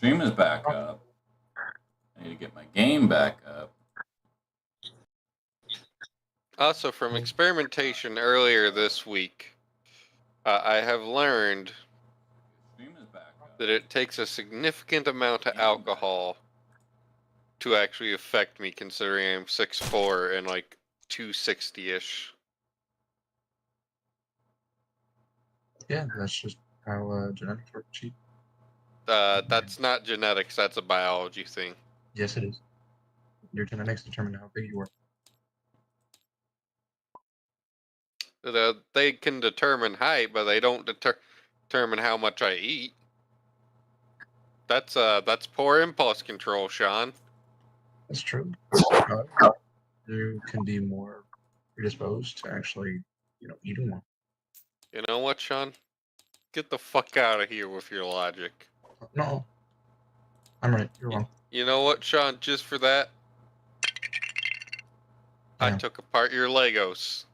stream is back up. I need to get my game back up. Also, from experimentation earlier this week, I have learned that it takes a significant amount of alcohol to actually affect me, considering I'm 6'4" and like 260-ish. Yeah, that's just how genetics work. Cheap. That's not genetics, that's a biology thing. Yes, it is. Your genetics determine how big you are. They can determine height, but they don't determine how much I eat. That's poor impulse control, Sean. That's true. You can be more predisposed to actually, eating more. You know what, Sean? Get the fuck out of here with your logic. No. I'm right. You're wrong. You know what, Sean? Just for that, I took apart your Legos.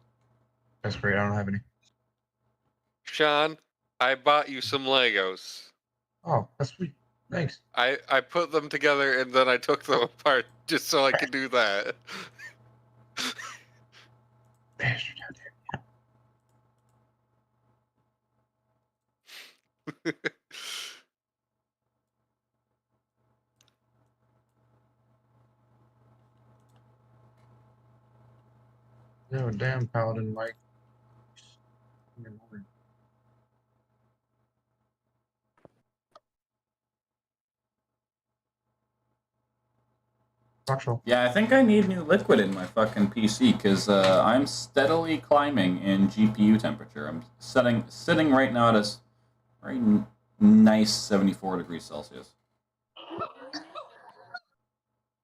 That's great. I don't have any. Sean, I bought you some Legos. Oh, that's sweet. Thanks. I put them together and then I took them apart just so I could do that. Bastard out there. No, damn Paladin Mike. Yeah, I think I need new liquid in my fucking PC because I'm steadily climbing in GPU temperature. I'm sitting right now at a very nice 74 degrees Celsius.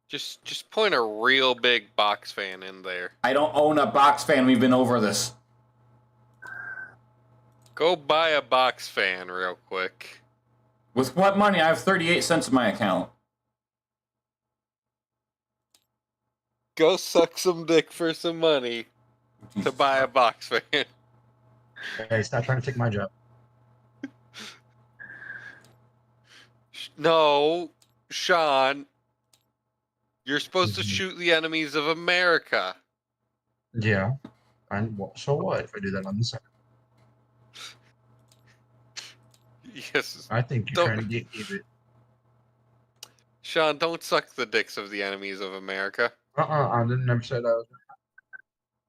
Just point a real big box fan in there. I don't own a box fan. We've been over this. Go buy a box fan real quick. With what money? I have 38 cents in my account. Go suck some dick for some money to buy a box fan. Hey, stop trying to take my job. No, Sean. You're supposed to shoot the enemies of America. Yeah. So what if I do that on the side? Yes. I think you're trying to get even. Sean, don't suck the dicks of the enemies of America. I didn't never said I was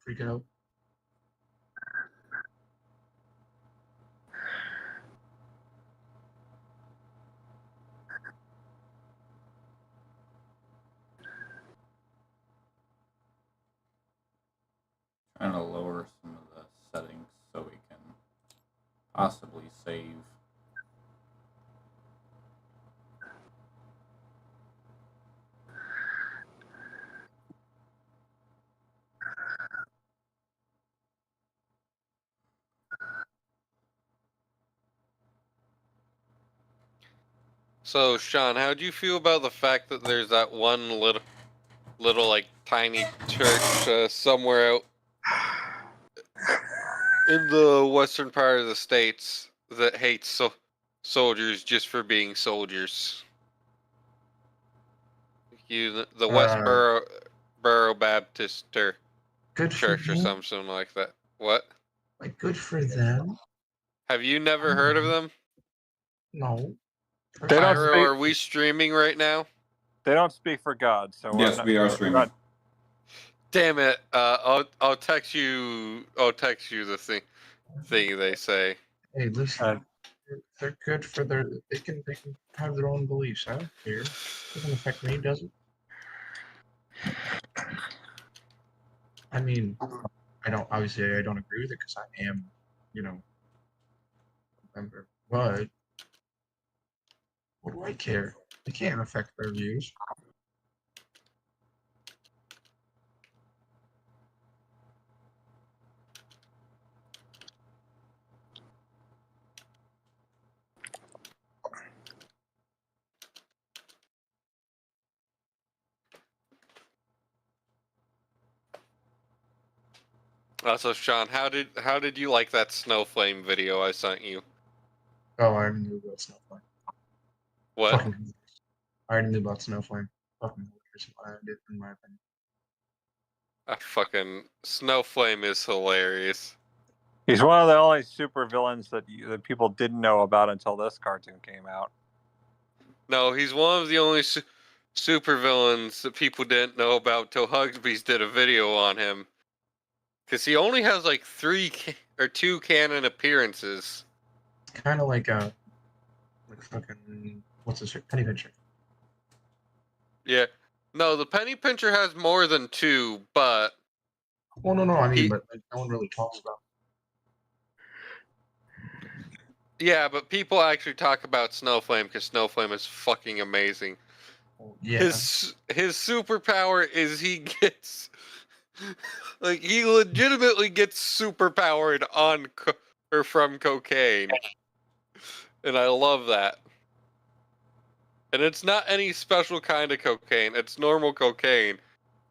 freaking out. Trying to lower some of the settings so we can possibly save. So, Sean, how do you feel about the fact that there's that one little like tiny church somewhere out in the western part of the states that hates soldiers just for being soldiers? The Westboro Baptist Church or something like that. What? Like, good for them. Have you never heard of them? No. Pyro, are we streaming right now? They don't speak for God, so yes, we are streaming. Damn it! I'll text you. I'll text you the thing they say. Hey, listen. They're good for they can have their own beliefs. I don't care. It doesn't affect me, does it? I mean, I don't agree with it because I am, a member. But what do I care? I can't affect their views. So Sean, how did you like that snow flame video I sent you? Oh, I knew about Snowflake. What? I already knew about Snowflame. Fucking hilarious, I did, in my opinion. Fucking Snowflame is hilarious. He's one of the only super villains that people didn't know about until this cartoon came out. No, he's one of the only super villains that people didn't know about till Hugsby's did a video on him. Because he only has like 2 canon appearances. It's kind of like fucking, what's his name? Penny Pincher. Yeah. No, the Penny Pincher has more than 2, but... Well, no, I mean, He- but like, no one really talks about. Yeah, but people actually talk about Snowflame because Snowflame is fucking amazing. Well, yeah. His superpower is he gets... Like, he legitimately gets superpowered on or from cocaine. And I love that. And it's not any special kind of cocaine, it's normal cocaine.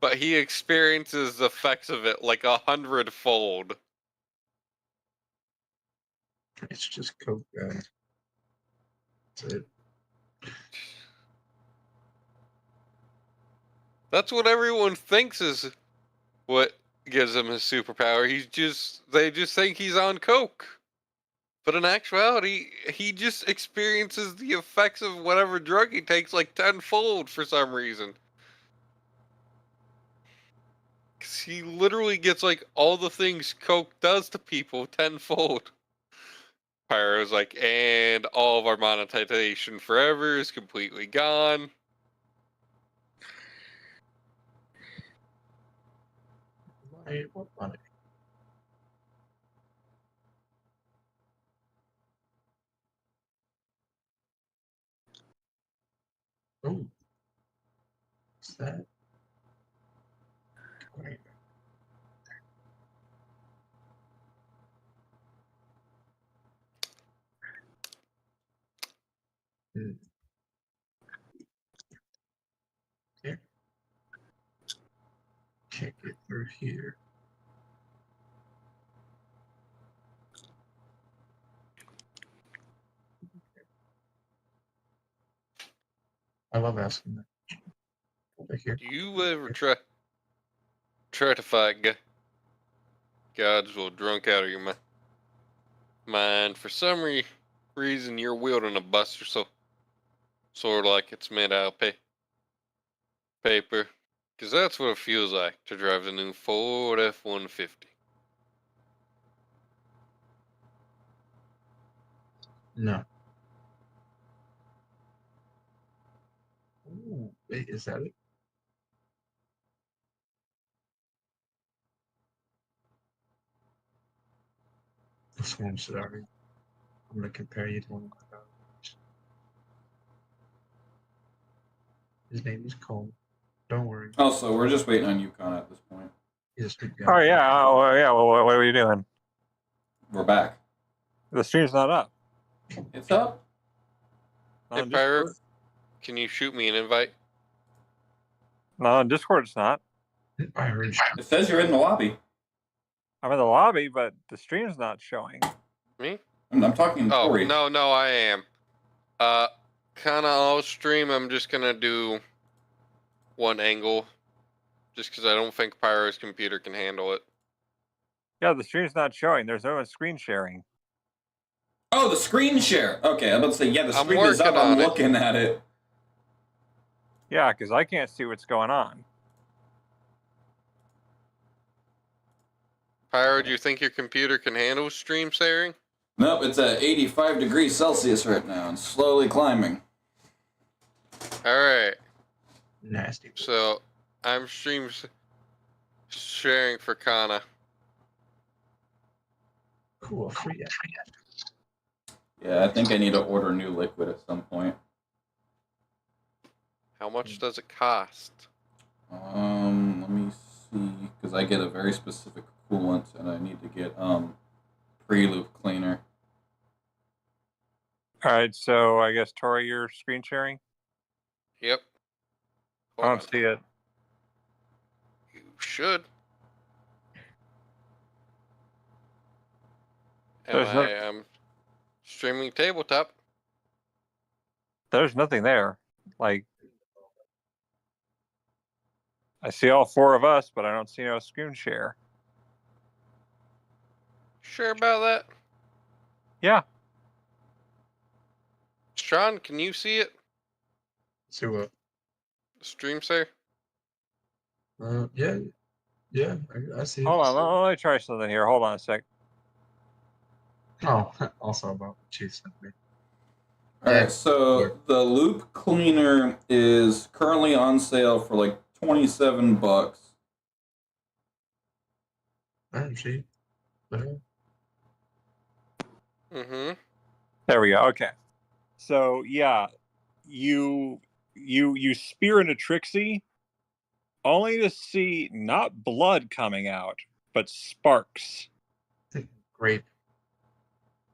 But he experiences the effects of it like 100-fold. It's just coke, guys. That's it. That's what everyone thinks is what gives him his superpower. They just think he's on coke. But in actuality, he just experiences the effects of whatever drug he takes like 10-fold for some reason. Cause he literally gets like all the things coke does to people 10-fold. Pyro's like, and all of our monetization forever is completely gone. What money? Oh, what's that? Wait. Hmm. Yeah. Can't get through here. I love asking that. Over here. Do you ever try to fight gods while drunk out of your mind? For some reason, you're wielding a buster sort of like it's made out of paper. Because that's what it feels like to drive the new Ford F-150. No. Ooh, wait, is that it? This one should already. I'm gonna compare you to one of my dogs. His name is Cole. Don't worry. Also, we're just waiting on Yukon at this point. He's a sweet guy. Oh yeah, yeah. Well, what are you doing? We're back. The stream's not up. It's up. Not Hey, on Pyro, Discord. can you shoot me an invite? No, on Discord it's not. I heard. It says you're in the lobby. I'm in the lobby, but the stream's not showing. Me? I'm talking to Oh, Tori. no, I am. Kinda all stream, I'm just gonna do one angle. Just because I don't think Pyro's computer can handle it. Yeah, the stream's not showing. There's no screen sharing. Oh, the screen share. Okay, I'm about to say, yeah, the I'm stream is up. working I'm on it. looking at it. Yeah, because I can't see what's going on. Pyro, do you think your computer can handle stream sharing? Nope, it's at 85 degrees Celsius right now and slowly climbing. Alright, Nasty. so I'm stream sharing for Kanna. Cool. Free. Yeah, I think I need to order new liquid at some point. How much does it cost? Let me see, because I get a very specific coolant and I need to get pre-loop cleaner. All right, so I guess Tori, you're screen sharing. Yep. I Hold don't on. see it. You should. I'm streaming tabletop. There's nothing there. Like I see all four of us, but I don't see no screen share. Sure about that? Yeah. Sean, can you see it? See what? The stream share? Yeah, I see it. Hold on, let me try something here. Hold on a sec. Oh, also about cheese. All right, so the loop cleaner is currently on sale for like $27. See. Mm-hmm. There we go. Okay. So yeah, you spear into Trixie, only to see not blood coming out, but sparks. Grape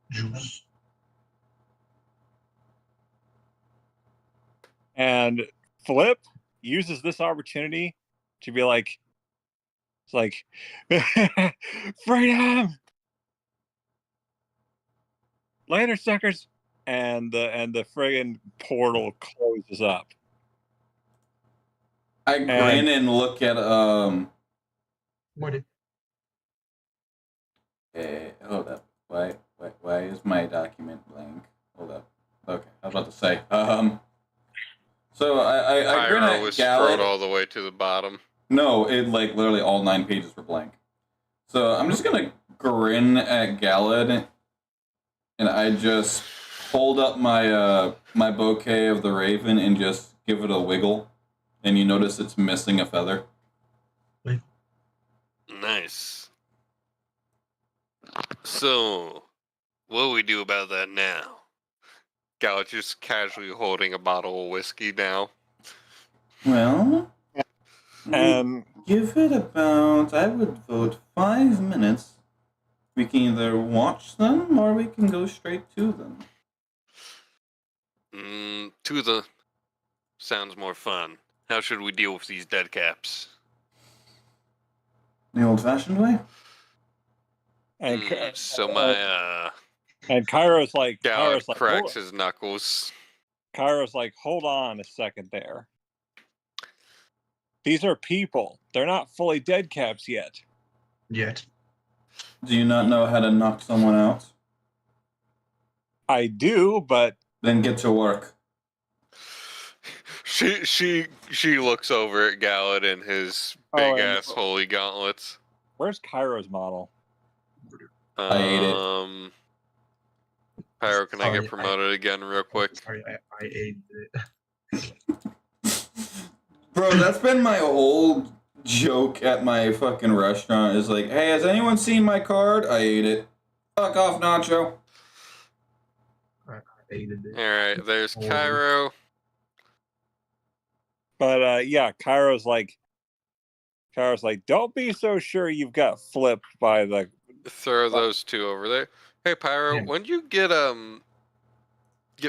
juice. And Flip uses this opportunity to be like, it's like, freedom, later, suckers, and the friggin' portal closes up. I grin and look at What? hold up. Why is my document blank? Hold up. Okay, I was about to say. So I grin Pyro at was scrolled Gallad. all the way to the bottom. No, it like literally all 9 pages were blank. So I'm just gonna grin at Gallad, and I just hold up my my bouquet of the raven and just give it a wiggle, and you notice it's missing a feather. Nice. So, what do we do about that now? Gal just casually holding a bottle of whiskey now. Well, And give it about, I would vote, 5 minutes. We can either watch them or we can go straight to them. To the sounds more fun. How should we deal with these dead caps? The old-fashioned way? and So my and Kairo's like, Gallad cracks his knuckles. Kairo's like, hold on a second there. These are people. They're not fully dead caps yet. Yet. Do you not know how to knock someone out? I do, but Then get to work. She looks over at Gallad and his big ass holy gauntlets. Where's Kairo's model? I ate it. Pyro, can I get promoted again real quick? Sorry, I ate it. Bro, that's been my whole joke at my fucking restaurant is like, hey, has anyone seen my card? I ate it. Fuck off, Nacho. I ate it. Alright, there's Cairo. But yeah, Kairo's like, don't be so sure you've got flipped by the. Throw those two over there. Hey Pyro, when do you get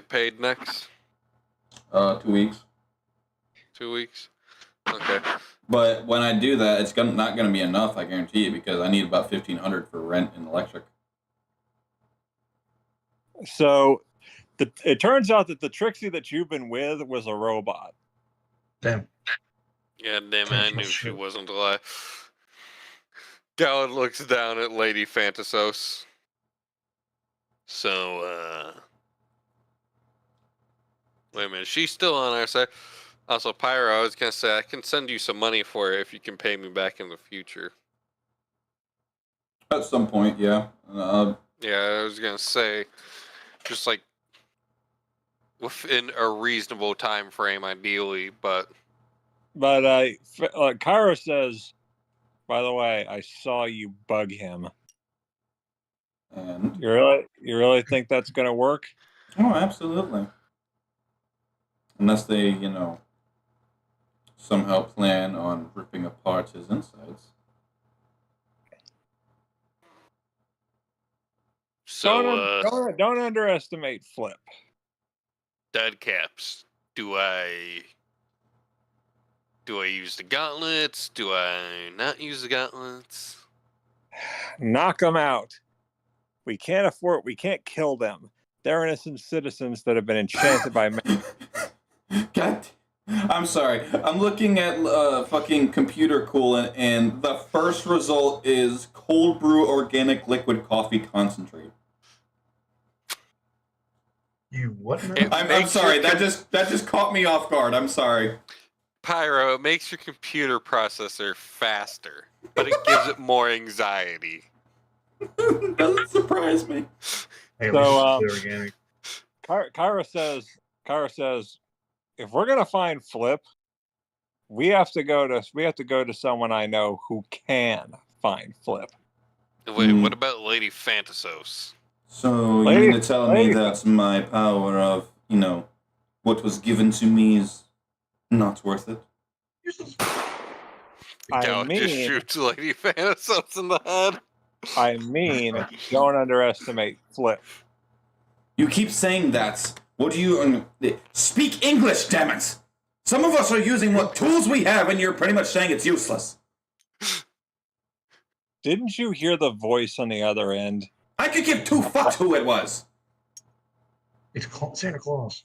paid next? 2 weeks. 2 weeks? Okay. But when I do that, it's not going to be enough, I guarantee you, because I need about $1,500 for rent and electric. So, it turns out that the Trixie that you've been with was a robot. Damn. Yeah, damn it, I knew she wasn't alive. Gallad looks down at Lady Fantasos. So, wait a minute, she's still on our side. Also, Pyro, I was gonna say, I can send you some money for her if you can pay me back in the future. At some point, yeah. Yeah, I was gonna say, just like, within a reasonable time frame, ideally, but... But Cairo says, by the way, I saw you bug him. And you really think that's going to work? Oh, absolutely. Unless they, somehow plan on ripping apart his insides. So, don't underestimate Flip. Dead caps. Do I use the gauntlets? Do I not use the gauntlets? Knock them out. We can't kill them. They're innocent citizens that have been enchanted by men. God. I'm sorry. I'm looking at fucking computer coolant, and the first result is cold brew organic liquid coffee concentrate. You what now? It I'm makes sorry. your That just caught me off guard. I'm sorry. Pyro, it makes your computer processor faster, but it gives it more anxiety. Doesn't surprise me. Hey, at So, least it's organic. Kyra says, if we're gonna find Flip, we have to go to someone I know who can find Flip. Wait, what about Lady Fantasos? So you Lady- mean to tell me that my power of, what was given to me is not worth it? Gal just mean, shoots Lady Fantasos in the head. don't underestimate Flip. You keep saying that. What do you... speak English, damn it! Some of us are using what tools we have, and you're pretty much saying it's useless. Didn't you hear the voice on the other end? I could give two fucks who it was. It's Santa Claus.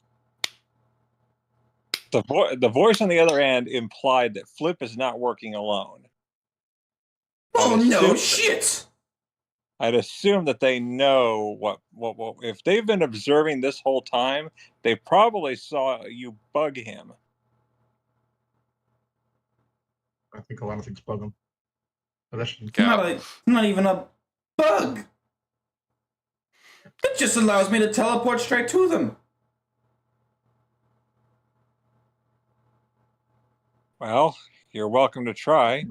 The voice on the other end implied that Flip is not working alone. Oh, no shit! I'd assume that they know what if they've been observing this whole time, they probably saw you bug him. I think a lot of things bug them. But that's Not even a bug. It just allows me to teleport straight to them. Well, you're welcome to try.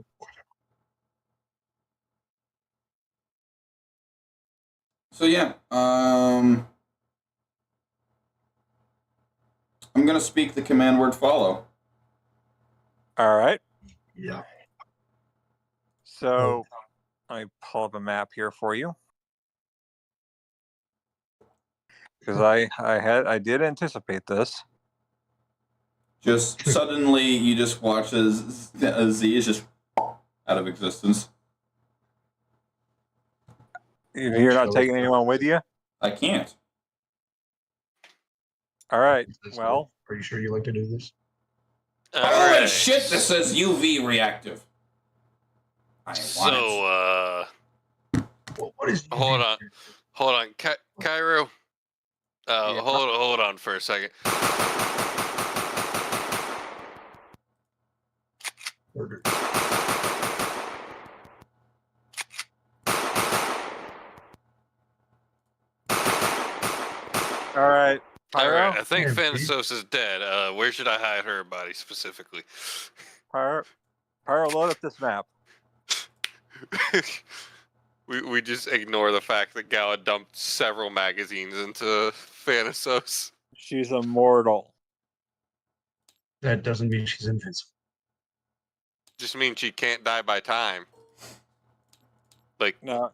So yeah, I'm gonna speak the command word follow. All right. yeah. So I pull up a map here for you because I did anticipate this. Just suddenly, you just watch as Z is just out of existence. You're not taking anyone with you? I can't. All right. Well, are you sure you like to do this? Holy shit! This says UV reactive. So, what is? hold on, Cairo. Hold on for a second. Burger. all right. Pyro? I think Yeah, Fantasos is dead. Where should I hide her body specifically? Pyro, load up this map. we just ignore the fact that Gala dumped several magazines into Fantasos. She's immortal. That doesn't mean she's invincible. Just means she can't die by time. Like, No.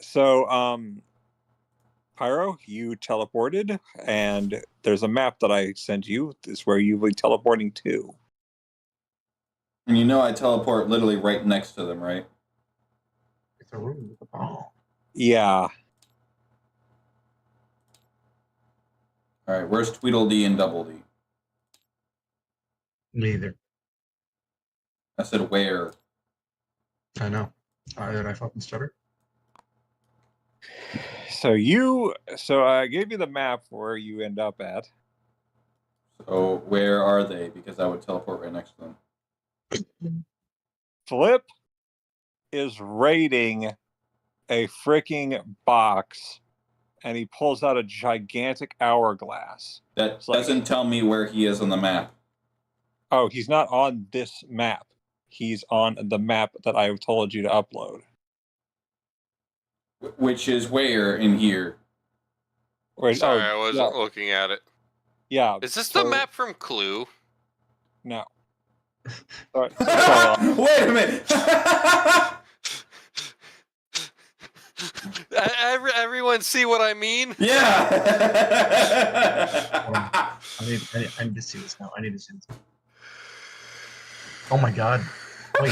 So, Pyro, you teleported, and there's a map that I sent you. This is where you'll be teleporting to. And I teleport literally right next to them, right? It's a room with a bomb. Yeah. All right, where's Tweedledee and Double D? Neither. I said where. I know. Did I fucking stutter? So I gave you the map where you end up at. So where are they? Because I would teleport right next to them. Flip is raiding a freaking box, and he pulls out a gigantic hourglass. That doesn't tell me where he is on the map. Oh, he's not on this map. He's on the map that I told you to upload. Which is where in here? Wait, sorry, I wasn't looking at it. Yeah. Is this the map from Clue? No. Wait a minute. Everyone see what I mean? Yeah. I need to see this now. I need to see this. Oh my god. Wait.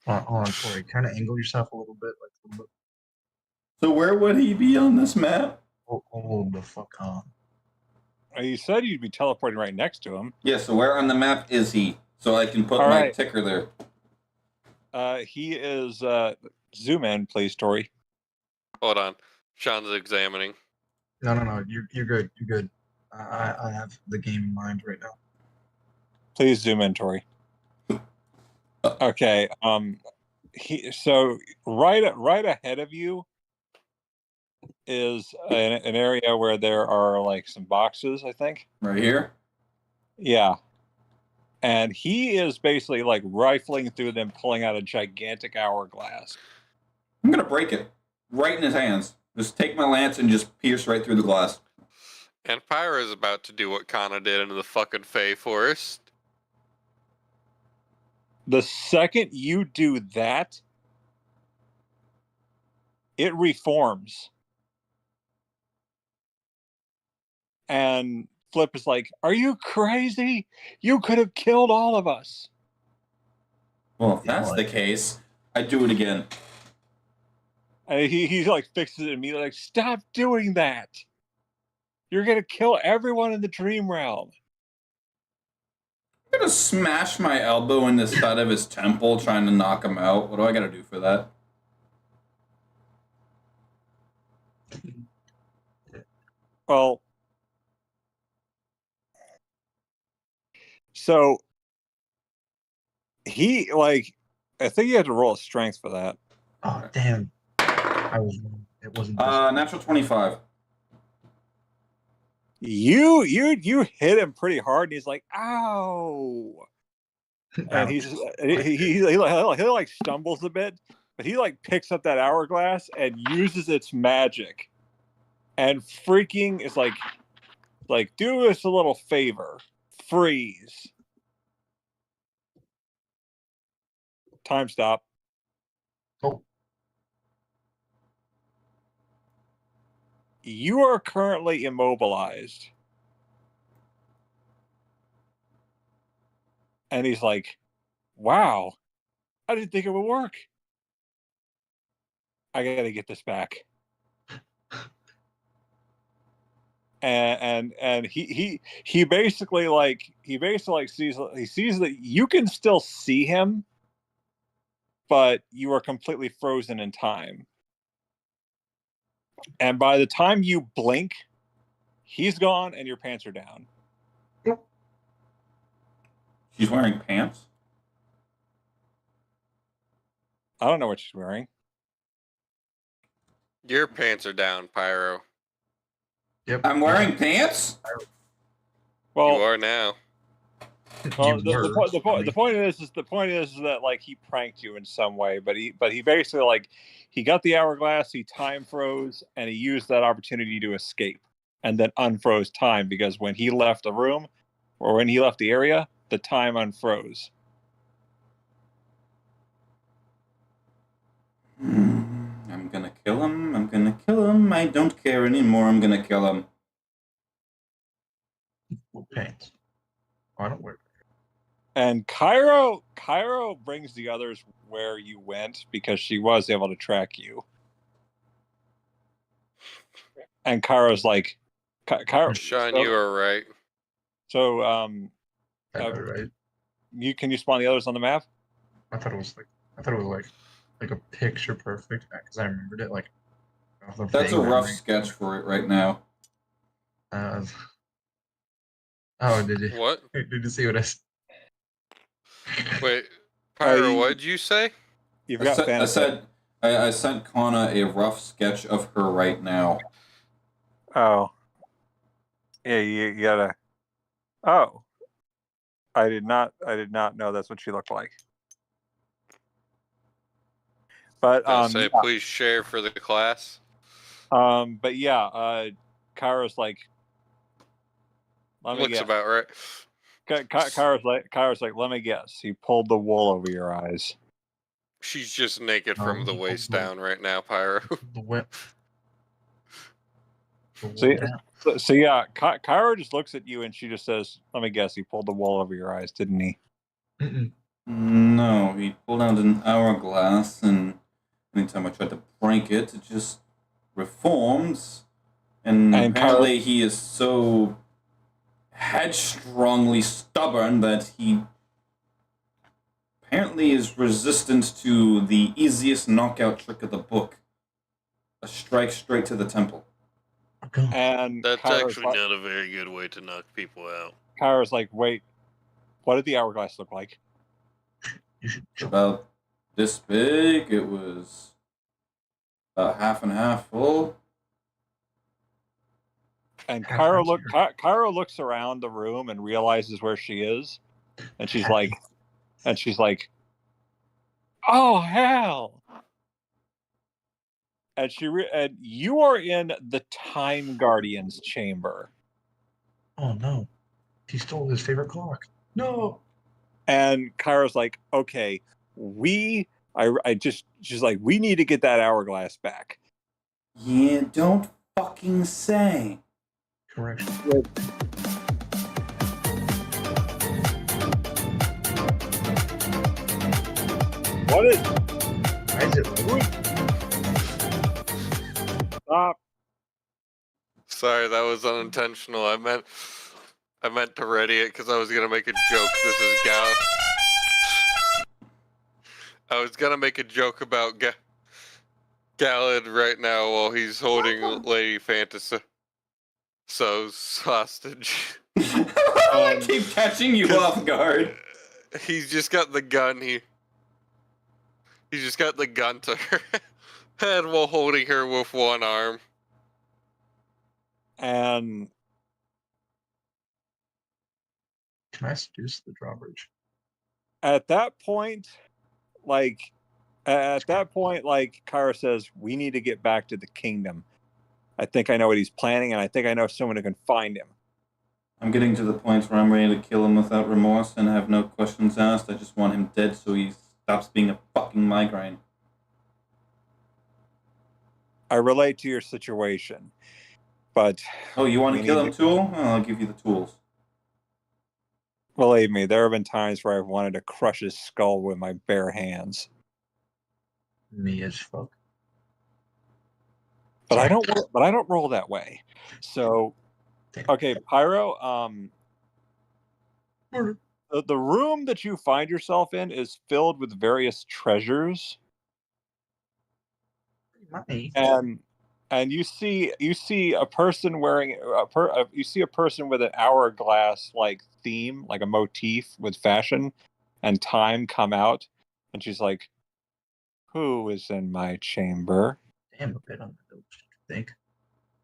Hold on, Corey. Kind of angle yourself a little bit. So where would he be on this map? Hold the fuck on. You said you'd be teleporting right next to him. Yeah, so where on the map is he? So I can put All my right. ticker there. He is. Zoom in, please, Tori. Hold on. Sean's examining. No. You're good. You're good. I have the game in mind right now. Please zoom in, Tori. Okay. So right ahead of you is an area where there are like some boxes, I think. Right here? Yeah. And he is basically like rifling through them, pulling out a gigantic hourglass. I'm going to break it right in his hands. Just take my lance and just pierce right through the glass. And Pyro's about to do what Kanna did into the fucking Fey Forest. The second you do that, it reforms. And Flip is like, "Are you crazy? You could have killed all of us." Well, if that's the case, I'd do it again. And he like fixes it immediately, like, "Stop doing that. You're gonna kill everyone in the dream realm." I'm going to smash my elbow in the side of his temple trying to knock him out. What do I got to do for that? Well, so he like, I think you have to roll a strength for that. Oh damn! I was wrong. It wasn't. Natural 25. You hit him pretty hard, and he's like, "Ow!" And he like stumbles a bit, but he like picks up that hourglass and uses its magic, and freaking is like, do us a little favor, freeze. Time stop. Oh. You are currently immobilized. And he's like, "Wow, I didn't think it would work. I gotta get this back." And he basically sees that you can still see him, but you are completely frozen in time. And by the time you blink, he's gone and your pants are down. She's wearing pants? I don't know what she's wearing. Your pants are down, Pyro. Yep. I'm wearing pants? Well, you are now. Well, the point is that like he pranked you in some way, but he basically like he got the hourglass, he time froze, and he used that opportunity to escape, and then unfroze time because when he left the room or when he left the area, the time unfroze. I'm gonna kill him. I'm gonna kill him. I don't care anymore. I'm gonna kill him. Pants. Oh, I don't wear. And Cairo brings the others where you went because she was able to track you. And Cairo's like, Cairo, Sean, you are right. So, Right. Can you spawn the others on the map? I thought it was like a picture perfect because I remembered it like. That's a rough sketch for it right now. Oh, did you? What? Did you see what I said? Wait, Pyro, what did you say? I sent Kanna a rough sketch of her right now. Oh. Yeah, you gotta. Oh. I did not know that's what she looked like. But Say, yeah. please share for the class. But yeah, Kara's like, let me Looks guess. about right. Kara's like, let me guess. He pulled the wool over your eyes. She's just naked from the waist down right now, Pyro. The whip. So yeah, Kara just looks at you and she just says, let me guess, he pulled the wool over your eyes, didn't he? No, he pulled out an hourglass, and anytime I tried to break it, it just reforms. And apparently he is so headstrongly stubborn that he apparently is resistant to the easiest knockout trick of the book. A strike straight to the temple. And That's Kyra's actually like, not a very good way to knock people out. Kyra's like, wait, what did the hourglass look like? You should It's about this big. It was about half and half full. And Half Kyra looks around the room and realizes where she is, and she's like, "Oh hell!" And and you are in the Time Guardian's chamber. Oh no, he stole his favorite clock. No. And Kyra's like, "Okay, she's like, we need to get that hourglass back." Yeah, don't fucking say. Correction. What is? Why is it? Stop! Sorry, that was unintentional. I meant to ready it because I was gonna make a joke. This is Gal. I was gonna make a joke about Gallad right now while he's holding Lady Fantasy So's hostage. I keep catching you off guard. He's just got the gun. He's just got the gun to her head while holding her with one arm. And Can I seduce the drawbridge? at that point, Kyra says, "We need to get back to the kingdom. I think I know what he's planning, and I think I know someone who can find him." I'm getting to the point where I'm ready to kill him without remorse and have no questions asked. I just want him dead so he stops being a fucking migraine. I relate to your situation, but Oh, you want to we kill need him too? Well, I'll give you the tools. believe me, there have been times where I've wanted to crush his skull with my bare hands. Me as fuck. But I don't roll that way. So, Damn. okay, Pyro, Murder. the room that you find yourself in is filled with various treasures, Money. and you see a person wearing you see a person with an hourglass like theme, like a motif with fashion and time come out, and she's like, "Who is in my chamber?" Damn, a bit on the nose. I think.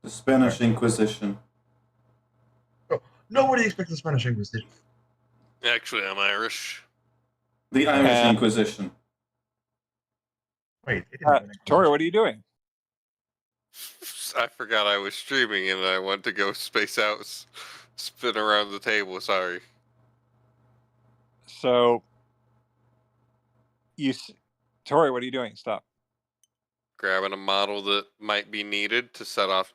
The Spanish Inquisition. Oh, nobody expects the Spanish Inquisition. Actually, I'm Irish. The Irish Inquisition. Wait, they didn't even Tori, what are you doing? I forgot I was streaming and I went to go space out, spin around the table. Sorry. So, Tori, what are you doing? Stop. Grabbing a model that might be needed to set off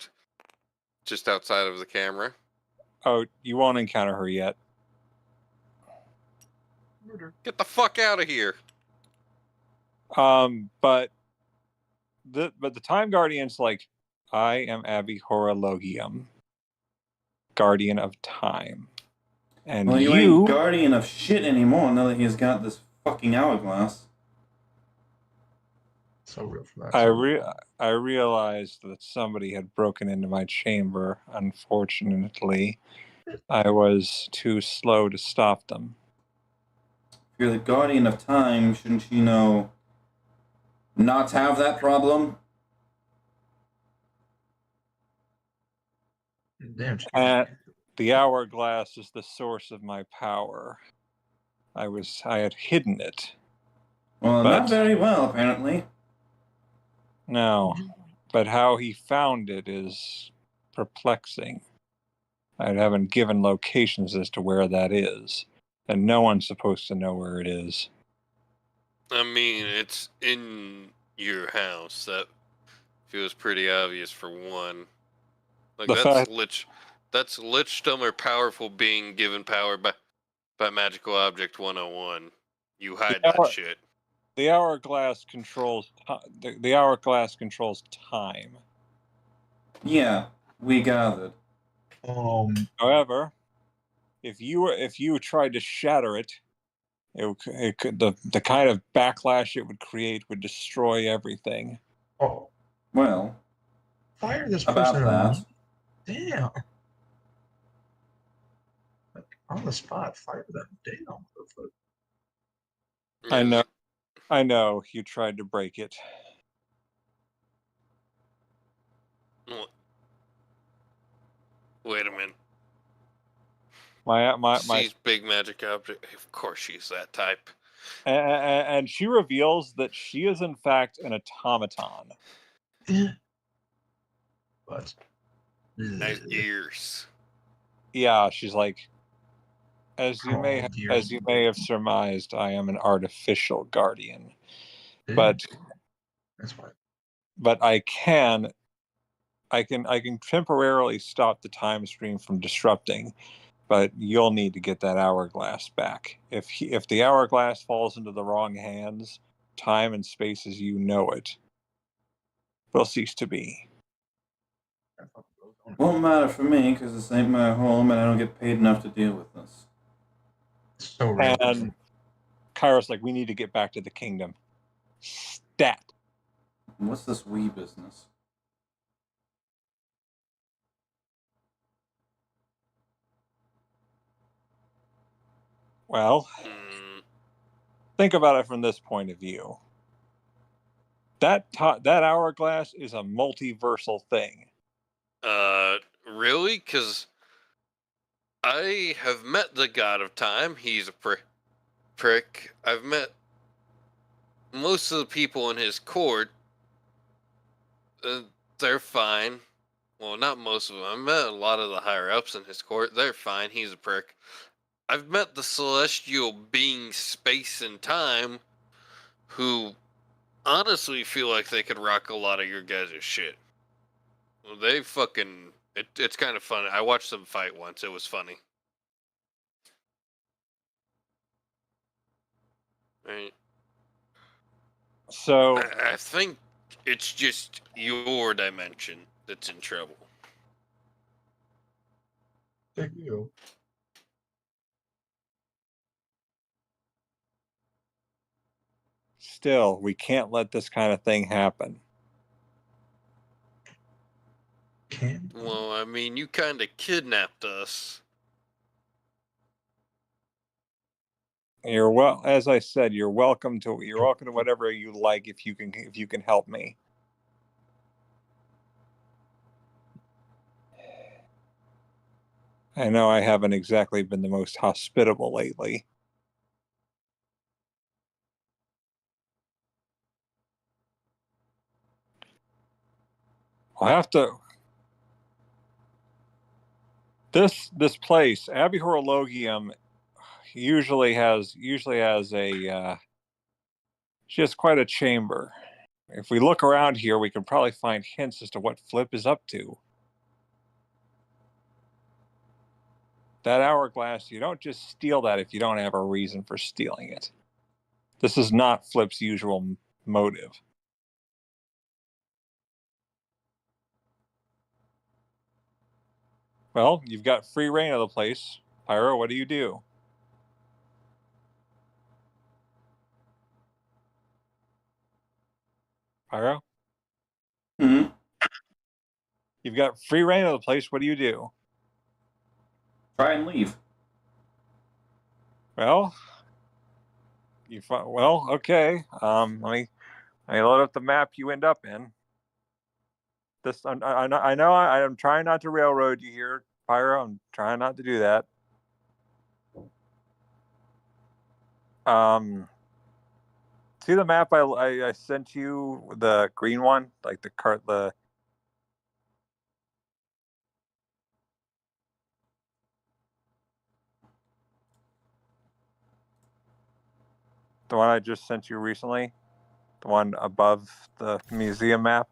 just outside of the camera. Oh, you won't encounter her yet. Murder. Get the fuck out of here. But the Time Guardian's like, "I am Abby Horologium, Guardian of Time." And Well, you ain't guardian of shit anymore now that he's got this fucking hourglass. So real for that. I realized that somebody had broken into my chamber. Unfortunately, I was too slow to stop them. If you're the guardian of time, shouldn't you know not have that problem? Damn. The hourglass is the source of my power. I had hidden it. Well, not very well, apparently. No, but how he found it is perplexing. I haven't given locations as to where that is, and no one's supposed to know where it is. I mean, it's in your house. That feels pretty obvious for one. Like that's lichdom or powerful being given power by magical object 101. You hide that shit. The hourglass controls the hourglass controls time. Yeah, we gathered. However, if you tried to shatter it, it could the kind of backlash it would create would destroy everything. Oh, Well, fire this about person that. Damn. Like, on the spot, fire them. Damn. I know. You tried to break it. Wait a minute. My She's big magic object. Of course, she's that type. and she reveals that she is in fact an automaton. But Nice ears. Yeah, she's like, as you may dear. have surmised, I am an artificial guardian. Yeah, But that's why. but I can temporarily stop the time stream from disrupting, but you'll need to get that hourglass back. If the hourglass falls into the wrong hands, time and space as you know it will cease to be. Won't matter for me because this ain't my home and I don't get paid enough to deal with this. So real. And Kairos like, we need to get back to the kingdom. Stat. What's this wee business? Well, think about it from this point of view. That hourglass is a multiversal thing. Really? Because I have met the god of time. He's a prick. I've met most of the people in his court. They're fine. Well, not most of them. I've met a lot of the higher ups in his court. They're fine. He's a prick. I've met the celestial being space and time who honestly feel like they could rock a lot of your guys' shit. Well, they fucking... It's kind of funny. I watched them fight once. It was funny. Right. So I think it's just your dimension that's in trouble. Thank you. still, we can't let this kind of thing happen. Well, I mean, you kind of kidnapped us. As I said, you're welcome to whatever you like if you can help me. I know I haven't exactly been the most hospitable lately. I'll have to. This place, Abbey Horologium, usually has a. She has quite a chamber. If we look around here, we can probably find hints as to what Flip is up to. That hourglass, you don't just steal that if you don't have a reason for stealing it. This is not Flip's usual motive. Well, you've got free reign of the place. Pyro, what do you do? Pyro? Hmm? You've got free reign of the place. What do you do? Try and leave. Well, okay. Let me load up the map you end up in. I know I'm trying not to railroad you here, Pyro. I'm trying not to do that. See the map I sent you, the green one, like the one I just sent you recently, the one above the museum map.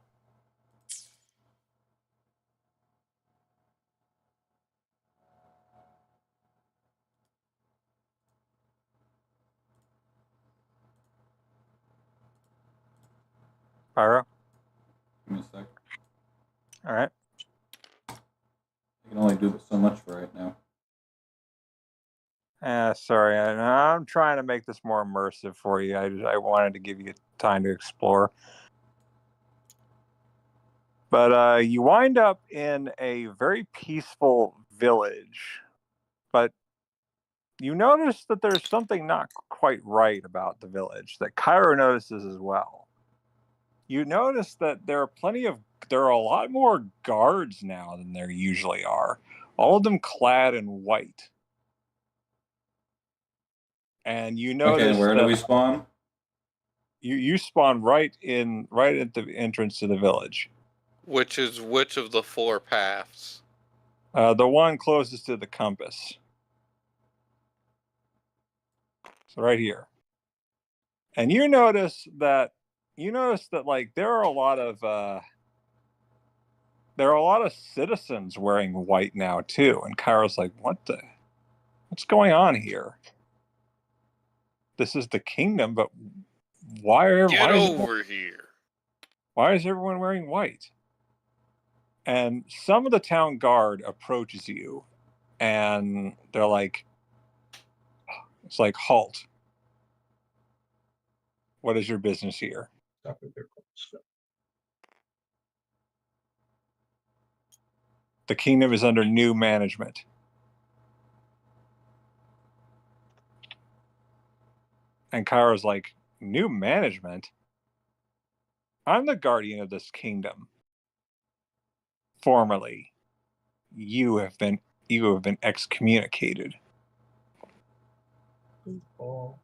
Pyro? Give me a sec. All right. I can only do so much for right now. Sorry, I'm trying to make this more immersive for you. I wanted to give you time to explore. But you wind up in a very peaceful village. But you notice that there's something not quite right about the village that Cairo notices as well. You notice that there are a lot more guards now than there usually are. All of them clad in white. And you notice Okay, where do that we spawn? you spawn right at the entrance to the village. Which is which of the 4 paths? The one closest to the compass. So right here. And you notice that like there are a lot of citizens wearing white now too. And Kairo's like, what's going on here? This is the kingdom, but why Here. why is everyone wearing white? And some of the town guard approaches you and they're like, it's like, halt. What is your business here? Stop it there. Stop. The kingdom is under new management. And Kairo's like, new management? I'm the guardian of this kingdom. Formerly, you have been excommunicated. Oh,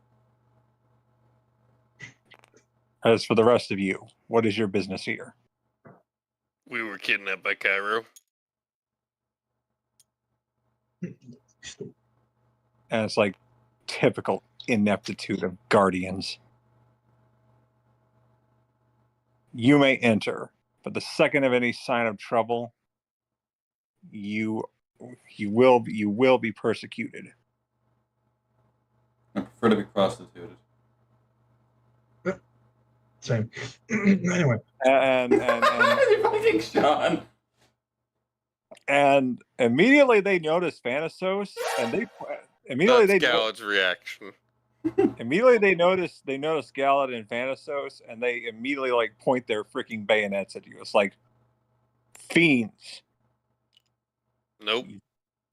As for the rest of you, what is your business here? We were kidnapped by Cairo. stupid. And it's like typical ineptitude of guardians. You may enter, but the second of any sign of trouble, you will be persecuted. I prefer to be prostituted. Same. Anyway. And Fucking Sean. and immediately they notice Thanatos, and That's Galad's reaction. Immediately they notice Galad and Thanatos, and they immediately like point their freaking bayonets at you. It's like fiends. Nope.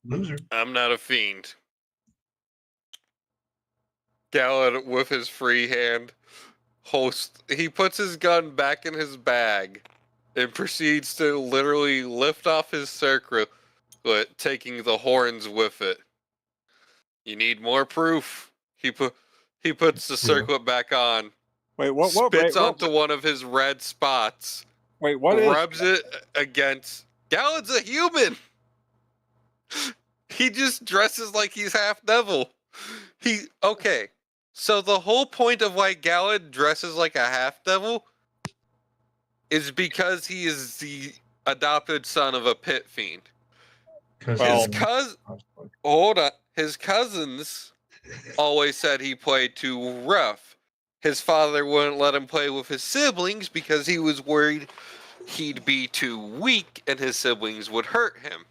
Loser. I'm not a fiend. Galad, with his free hand, he puts his gun back in his bag and proceeds to literally lift off his circlet, taking the horns with it. You need more proof. He puts the circlet back on. Wait, what? Spits onto one of his red spots. Wait, what? Rubs it against. Galad's a human. He just dresses like he's half devil. Okay. So the whole point of why Galad dresses like a half devil is because he is the adopted son of a pit fiend. Hold on. His cousins always said he played too rough. His father wouldn't let him play with his siblings because he was worried he'd be too weak and his siblings would hurt him.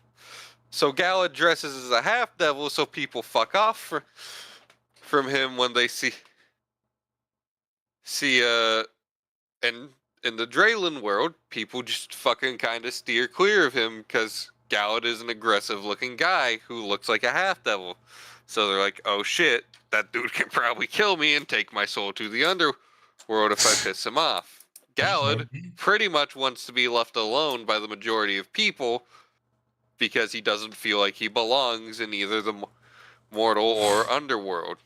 So Galad dresses as a half devil so people fuck off from him when they see and in the Draylen world, people just fucking kind of steer clear of him because Galad is an aggressive looking guy who looks like a half devil. So they're like, oh shit, that dude can probably kill me and take my soul to the underworld if I piss him off. Galad pretty much wants to be left alone by the majority of people because he doesn't feel like he belongs in either the mortal or underworld.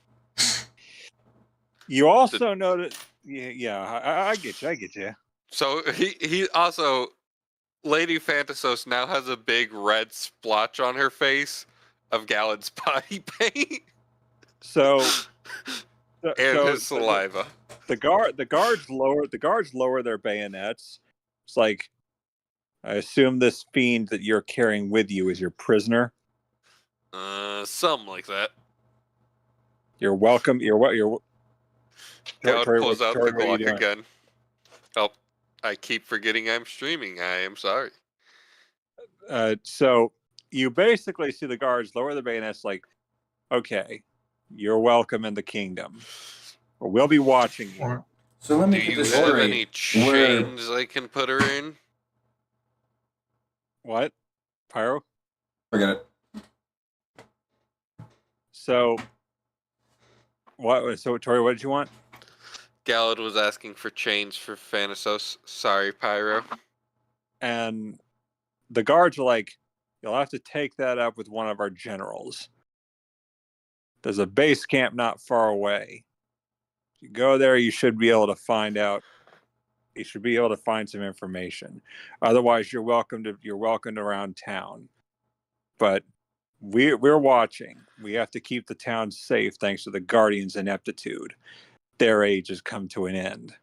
You also notice, I get you. So he also, Lady Thanatos now has a big red splotch on her face of Galad's body paint. So his saliva. The guards lower their bayonets. It's like, I assume this fiend that you're carrying with you is your prisoner. Something like that. You're welcome. Galad pulls out the Glock again. Oh, I keep forgetting I'm streaming. I am sorry. So you basically see the guards lower the bayonets like, okay, you're welcome in the kingdom. We'll be watching you. Or So let me Do get you this have straight. any chains I can put her in? What? Pyro? Forget it. So, what? So, Tori, what did you want? Gallad was asking for chains for Thanatos. Sorry, Pyro. And the guards are like, you'll have to take that up with one of our generals. There's a base camp not far away. If you go there, you should be able to find out. You should be able to find some information. Otherwise, you're welcomed around town. But we're watching. We have to keep the town safe thanks to the Guardians' ineptitude. Their age has come to an end.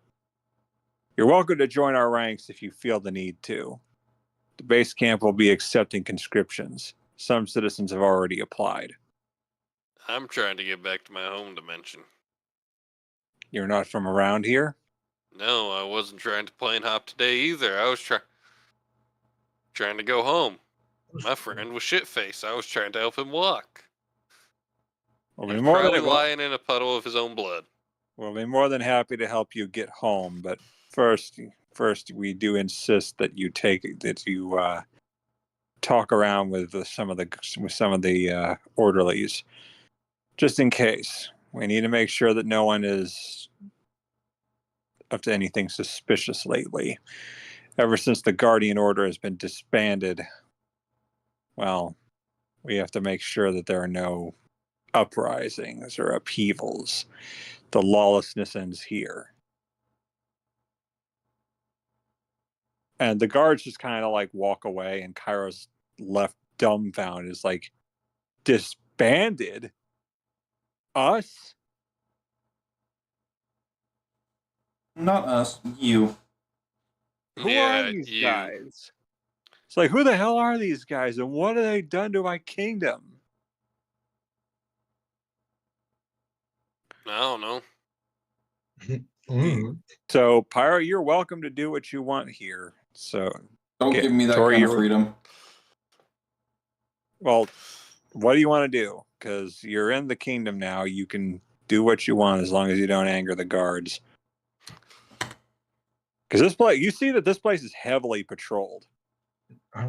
You're welcome to join our ranks if you feel the need to. The base camp will be accepting conscriptions. Some citizens have already applied. I'm trying to get back to my home dimension. You're not from around here? No, I wasn't trying to plane hop today either. I was trying to go home. My friend was shit-faced. I was trying to help him walk. We'll He's be more probably than lying in a puddle of his own blood. we'll be more than happy to help you get home, but first we do insist that you talk around with some of the orderlies, just in case. We need to make sure that no one is up to anything suspicious lately. Ever since the Guardian Order has been disbanded, well, we have to make sure that there are no uprisings or upheavals. The lawlessness ends here. And the guards just kind of like walk away, and Kairos left dumbfounded. Is like, disbanded? Us? Not us, you. Who Yeah, are these you. guys? It's like, who the hell are these guys, and what have they done to my kingdom? I don't know. So, Pyro, you're welcome to do what you want here. So, Don't give me that Tori, kind of freedom. well, what do you want to do? Because you're in the kingdom now. You can do what you want as long as you don't anger the guards. Because this place, you see that this place is heavily patrolled. We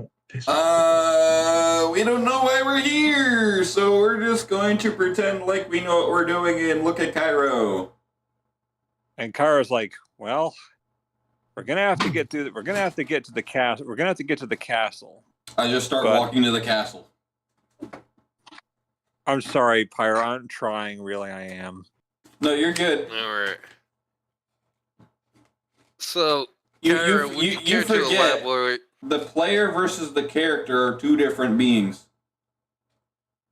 don't know why we're here, so we're just going to pretend like we know what we're doing and look at Cairo. And Kairo's like, well, we're gonna have to get to the castle. We're gonna have to get to the castle. I just start walking to the castle. I'm sorry, Pyro. I'm trying. Really, I am. No, you're good. All right. So, You care to forget elaborate? the player versus the character are two different beings.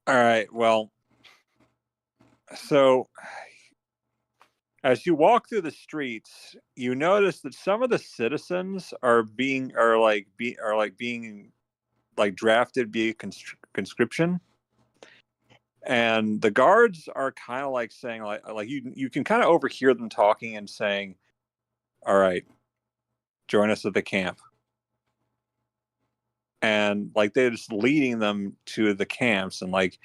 All right. Well, so as you walk through the streets, you notice that some of the citizens are being drafted via conscription, and the guards are kind of like saying like you can kind of overhear them talking and saying, "All right, join us at the camp." And like they're just leading them to the camps, and like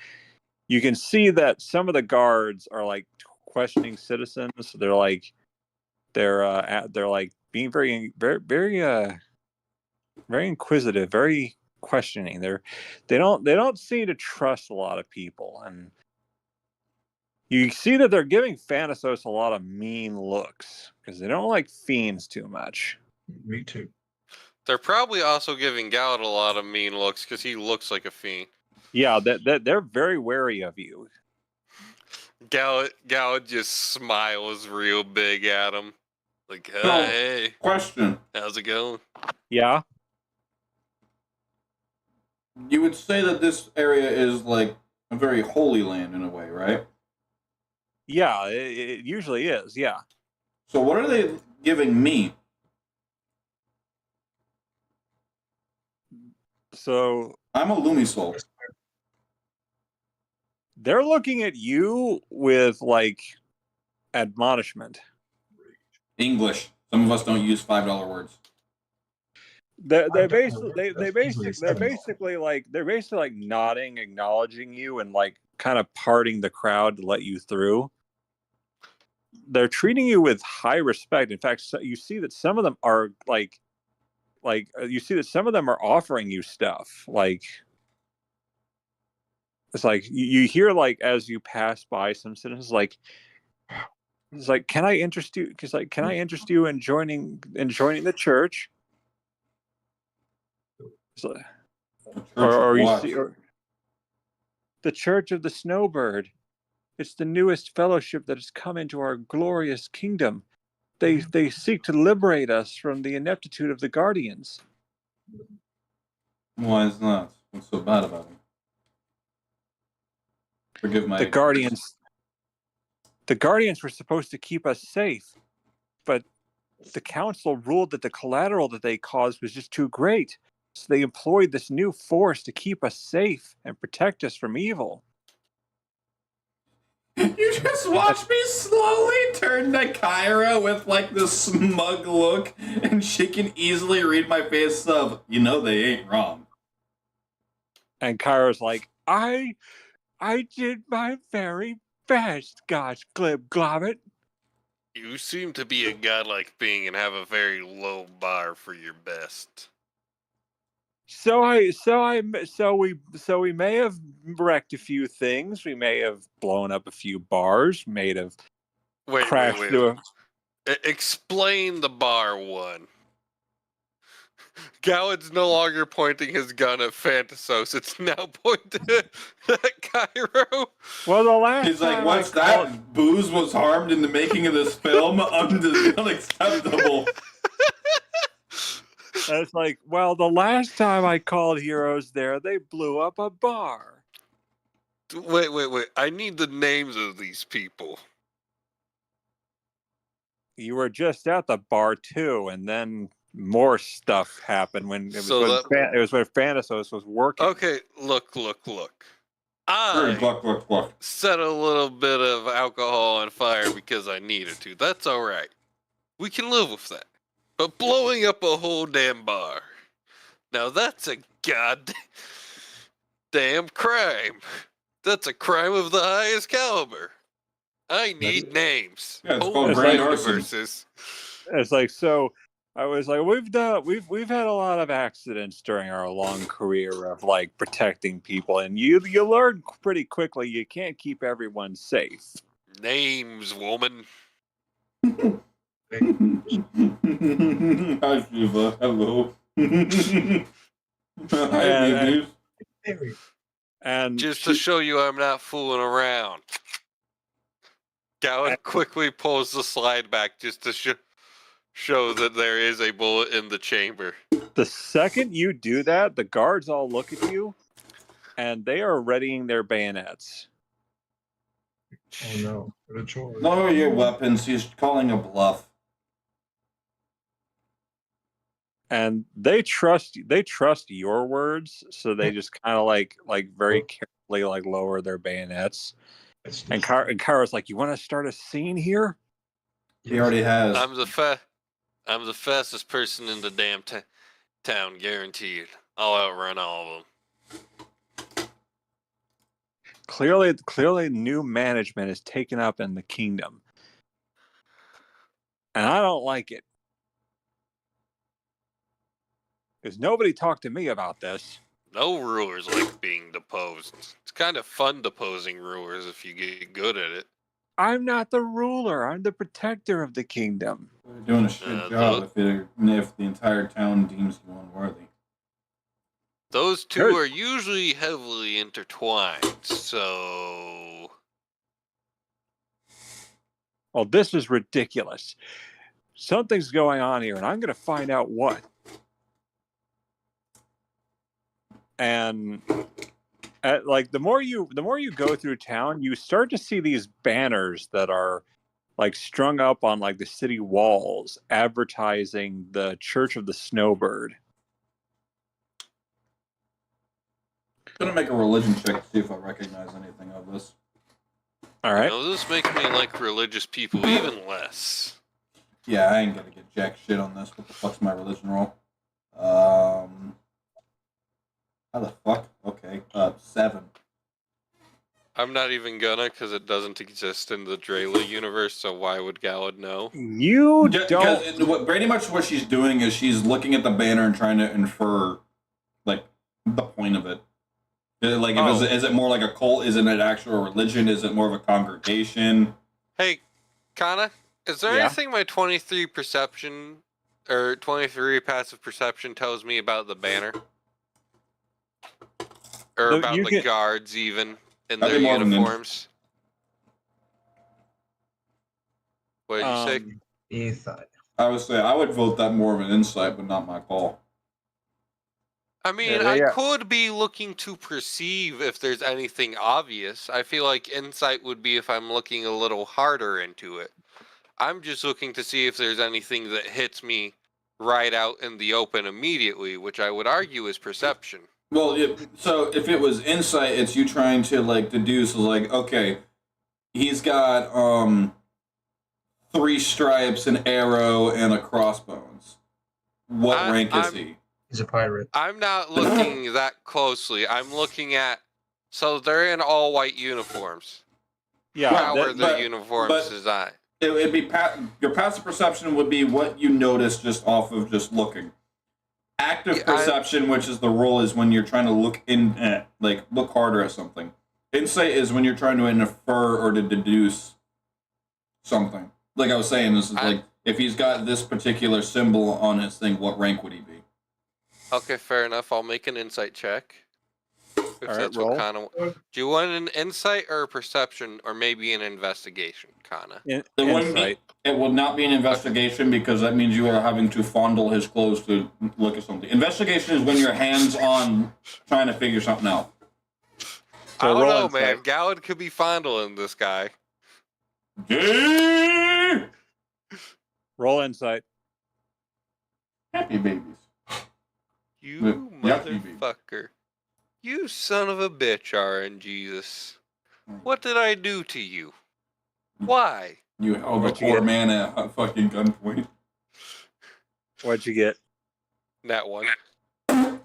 you can see that some of the guards are like questioning citizens. They're like being very inquisitive, very questioning. They don't seem to trust a lot of people, and you see that they're giving Thanatos a lot of mean looks because they don't like fiends too much. Me too. They're probably also giving Gallad a lot of mean looks because he looks like a fiend. Yeah, that they're very wary of you. Gallad just smiles real big at him. Like, So, hey, question. how's it going? Yeah. You would say that this area is like a very holy land in a way, right? Yeah, it usually is. Yeah. So what are they giving me? So I'm a Lumisoul. they're looking at you with like admonishment. English. Some of us don't use $5 words. They're basically like nodding, acknowledging you, and like kind of parting the crowd to let you through. They're treating you with high respect. In fact, you see that some of them are you see that some of them are offering you stuff. Like, it's like you hear, like, as you pass by some citizens, like, it's like, can I interest you? Because, like, can I interest you in joining the church? So, or you see, or the Church of the Snowbird. It's the newest fellowship that has come into our glorious kingdom. They seek to liberate us from the ineptitude of the guardians. Why is that? What's so bad about them? Forgive my The guardians were supposed to keep us safe, but the council ruled that the collateral that they caused was just too great. So they employed this new force to keep us safe and protect us from evil. You just watch me slowly turn to Kyra with, like, this smug look, and she can easily read my face of, you know they ain't wrong. And Kyra's like, I did my very best, gosh, glib globbit. You seem to be a godlike being and have a very low bar for your best. So we may have wrecked a few things. We may have blown up a few bars. May have crashed through. Explain the bar one. Goward's no longer pointing his gun at Phantasos. It's now pointed at Cairo. Well, the last He's like, what's that? Booze was harmed in the making of this film? Unacceptable. It's like, well, the last time I called heroes there, they blew up a bar. Wait. I need the names of these people. You were just at the bar too, and then more stuff happened when it was when Phantasos was working. Okay, look. I set a little bit of alcohol on fire because I needed to. That's all right. We can live with that. But blowing up a whole damn bar, now that's a goddamn crime. That's a crime of the highest caliber. I need names. Yeah, it's called grand arson. It's like, so I was like, we've had a lot of accidents during our long career of, like, protecting people, and you learn pretty quickly you can't keep everyone safe. Names, woman. Hi, Shiva. Hello. Hi, babies. And just to show you I'm not fooling around. Gowan quickly pulls the slide back just to show that there is a bullet in the chamber. The second you do that, the guards all look at you, and they are readying their bayonets. Oh no, what a chore. Lower your weapons. He's calling a bluff. And they trust your words, so they just kind of like very carefully, like, lower their bayonets. And Kara's like, you want to start a scene here? He already has. I'm the fastest person in the damn town, guaranteed. I'll outrun all of them. Clearly, new management is taken up in the kingdom, and I don't like it. Because nobody talked to me about this. No rulers like being deposed. It's kind of fun deposing rulers if you get good at it. I'm not the ruler. I'm the protector of the kingdom. You're doing a shit job if the entire town deems you unworthy. Those two are usually heavily intertwined, so... Well, this is ridiculous. Something's going on here, and I'm going to find out what. And like, the more you go through town, you start to see these banners that are, like, strung up on, like, the city walls advertising the Church of the Snowbird. I'm gonna make a religion check to see if I recognize anything of this. All right. This makes me like religious people even less. Yeah, I ain't gonna get jack shit on this. What the fuck's my religion roll? How the fuck? Okay, 7. I'm not even gonna, because it doesn't exist in the Drayla universe, so why would Galad know? You don't. Because pretty much what she's doing is she's looking at the banner and trying to infer, like, the point of it. Like, is it more like a cult? Is it an actual religion? Is it more of a congregation? Hey, Kanna, is there Yeah? anything my 23 perception or 23 passive perception tells me about the banner? Or about the guards, even in their uniforms? What did you say? Insight. I would say I would vote that more of an insight, but not my call. I mean, I could be looking to perceive if there's anything obvious. I feel like insight would be if I'm looking a little harder into it. I'm just looking to see if there's anything that hits me right out in the open immediately, which I would argue is perception. Well, so if it was insight, it's you trying to, like, deduce, like, okay, he's got 3 stripes, an arrow, and a crossbones. What rank is he? He's a pirate. I'm not looking that closely. I'm looking at, so they're in all white uniforms. Yeah. How are the uniforms designed? It'd be your passive perception would be what you notice just off of just looking. Active perception, which is the role, is when you're trying to look look harder at something. Insight is when you're trying to infer or to deduce something. Like I was saying, this is like if he's got this particular symbol on his thing, what rank would he be? Okay, fair enough. I'll make an insight check. If All that's right, roll. what Kanna. Do you want an insight or a perception, or maybe an investigation, Kanna? Insight. It will not be an investigation because that means you are having to fondle his clothes to look at something. Investigation is when you're hands-on trying to figure something out. I don't know, man. Galad could be fondling this guy. Roll insight. Happy babies. You motherfucker. You son of a bitch, RN Jesus. What did I do to you? Why? You held a poor man at fucking gunpoint. What'd you get? That one.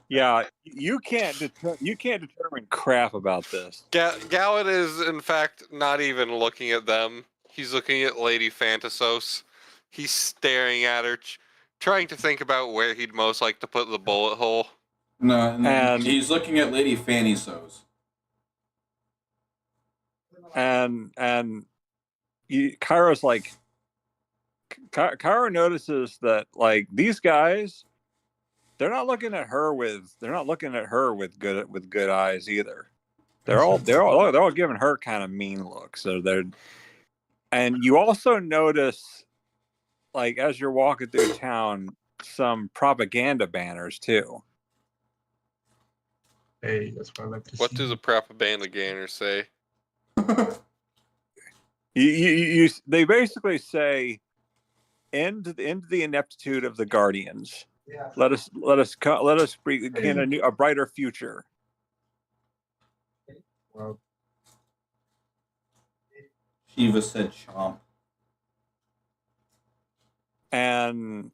Yeah, you can't determine crap about this. Galad is, in fact, not even looking at them. He's looking at Lady Phantasos. He's staring at her, trying to think about where he'd most like to put the bullet hole. No, he's looking at Lady Fanny So's. And Kyra's like, Kyra notices that, like, these guys, they're not looking at her with good eyes either. They're all giving her kind of mean looks. So and you also notice, like, as you're walking through town, some propaganda banners too. Hey, that's what I like to see. What does a propaganda banner say? They basically say, end the ineptitude of the Guardians. Yeah. Let us begin a brighter future. Well, Shiva said chomp. And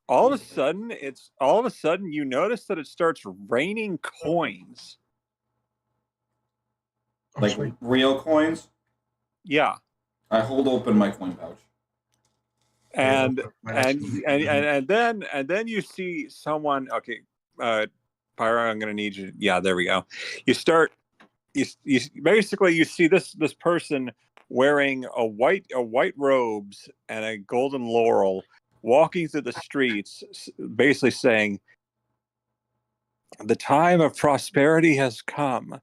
all of a sudden you notice that it starts raining coins. Like real coins? Yeah. I hold open my coin pouch. And then you see someone. Okay, Pyro, I'm gonna need you. Yeah, there we go. You basically see this person wearing a white robes and a golden laurel, walking through the streets, basically saying, "The time of prosperity has come.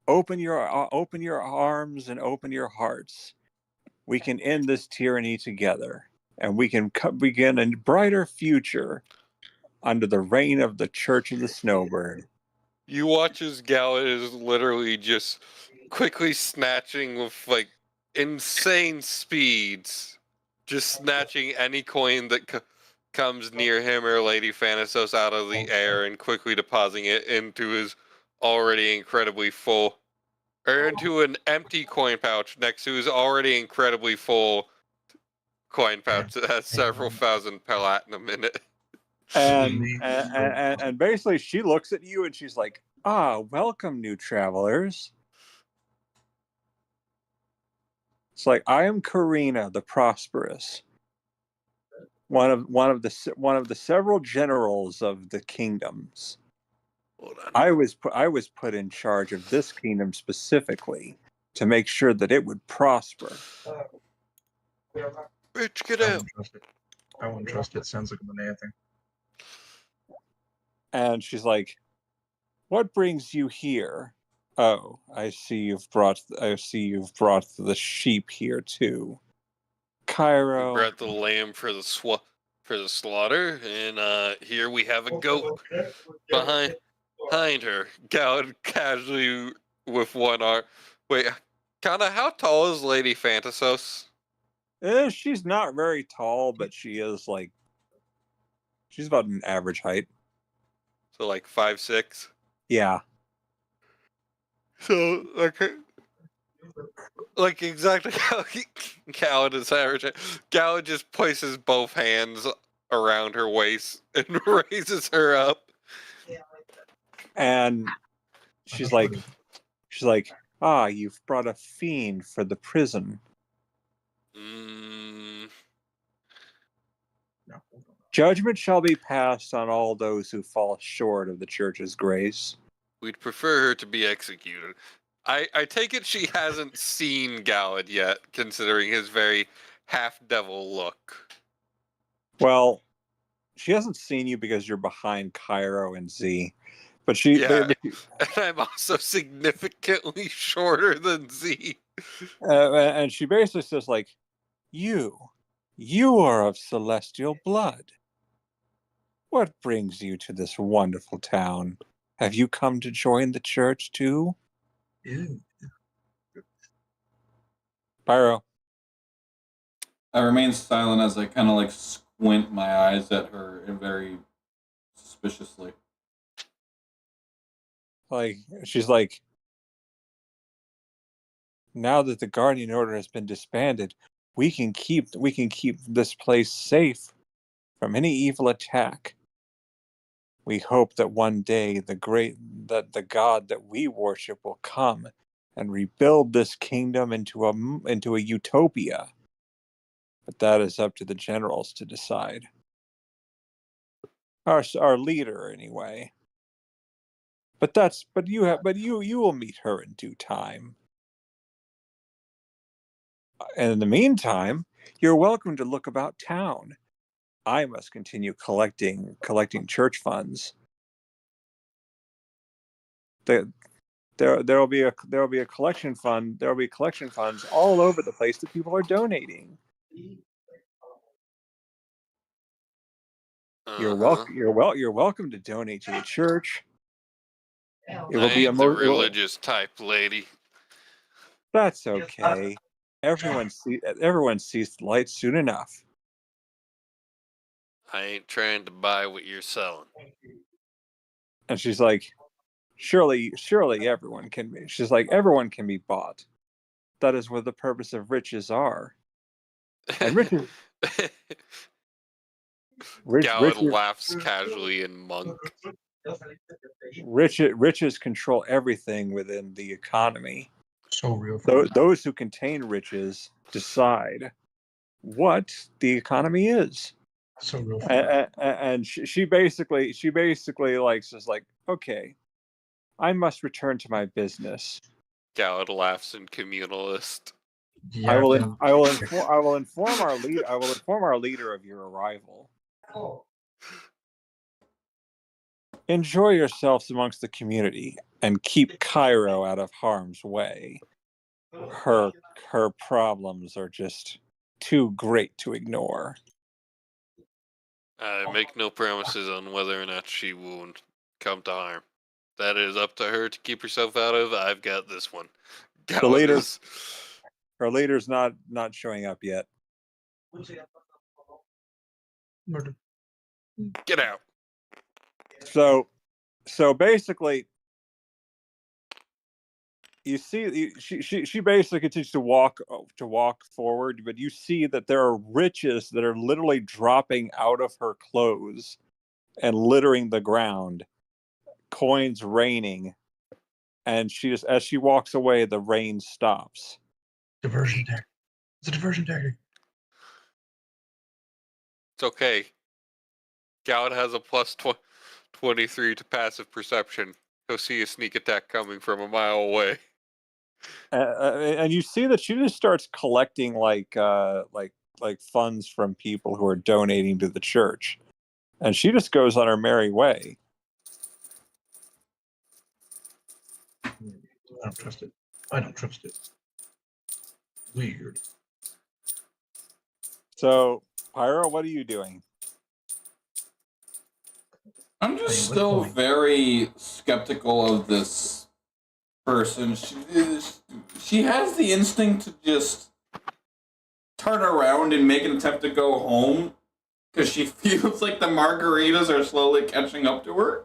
Open your arms and open your hearts. We can end this tyranny together, and we can begin a brighter future under the reign of the Church of the Snowbird." You watch as Galad is literally just quickly snatching with, like, insane speeds, just snatching any coin that comes near him or Lady Phantasos out of the air and quickly depositing it into his already incredibly full, or into an empty coin pouch next to his already incredibly full coin pouch that has several thousand platinum in it. And basically she looks at you and she's like, welcome, new travelers. It's like, I am Karina the Prosperous, one of the several generals of the kingdoms. Hold on. I was put in charge of this kingdom specifically to make sure that it would prosper. Bitch, get I out. wouldn't trust it. I wouldn't trust it. Sounds like a banana thing. And she's like, "What brings you here? Oh, I see you've brought the sheep here too. We Cairo." brought the lamb for the slaughter, and here we have a goat behind her. Gallon casually with one arm. Wait, Kanna, how tall is Lady Fantasos? She's not very tall, but she is like, she's about an average height. So like 5'6". Yeah. So like exactly how Gallon is average. Gallon just places both hands around her waist and raises her up. And she's like, "Ah, you've brought a fiend for the prison. Mm, No. Judgment shall be passed on all those who fall short of the church's grace." we'd prefer her to be executed. I take it she hasn't seen Gallon yet, considering his very half-devil look. Well, she hasn't seen you because you're behind Cairo and Z, but she, Yeah, but, and I'm also significantly shorter than Z. and she basically says like, you are of celestial blood. What brings you to this wonderful town? Have you come to join the church too? Ew. Pyro. I remain silent as I kind of like squint my eyes at her very suspiciously. Like, she's like, now that the Guardian Order has been disbanded, we can keep this place safe from any evil attack. We hope that one day the God that we worship will come and rebuild this kingdom into a utopia. But that is up to the generals to decide. Our leader, anyway. But you will meet her in due time. And in the meantime, you're welcome to look about town. I must continue collecting church funds. There will be a collection fund. There will be collection funds all over the place that people are donating. You're welcome to donate to the church. It will I be ain't the religious type, lady. That's okay. Everyone sees the light soon enough. I ain't trying to buy what you're selling. And she's like, surely everyone can be. She's like, everyone can be bought. That is what the purpose of riches are. And Gallon laughs casually in monk. riches control everything within the economy. So real. Those who contain riches decide what the economy is. So real. And she basically like says like, okay, I must return to my business. Gallon laughs in communalist. Yeah, I will inform our leader of your arrival. Enjoy yourselves amongst the community and keep Cairo out of harm's way. Her problems are just too great to ignore. I make no promises on whether or not she will come to harm. That is up to her to keep herself out of. I've got this one. Her leader's not showing up yet. Murder. Get out. So basically, you see, she basically continues to walk forward, but you see that there are riches that are literally dropping out of her clothes and littering the ground, coins raining, and as she walks away, the rain stops. Diversion deck. It's a diversion tactic. It's okay. Galad has a plus 23 to passive perception. He'll see a sneak attack coming from a mile away. And you see that she just starts collecting like funds from people who are donating to the church, and she just goes on her merry way. I don't trust it. I don't trust it. Weird. So, Pyro, what are you doing? I'm just Hey, what still point? very skeptical of this person. She has the instinct to just turn around and make an attempt to go home because she feels like the margaritas are slowly catching up to her.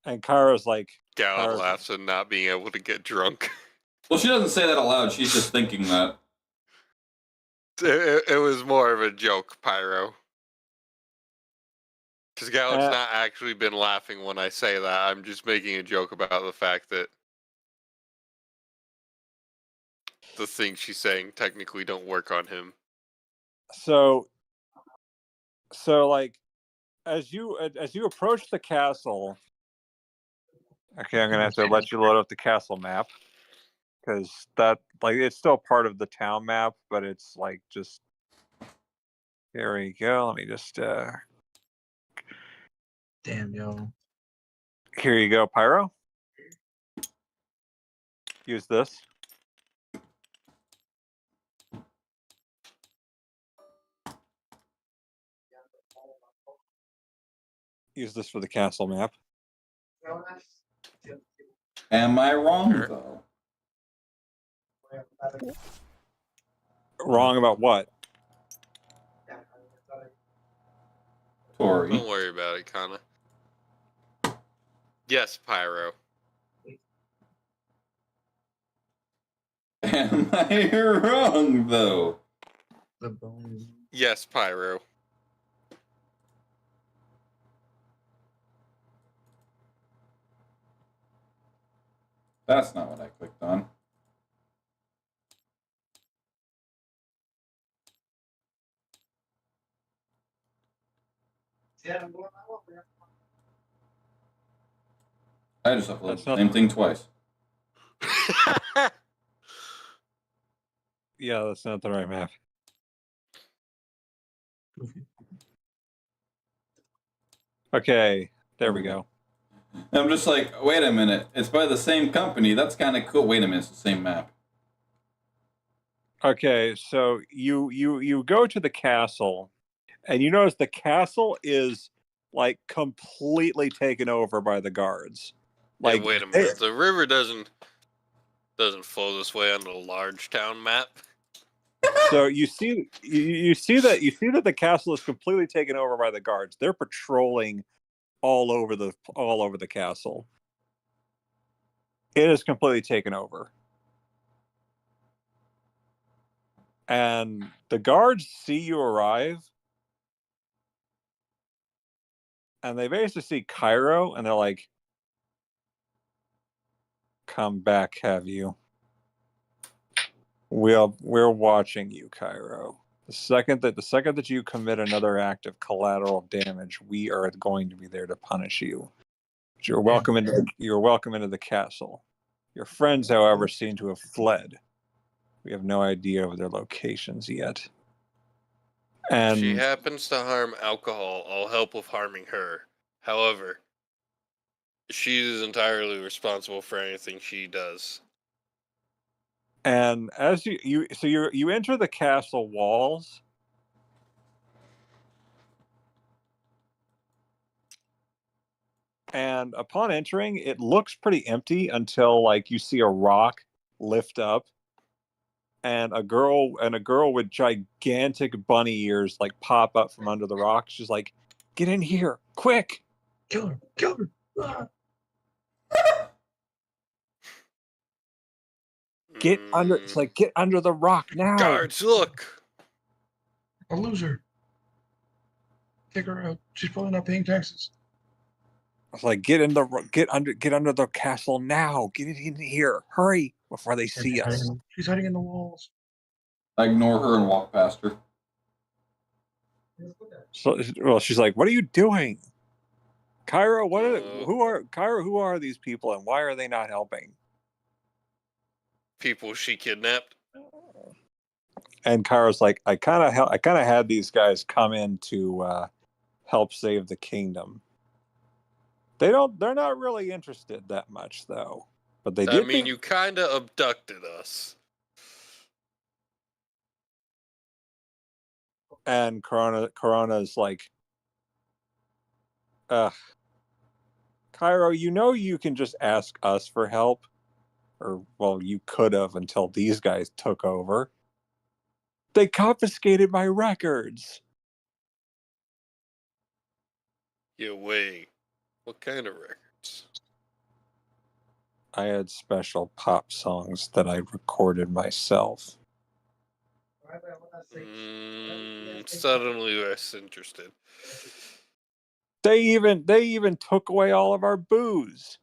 And Kara's like, Galad laughs at not being able to get drunk. Well, she doesn't say that aloud. She's just thinking that. It was more of a joke, Pyro. Because Galad's not actually been laughing when I say that. I'm just making a joke about the fact that the things she's saying technically don't work on him. So like, as you approach the castle. Okay, I'm gonna have to let you load up the castle map, because that, like, it's still part of the town map, but it's like just, here we go. Let me just Damn, yo. here you go, Pyro. Use this. Use this for the castle map. Am I wrong, though? Wrong about what? Tori. Don't worry about it, Kanna. Yes, Pyro. Am I wrong, though? The bones. Yes, Pyro. That's not what I clicked on. I just uploaded the same thing twice. Yeah, that's not the right map. Okay, there we go. I'm just like, wait a minute. It's by the same company. That's kind of cool. Wait a minute. It's the same map. Okay, so you go to the castle, and you notice the castle is like completely taken over by the guards. Like, hey, wait a minute. The river doesn't flow this way on the large town map. So you see that the castle is completely taken over by the guards. They're patrolling all over the castle. It is completely taken over. And the guards see you arrive, and they basically see Cairo, and they're like, "Come back, have you? We're watching you, Cairo. The second that you commit another act of collateral damage, we are going to be there to punish you. But you're welcome into the castle. Your friends, however, seem to have fled. We have no idea of their locations yet." And if she happens to harm alcohol, I'll help with harming her. However, she is entirely responsible for anything she does. And as you enter the castle walls, and upon entering, it looks pretty empty until, like, you see a rock lift up, and a girl with gigantic bunny ears like pop up from under the rock. She's like, "Get in here, quick! Kill her! Kill her! Ah. Get under!" It's like, "Get under the rock now!" Guards, look! A loser. Kick her out. She's probably not paying taxes. was like, get under the castle now. Get it in here. Hurry before they see us. She's hiding in the walls. I ignore her and walk past her. So, well, she's like, what are you doing? Kyra, who are these people and why are they not helping? People she kidnapped. And Kyra's like, I kind of had these guys come in to help save the kingdom. They're not really interested that much though. But they did. I mean, you kind of abducted us. And Corona's like, Cairo, you can just ask us for help. Or, well, you could have until these guys took over. They confiscated my records. Yeah, wait. What kind of records? I had special pop songs that I recorded myself. Suddenly less interested. They even took away all of our booze.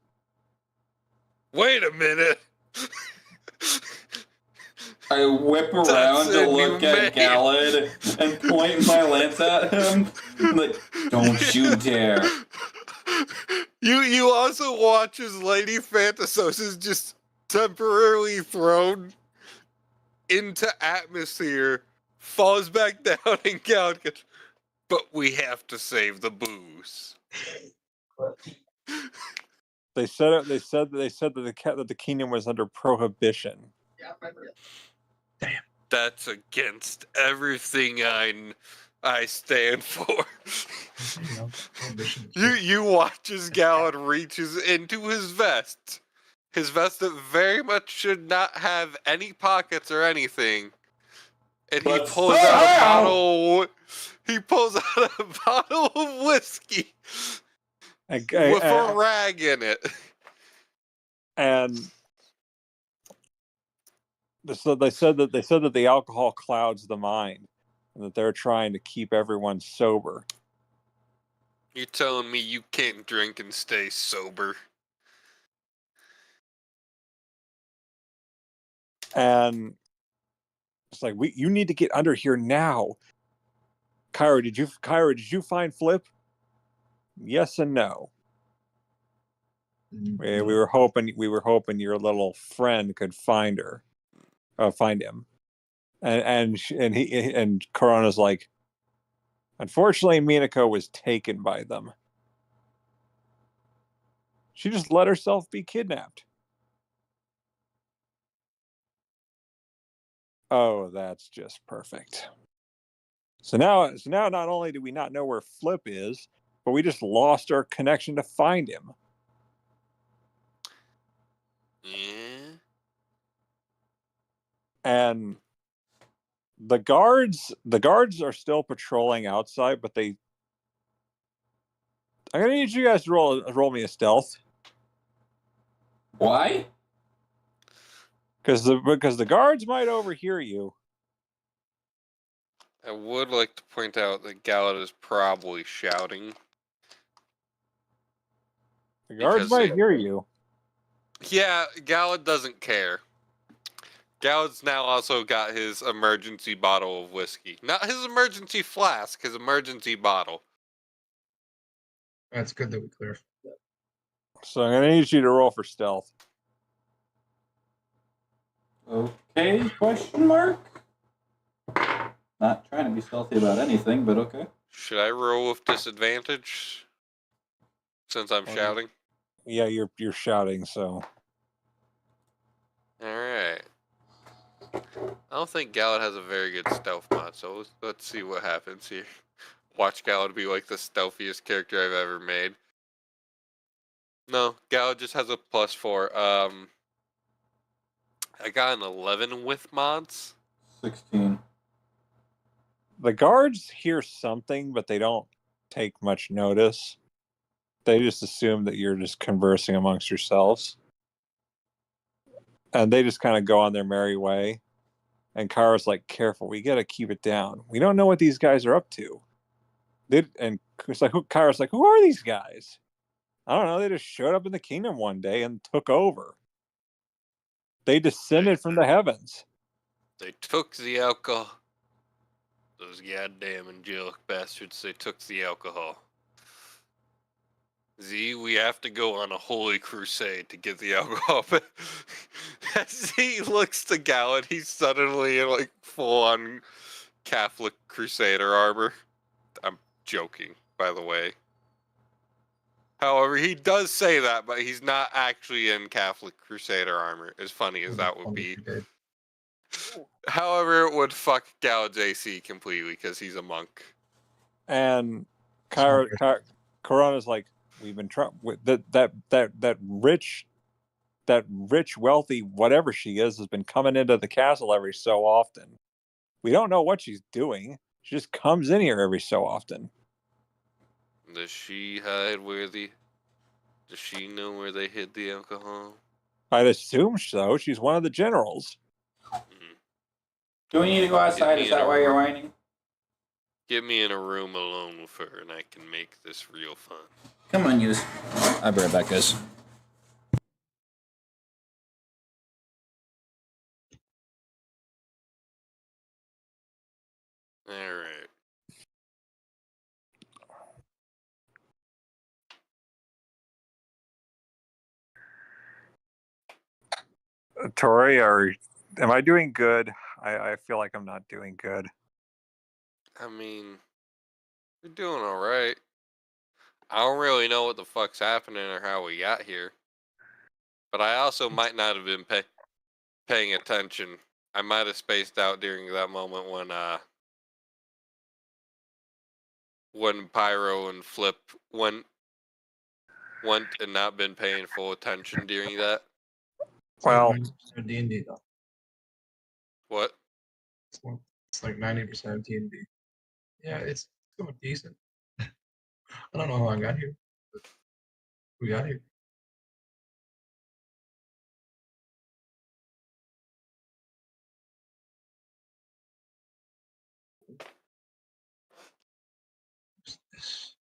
Wait a minute. I whip around to look at Gallad and point my lance at him. Like, don't you dare. You also watch as Lady Phantasos is just temporarily thrown into atmosphere, falls back down, and Gallad gets, but we have to save the booze. They said that the kingdom was under prohibition. Damn. That's against everything I stand for. You watch as Gallad reaches into his vest. His vest that very much should not have any pockets or anything. And he pulls out a bottle of whiskey with a rag in it. And so they said that the alcohol clouds the mind, and that they're trying to keep everyone sober. You're telling me you can't drink and stay sober? And it's like, you need to get under here now. Kyra, did you find Flip? Yes and no. We were hoping your little friend could find him. And Corona's like, unfortunately, Minako was taken by them. She just let herself be kidnapped. Oh, that's just perfect. So now not only do we not know where Flip is, but we just lost our connection to find him. Yeah. And the guards are still patrolling outside, but I'm gonna need you guys to roll me a stealth. Why? Because the guards might overhear you. I would like to point out that Gallad is probably shouting. The guards might hear you. Yeah, Gallad doesn't care. Gallad's now also got his emergency bottle of whiskey. Not his emergency flask, his emergency bottle. That's good that we clarified that. So I'm gonna need you to roll for stealth. Okay, question mark? Not trying to be stealthy about anything, but okay. Should I roll with disadvantage? Since I'm shouting? Yeah, you're shouting, so. Alright. I don't think Gallad has a very good stealth mod, so let's see what happens here. Watch Gallad be like the stealthiest character I've ever made. No, Gallad just has a +4. I got an 11 with mods. 16. The guards hear something, but they don't take much notice. They just assume that you're just conversing amongst yourselves. And they just kind of go on their merry way. And Kara's like, careful, we got to keep it down. We don't know what these guys are up to. And it's like, Kara's like, who are these guys? I don't know. They just showed up in the kingdom one day and took over. They descended from the heavens. They took the alcohol. Those goddamn angelic bastards, they took the alcohol. Z, we have to go on a holy crusade to get the alcohol. As he looks to Gallon, he's suddenly in like full on Catholic crusader armor. I'm joking, by the way. However, he does say that, but he's not actually in Catholic crusader armor, as funny as that would be. However, it would fuck Gallon's AC completely because he's a monk. And Corona's like, we've been trying that rich, wealthy, whatever she is, has been coming into the castle every so often. We don't know what she's doing. She just comes in here every so often. Does she hide where the... Does she know where they hid the alcohol? I'd assume so. She's one of the generals. Do we need to go outside? Is that why you're whining? Get me in a room alone with her and I can make this real fun. Come on, use. I'll be right back, guys. Alright. Tori, am I doing good? I feel like I'm not doing good. I mean, you're doing alright. I don't really know what the fuck's happening or how we got here. But I also might not have been paying attention. I might have spaced out during that moment when Pyro and Flip went and not been paying full attention during that. Well, D&D though. What? It's like 90% of D&D. Yeah, it's going decent. I don't know how I got here, but we got here. What's this?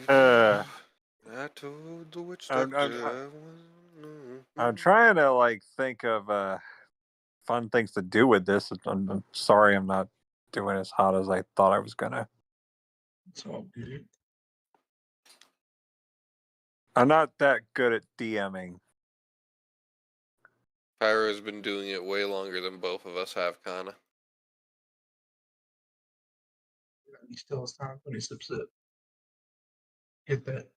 Uh, I told the witch I'm, doctor I'm, I was. I'm trying to like think of fun things to do with this. I'm sorry, I'm not doing as hot as I thought I was gonna. It's all good. I'm not that good at DMing. Pyro's been doing it way longer than both of us have, Kanna. He still has time when he sips it. Hit that.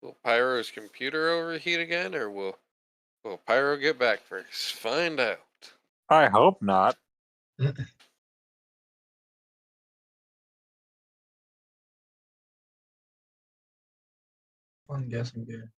Will Pyro's computer overheat again, or will Pyro get back first? Find out. I hope not. Fun guessing game.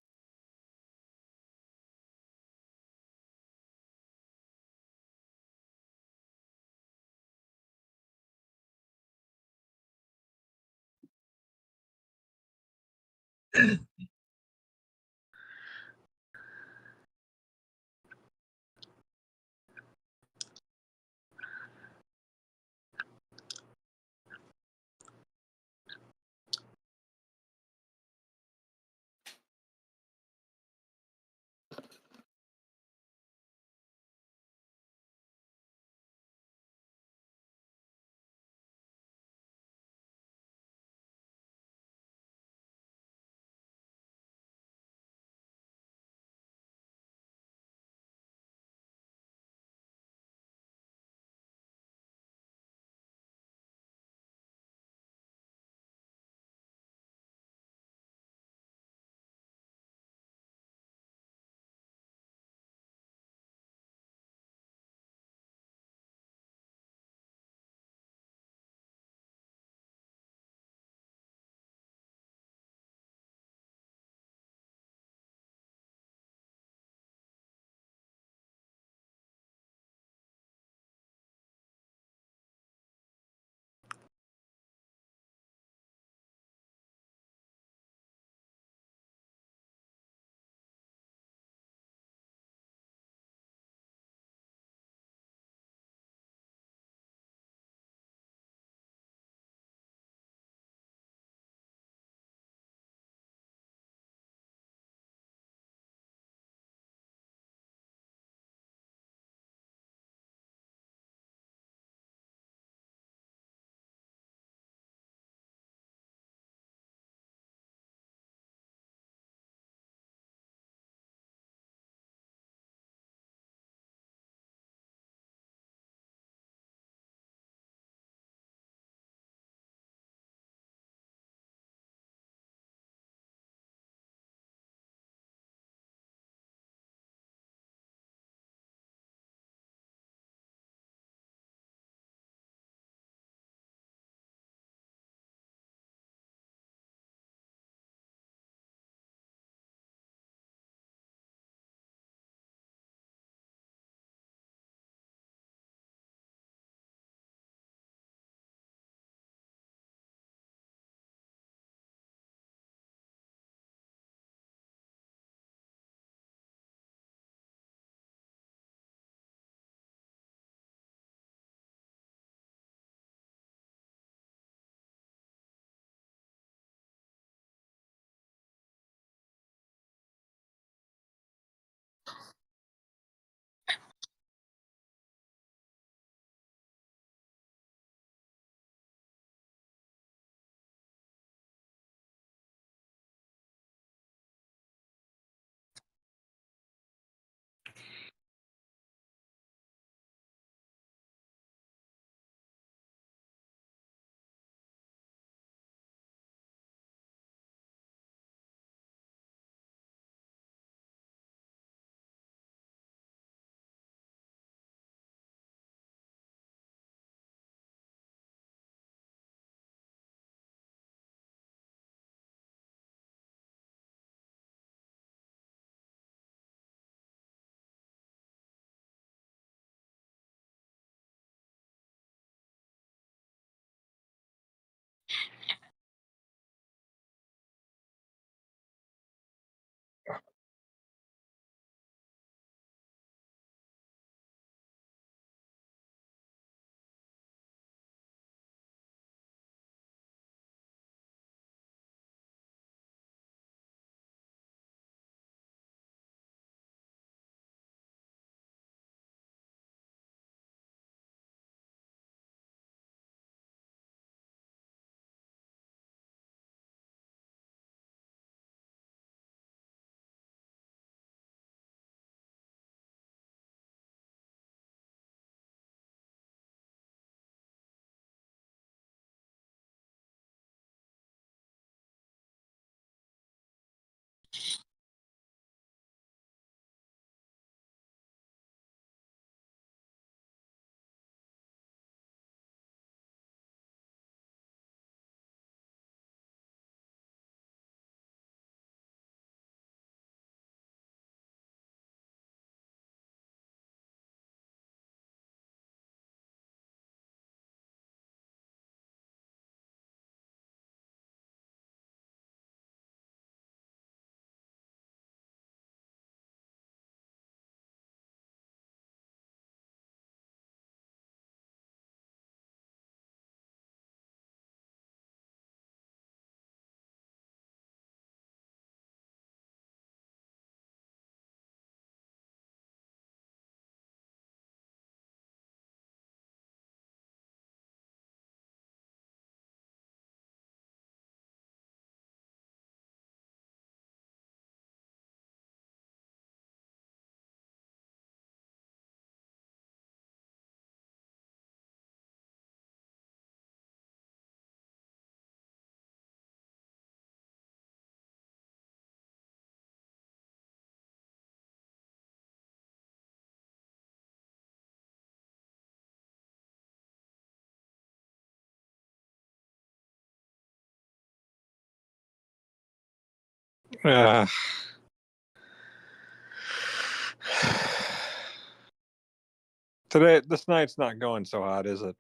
Today, this night's not going so hot, is it?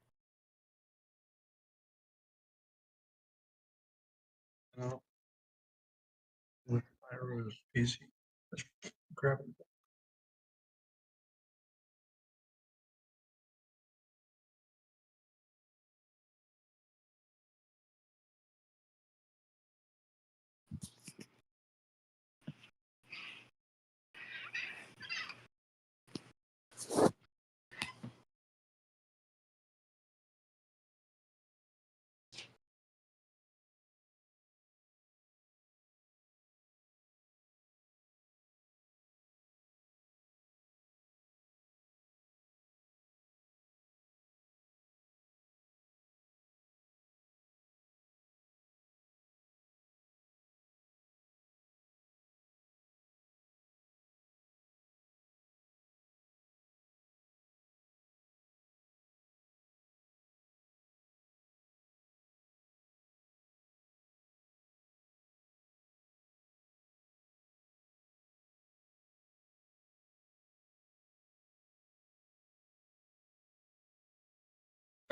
No. With Pyro's PC. That's crap.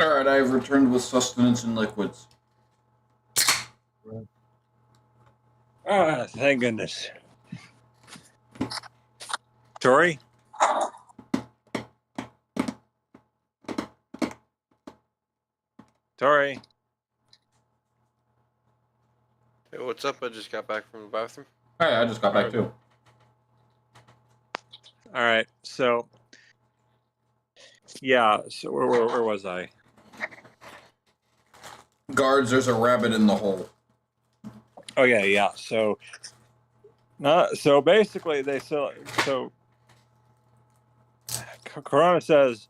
Alright, I've returned with sustenance and liquids. Ah, thank goodness. Tori? Tori? Hey, what's up? I just got back from the bathroom. Hey, I just got back too. All right, so yeah, so where was I? Guards, there's a rabbit in the hole. Oh yeah. So basically so Corona says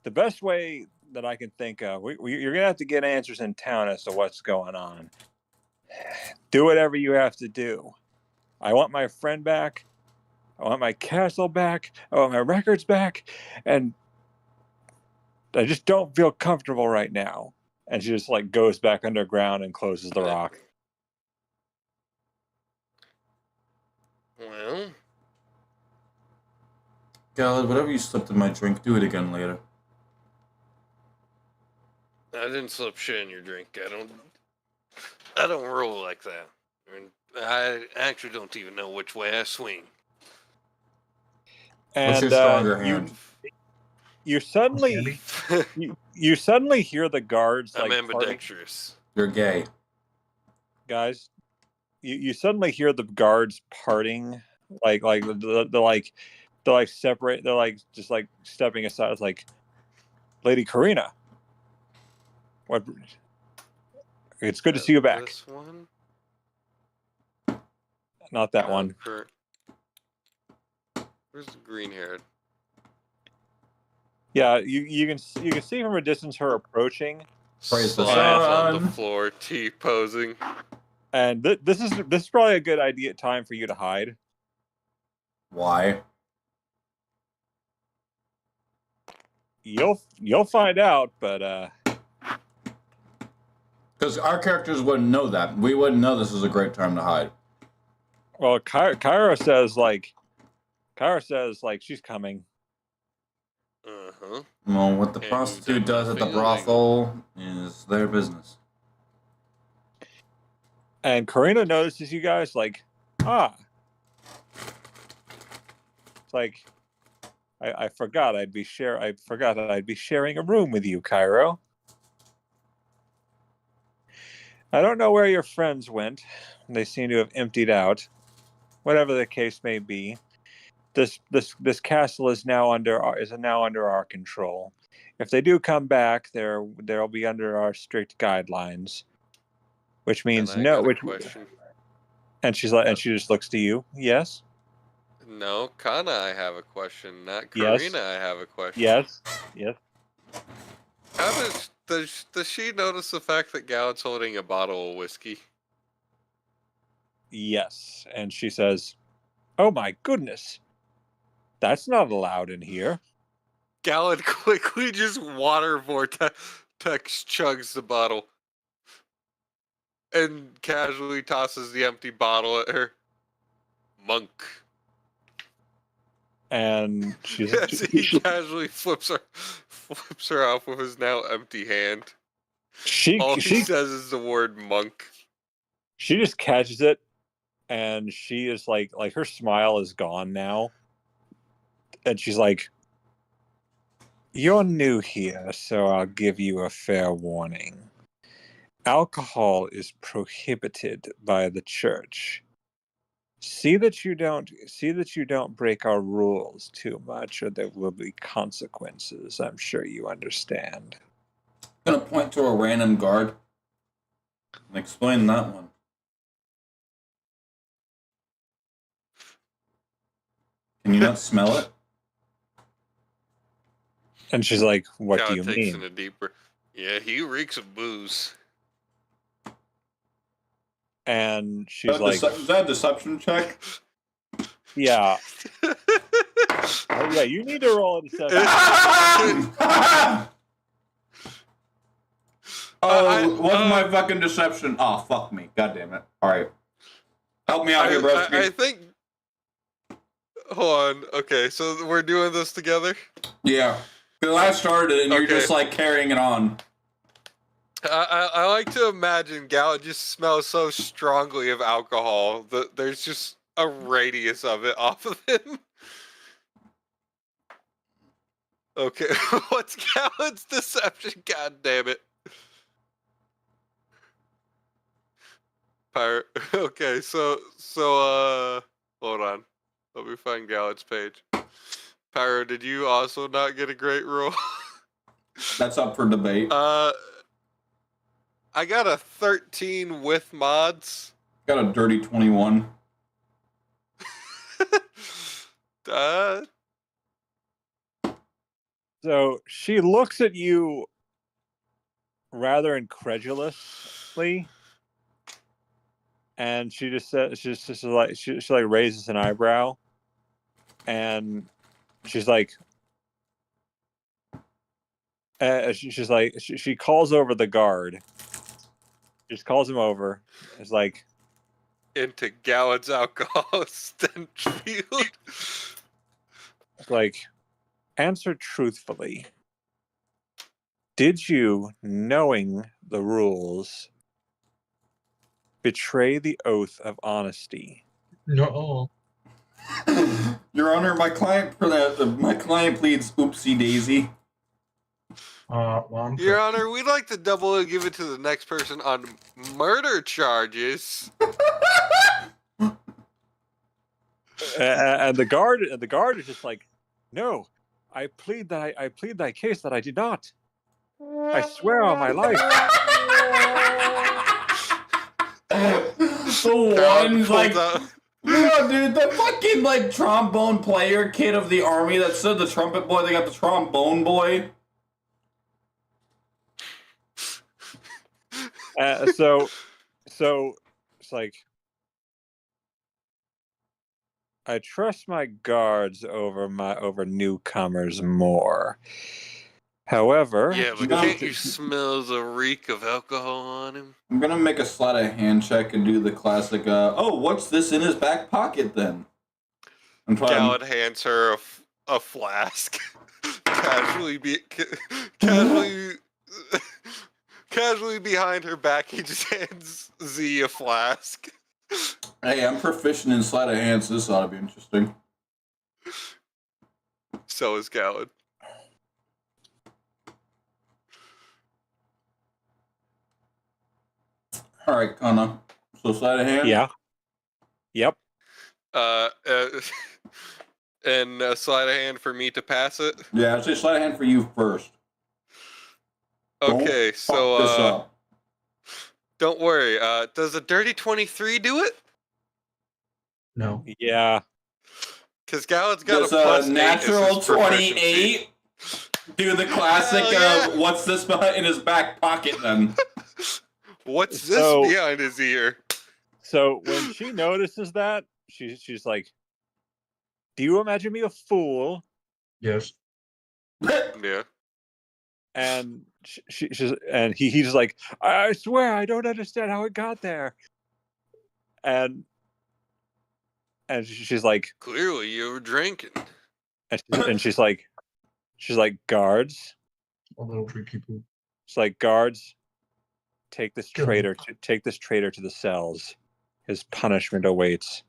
the best way that I can think of, you're gonna have to get answers in town as to what's going on. Do whatever you have to do. I want my friend back. I want my castle back. I want my records back, and I just don't feel comfortable right now. And she just like goes back underground and closes the rock. Well, God, whatever you slipped in my drink, do it again later. I didn't slip shit in your drink. I don't roll like that. And I actually don't even know which way I swing. What's And your stronger hand? you suddenly you suddenly hear the guards I'm like ambidextrous. You're gay. guys. You suddenly hear the guards parting, like they're like separate. They're like just like stepping aside. It's like, Lady Karina, what? It's good to see you back. This one? Not that one. Where's the green haired? Yeah, you can see from a distance her approaching. Praise the Slides sun. on the floor, T posing. And this is probably a good time for you to hide. Why? You'll find out, but Because our characters wouldn't know that. We wouldn't know this is a great time to hide. well, Kyra says like she's coming. Uh-huh. Well, what the And prostitute we've done does at the nothing brothel is their business. And Karina notices you guys like, it's like I forgot I forgot that I'd be sharing a room with you, Cairo. I don't know where your friends went. They seem to have emptied out. Whatever the case may be, this castle is now under our control. If they do come back, they'll be under our strict guidelines. Which means And I no. got a question. And she's like, and she just looks to you. Yes. No, Kanna, I have a question. Not Yes. Karina, I have a question. Yes. How does she notice the fact that Gallad's holding a bottle of whiskey? Yes. And she says, "Oh my goodness, that's not allowed in here." Gallad quickly just water vortex chugs the bottle and casually tosses the empty bottle at her. monk. And she's As he casually flips her off with his now empty hand. All he says is the word monk. She just catches it, and she is like her smile is gone now, and she's like, "You're new here, so I'll give you a fair warning. Alcohol is prohibited by the church. See that you don't break our rules too much, or there will be consequences. I'm sure you understand." I'm gonna point to a random guard and explain that one. Can you not smell it? And she's like, "What do you takes mean?" in a deeper. Yeah, he reeks of booze. And she's like, "Is that a deception check?" "Yeah." Oh, yeah, you need to roll a deception. What's my fucking deception? Oh, fuck me. God damn it. Alright. Help me out here, bro. I think... Hold on. Okay, so we're doing this together? Yeah. Because I started it and you're just like carrying it on. I like to imagine Gallet just smells so strongly of alcohol that there's just a radius of it off of him. Okay, what's Gallet's deception? God damn it. Pirate. Okay, so hold on. Let me find Gallet's page. Pyro, did you also not get a great roll? That's up for debate. I got a 13 with mods. Got a dirty 21. So she looks at you rather incredulously, and she just says, she raises an eyebrow, and she's like, she calls over the guard. She just calls him over. It's like, into Gallet's alcohol stench field. Like, answer truthfully. Did you, knowing the rules, betray the oath of honesty? No. Your Honor, my client pleads oopsie daisy. Your Honor, we'd like to double and give it to the next person on murder charges. And the guard is just like, no, I plead thy case that I did not. I swear on my life. The one, like, no, dude, the fucking, like, trombone player kid of the army that said the trumpet boy, they got the trombone boy. So it's like, I trust my guards over newcomers more. However, yeah, but can't you smell the reek of alcohol on him? I'm gonna make a sleight of hand check and do the classic, oh, what's this in his back pocket then? Gallet hands her a flask. casually behind her back, he just hands Z a flask. Hey, I'm proficient in sleight of hand, so this ought to be interesting. So is Gallet. All right, Kanna. So sleight of hand? Yeah. Yep. And sleight of hand for me to pass it? Yeah, I'd say sleight of hand for you first. Okay, Don't fuck this up. Don't worry. Does a dirty 23 do it? No. Yeah. Because Gallet's got Does a plus a natural 28 do the classic of what's this in his back pocket then? What's this behind his ear? So when she notices that, she's like, do you imagine me a fool? Yes. Yeah. And he's like, I swear I don't understand how it got there. And And she's like, Clearly, you were drinking. and she's like, guards. All little free people. She's like, guards, take this Kill him. traitor to the cells. His punishment awaits.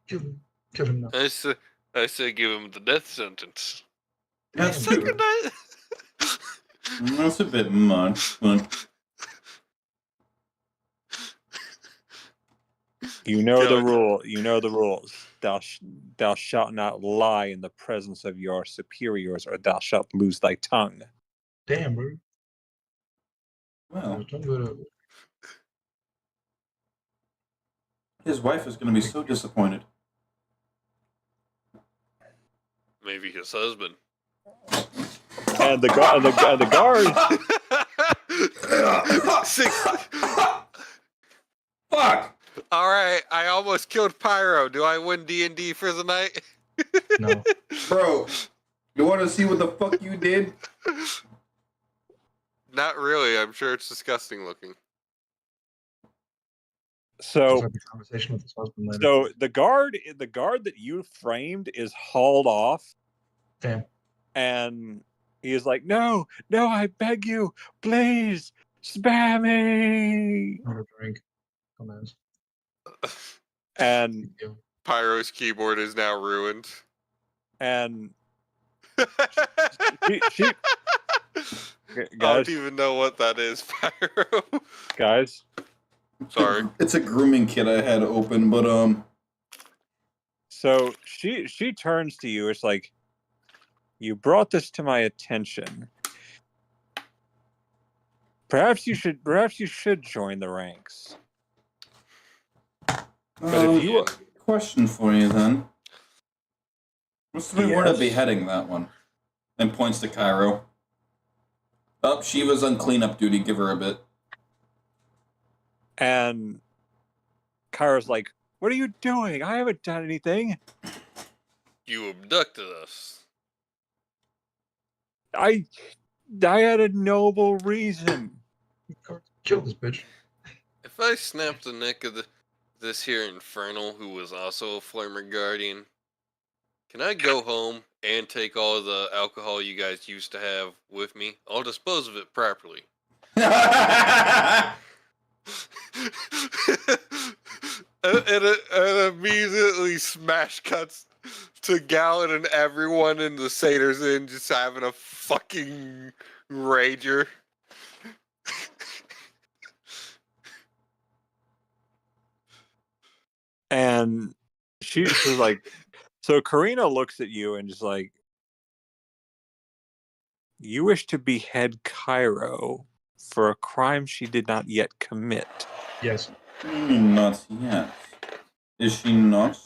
Kill him. Kill him now. I say give him the death sentence. That's Damn, Second dude. That's a bit much, but You know the God. rule. You know the rules. Thou shalt not lie in the presence of your superiors, or thou shalt lose thy tongue. Damn, bro. well, Don't go to. his wife is going to be so disappointed. Maybe his husband. And the guard. Fuck! All right, I almost killed Pyro. Do I win D&D for the night? No. Bro, you want to see what the fuck you did? Not really. I'm sure it's disgusting looking. Just So have a conversation with his husband later. So the guard that you framed is hauled off, Damn. and he is like, "No, I beg you, please, spare me." Not a drink. Dumbass. And Pyro's keyboard is now ruined. and she I guys, don't even know what that is, Pyro. guys, Sorry. It's a grooming kit I had open, but so she turns to you. It's like, you brought this to my attention. Perhaps you should join the ranks. But if you question for you then. Must have been worth a Yes. beheading, that one. And points to Cairo. Oh, Shiva's on cleanup duty, give her a bit. And Kyra's like, "What are you doing? I haven't done anything. You abducted us. I had a noble reason." Kill this bitch. If I snapped the neck of this here infernal who was also a former guardian, can I go home and take all the alcohol you guys used to have with me? I'll dispose of it properly. and immediately smash cuts to Gallon and everyone in the Satyrs Inn just having a fucking rager. And she's like, so Karina looks at you and just like, "You wish to behead Cairo for a crime she did not yet commit." Yes. Not yet. Is she not,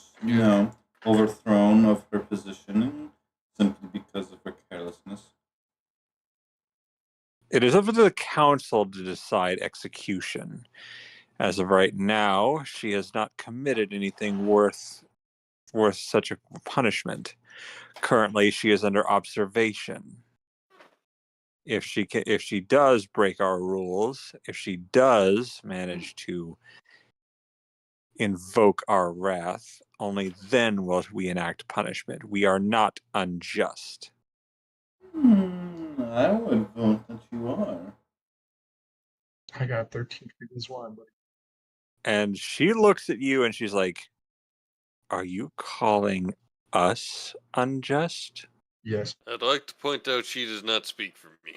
overthrown of her positioning simply because of her carelessness? It is up to the council to decide execution. As of right now, she has not committed anything worth such a punishment. Currently, she is under observation. If she does break our rules, if she does manage to invoke our wrath, only then will we enact punishment. We are not unjust. I would vote that you are. I got 13 previous one, buddy. And she looks at you and she's like, "Are you calling us unjust?" Yes. I'd like to point out she does not speak for me.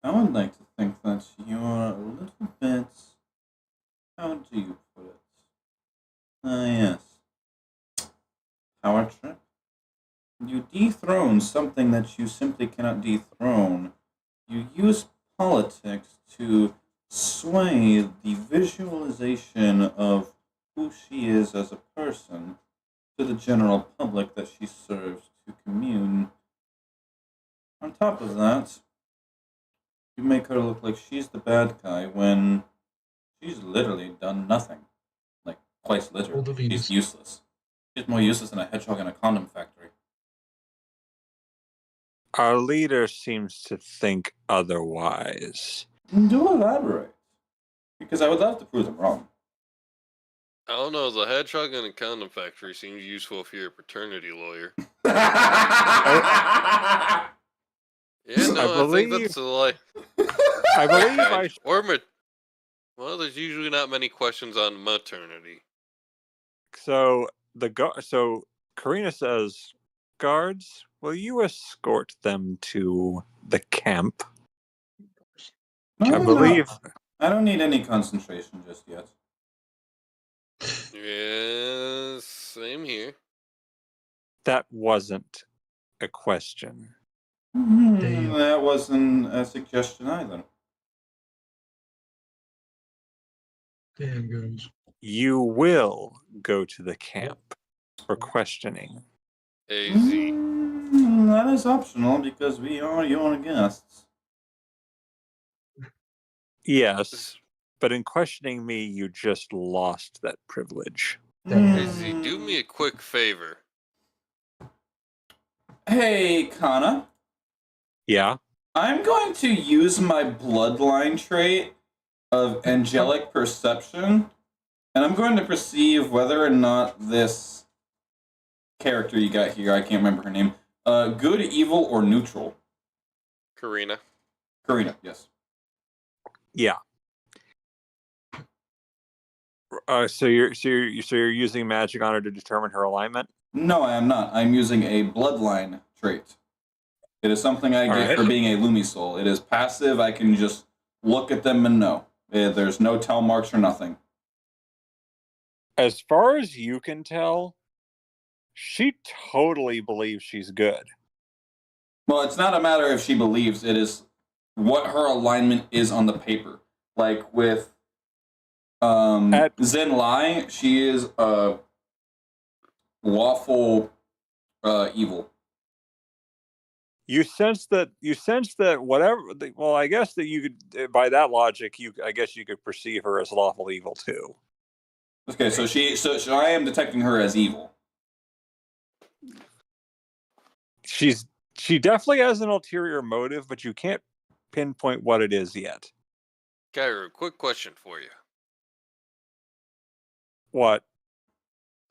I would like to think that you are a little bit... How do you put it? Yes. Power trip? You dethrone something that you simply cannot dethrone. You use politics to sway the visualization of who she is as a person to the general public that she serves to commune. On top of that, you make her look like she's the bad guy when she's literally done nothing. Like, quite literally. She's useless. She's more useless than a hedgehog in a condom factory. Our leader seems to think otherwise. Do elaborate. Because I would love to prove them wrong. I don't know. The hedgehog in a condom factory seems useful if you're a paternity lawyer. Yeah, no, I think that's I believe I. Well, there's usually not many questions on maternity. So so Karina says, "Guards, will you escort them to the camp?" I believe. I don't need any concentration just yet. Yeah, same here. That wasn't a question. Damn. That wasn't a suggestion either. Damn, guys. You will go to the camp for questioning. AZ. That is optional because we are your guests. Yes, but in questioning me, you just lost that privilege. AZ, do me a quick favor. Hey, Kanna. Yeah? I'm going to use my bloodline trait of angelic perception, and I'm going to perceive whether or not this character you got here, I can't remember her name, good, evil, or neutral. Karina, yes. Yeah. So you're using magic on her to determine her alignment? No, I am not. I'm using a bloodline trait. It is something I get for being a Lumisoul. It is passive. I can just look at them and know. There's no tell marks or nothing. As far as you can tell, she totally believes she's good. Well, it's not a matter if she believes. It is what her alignment is on the paper. Like with Zen Lai, she is lawful evil. You sense that whatever. Well, I guess that you could, by that logic, I guess you could perceive her as lawful evil too. Okay, so I am detecting her as evil. She definitely has an ulterior motive, but you can't pinpoint what it is yet. Kyra, quick question for you. What?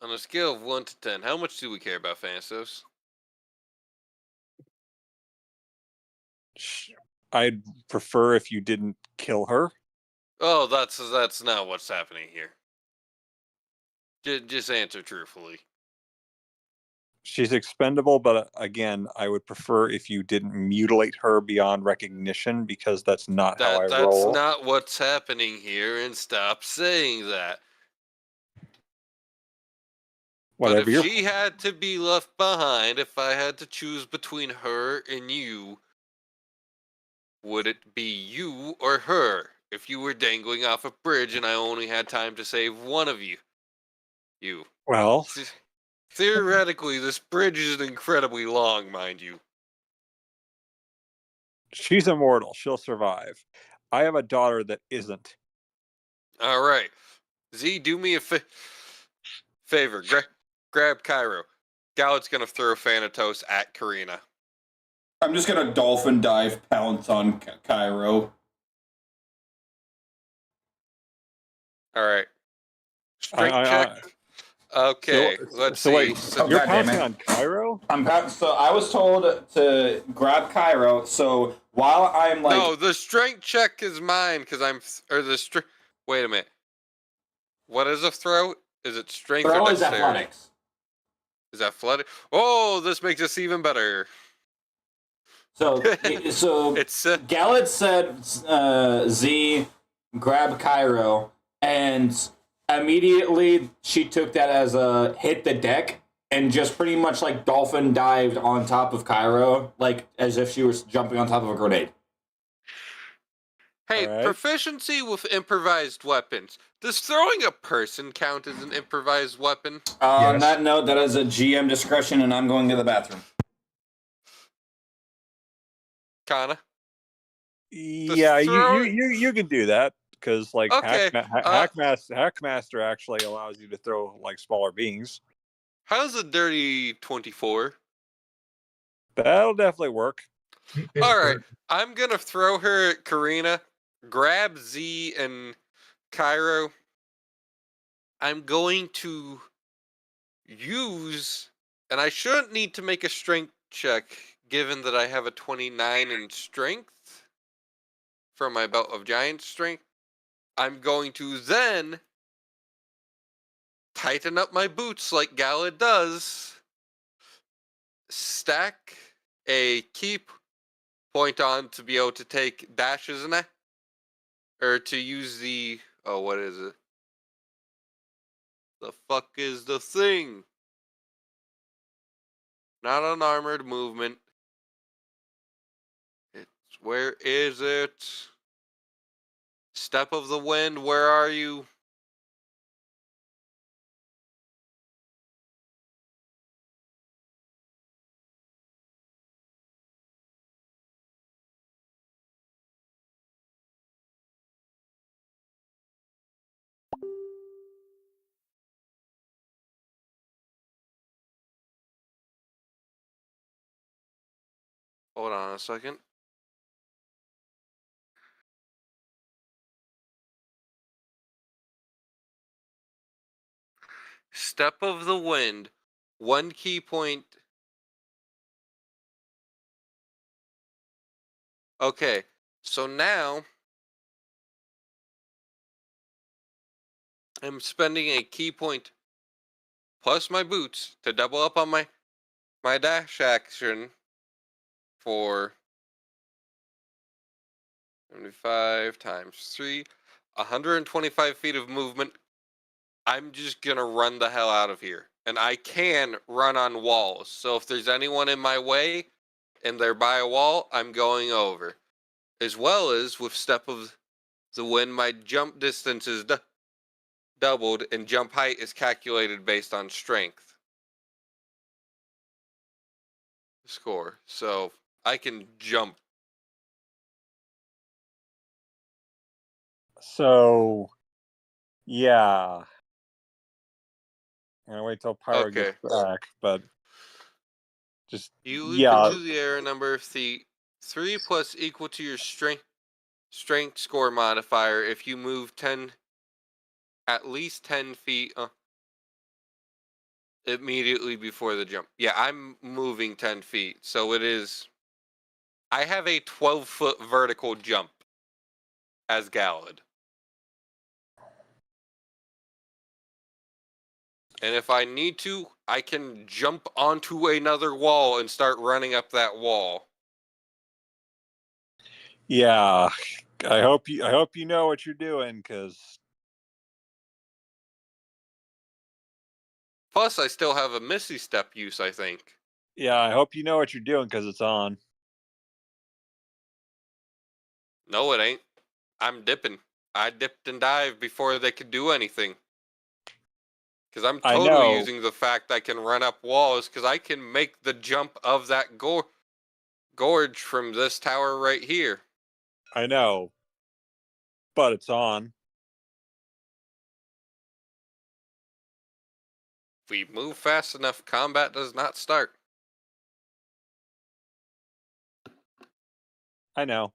On a scale of 1 to 10, how much do we care about Thanatos? I'd prefer if you didn't kill her. Oh, that's not what's happening here. Just answer truthfully. She's expendable, but again, I would prefer if you didn't mutilate her beyond recognition, because that's not how I roll. That's not what's happening here, and stop saying that. Whatever. But if she had to be left behind, if I had to choose between her and you, would it be you or her? If you were dangling off a bridge and I only had time to save one of you. Well, theoretically, this bridge is incredibly long, mind you. She's immortal. She'll survive. I have a daughter that isn't. All right. Z, do me a favor. Grab Cairo. Gallet's going to throw Thanatos at Karina. I'm just going to dolphin dive pounce on Cairo. All right. Strength check. Okay, let's see. Wait, you're pouncing on Cairo? So I was told to grab Cairo. So while I'm like, no, the strength check is mine because Wait a minute. What is a throw? Is it strength or dexterity? Throw is athletics. Is that flooded? Oh, this makes us even better. So it's Gallet said, Z, grab Cairo, and immediately she took that as a hit the deck and just pretty much like dolphin dived on top of Cairo, like as if she was jumping on top of a grenade. Hey, proficiency with improvised weapons. Does throwing a person count as an improvised weapon? On that note, that is a GM discretion, and I'm going to the bathroom. Kanna? Yeah, you can do that, because like Hackmaster actually allows you to throw like smaller beings. How's a dirty 24? That'll definitely work. All right, I'm gonna throw her at Karina, grab Z and Cairo, I'm going to use, and I shouldn't need to make a strength check given that I have a 29 in strength from my belt of giant strength. I'm going to then tighten up my boots like Gala does, stack a key point on to be able to take dashes and or to use the, oh, what is it? The fuck is the thing? Not an armored movement. It's, where is it? Step of the wind, where are you? Hold on a second. Step of the wind. One key point. Okay, so now I'm spending a key point plus my boots to double up on my dash action for 75 times 3, 125 feet of movement. I'm just gonna run the hell out of here. And I can run on walls. So if there's anyone in my way and they're by a wall, I'm going over. As well as with Step of the Wind, my jump distance is doubled and jump height is calculated based on strength score. So I can jump. So, yeah. I'm gonna wait till Pyro Okay. gets back, but just You leap yeah. into the air a number of feet, 3 plus equal to your strength score modifier if you move 10, at least 10 feet immediately before the jump. Yeah, I'm moving 10 feet, so it is. I have a 12-foot vertical jump as Galad. And if I need to, I can jump onto another wall and start running up that wall. Yeah. I hope you know what you're doing, because Plus, I still have a Missy Step use, I think. yeah, I hope you know what you're doing because it's on. No, it ain't. I'm dipping. I dipped and dived before they could do anything. Because I'm I totally know. using the fact I can run up walls, because I can make the jump of that gorge from this tower right here. I know. But it's on. If we move fast enough, combat does not start. I know.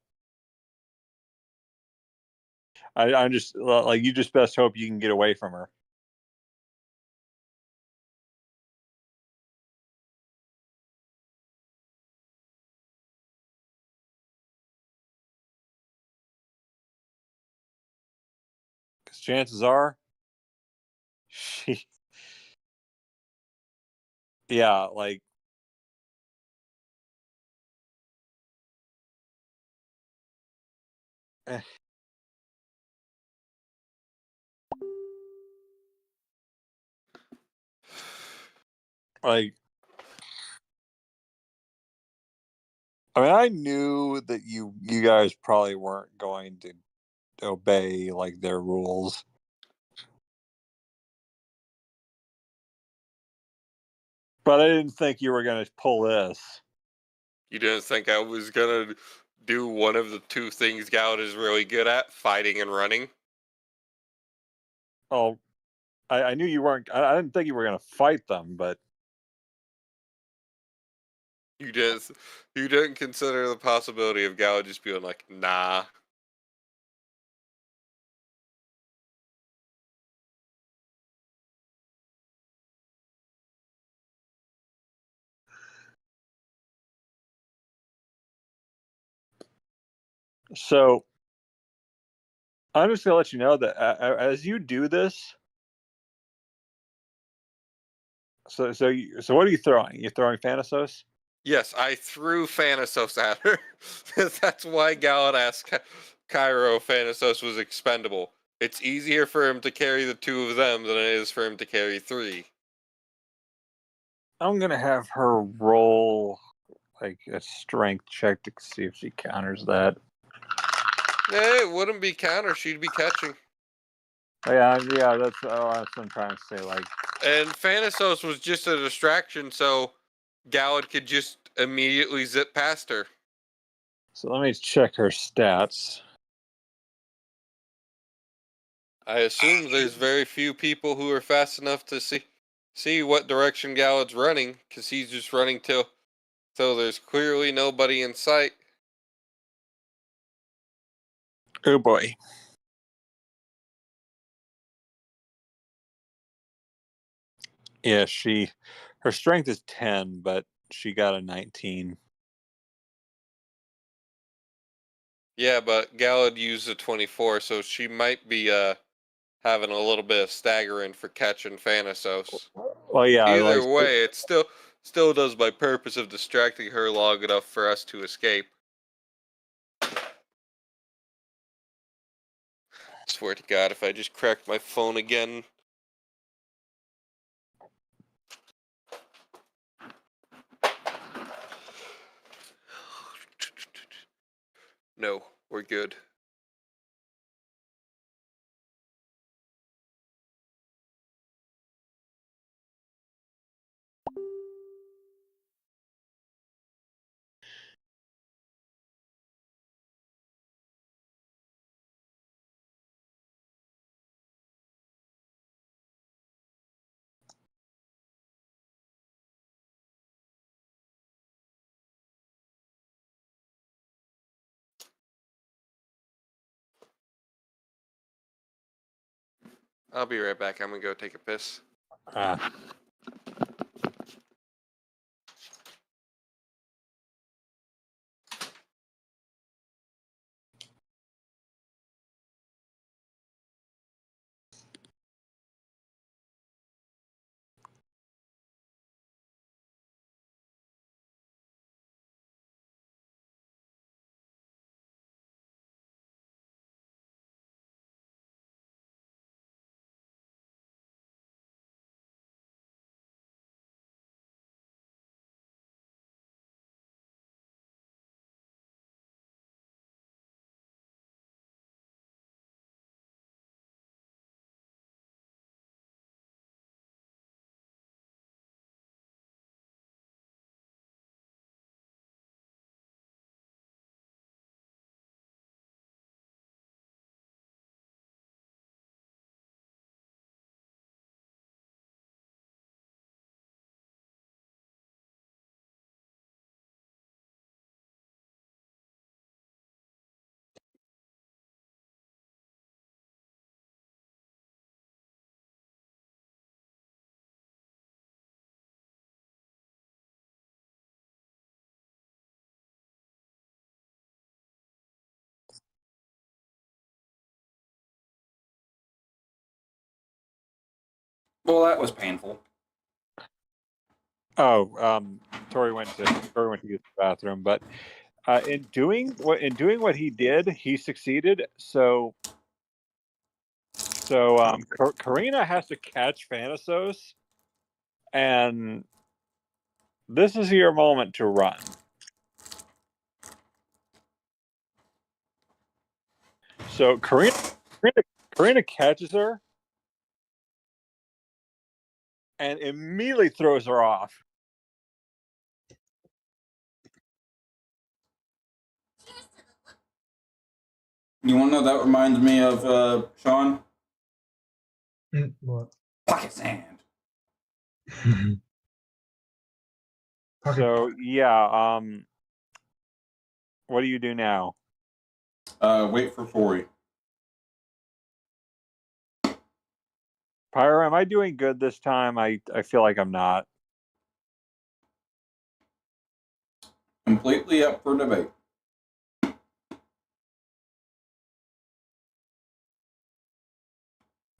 I'm just like, you just best hope you can get away from her. Because chances are, she, yeah, like, eh. Like, I mean, I knew that you guys probably weren't going to obey like their rules. But I didn't think you were going to pull this. You didn't think I was gonna do one of the two things Galad is really good at, fighting and running? Oh, I knew you weren't. I didn't think you were going to fight them, but You didn't consider the possibility of Galad just being like, nah. So I'm just gonna let you know that as you do this, so what are you throwing? You're throwing Thanatos? Yes, I threw Thanatos at her. That's why Galad asked Cairo Thanatos was expendable. It's easier for him to carry the two of them than it is for him to carry three. I'm gonna have her roll like a strength check to see if she counters that. Eh, it wouldn't be counter, she'd be catching. Yeah, that's what I'm trying to say. Like, And Thanatos was just a distraction, so Galad could just immediately zip past her. so let me check her stats. I assume there's very few people who are fast enough to see what direction Galad's running, because he's just running till there's clearly nobody in sight. Oh boy. Yeah, her strength is 10, but she got a 19. Yeah, but Galad used a 24, so she might be having a little bit of staggering for catching Thanatos. Well, yeah, Either way, it still does by purpose of distracting her long enough for us to escape. Swear to God, if I just cracked my phone again. No, we're good. I'll be right back. I'm gonna go take a piss. Well, that was painful. Oh, Tori went to use the bathroom, but in doing what he did, he succeeded. So Karina has to catch Thanatos, and this is your moment to run. So Karina catches her and immediately throws her off. You want to know that reminds me of Sean? What? Pocket sand. So yeah, what do you do now? Wait for Tori. Pyro, am I doing good this time? I feel like I'm not. Completely up for debate.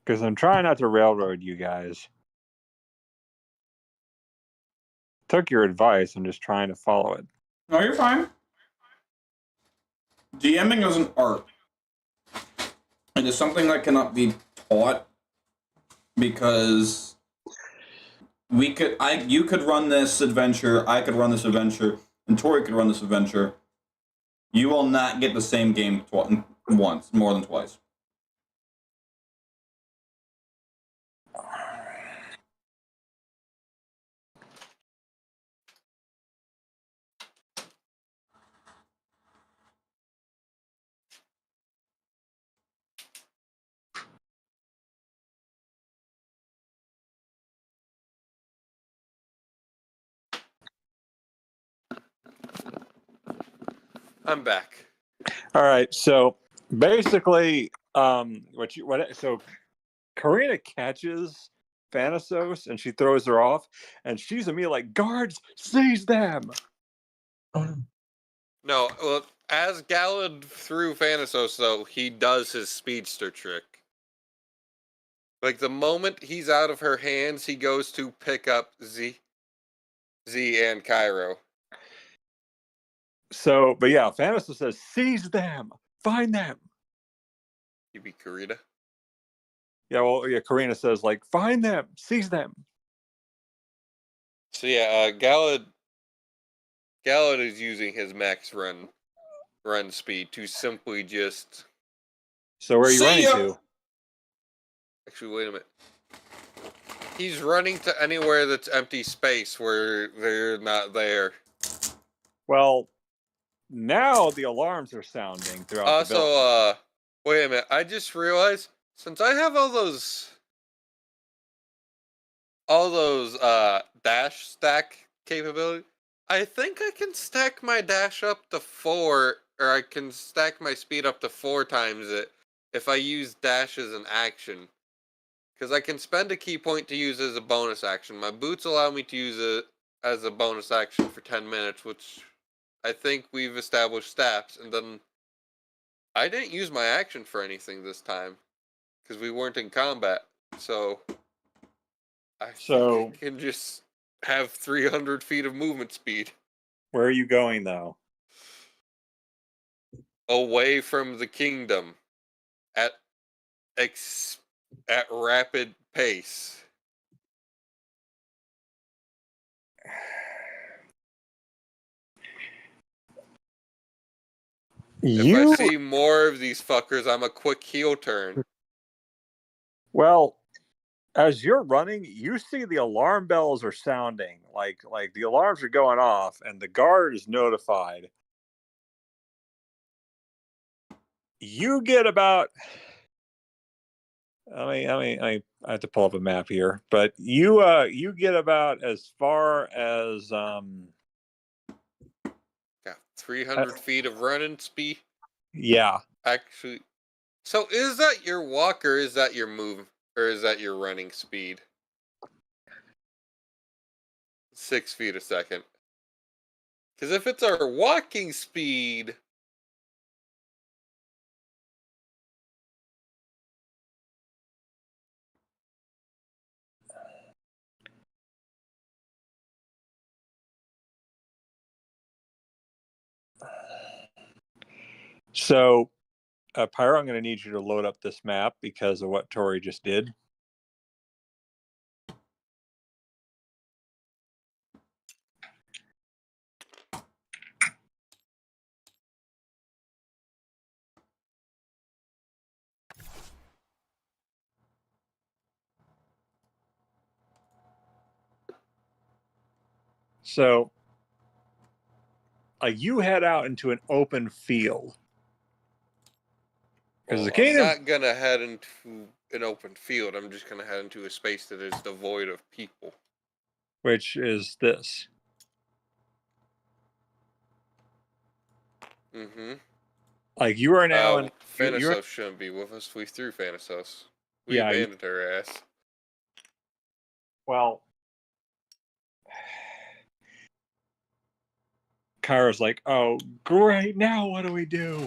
Because I'm trying not to railroad you guys. Took your advice. I'm just trying to follow it. No, you're fine. DMing is an art. It is something that cannot be taught because you could run this adventure, I could run this adventure, and Tori could run this adventure. You will not get the same game once, more than twice. I'm back. All right. So basically, so Karina catches Thanatos and she throws her off, and she's immediately like, "Guards, seize them!" Oh no. No, well, as Galad threw Thanatos, though, he does his speedster trick. Like, the moment he's out of her hands, he goes to pick up Z and Cairo. So, but yeah, Thanatos says, "Seize them! Find them!" You be Karina. Yeah, well, yeah, Karina says, like, "Find them! Seize them!" So yeah, Galad is using his max run speed to simply just... So where are you See running ya! to? Actually, wait a minute. He's running to anywhere that's empty space where they're not there. Well, now the alarms are sounding throughout the building. Also, wait a minute. I just realized, since I have all those dash stack capability, I think I can stack my dash up to 4, or I can stack my speed up to 4 times it if I use dash as an action. Because I can spend a key point to use as a bonus action. My boots allow me to use it as a bonus action for 10 minutes, which I think we've established stats. And then I didn't use my action for anything this time because we weren't in combat. So I think I can just have 300 feet of movement speed. Where are you going, though? Away from the kingdom at rapid pace. If I see more of these fuckers, I'm a quick heel turn. Well, as you're running, you see the alarm bells are sounding, like the alarms are going off, and the guard is notified. You get about... I have to pull up a map here, but you get about as far as Got 300 feet of running speed. Yeah. Actually, so is that your walk, or is that your move, or is that your running speed? 6 feet a second. Because if it's our walking speed, So, Pyro, I'm going to need you to load up this map because of what Tori just did. So, you head out into an open field. well, I'm not gonna head into an open field. I'm just gonna head into a space that is devoid of people. Which is this. Mm-hmm. Like, you are now in... Thanatos shouldn't be with us. We threw Thanatos. We abandoned her ass. Well, Kyra's like, "Oh, great, now what do we do?"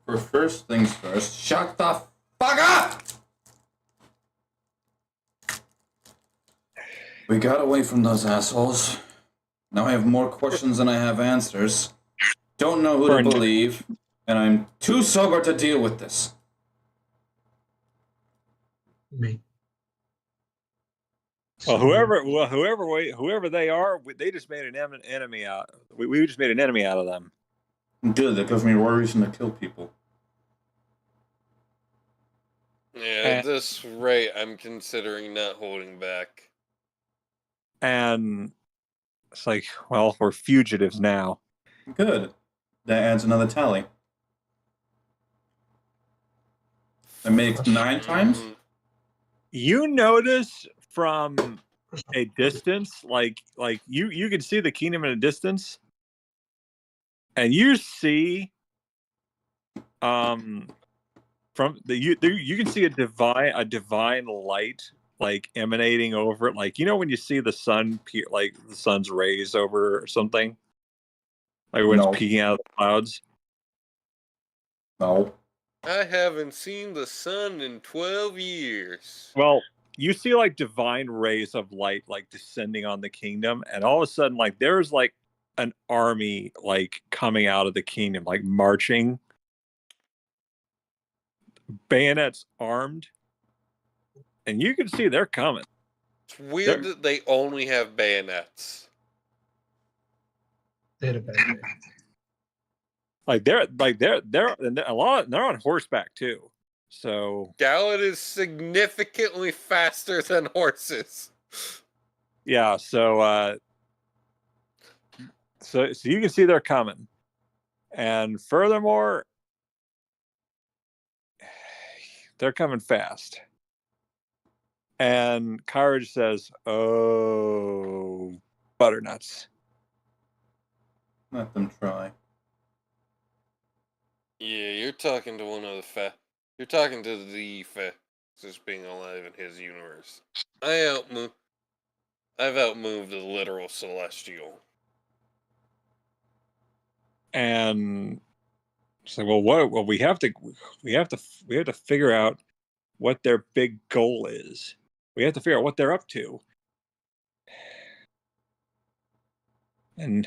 For first things first, shut the fuck up! We got away from those assholes. Now I have more questions than I have answers. Don't know who to believe, and I'm too sober to deal with this. Me. Well, whoever they are, they just made an enemy out. We just made an enemy out of them. Good, that gives me more reason to kill people. Yeah, at this rate, I'm considering not holding back. And it's like, well, we're fugitives now. Good. That adds another tally. I make 9 times? You notice from a distance, like you can see the kingdom in a distance, and you see from you can see a divine light like emanating over it, like when you see the sun like the sun's rays over something, like when it's peeking out of the clouds. No. I haven't seen the sun in 12 years. Well, you see like divine rays of light like descending on the kingdom, and all of a sudden like there's like an army like coming out of the kingdom, like marching, bayonets armed, and you can see they're coming. It's weird that they only have bayonets. They had a bad day. They're a lot. They're on horseback too. So Gallad is significantly faster than horses. yeah. So you can see they're coming, and furthermore, they're coming fast. And Courage says, "Oh, butternuts." Let them try. Yeah, you're talking to one of the You're talking to the fastest being alive in his universe. I've outmoved the literal celestial. And so, well, we have to figure out what their big goal is. We have to figure out what they're up to. And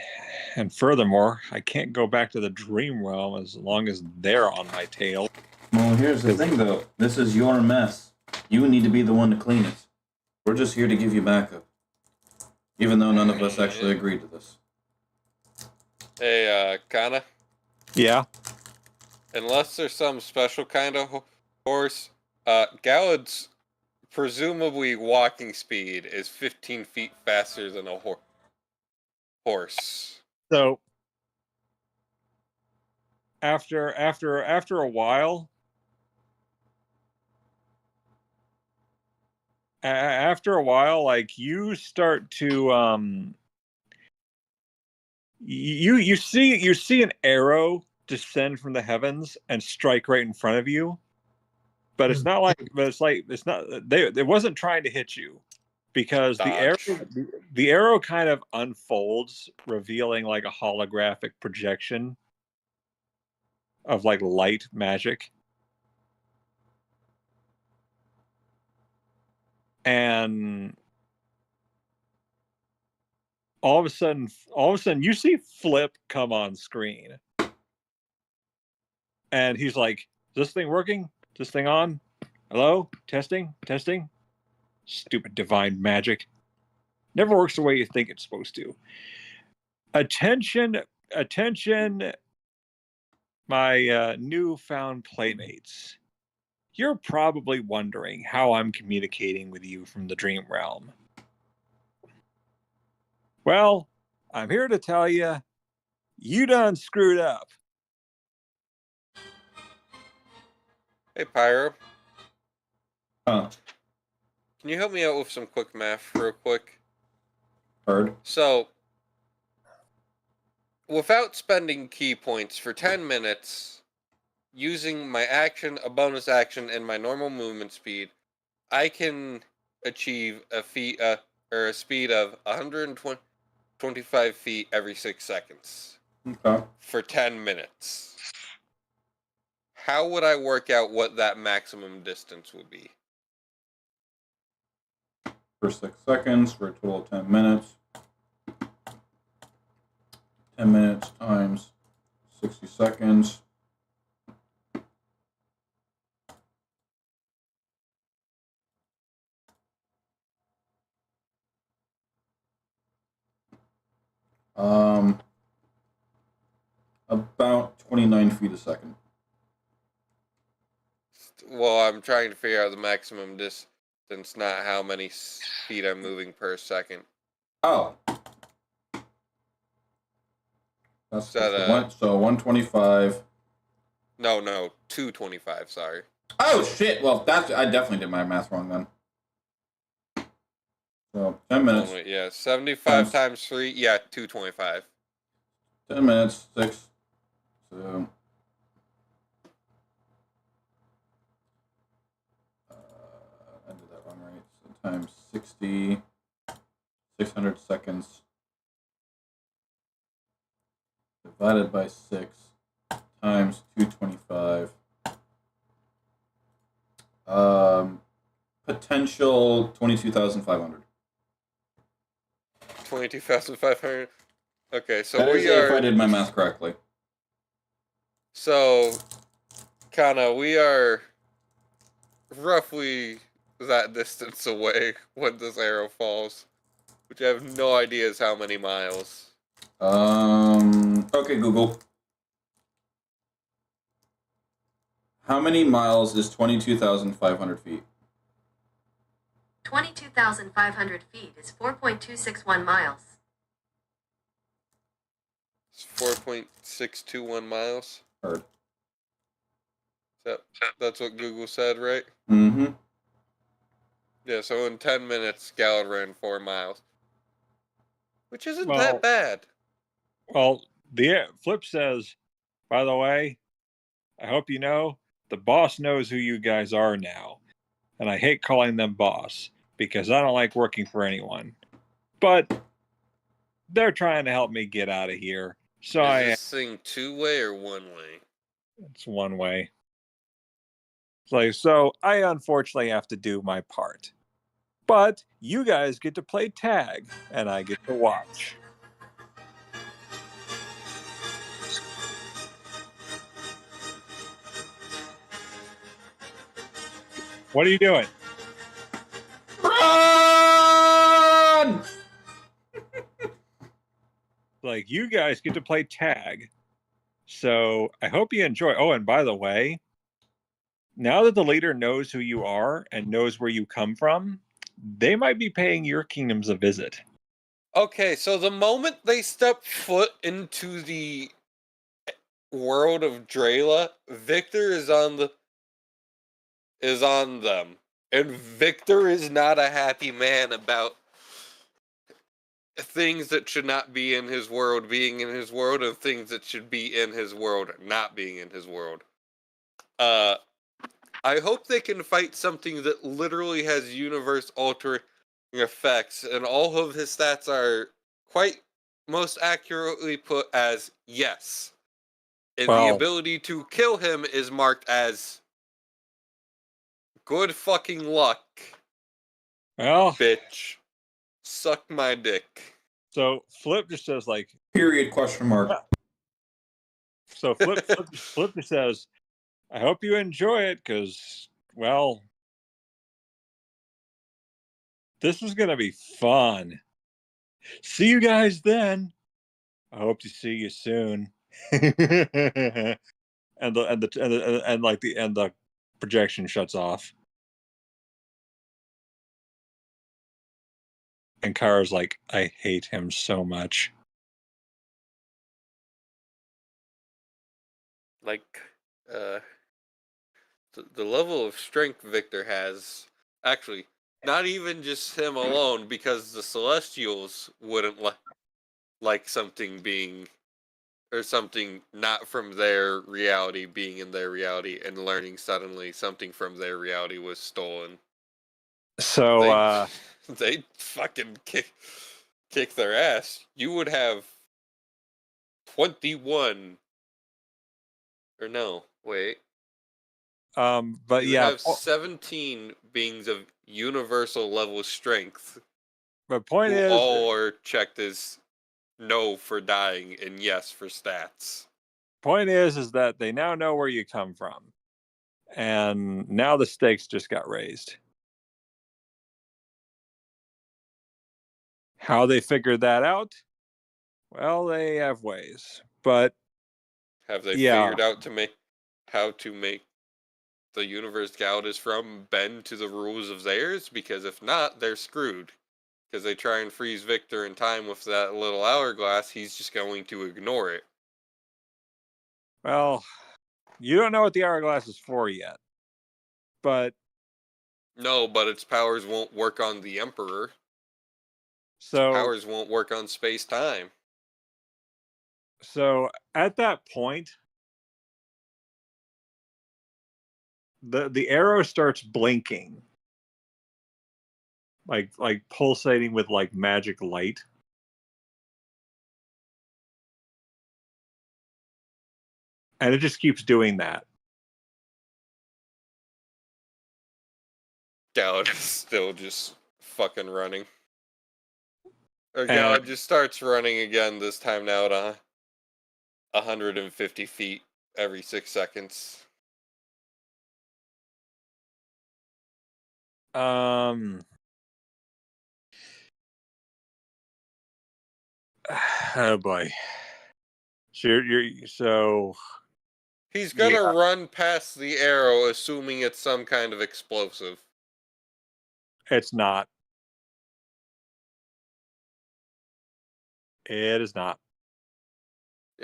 furthermore, I can't go back to the dream realm as long as they're on my tail. Well, here's the thing, though. This is your mess. You need to be the one to clean it. We're just here to give you backup. Even though none of us actually agreed to this. Hey, Kanna? Yeah? Unless there's some special kind of horse, Galad's presumably walking speed is 15 feet faster than a horse. So after a while, like you start to you see an arrow descend from the heavens and strike right in front of you, but it's not it wasn't trying to hit you, because the arrow kind of unfolds, revealing like a holographic projection of like light magic. And all of a sudden you see Flip come on screen, and he's like, "Is this thing working? Is this thing on? Hello? Testing? Stupid divine magic. Never works the way you think it's supposed to. Attention, my newfound playmates. You're probably wondering how I'm communicating with you from the dream realm. Well, I'm here to tell you, you done screwed up." Hey, Pyro. Huh. Can you help me out with some quick math real quick? Heard. So, without spending key points for 10 minutes, using my action, a bonus action, and my normal movement speed, I can achieve a speed of 125 feet every 6 seconds. Okay. For 10 minutes. How would I work out what that maximum distance would be? per 6 seconds for a total of 10 minutes. 10 minutes times 60 seconds. About 29 feet a second. Well, I'm trying to figure out the maximum distance, not how many feet I'm moving per second. Oh. That's So 125. No, 225, sorry. Oh, shit. Well, I definitely did my math wrong then. So, 10 minutes. Wait, yeah, 75 times 3, yeah, 225. 10 minutes, 6. So, I did that wrong, right? So, times 60, 600 seconds, divided by 6, times 225. Potential 22,500. 22,500. Okay, so That is we if are. I did my math correctly. So, Kanna, we are roughly that distance away when this arrow falls, which I have no idea is how many miles. Okay, Google. How many miles is 22,500 feet? 22,500 feet is 4.261 miles. It's 4.621 miles. Heard. That's what Google said, right? Mm-hmm. Yeah, so in 10 minutes, Gallad ran 4 miles. Which isn't Well- that bad. Well, the Flip says, by the way, I hope you know the boss knows who you guys are now. And I hate calling them boss because I don't like working for anyone. But they're trying to help me get out of here. So Is this thing 2-way or 1-way? It's one way. It's like, so I unfortunately have to do my part. But you guys get to play tag, and I get to watch. What are you doing? Run! Like, you guys get to play tag. So I hope you enjoy. Oh, and by the way, now that the leader knows who you are and knows where you come from, they might be paying your kingdoms a visit. Okay, so the moment they step foot into the world of Drela, Victor is on them. And Victor is not a happy man about things that should not be in his world being in his world and things that should be in his world not being in his world. I hope they can fight something that literally has universe altering effects, and all of his stats are quite most accurately put as yes. And the Well, ability to kill him is marked as good fucking luck, well, bitch. Suck my dick. so Flip just says, like, Period, question mark. so Flip just says, I hope you enjoy it because, well, this is going to be fun. See you guys then. I hope to see you soon. and the projection shuts off. And Kara's like, I hate him so much. Like, the level of strength Victor has, actually, not even just him alone, because the Celestials wouldn't like something being, or something not from their reality being in their reality, and learning suddenly something from their reality was stolen. So, They fucking kick their ass. You would have 21, or no, wait. But You yeah, have 17 beings of universal level strength but point who is, all are checked as no for dying and yes for stats. is that they now know where you come from, and now the stakes just got raised. How they figured that out? Well, they have ways, but Have they yeah, figured out how to make the universe Gaud is from bend to the rules of theirs? Because if not, they're screwed. Because they try and freeze Victor in time with that little hourglass, he's just going to ignore it. well, you don't know what the hourglass is for yet, but No, but its powers won't work on the Emperor. so Powers won't work on space-time. so at that point, the arrow starts blinking, like pulsating with like magic light. And it just keeps doing that. Gaud is still just fucking running. Or And Gaud just starts running again, this time now at 150 feet every 6 seconds. oh boy. So so He's gonna yeah, run past the arrow, assuming it's some kind of explosive. it's not. It is not.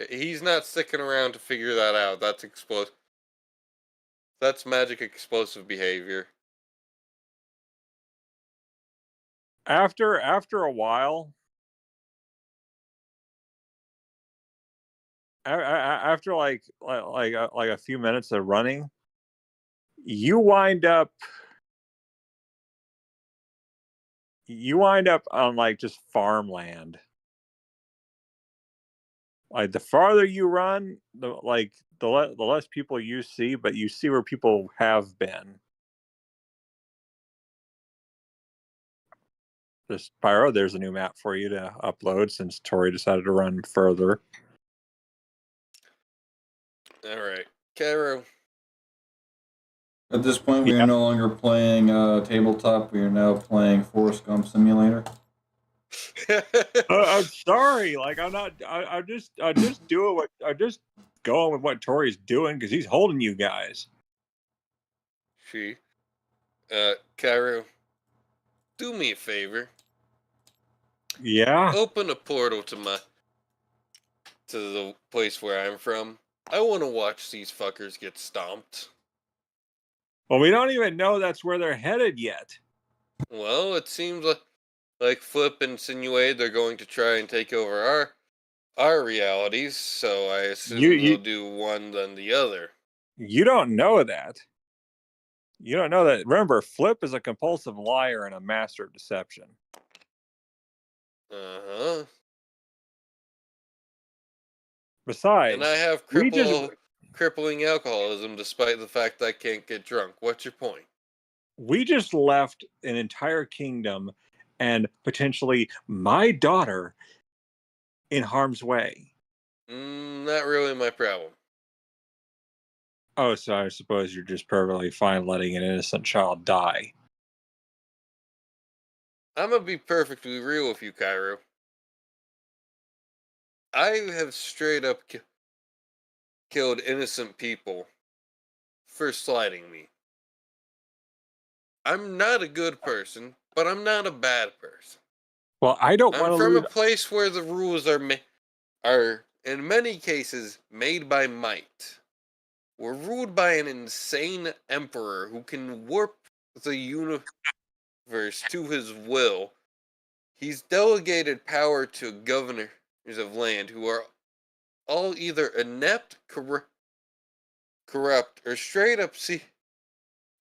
He's not sticking around to figure that out. That's That's magic explosive behavior. After a while, after like a few minutes of running, you wind up on like just farmland. Like the farther you run, the less people you see, but you see where people have been. This Pyro, there's a new map for you to upload since Tori decided to run further. All right, Cairo. At this point, we Yeah. are no longer playing tabletop. We are now playing Forrest Gump Simulator. I'm sorry. Like I'm not. I just do what I just going with what Tori's doing because he's holding you guys. Cairo, do me a favor. Yeah. Open a portal to the place where I'm from. I want to watch these fuckers get stomped. Well, we don't even know that's where they're headed yet. Well, it seems like Flip insinuated they're going to try and take over our realities, so I assume they'll do one then the other. You don't know that. You don't know that. Remember, Flip is a compulsive liar and a master of deception. Uh-huh. Besides, And I have crippling alcoholism despite the fact I can't get drunk. What's your point? we just left an entire kingdom and potentially my daughter in harm's way. Not really my problem. Oh, so I suppose you're just perfectly fine letting an innocent child die. I'm gonna be perfectly real with you, Cairo. I have straight up killed innocent people for slighting me. I'm not a good person, but I'm not a bad person. Well, I don't want I'm to from lose. a place where the rules are in many cases made by might. We're ruled by an insane emperor who can warp the universe to his will. He's delegated power to governors of land who are all either inept, corrupt, or straight up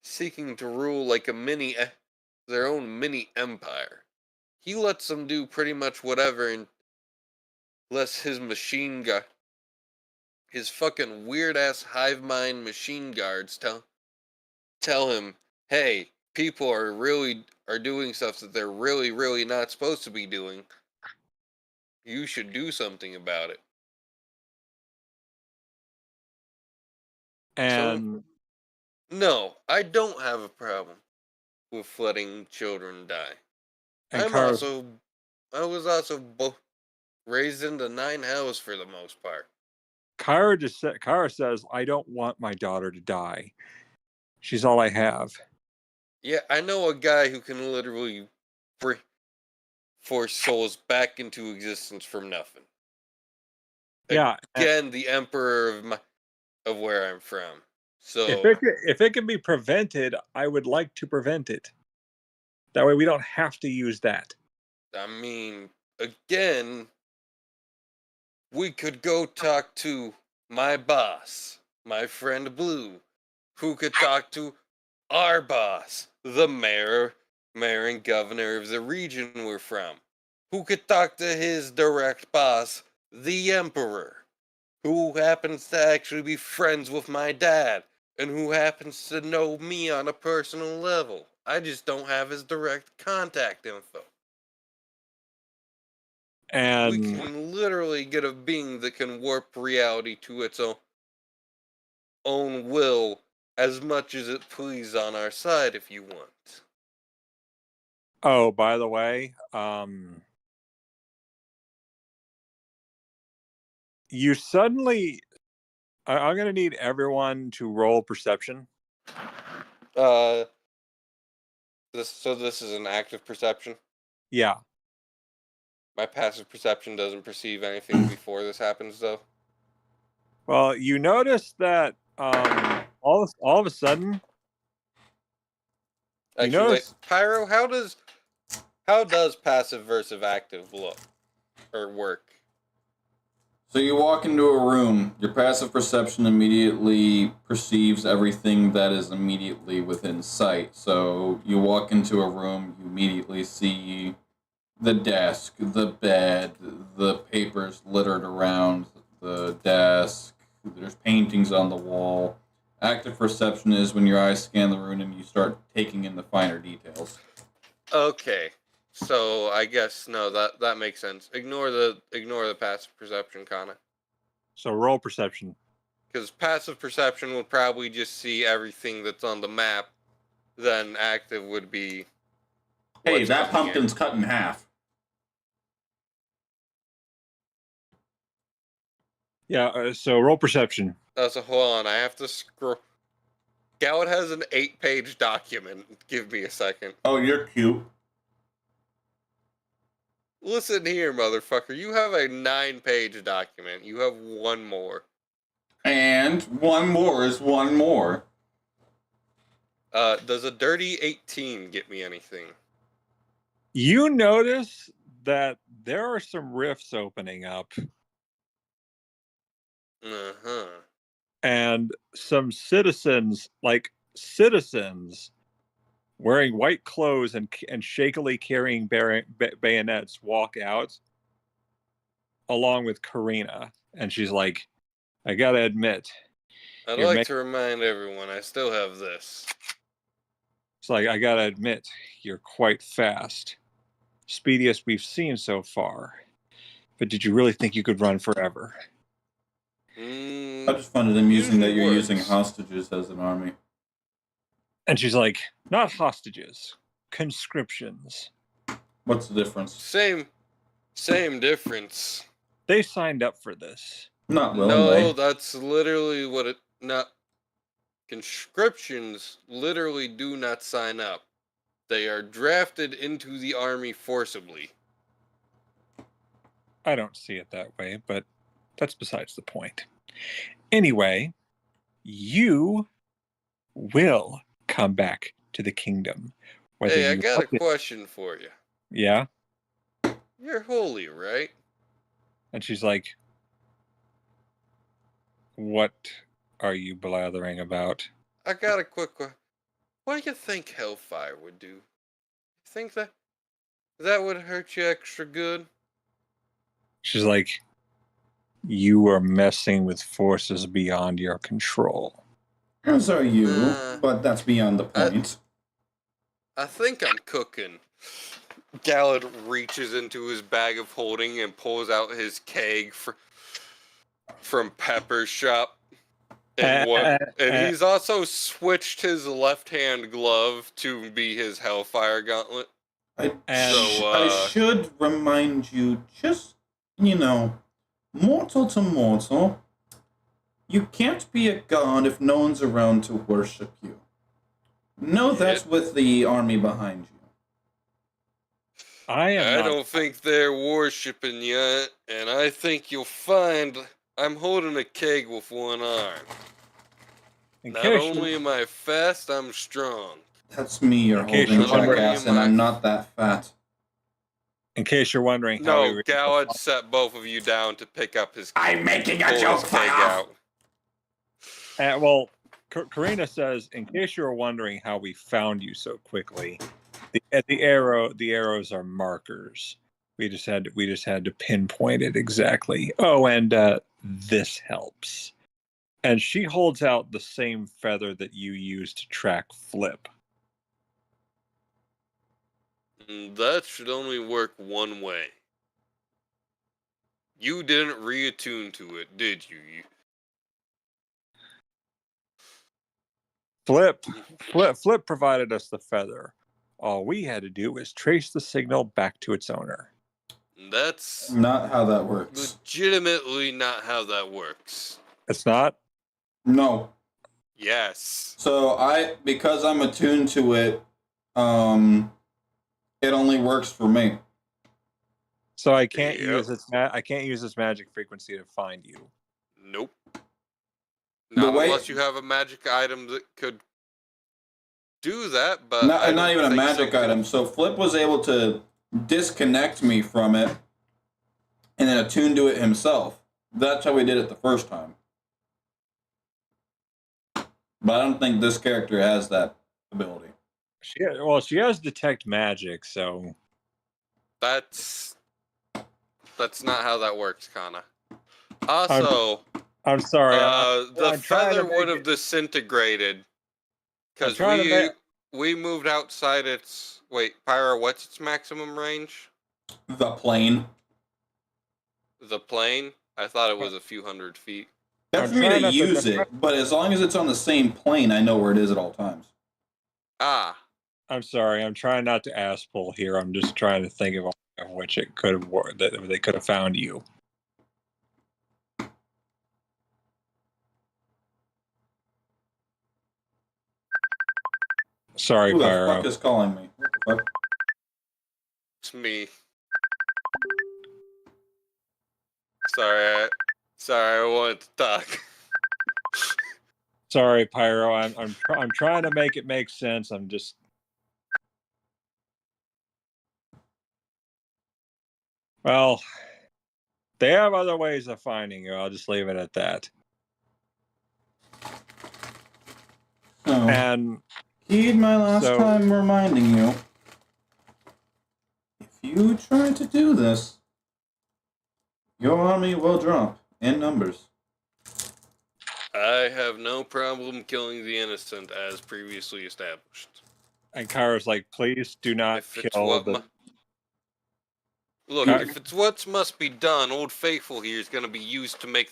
seeking to rule like their own mini empire. He lets them do pretty much whatever unless his fucking weird ass hive mind machine guards tell him, hey, people are doing stuff that they're really not supposed to be doing. You should do something about it. And No, I don't have a problem with letting children die. I was also raised into 9 hells for the most part. Kara says, I don't want my daughter to die. She's all I have. Yeah, I know a guy who can literally force souls back into existence from nothing. Yeah. Again, the emperor of where I'm from. So if it can be prevented, I would like to prevent it. That way we don't have to use that. I mean, again, we could go talk to my boss, my friend Blue, who could talk to our boss, the mayor and governor of the region we're from, who could talk to his direct boss, the emperor, who happens to actually be friends with my dad, and who happens to know me on a personal level. I just don't have his direct contact info. And we can literally get a being that can warp reality to its own will as much as it pleases on our side if you want. oh, by the way, you suddenly I'm going to need everyone to roll perception. This is an active perception. Yeah. My passive perception doesn't perceive anything before this happens, though. Well, you notice that all of a sudden. Actually, wait, Pyro, how does passive versus active look or work? So you walk into a room, your passive perception immediately perceives everything that is immediately within sight. So you walk into a room, you immediately see the desk, the bed, the papers littered around the desk, there's paintings on the wall. Active perception is when your eyes scan the room and you start taking in the finer details. Okay. So I guess no, that makes sense. Ignore the passive perception, Kanna. So roll perception. Because passive perception would probably just see everything that's on the map. Then active would be. Hey, that pumpkin's cut in half. Yeah. So roll perception. So hold on, I have to scroll. Gallet has an 8-page document. Give me a second. Oh, you're cute. Listen here, motherfucker. You have a 9-page document. You have one more. And one more is one more. Does a dirty 18 get me anything? You notice that there are some rifts opening up. Uh-huh. And some citizens wearing white clothes and shakily carrying bayonets walk out along with Karina. And she's like, I gotta admit. I'd like to remind everyone I still have this. It's like, I gotta admit, you're quite fast. Speediest we've seen so far. But did you really think you could run forever? I just find it amusing that you're using hostages as an army. And she's like, not hostages, conscriptions. What's the difference? Same difference. They signed up for this. Not willingly. No, that's literally what it not. Conscriptions literally do not sign up. They are drafted into the army forcibly. I don't see it that way, but that's besides the point. Anyway, you will come back to the kingdom. Hey, I got a question for you. Yeah? You're holy, right? And she's like, what are you blathering about? I got a quick question. What do you think hellfire would do? You think that would hurt you extra good? She's like, you are messing with forces beyond your control. As are you, Nah. but that's beyond the point. I think I'm cooking. Gallad reaches into his bag of holding and pulls out his keg from Pepper's shop. And he's also switched his left-hand glove to be his Hellfire Gauntlet. I should remind you, just, mortal to mortal, you can't be a god if no one's around to worship you. Know that's with the army behind you. I don't think they're worshiping yet, and I think you'll find I'm holding a keg with one arm. Not only am I fast, I'm strong. That's me you're holding, jackass, and I'm not that fat. In case you're wondering how No, Gallad set both of you down to pick up his I'm making a joke, keg out. Well, Karina says, in case you're wondering how we found you so quickly, the arrows are markers. We just had to pinpoint it exactly. Oh, and this helps. And she holds out the same feather that you used to track Flip. That should only work one way. You didn't reattune to it, did you? Flip provided us the feather. All we had to do was trace the signal back to its owner. That's not how that works. Legitimately not how that works. It's not? No. Yes. So because I'm attuned to it, it only works for me. So I can't use its magic frequency to find you. Nope. Not unless you have a magic item that could do that, but not even a magic item. So Flip was able to disconnect me from it and then attune to it himself. That's how we did it the first time. But I don't think this character has that ability. She has detect magic, so that's not how that works, Kanna. Also, I'm sorry. The feather would have disintegrated because we moved outside its. Wait, Pyro, what's its maximum range? The plane. The plane? I thought it was a few hundred feet. That's for me to use it, but as long as it's on the same plane, I know where it is at all times. Ah. I'm sorry. I'm trying not to ass pull here. I'm just trying to think of which it could have that they could have found you. Sorry, Who Pyro. the fuck is calling me? What the fuck? It's me. Sorry, I wanted to talk. Sorry, Pyro. I'm trying to make it make sense. I'm just. Well, they have other ways of finding you. I'll just leave it at that. Oh. And heed my last time reminding you. If you try to do this, your army will drop in numbers. I have no problem killing the innocent as previously established. And Kyra's like, please do not kill the... Look, if it's what must be done, Old Faithful here is going to be used to make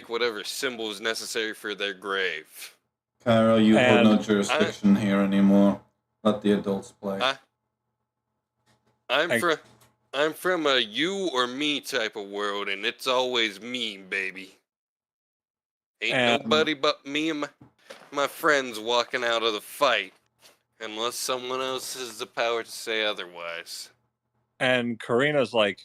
whatever symbol is necessary for their grave. Kyra, you hold no jurisdiction here anymore. Let the adults play. I'm from a you or me type of world, and it's always me, baby. Ain't nobody but me and my friends walking out of the fight, unless someone else has the power to say otherwise. And Karina's like,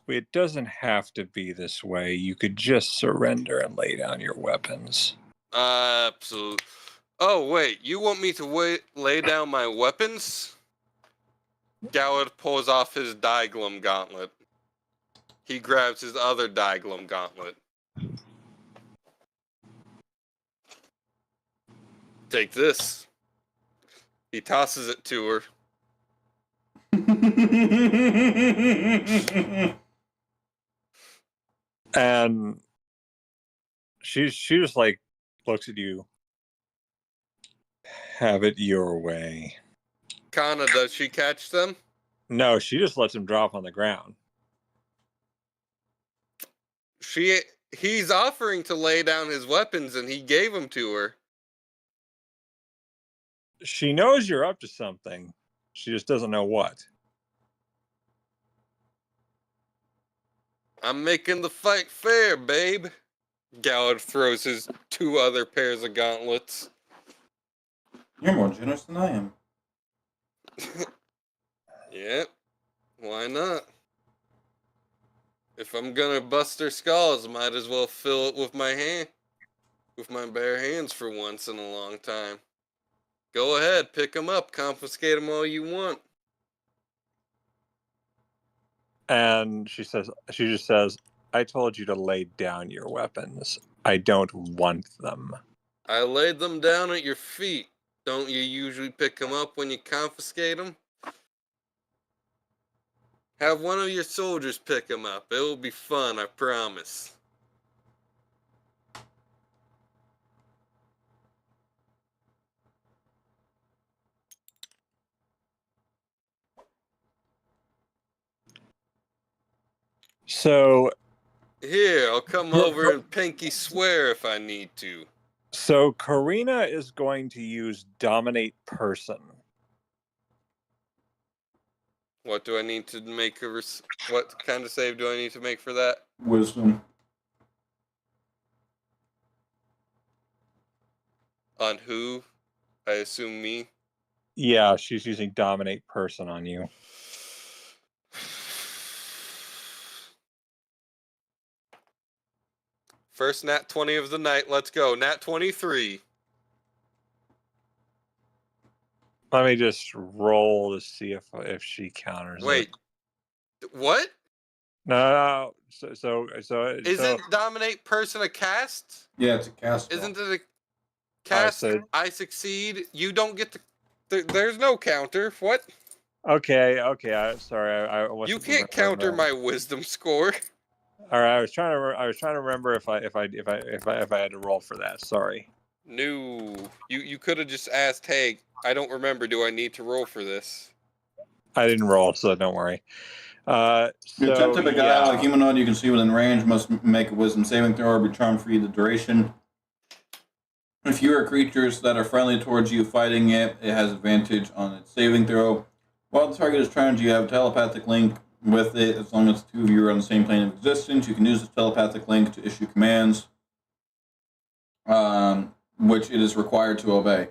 it doesn't have to be this way. You could just surrender and lay down your weapons. Absolutely. Oh, wait, you want me to lay down my weapons? Gallad pulls off his Diglum gauntlet. He grabs his other Diglum gauntlet. Take this. He tosses it to her. And She just like looks at you. Have it your way. Kanna, does she catch them? No, she just lets him drop on the ground. He's offering to lay down his weapons, and he gave them to her. She knows you're up to something. She just doesn't know what. I'm making the fight fair, babe. Gallard throws his 2 other pairs of gauntlets. You're more generous than I am. Yep. Why not? If I'm gonna bust their skulls, might as well fill it with my bare hands for once in a long time. Go ahead, pick them up, confiscate them all you want. And she just says, I told you to lay down your weapons. I don't want them. I laid them down at your feet. Don't you usually pick them up when you confiscate them? Have one of your soldiers pick them up. It will be fun, I promise. So Here, I'll come over and pinky swear if I need to. So Karina is going to use Dominate Person. What do I need to make what kind of save do I need to make for that? Wisdom. On who? I assume me. Yeah, she's using Dominate Person on you. First nat 20 of the night. Let's go. Nat 23. Let me just roll to see if she counters Wait. it. What? No. Isn't Dominate Person a cast? Yeah, it's a cast. Isn't it a cast? I succeed. You don't get to. There's no counter. What? Okay. Sorry, I wasn't. You can't counter my wisdom score. All right, I was trying to remember if I had to roll for that. Sorry. No, you could have just asked. Hey, I don't remember. Do I need to roll for this? I didn't roll, so don't worry. The attempt to beguile a humanoid you can see within range must make a wisdom saving throw or be charmed for the duration. If you are creatures that are friendly towards you fighting it, it has advantage on its saving throw. While the target is charmed, you have a telepathic link with it. As long as 2 of you are on the same plane of existence, you can use this telepathic link to issue commands, which it is required to obey.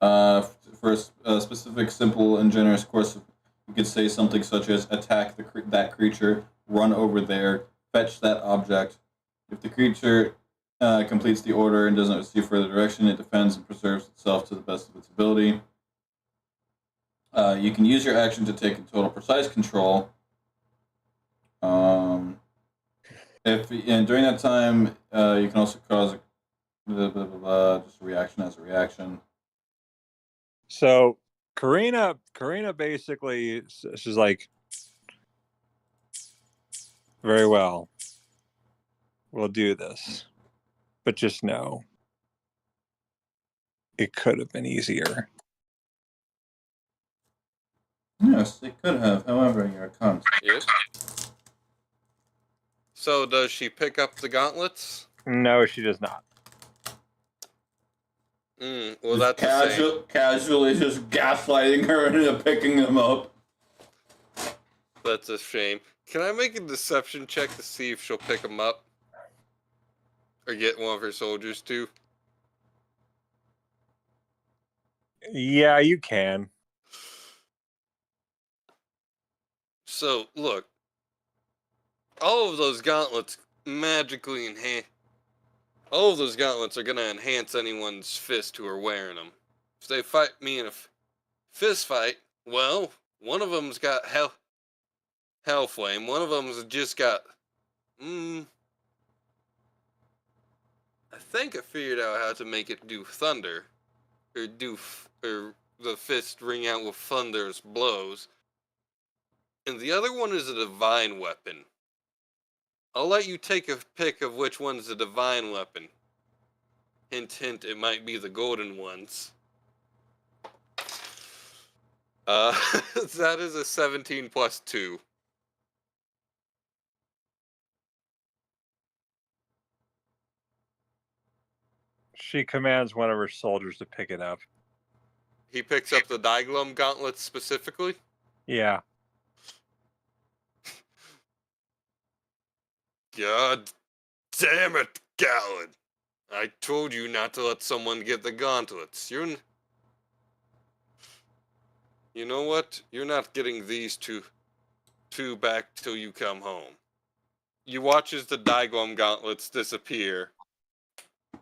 For a specific, simple, and generous course, you could say something such as attack that creature, run over there, fetch that object. If the creature completes the order and doesn't receive further direction, it defends and preserves itself to the best of its ability. You can use your action to take total precise control. And during that time, you can also cause just a reaction as a reaction. So Karina basically, she's like, very well, we'll do this, but just know it could have been easier. Yes, it could have. However, you're a cunt. Yes. So does she pick up the gauntlets? No, she does not. Well, that's casually just gaslighting her into picking them up. That's a shame. Can I make a deception check to see if she'll pick them up? Or get one of her soldiers to? Yeah, you can. So, look. All of those gauntlets magically enhance. All of those gauntlets are going to enhance anyone's fist who are wearing them. If they fight me in a fist fight, well, one of them's got Hellflame. One of them's just got... I think I figured out how to make it do thunder. Or the fist ring out with thunderous blows. And the other one is a divine weapon. I'll let you take a pick of which one's the divine weapon. Hint, hint, it might be the golden ones. That is a 17 plus 2. She commands one of her soldiers to pick it up. He picks up the Diglum gauntlets specifically? Yeah. God damn it, Gallad. I told you not to let someone get the gauntlets. You know what? You're not getting these two back till you come home. You watch as the Diglum gauntlets disappear.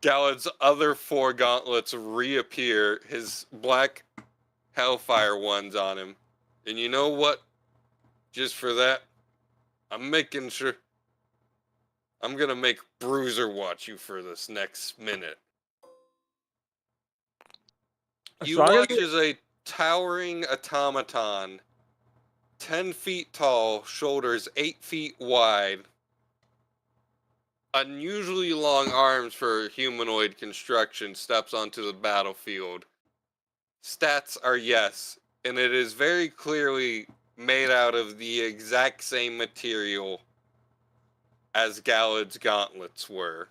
Gallad's other 4 gauntlets reappear, his black hellfire ones on him. And you know what? Just for that, I'm making sure I'm gonna make Bruiser watch you for this next minute. You So I'm watch gonna- as a towering automaton, 10 feet tall, shoulders 8 feet wide, unusually long arms for humanoid construction, steps onto the battlefield. Stats are yes, and it is very clearly made out of the exact same material as Gallad's gauntlets were.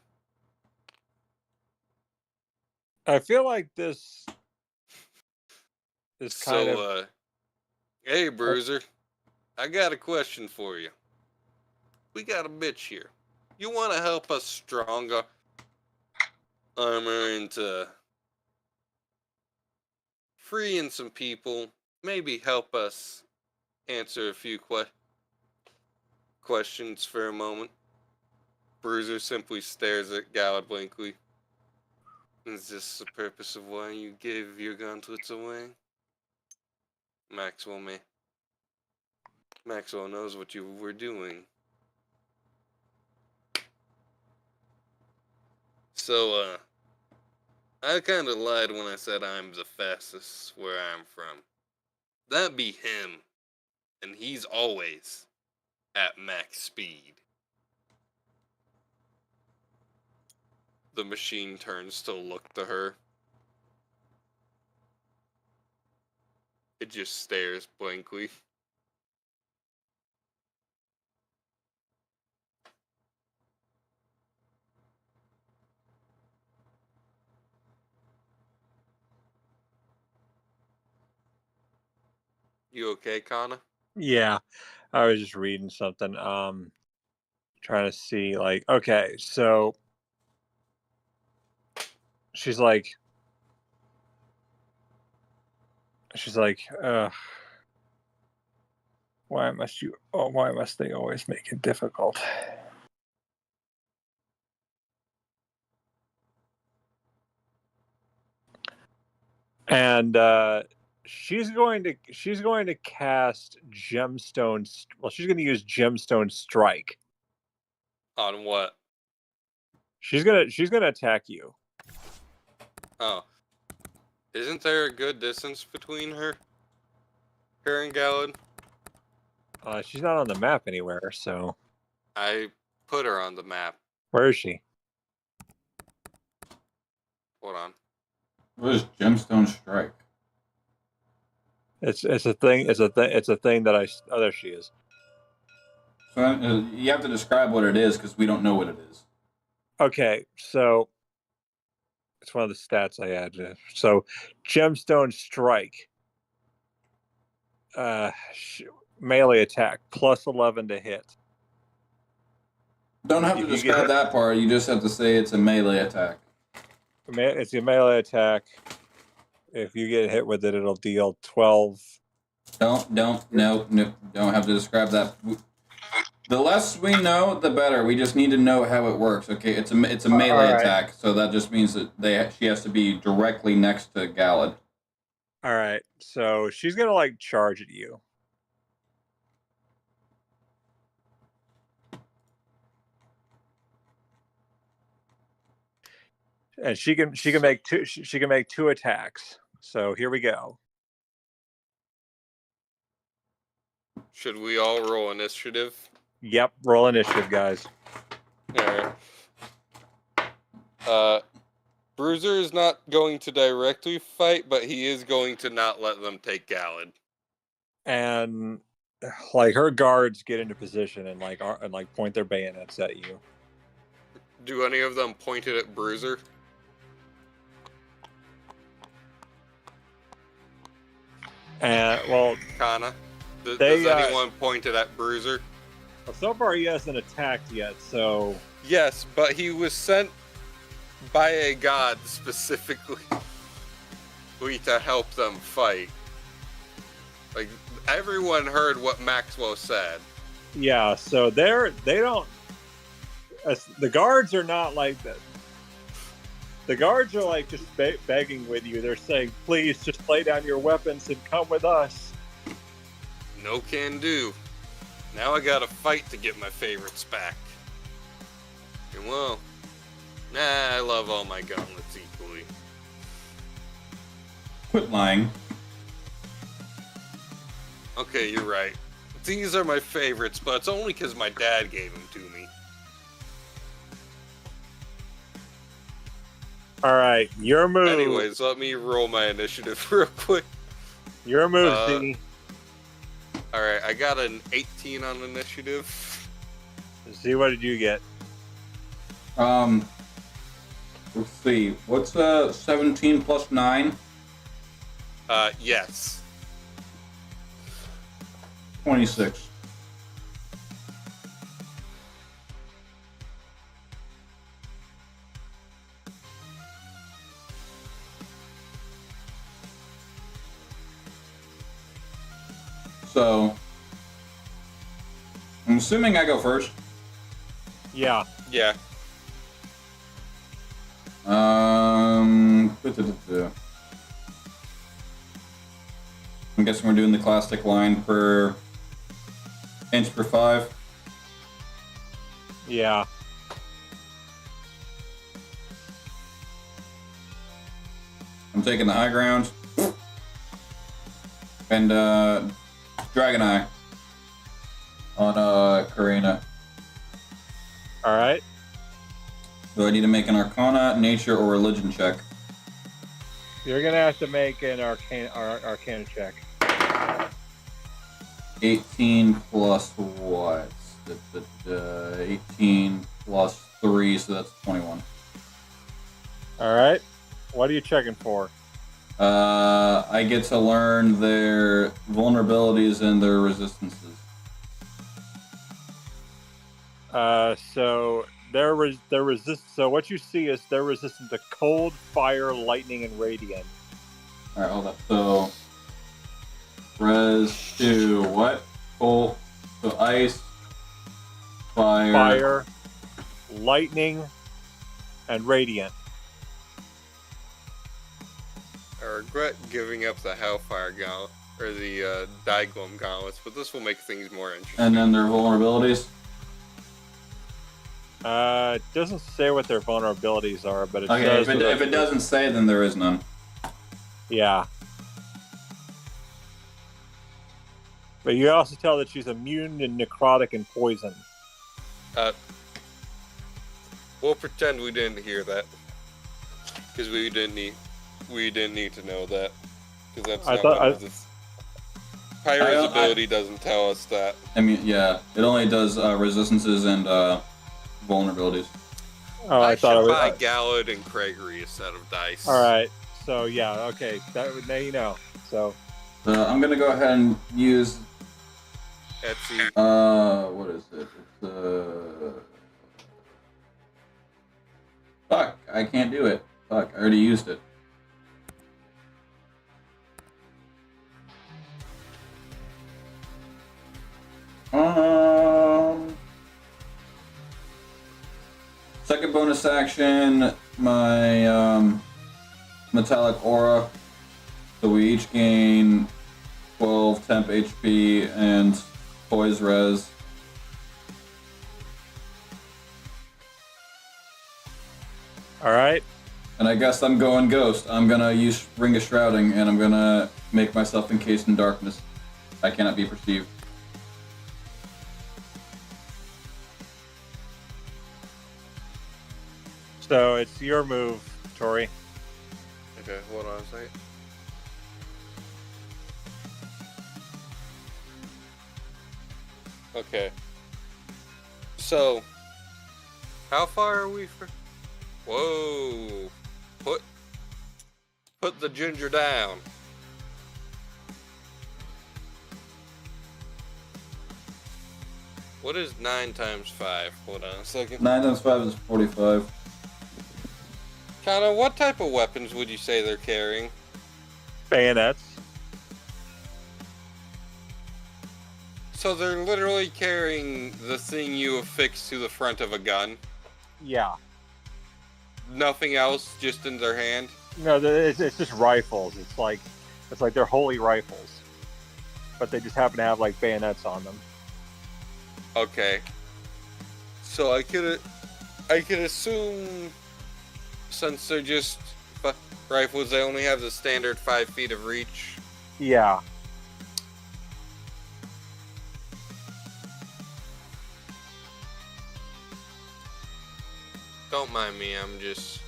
I feel like this is kind of. Hey, Bruiser, I got a question for you. We got a bitch here. You want to help us stronger armor into freeing some people, maybe help us answer a few questions for a moment. Bruiser simply stares at Gallad blankly. Is this the purpose of why you gave your gauntlets away? Maxwell knows what you were doing. So, I kinda lied when I said I'm the fastest where I'm from. That be him. And he's always at max speed. The machine turns to look to her. It just stares blankly. You okay, Kanna? Yeah. I was just reading something. Trying to see, like, okay, so she's like, why must they always make it difficult? And she's going to cast gemstone. Well, she's going to use gemstone strike. On what? She's gonna attack you. Oh. Isn't there a good distance between her and Gallad? She's not on the map anywhere. So I put her on the map. where is she? Hold on. What is Gemstone Strike? It's a thing. It's a thing that I. Oh, there she is. So you have to describe what it is because we don't know what it is. Okay, so it's one of the stats I added. So, gemstone strike. Melee attack plus 11 to hit. Don't have to describe that part. You just have to say it's a melee attack. It's a melee attack. If you get hit with it, it'll deal 12. No, don't have to describe that. The less we know, the better. We just need to know how it works. Okay, it's a melee attack, so that just means that she has to be directly next to Gallad. All right, so she's gonna like charge at you. And she can make two attacks. So here we go. Should we all roll initiative? Yep, roll initiative, guys. Alright. Bruiser is not going to directly fight, but he is going to not let them take Gallad. And like her guards get into position and point their bayonets at you. Do any of them point it at Bruiser? And well, Kanna? Does They, anyone point it at Bruiser? so far he hasn't attacked yet, so Yes, but he was sent by a god specifically to help them fight. Like, everyone heard what Maxwell said. yeah. So they don't. The guards are not like that. The guards are like just begging with you. They're saying, "Please, just lay down your weapons and come with us." No can do. Now I gotta fight to get my favorites back. And well, I love all my gauntlets equally. Quit lying. Okay, you're right. These are my favorites, but it's only because my dad gave them to me. All right, your move. Anyways, let me roll my initiative real quick. Your move, Z. Alright, I got an 18 on initiative. Z, what did you get? Let's see. What's 17 plus 9? Yes. 26. So, I'm assuming I go first. Yeah. Yeah. I'm guessing we're doing the classic line per inch per 5. Yeah. I'm taking the high ground. And Dragon Eye on Karina. All right. Do I need to make an Arcana, Nature, or Religion check? You're gonna have to make an Arcana check. 18 plus what? 18 plus 3, so that's 21. All right. What are you checking for? I get to learn their vulnerabilities and their resistances. So so what you see is they're resistant to cold, fire, lightning, and radiant. All right, hold up. So, res to what? Cold. So ice, Fire, lightning, and radiant. I regret giving up the Hellfire Gauntlet, or the Diglum Gauntlets, but this will make things more interesting. And then their vulnerabilities. It doesn't say what their vulnerabilities are, but it Okay, says if it doesn't say, then there is none. Yeah. But you also tell that she's immune to necrotic and poison. We'll pretend we didn't hear that, because we didn't need to know that, because that's Pyro's ability doesn't tell us that. I mean, yeah, it only does resistances and vulnerabilities. Oh, I thought should it buy was. Gallad and Craigery a set of dice. All right. So yeah, okay. Now you know. So I'm gonna go ahead and use. Etsy. What is it? It's Fuck! I can't do it. Fuck! I already used it. Second bonus action, my metallic aura. So we each gain 12 temp HP and poise res. all right. And I guess I'm going ghost. I'm gonna use Ring of Shrouding, and I'm gonna make myself encased in darkness. I cannot be perceived. So it's your move, Tori. Okay, hold on a second. Okay. So, how far are we from? Whoa! Put the ginger down. What is 9 times 5? Hold on a second. 9 times 5 is 45. Kanna, what type of weapons would you say they're carrying? Bayonets. So they're literally carrying the thing you affix to the front of a gun. Yeah. Nothing else, just in their hand. No, it's just rifles. It's like they're holy rifles, but they just happen to have like bayonets on them. Okay. So I could assume, since they're just rifles, they only have the standard 5 feet of reach. Yeah. Don't mind me, I'm just...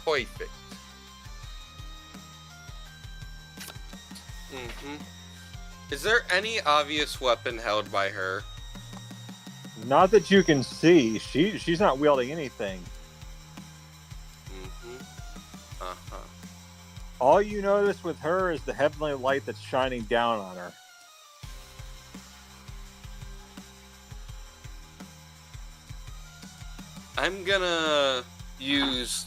Perfect. Is there any obvious weapon held by her? Not that you can see. She's not wielding anything. All you notice with her is the heavenly light that's shining down on her. I'm gonna use...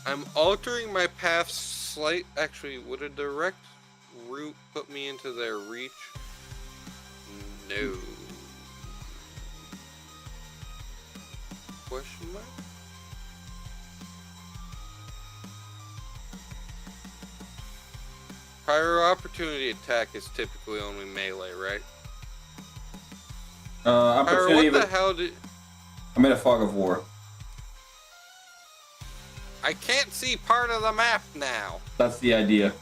I'm altering my path slight... Actually, would a direct route put me into their reach? No. Question mark? Prior opportunity attack is typically only melee, right? Opportunity. What the hell did... I made a fog of war. I can't see part of the map now. That's the idea.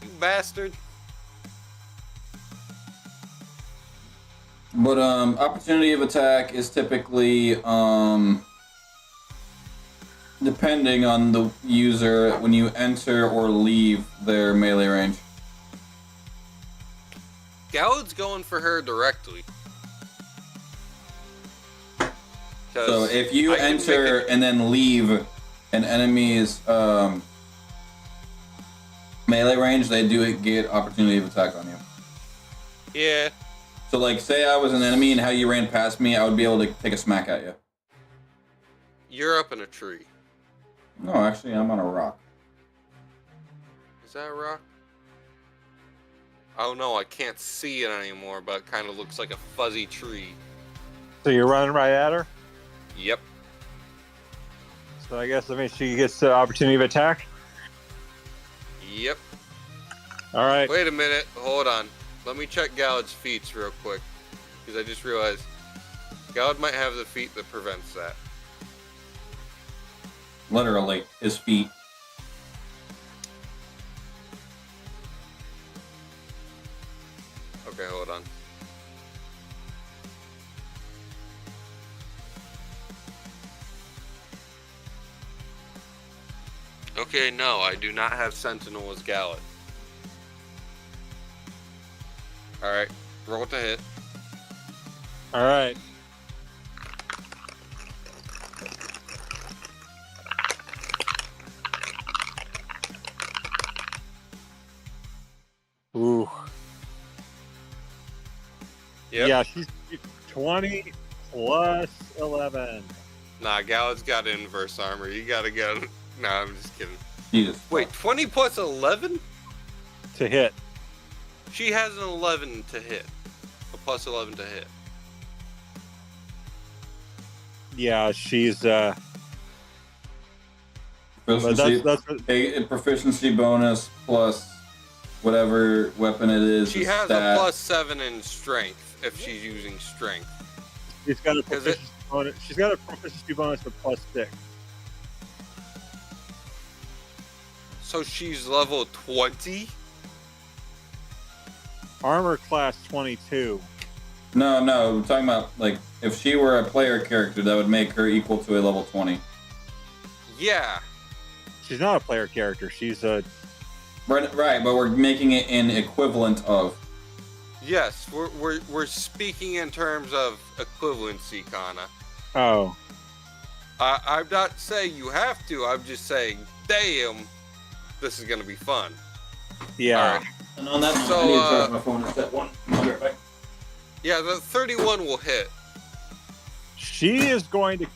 You bastard. But opportunity of attack is typically depending on the user when you enter or leave their melee range. Gallad's going for her directly. So if you enter and then leave an enemy's melee range, they do get opportunity of attack on you. Yeah. So like, say I was an enemy and how you ran past me, I would be able to take a smack at you. You're up in a tree. No, actually, I'm on a rock. Is that a rock? Oh no, I can't see it anymore, but it kind of looks like a fuzzy tree. So you're running right at her? Yep. So I guess that means she gets the opportunity of attack? Yep. Alright. Wait a minute, hold on. Let me check Gallad's feats real quick. Because I just realized Gallad might have the feat that prevents that. Literally, his feet. Okay, hold on. Okay, no, I do not have Sentinel as Gallad. Alright, roll to hit. Alright. Ooh. Yep. Yeah, she's 20 plus 11. Nah, Gallad's got inverse armor. You gotta go. Nah, I'm just kidding. Jesus. Wait, 20 plus 11? To hit. She has an 11 to hit. A plus 11 to hit. Yeah, she's Proficiency, that's a proficiency bonus plus whatever weapon it is. She has a plus 7 in strength if she's using strength. she's got a proficiency bonus. She's got a proficiency bonus of plus 6. So she's level 20? Armor class 22. No, we're talking about, like, if she were a player character, that would make her equal to a level 20. Yeah. She's not a player character. She's a... Right, but we're making it an equivalent of. Yes, we're speaking in terms of equivalency, Kanna. Oh. I'm not saying you have to. I'm just saying, damn, this is gonna be fun. Yeah. All right. And on that note, So, I need to charge my phone at that one. I'll be right back. Yeah, the 31 will hit. She is going to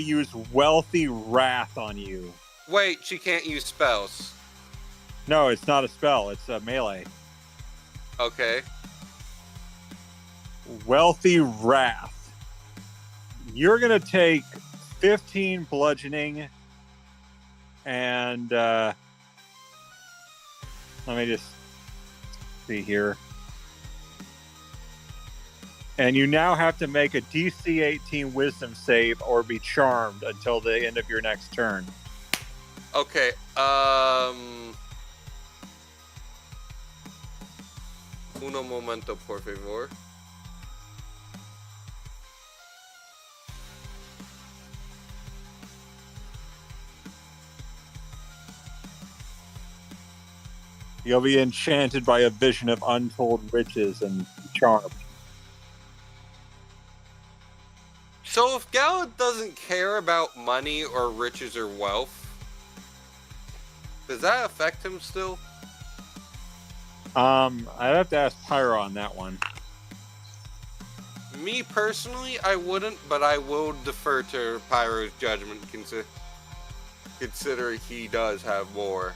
use Wealthy Wrath on you. Wait, she can't use spells. No, it's not a spell. It's a melee. Okay. Wealthy Wrath. You're going to take 15 bludgeoning and let me just see here. And you now have to make a DC 18 Wisdom save or be charmed until the end of your next turn. Okay, uno momento, por favor. You'll be enchanted by a vision of untold riches and charmed. So if Galad doesn't care about money or riches or wealth, does that affect him still? I'd have to ask Pyro on that one. Me personally, I wouldn't, but I will defer to Pyro's judgment, considering he does have more.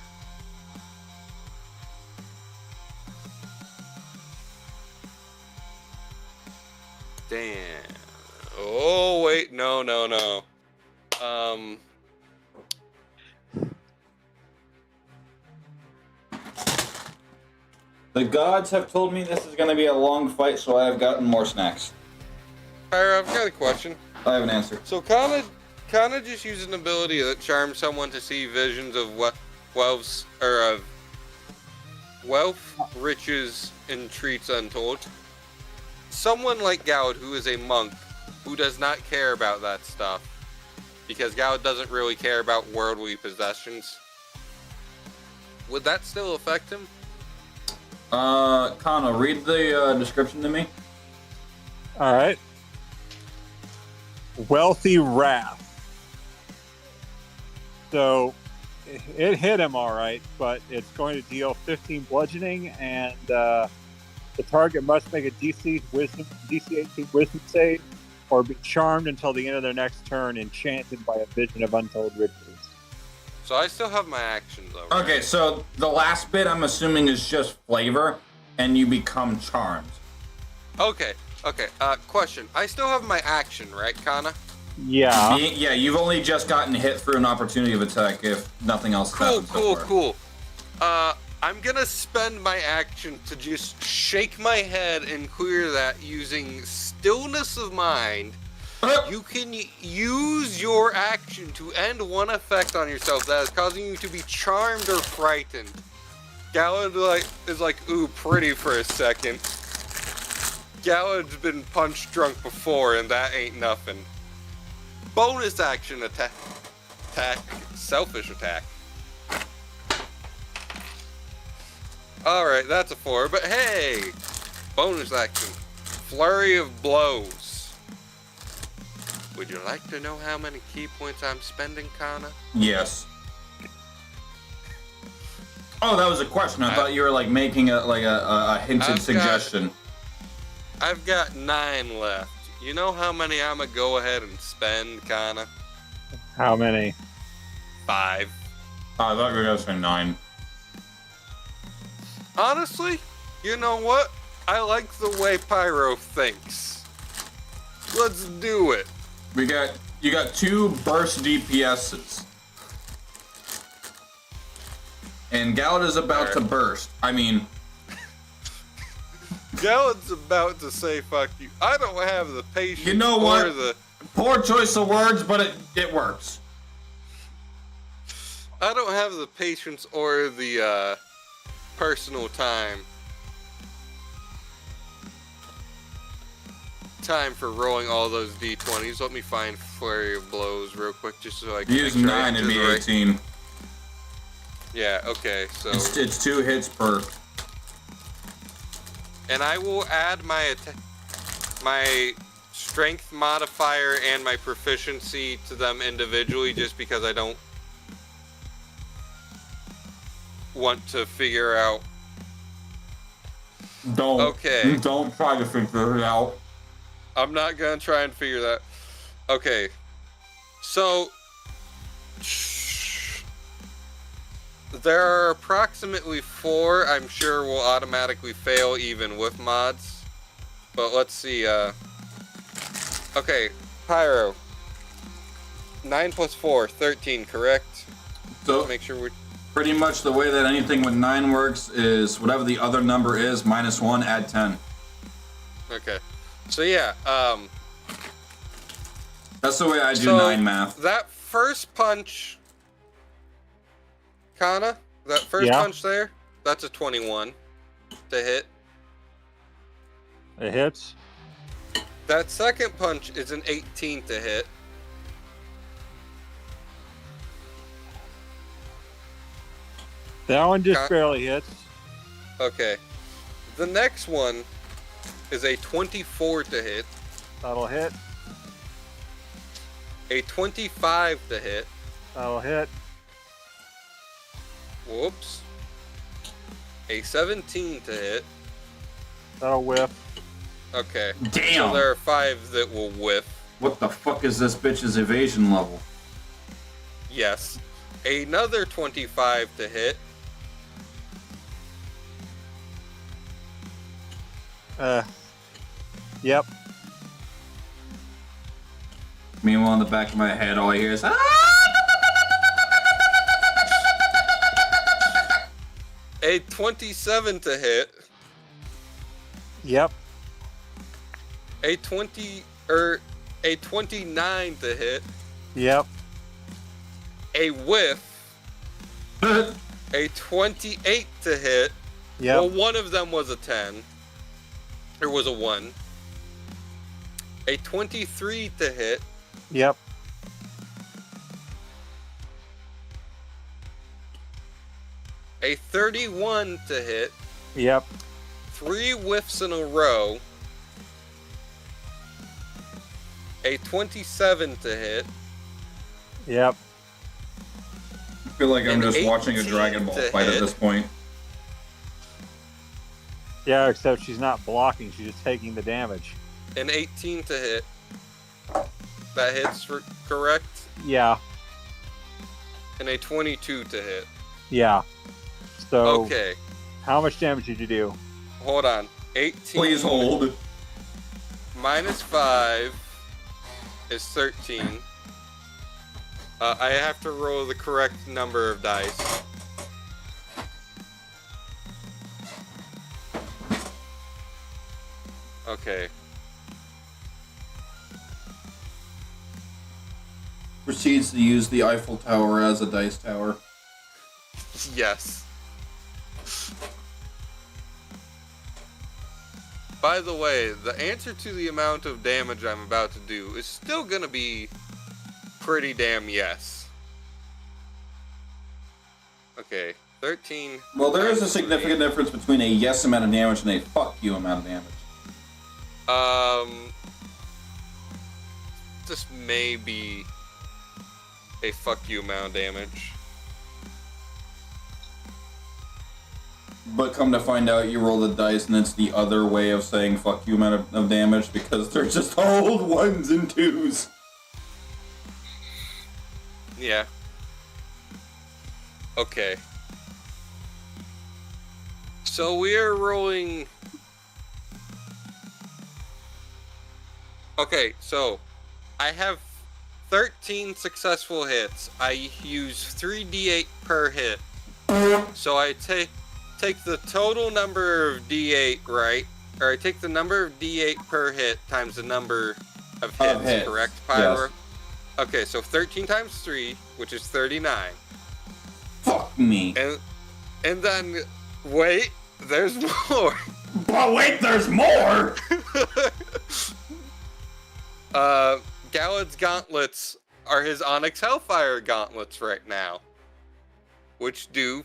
Damn. Oh, wait, no. The gods have told me this is going to be a long fight, so I have gotten more snacks. Pyro, I've got a question. I have an answer. So Kanna just used an ability that charms someone to see visions of wealth, riches, and treats untold. Someone like Galad, who is a monk, who does not care about that stuff, because Galad doesn't really care about worldly possessions, would that still affect him? Kanna, read the description to me. All right. Wealthy Wrath. So it hit him all right, but it's going to deal 15 bludgeoning, and the target must make a DC 18 Wisdom save or be charmed until the end of their next turn, enchanted by a vision of untold riches. So I still have my actions though. Right? Okay, so the last bit I'm assuming is just flavor, and you become charmed. Okay. Question. I still have my action, right, Kanna? Yeah. Yeah, you've only just gotten hit through an opportunity of attack if nothing else happens. Cool. I'm gonna spend my action to just shake my head and clear that using stillness of mind. You can use your action to end one effect on yourself that is causing you to be charmed or frightened. Galad is like, ooh, pretty for a second. Galad's been punch drunk before, and that ain't nothing. Bonus action attack, selfish attack. Alright, that's a 4, but hey! Bonus action, flurry of blows. Would you like to know how many key points I'm spending, Kanna? Yes. Oh, that was a question. I thought you were like making a hinted suggestion. I've got 9 left. You know how many I'm gonna go ahead and spend, Kanna? How many? 5. Oh, I thought you were going to say 9. Honestly, you know what? I like the way Pyro thinks. Let's do it. You got 2 burst DPSs. And Galad is about to burst. I mean... Galad's about to say fuck you. I don't have the patience. You know what? Poor choice of words, but it works. I don't have the patience or the personal time for rolling all those d20s. Let me find Flurry of Blows real quick, just so I can Use make sure I 9 do and be the right- 18. Yeah, okay, so... It's 2 hits per. And I will add my strength modifier and my proficiency to them individually, just because I don't want to figure out. Okay. Don't try to figure it out. I'm not gonna try and figure that. Okay. So there are approximately 4 I'm sure will automatically fail even with mods. But let's see, okay, Pyro. 9 plus 4, 13, correct? So Let's make sure we... pretty much the way that anything with 9 works is whatever the other number is, minus 1, add 10. Okay. So yeah, That's the way I do so 9 math. that first punch, Kanna, that first punch there, that's a 21 to hit. It hits. That second punch is an 18 to hit. That one just barely hits. Okay. The next one is a 24 to hit. That'll hit. A 25 to hit. That'll hit. Whoops. A 17 to hit. That'll whiff. Okay. Damn! So there are 5 that will whiff. What the fuck is this bitch's evasion level? Yes. Another 25 to hit. Yep. Meanwhile, in the back of my head, all I hear is, A 27 to hit. Yep. A 29 to hit. Yep. A whiff. A 28 to hit. Yep. Well, one of them was a 10. There was a 1. A 23 to hit. Yep. A 31 to hit. Yep. 3 whiffs in a row. A 27 to hit. Yep. I feel like I'm An just watching a 18 Dragon Ball to fight hit. at this point. Yeah, except she's not blocking, she's just taking the damage. An 18 to hit. That hits correct. Yeah. And a 22 to hit. Yeah. So Okay. how much damage did you do? Hold on. 18 Please hold. minus 5 is 13. I have to roll the correct number of dice. Okay. Proceeds to use the Eiffel Tower as a dice tower. Yes. By the way, the answer to the amount of damage I'm about to do is still gonna be pretty damn yes. Okay, 13. Well, there is a times significant difference between a yes amount of damage and a fuck you amount of damage. 3. This may be a fuck you amount of damage. But come to find out, you roll the dice and it's the other way of saying fuck you amount of damage because they're just all 1s and 2s. Yeah. Okay. So we are rolling. Okay, so I have 13 successful hits. I use 3d8 per hit. So I take the total number of d8, right? Or I take the number of d8 per hit times the number of hits, correct, Pyro? Yes. Okay, so 13 times 3, which is 39. me. And then, wait, there's more. But wait, there's more! Galad's gauntlets are his Onyx Hellfire gauntlets right now, which do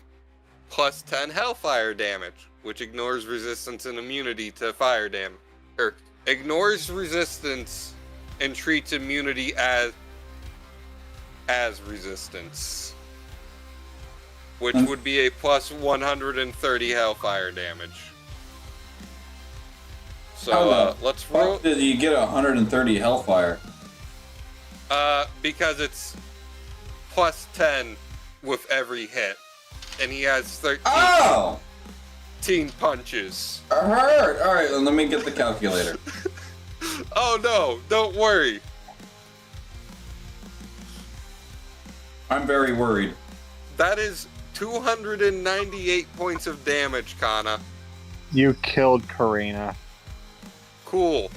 plus 10 Hellfire damage, which ignores resistance and immunity to fire damage. Or ignores resistance and treats immunity as resistance, which would be a plus 130 Hellfire damage. So let's roll. Did you get 130 Hellfire? Because it's plus 10 with every hit, and he has 13 punches. I heard. All right, let me get the calculator. Oh no! Don't worry. I'm very worried. That is 298 points of damage, Kanna. You killed Karina. Cool.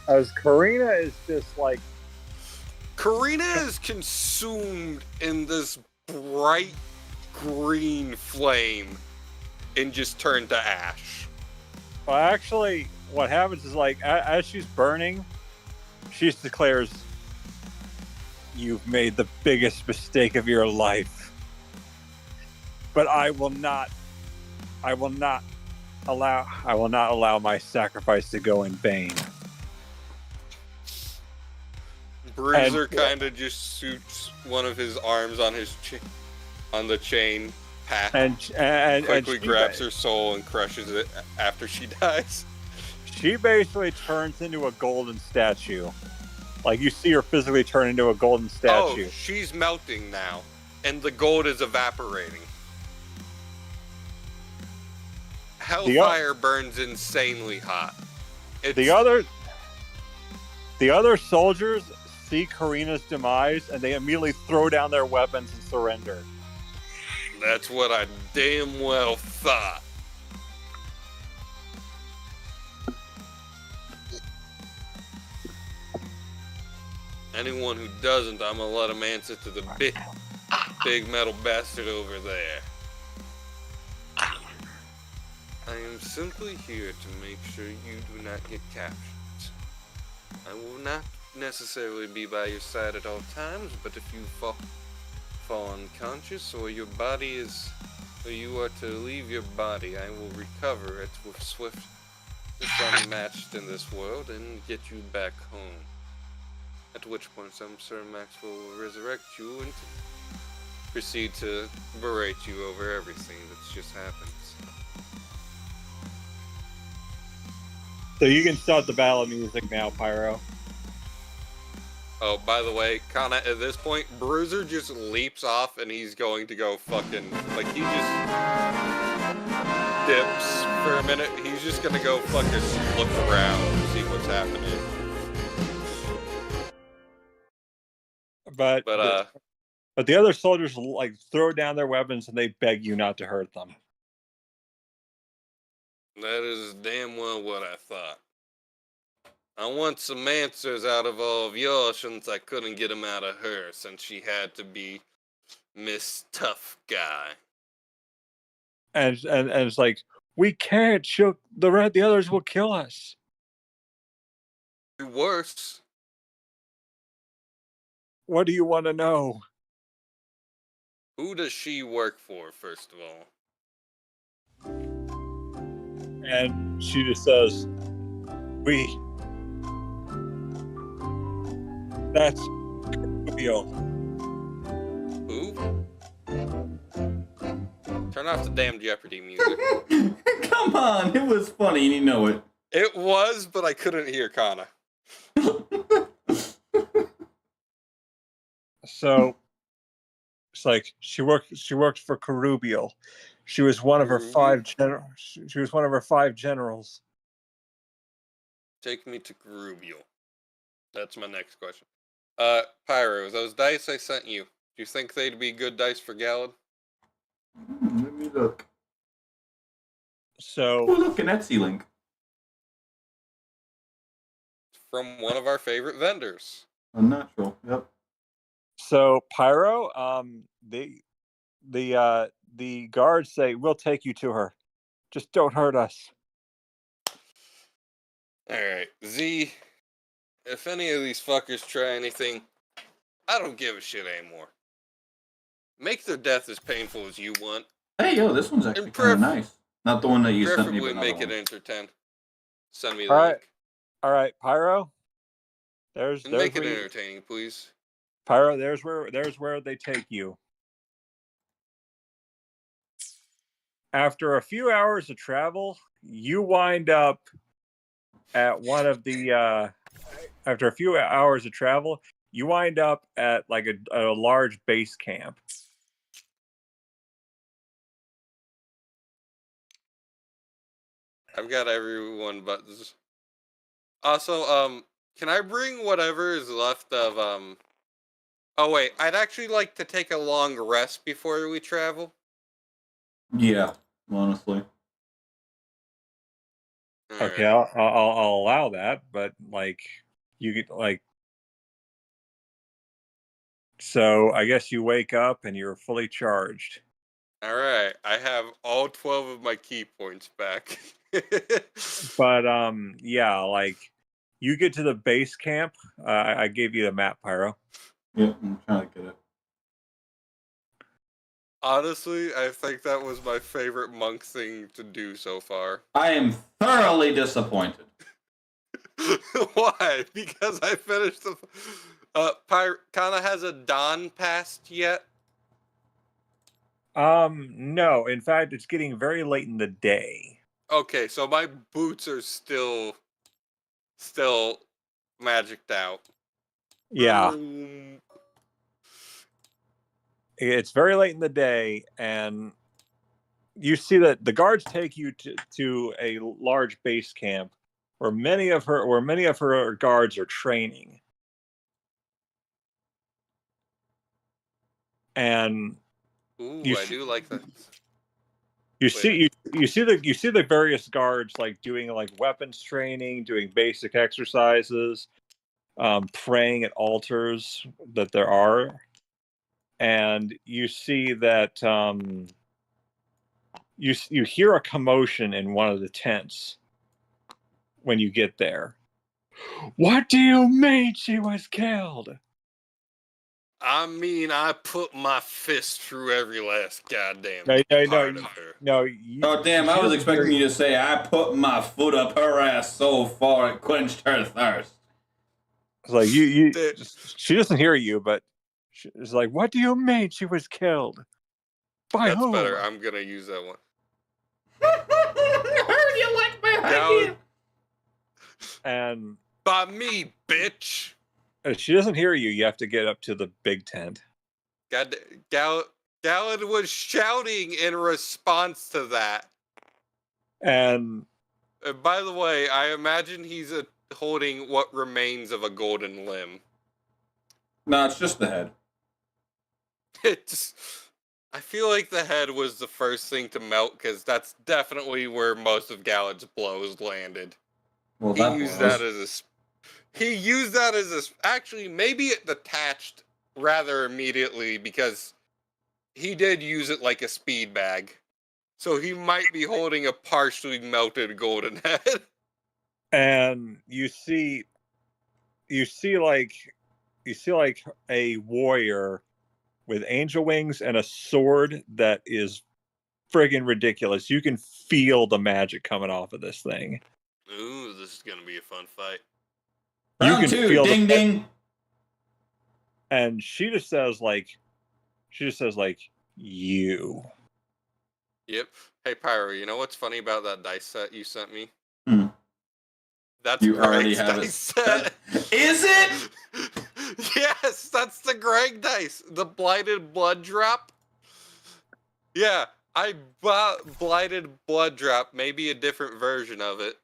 As Karina is just like... Karina is consumed in this bright green flame and just turned to ash. Well, actually, what happens is, like, as she's burning, she just declares, "You've made the biggest mistake of your life. But I will not allow my sacrifice to go in vain." Bruiser kind of just shoots one of his arms on his on the chain path, and quickly grabs her soul and crushes it after she dies. She basically turns into a golden statue. Like, you see her physically turn into a golden statue. Oh, she's melting now, and the gold is evaporating. Hellfire burns insanely hot. The other soldiers see Karina's demise, and they immediately throw down their weapons and surrender. That's what I damn well thought. Anyone who doesn't, I'm gonna let him answer to the big metal bastard over there. I am simply here to make sure you do not get captured. I will not necessarily be by your side at all times, but if you fall unconscious or your body is, or you are to leave your body, I will recover it with swiftness unmatched in this world and get you back home. At which point some Sir Max will resurrect you and proceed to berate you over everything that's just happened. So you can start the battle music now, Pyro. Oh, by the way, Kanna, at this point, Bruiser just leaps off and he's going to go fucking, like, he just dips for a minute. He's just gonna go fucking look around and see what's happening. But the other soldiers, like, throw down their weapons and they beg you not to hurt them. That is damn well what I thought. I want some answers out of all of yours since I couldn't get them out of her, since she had to be Miss Tough Guy. And it's like, we can't. The others will kill us. Worse. What do you want to know? Who does she work for, first of all? And she just says, that's Rubio. Who? Turn off the damn Jeopardy music. Come on, it was funny and you know it. It was, but I couldn't hear Kanna. So it's like she worked for Carubio. She was one of her five generals. Take me to Rubio. That's my next question. Pyro, those dice I sent you, do you think they'd be good dice for Galad? Let me look. So Look, an Etsy link. From one of our favorite vendors. Unnatural. Yep. So Pyro, the guards say, "We'll take you to her. Just don't hurt us." Alright, Z, if any of these fuckers try anything, I don't give a shit anymore. Make their death as painful as you want. Hey, yo, this one's actually And kind of nice. Not the one that you sent me, preferably but another make it one. enter 10. Send me the All right. link. All right, Pyro. There's And make it where entertaining, please. Pyro. There's where they take you. After a few hours of travel, you wind up at one of the. After a few hours of travel, you wind up at like a large base camp. I've got everyone but this. Also, can I bring whatever is left of, Oh wait, I'd actually like to take a long rest before we travel. Yeah, honestly. Okay, Alright. I'll allow that, but like you get like. So I guess you wake up and you're fully charged. Alright, I have all 12 of my key points back. But yeah, like you get to the base camp. I gave you the map, Pyro. Yep, I'm trying to get it. Honestly, I think that was my favorite monk thing to do so far. I am thoroughly disappointed. Why? Because I finished the. Kanna has a Dawn passed yet? No. In fact, it's getting very late in the day. Okay, so my boots are still magicked out. Yeah, it's very late in the day, and you see that the guards take you to a large base camp where many of her guards are training. And Ooh, you I see, do like that. you see the various guards like doing like weapons training, doing basic exercises, praying at altars that there are, and you see that you hear a commotion in one of the tents when you get there. What do you mean she was killed? I mean, I put my fist through every last goddamn No, part of her. Oh, damn, I was expecting you to say, I put my foot up her ass so far it quenched her thirst. It's like she doesn't hear you, but she's like, "What do you mean she was killed? By That's whom?" better. I'm gonna use that one. Heard you like my idea. And By me, bitch. if she doesn't hear you, you have to get up to the big tent. Gallon was shouting in response to that. And By the way, I imagine he's holding what remains of a golden limb. No, it's just the head. I feel like the head was the first thing to melt because that's definitely where most of Gallad's blows landed. Well, He used that as a. Actually, maybe it detached rather immediately because he did use it like a speed bag. So he might be holding a partially melted golden head. And you see like a warrior with angel wings and a sword that is friggin' ridiculous. You can feel the magic coming off of this thing. Ooh, this is gonna be a fun fight. Round two, ding ding. And she just says like, you. Yep. Hey Pyro, you know what's funny about that dice set you sent me? That's you Greg's already have dice set. Is it? Yes, that's the Greg dice. The blighted blood drop. Yeah, I bought blighted blood drop, maybe a different version of it.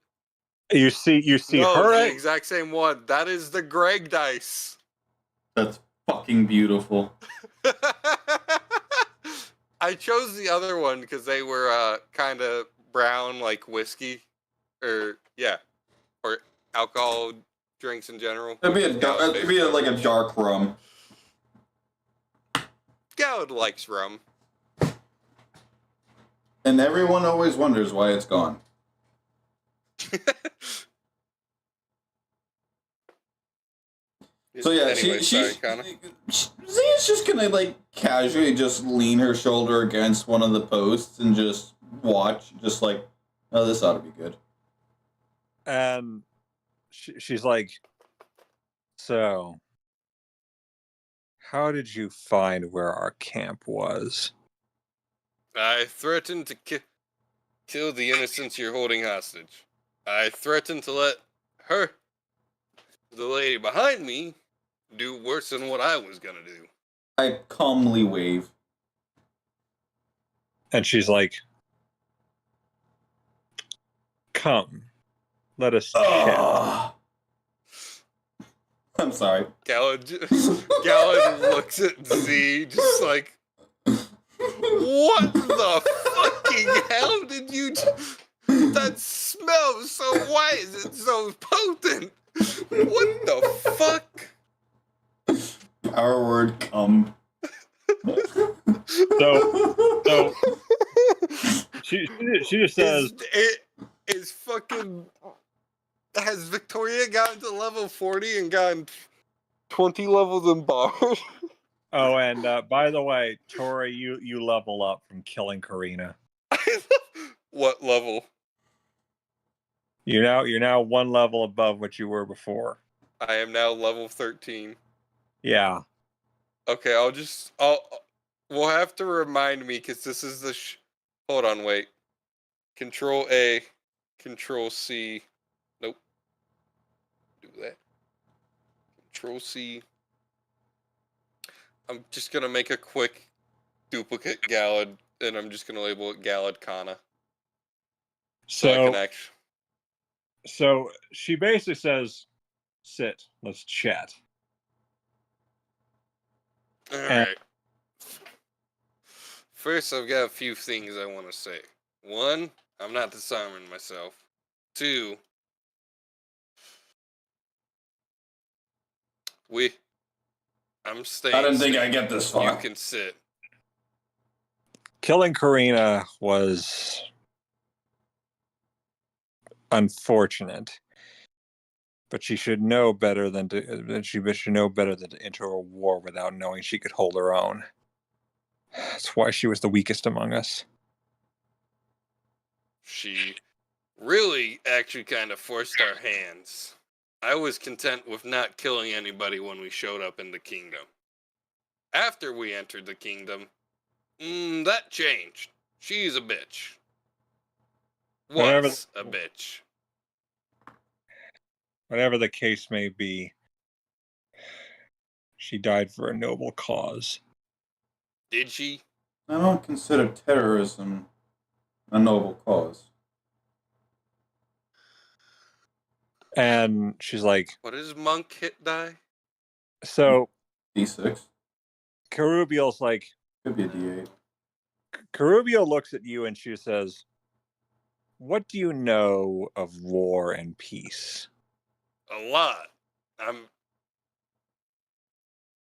You see No, her the exact same one. That is the Greg dice. That's fucking beautiful. I chose the other one because they were kind of brown like whiskey. Or alcohol drinks in general. It'd be like a dark rum. Gallad likes rum. And everyone always wonders why it's gone. So yeah, anyway, she's Kanna. Zia's just gonna like casually just lean her shoulder against one of the posts and just watch, just like, oh, this ought to be good. And she's like, so, how did you find where our camp was? I threatened to kill the innocents you're holding hostage. I threatened to let her, the lady behind me, do worse than what I was gonna do. I calmly wave. And she's like, come, let us chat. I'm sorry. Gallad looks at Z just like, what the fucking hell did you do? That smells so, why is it so potent? What the fuck? Our word, come. So she just says, is fucking, has Victoria gotten to level 40 and gotten 20 levels in bars? oh, and by the way, Tori, you level up from killing Karina. What level? You're now one level above what you were before. I am now level 13. Yeah. Okay, we'll have to remind me, because this is the hold on, wait. Control A, Control C. Nope. Do that. Control C. I'm just gonna make a quick duplicate Gallad, and I'm just gonna label it Gallad Kanna. So I can actually. So she basically says, sit, let's chat. Alright. First, I've got a few things I want to say. One, I'm not disarming myself. Two, I'm staying. I didn't think I'd get this far. You can sit. Killing Karina was unfortunate, but she should know better than to enter a war without knowing she could hold her own. That's why she was the weakest among us. She really actually kind of forced our hands. I was content with not killing anybody when we showed up in the kingdom. After we entered the kingdom, that changed. She's a bitch. Was a bitch. Whatever the case may be, she died for a noble cause. Did she? I don't consider terrorism a noble cause. And she's like, what does Monk hit die? So D6. Carubiel's like, could be a D8. Carubiel looks at you and she says, what do you know of war and peace? A lot.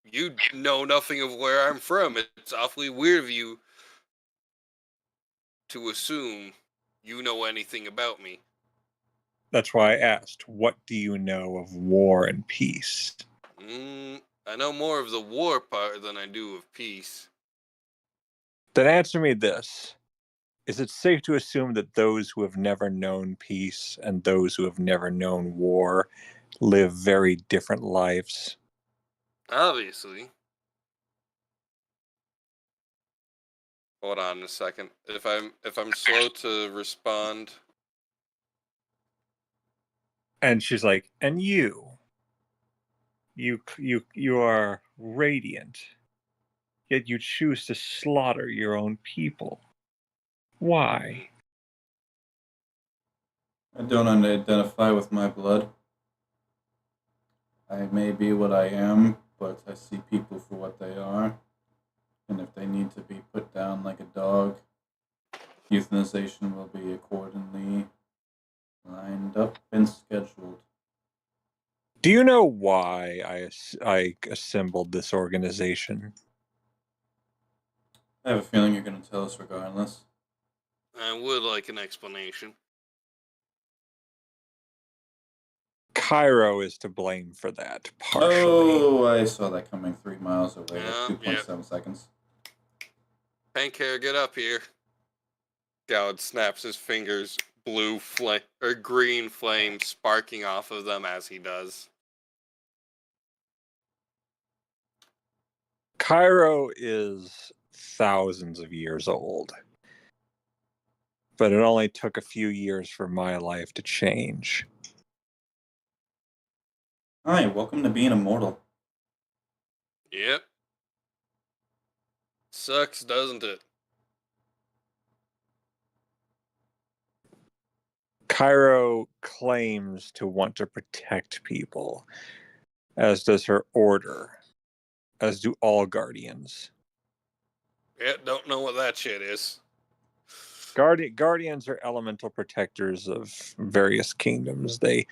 You know nothing of where I'm from. It's awfully weird of you to assume you know anything about me. That's why I asked, what do you know of war and peace? I know more of the war part than I do of peace. Then answer me this. Is it safe to assume that those who have never known peace and those who have never known war live very different lives? Obviously. Hold on a second. If I'm slow to respond. And she's like, and you are radiant, yet you choose to slaughter your own people. Why? I don't identify with my blood. I may be what I am, but I see people for what they are. And if they need to be put down like a dog, euthanization will be accordingly lined up and scheduled. Do you know why I assembled this organization? I have a feeling you're going to tell us regardless. I would like an explanation. Cairo is to blame for that, partially. Oh, I saw that coming 3 miles away. Yeah, That's 2.7 seconds. Pink hair, get up here. Gallad snaps his fingers, blue flame or green flame sparking off of them as he does. Cairo is thousands of years old, but it only took a few years for my life to change. Hi, welcome to being immortal. Yep. Sucks, doesn't it? Cairo claims to want to protect people, as does her order, as do all guardians. Yeah, don't know what that shit is. Guardians are elemental protectors of various kingdoms. They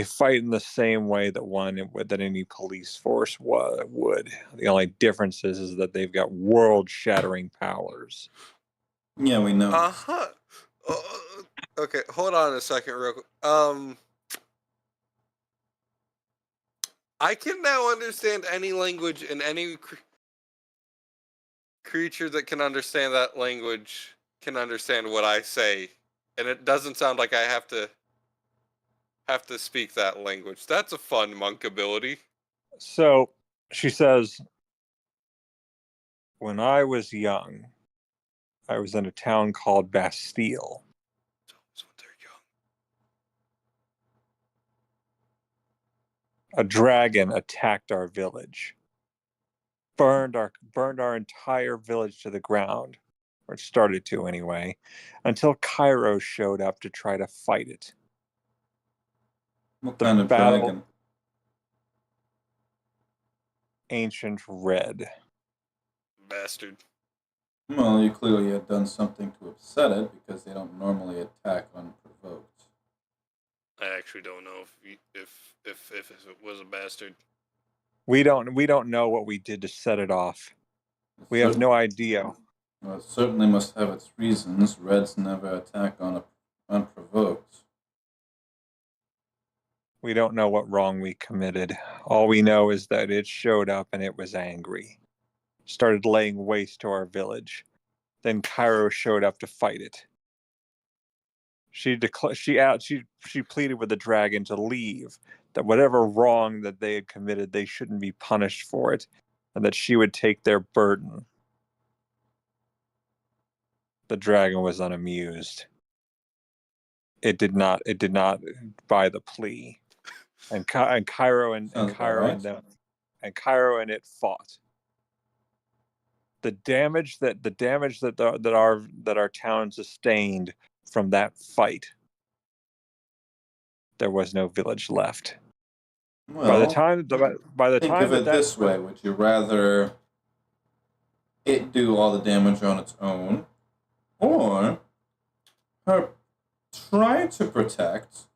fight in the same way that any police force would. The only difference is that they've got world-shattering powers. Yeah, we know. Uh-huh. Okay, hold on a second real quick. I can now understand any language and any creature that can understand that language can understand what I say, and it doesn't sound like I have to speak that language. That's a fun monk ability. So she says, when I was young, I was in a town called Bastille. So they're young. A dragon attacked our village, burned our entire village to the ground, or it started to anyway, until Cairo showed up to try to fight it. What The kind of battle- dragon? Ancient Red. Bastard. Well, you clearly had done something to upset it because they don't normally attack unprovoked. I actually don't know if it was a bastard. We don't know what we did to set it off. We have no idea. Well, it certainly must have its reasons. Reds never attack unprovoked. We don't know what wrong we committed. All we know is that it showed up and it was angry. Started laying waste to our village. Then Cairo showed up to fight it. She pleaded with the dragon to leave, that whatever wrong that they had committed, they shouldn't be punished for it, and that she would take their burden. The dragon was unamused. It did not buy the plea. And Cairo and it fought. The damage that our town sustained from that fight, there was no village left. Well, By the time think of it this way: would you rather it do all the damage on its own, or her try to protect,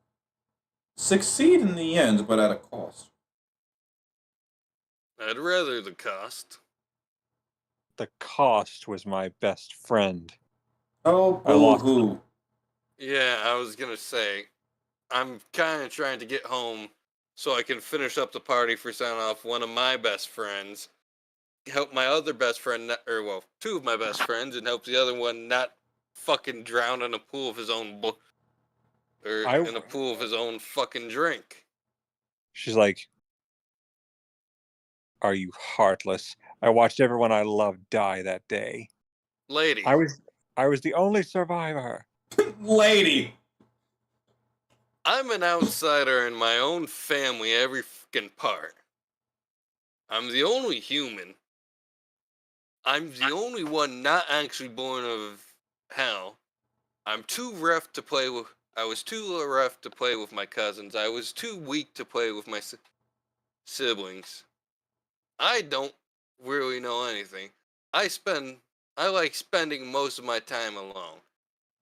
succeed in the end, but at a cost? I'd rather the cost. The cost was my best friend. Oh, I lost- boo-hoo. Yeah, I was gonna say, I'm kind of trying to get home so I can finish up the party for sending off one of my best friends, help my other best friend, two of my best friends, and help the other one not fucking drown in a pool of his own in a pool of his own fucking drink. She's like, "Are you heartless? I watched everyone I loved die that day. Lady, I was the only survivor." Lady! I'm an outsider in my own family every fucking part. I'm the only human. I'm the only one not actually born of hell. I'm too rough to play with. I was too rough to play with my cousins. I was too weak to play with my siblings. I don't really know anything. I like spending most of my time alone.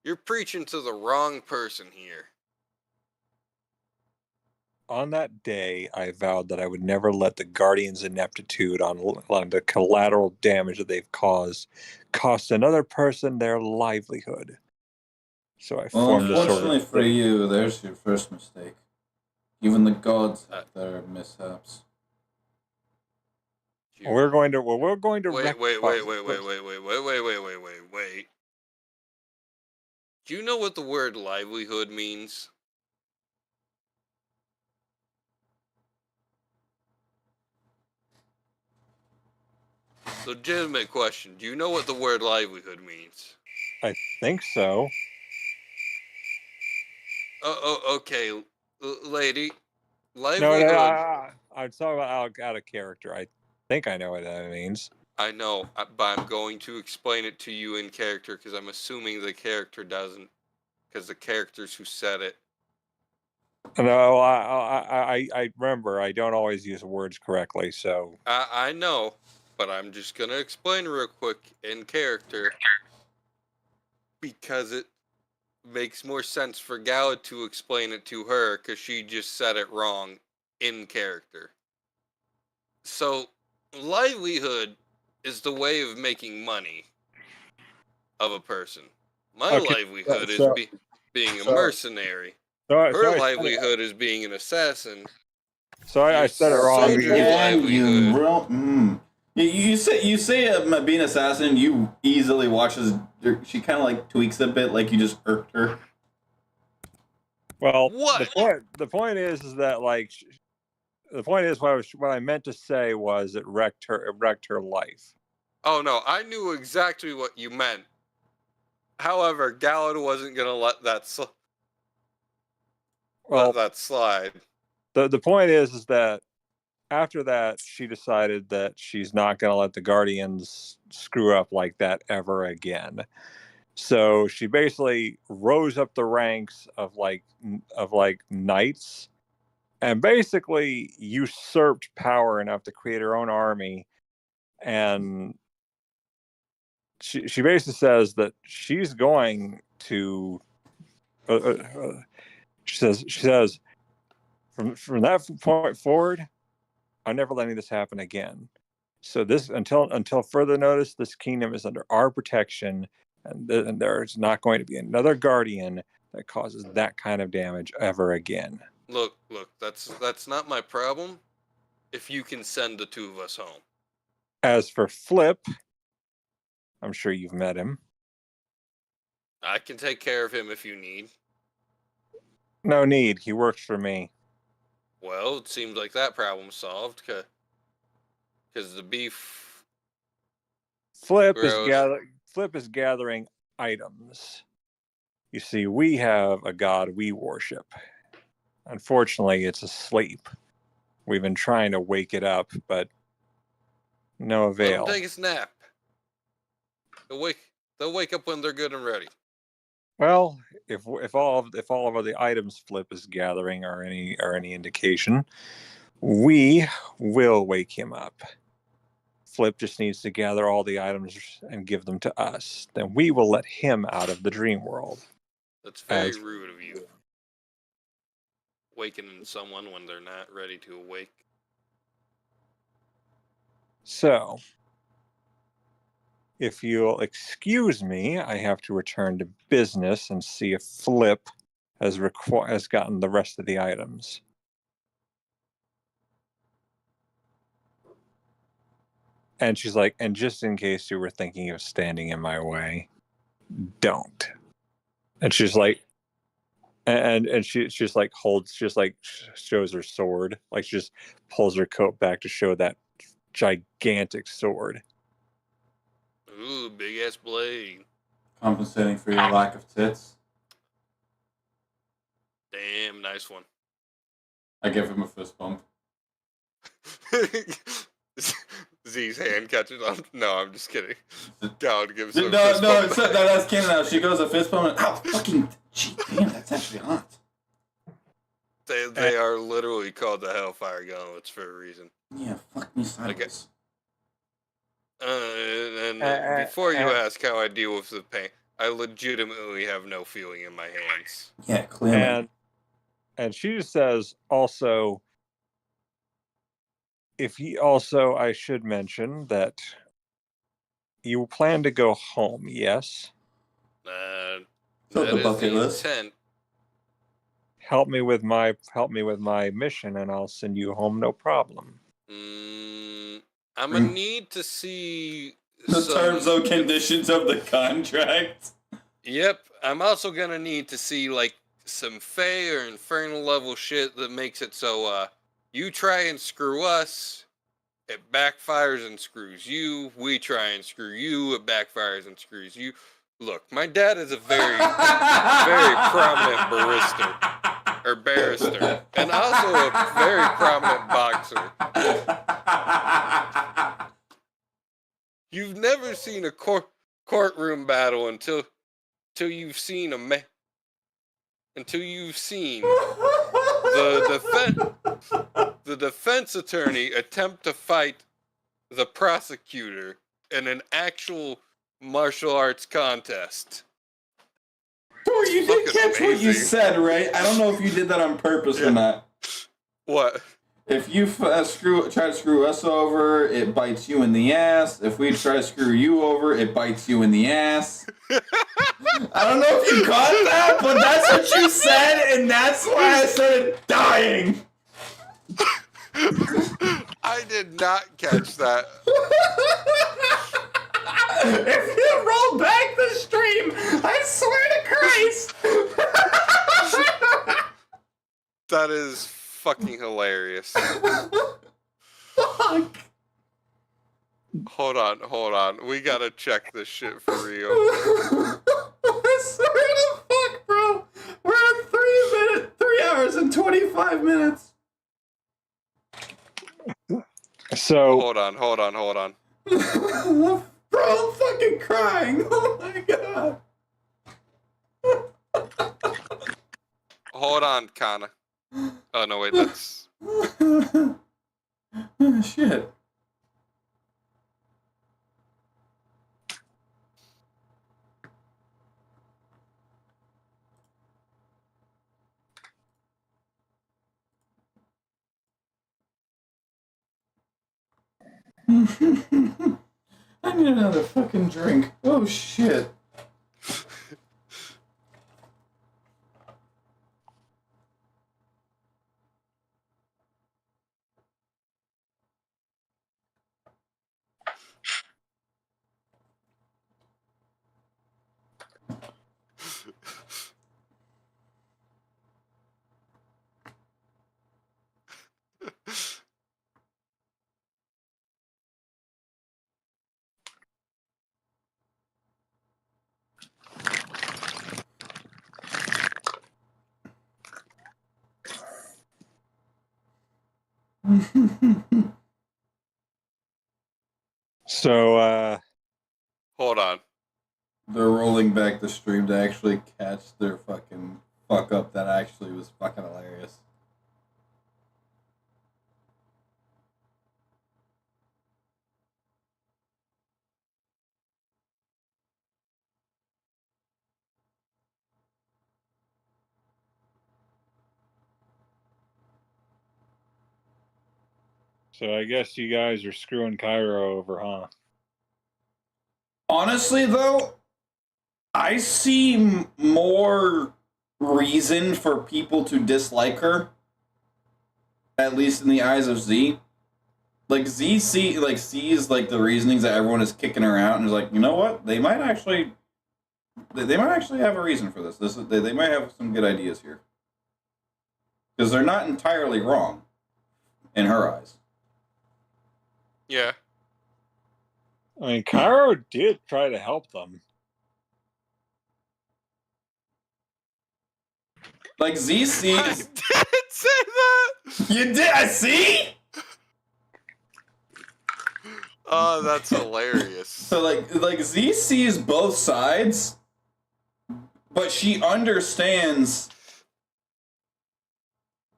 You're preaching to the wrong person here. on that day, I vowed that I would never let the Guardians' ineptitude on the collateral damage that they've caused cost another person their livelihood. So I Well, formed a sort unfortunately of for you, there's your first mistake. Even the gods have their mishaps. we're going to Wait. rectify- Do you know what the word livelihood means? Legitimate question. Do you know what the word livelihood means? I think so. Okay, lady. No, Livelihood. I'm talking about out of character. I think I know what that means. I know, but I'm going to explain it to you in character because I'm assuming the character doesn't, because the characters who said it. No, I remember I don't always use words correctly, so I know, but I'm just gonna explain real quick in character because it makes more sense for Gala to explain it to her because she just said it wrong in character. So, livelihood is the way of making money of a person. My Okay, livelihood is so- being a so- mercenary. so Her I livelihood is being an assassin. I Your said it wrong. soldier's Again, livelihood. You say being assassin. You easily watch as she kind of like tweaks a bit, like you just irked her. Well, What? the point is that like the point is what I meant to say was it wrecked her life. Oh no, I knew exactly what you meant. However, Gallad wasn't gonna let that Well, slide. the point is that after that she decided that she's not going to let the Guardians screw up like that ever again. So she basically rose up the ranks of like knights and basically usurped power enough to create her own army. And she basically says that she's going to she says from that point forward, I'm never letting this happen again. So this until further notice, this kingdom is under our protection, and there's not going to be another guardian that causes that kind of damage ever again. Look, that's not my problem. If you can send the two of us home. As for Flip, I'm sure you've met him. I can take care of him if you need. No need. He works for me. Well, it seems like that problem's solved, because the beef. Flip grows. is gathering items. You see, we have a god we worship. Unfortunately, it's asleep. We've been trying to wake it up, but no Let them avail. take a snap. They'll wake up when they're good and ready. Well, if all of the items Flip is gathering are any indication, we will wake him up. Flip just needs to gather all the items and give them to us. Then we will let him out of the dream world. That's very rude of you. Wakening someone when they're not ready to awake. So, if you'll excuse me, I have to return to business and see if Flip has gotten the rest of the items. And she's like, and just in case you were thinking of standing in my way, don't. And she's like, and she's like shows her sword, like she just pulls her coat back to show that gigantic sword. Ooh, big ass blade. Compensating for your lack of tits. Damn, nice one. I give him a fist bump. Z's hand catches on. No, I'm just kidding. God gives him No, a fist bump. that's Kanna now. She goes a fist bump and, ow, fucking, gee, damn, that's actually hot. They are literally called the Hellfire Gauntlets for a reason. Yeah, fuck me sideways. Before you ask how I deal with the pain, I legitimately have no feeling in my hands. Yeah, clearly. And she just says, also, I should mention that you plan to go home, yes? So So the bucket list. intent. Help me with my mission, and I'll send you home, no problem. I'm gonna need to see The some... terms and conditions of the contract. Yep, I'm also gonna need to see like some Fey or Infernal level shit that makes it so you try and screw us, it backfires and screws you. We try and screw you, it backfires and screws you. Look, my dad is a very, very prominent barrister, and also a very prominent boxer. You've never seen a courtroom battle until you've seen the defense attorney attempt to fight the prosecutor in an actual martial arts contest. Tori, you did catch what you said, right? I don't know if you did that on purpose or not. What? If you try to screw us over, it bites you in the ass. If we try to screw you over, it bites you in the ass. I don't know if you caught that, but that's what you said, and that's why I started dying. I did not catch that. If you roll back the stream, I swear to Christ. That is fucking hilarious. Fuck. Hold on. We gotta check this shit for real. I swear to fuck, bro. We're at 3 hours and 25 minutes. So Hold on. Bro, I'm fucking crying. Oh my god. Hold on, Kanna. Oh no, wait, that's... Shit. I need another fucking drink. Oh shit. So, Hold on. They're rolling back the stream to actually catch their fucking fuck up that actually was fucking hilarious. I guess you guys are screwing Cairo over, huh? Honestly, though, I see more reason for people to dislike her. At least in the eyes of Z. Like, sees, like, the reasonings that everyone is kicking her out and is like, you know what? They might actually have a reason for this. They might have some good ideas here. Because they're not entirely wrong. In her eyes. Yeah. I mean, Cairo did try to help them. Like, Z sees... I didn't say that! You did? I see? Oh, that's hilarious. So, like Z sees both sides, but she understands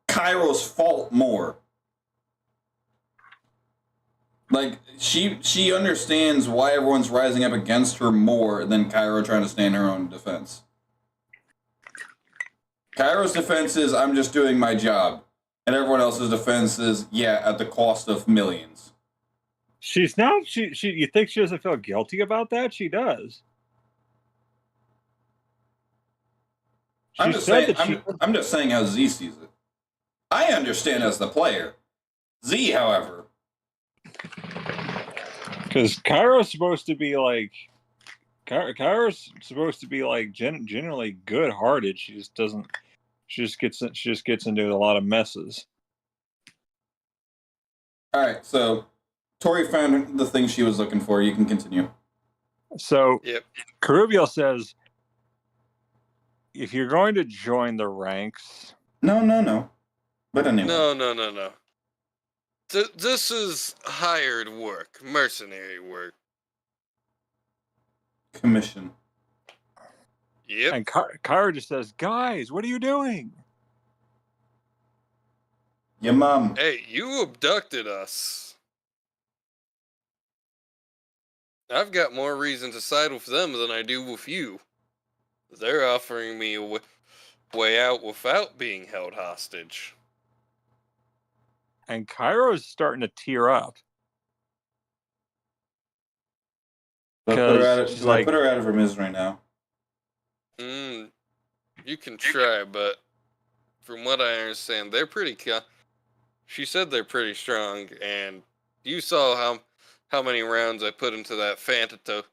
Cairo's fault more. Like, she understands why everyone's rising up against her more than Cairo trying to stand her own defense. Cairo's defense is, I'm just doing my job. And everyone else's defense is, yeah, at the cost of millions. She's not. She. You think she doesn't feel guilty about that? She does. I'm She just said saying. that she. I'm just saying how Z sees it. I understand as the player. Z, however, Because Cairo's supposed to be like. Cairo's supposed to be like generally good-hearted. She just doesn't. She just gets into a lot of messes. all right. So, Tori found the thing she was looking for. You can continue. So, Yep. Carubiel says, if you're going to join the ranks, No. But anyway. No. This is hired work, mercenary work. Commission. Yep. and Cairo just says, guys, what are you doing? Your mom. Hey, you abducted us. I've got more reason to side with them than I do with you. They're offering me a way out without being held hostage. And Cairo's starting to tear up. Do I put her out of, she's do I like, put her out of her misery now? You can try, but from what I understand, they're pretty. She said they're pretty strong, and you saw how many rounds I put into that Thanatos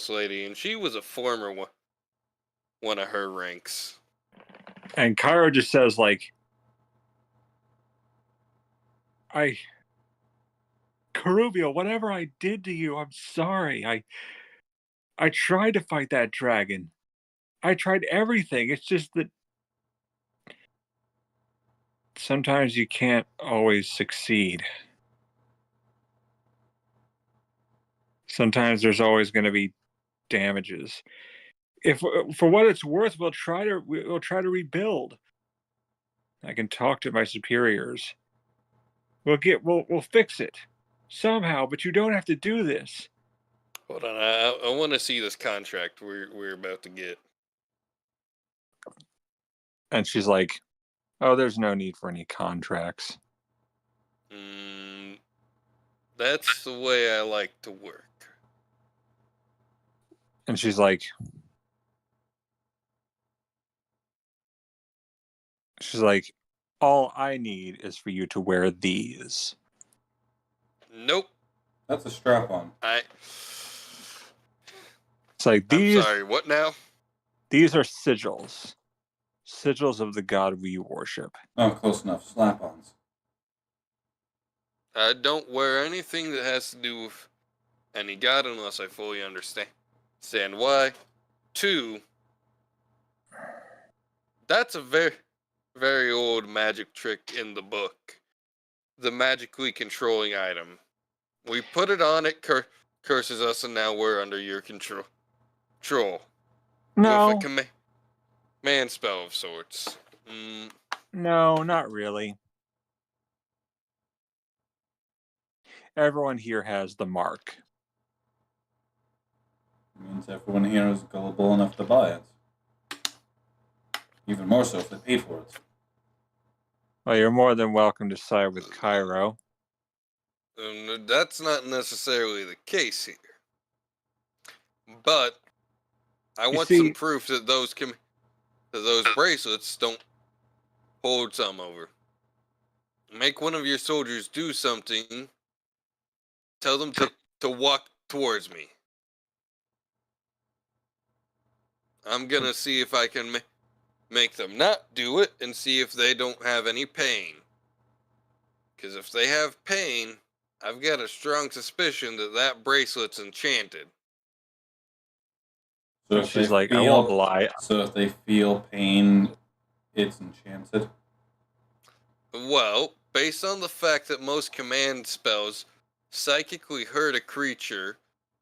lady, and she was a former one of her ranks. and Cairo just says, like, Carubiel, whatever I did to you, I'm sorry. I tried to fight that dragon. I tried everything. It's just that sometimes you can't always succeed. Sometimes there's always going to be damages. If for what it's worth, we'll try to rebuild. I can talk to my superiors. We'll fix it somehow, but you don't have to do this. Hold on, I want to see this contract we're about to get. And she's like, "Oh, there's no need for any contracts." That's the way I like to work. And she's like, all I need is for you to wear these. Nope. That's a strap on. It's like, these. I'm sorry, what now? These are sigils. Sigils of the god we worship. Oh, close enough. Slap-ons. I don't wear anything that has to do with any god unless I fully understand why. 2, that's a very, very old magic trick in the book. The magically controlling item. We put it on, it curses us, and now we're under your control. No. With a command spell of sorts. No, not really. Everyone here has the mark. Means everyone here is gullible enough to buy it. Even more so if they paid for it. Well, you're more than welcome to side with Cairo. That's not necessarily the case here. But I want some proof that those bracelets don't hold some over. Make one of your soldiers do something. Tell them to walk towards me. I'm gonna see if I can make them not do it and see if they don't have any pain. Because if they have pain, I've got a strong suspicion that bracelet's enchanted. So if she's they like, feel, I won't lie. So if they feel pain, it's enchanted? Well, based on the fact that most command spells psychically hurt a creature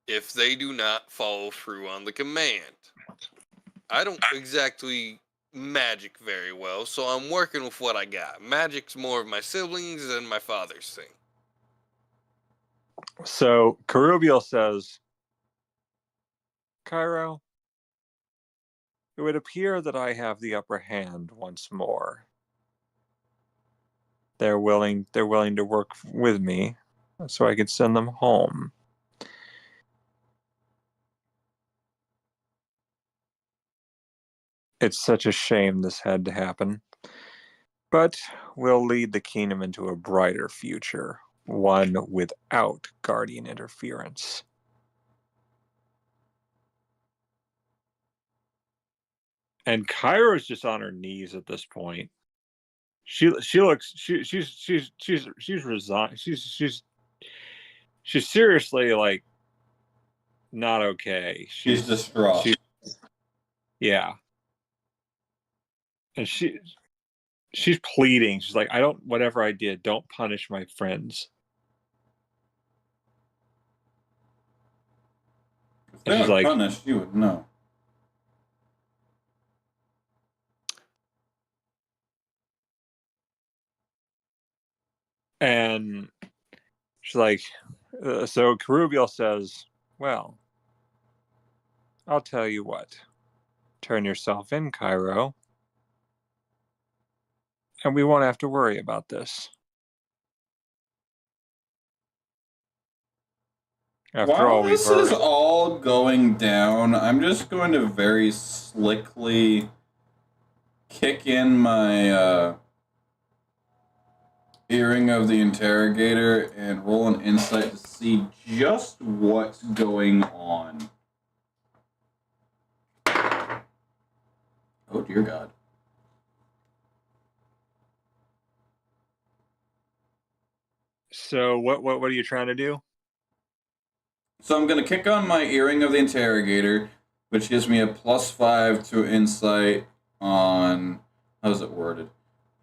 if they do not follow through on the command. I don't exactly magic very well, so I'm working with what I got. Magic's more of my siblings and my father's thing. So Carubiel says, Cairo, it would appear that I have the upper hand once more. They're willing to work with me so I could send them home. It's such a shame this had to happen. But we'll lead the kingdom into a brighter future, one without Guardian interference. And Kyra's just on her knees at this point. She's resigned. She's seriously like not okay. She's distraught. Yeah. And she's pleading. She's like, whatever I did, don't punish my friends. If they were punished, you would know. And she's like, so Kerubiel says, well, I'll tell you what. Turn yourself in, Cairo. And we won't have to worry about this. After all, this is all going down, I'm just going to very slickly kick in my earring of the interrogator and roll an insight to see just what's going on. Oh dear God. So what are you trying to do? So I'm going to kick on my earring of the interrogator, which gives me a +5 to insight on, how's it worded?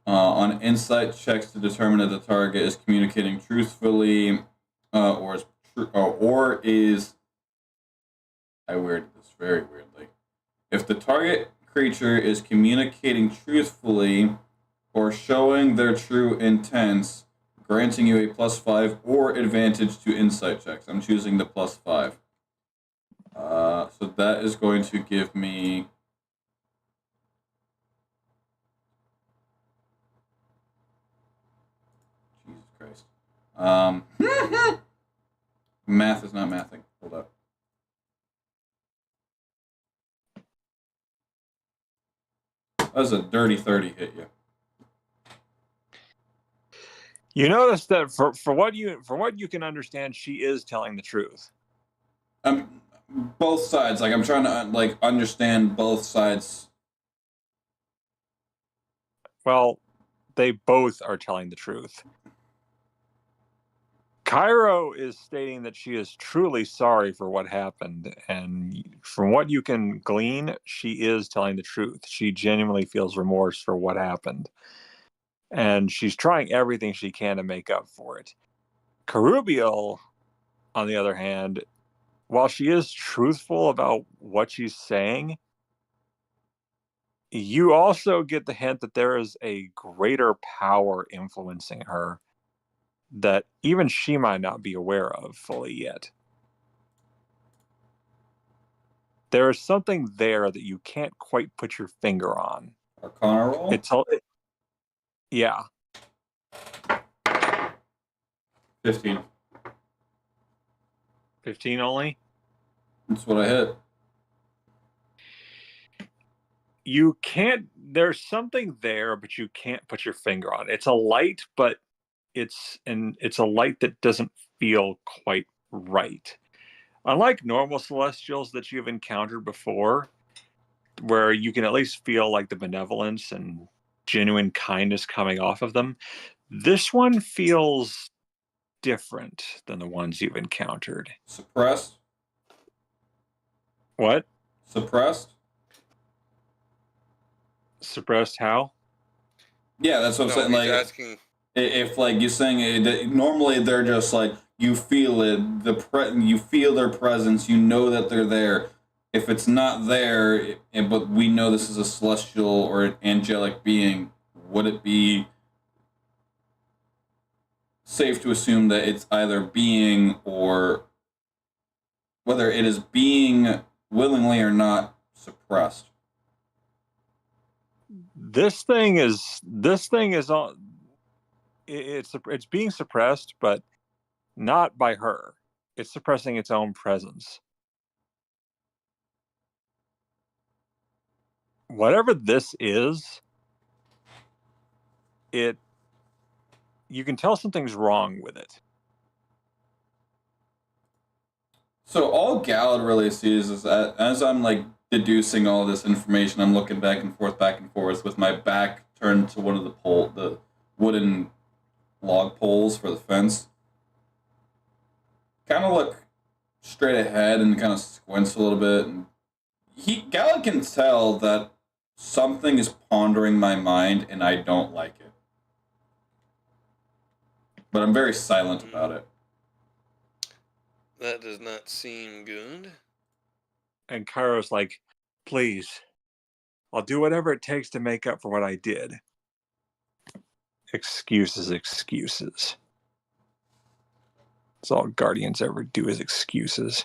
On insight checks to determine if the target is communicating truthfully, or is, I worded this very weirdly. If the target creature is communicating truthfully or showing their true intents, granting you a +5 or advantage to insight checks. I'm choosing the +5. So that is going to give me... Jesus Christ. Math is not mathing. Hold up. That was a dirty 30 hit you. You notice that for what you can understand, she is telling the truth. Both sides. Like I'm trying to understand both sides. Well, they both are telling the truth. Cairo is stating that she is truly sorry for what happened, and from what you can glean, she is telling the truth. She genuinely feels remorse for what happened, and she's trying everything she can to make up for it. Kerubiel, on the other hand, while she is truthful about what she's saying, you also get the hint that there is a greater power influencing her that even she might not be aware of fully yet. There is something there that you can't quite put your finger on. Arcana roll? Yeah. 15. 15 only? That's what I hit. You can't, there's something there, but you can't put your finger on it. It's a light, but it's a light that doesn't feel quite right. Unlike normal celestials that you've encountered before, where you can at least feel like the benevolence and genuine kindness coming off of them, this one feels different than the ones you've encountered. Suppressed? What? Suppressed? Suppressed how? Yeah, that's what I'm saying. He's asking... If you're saying normally they're just you feel it, you feel their presence, you know that they're there. If it's not there, but we know this is a celestial or an angelic being, would it be safe to assume that it's either being or whether it is being willingly or not suppressed? This thing is on. It's being suppressed, but not by her. It's suppressing its own presence. Whatever this is, you can tell something's wrong with it. So all Gallad really sees is that as I'm like deducing all this information, I'm looking back and forth with my back turned to one of the wooden log poles for the fence. Kind of look straight ahead and kind of squints a little bit, and Gallad can tell that something is pondering my mind, and I don't like it. But I'm very silent about it. That does not seem good. And Cairo's like, please, I'll do whatever it takes to make up for what I did. Excuses. That's all Guardians ever do is excuses.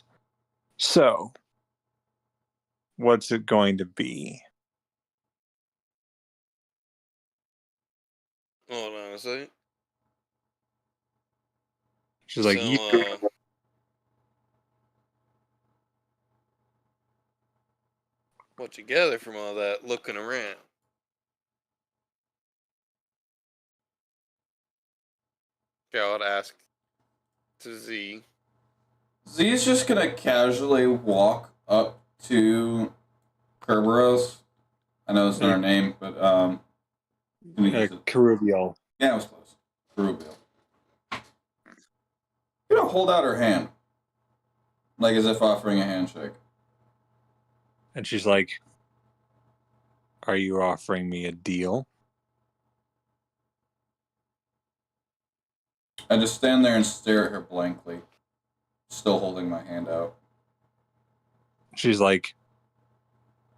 So, what's it going to be? Hold on a second. She's like, what you gather from all that looking around? Gallad asked to Z. Z's just gonna casually walk up to Kerberos. I know it's not her name, but Carubial. Yeah, it was close. Carubial. Gonna hold out her hand, like as if offering a handshake. And she's like, are you offering me a deal? I just stand there and stare at her blankly, still holding my hand out. She's like,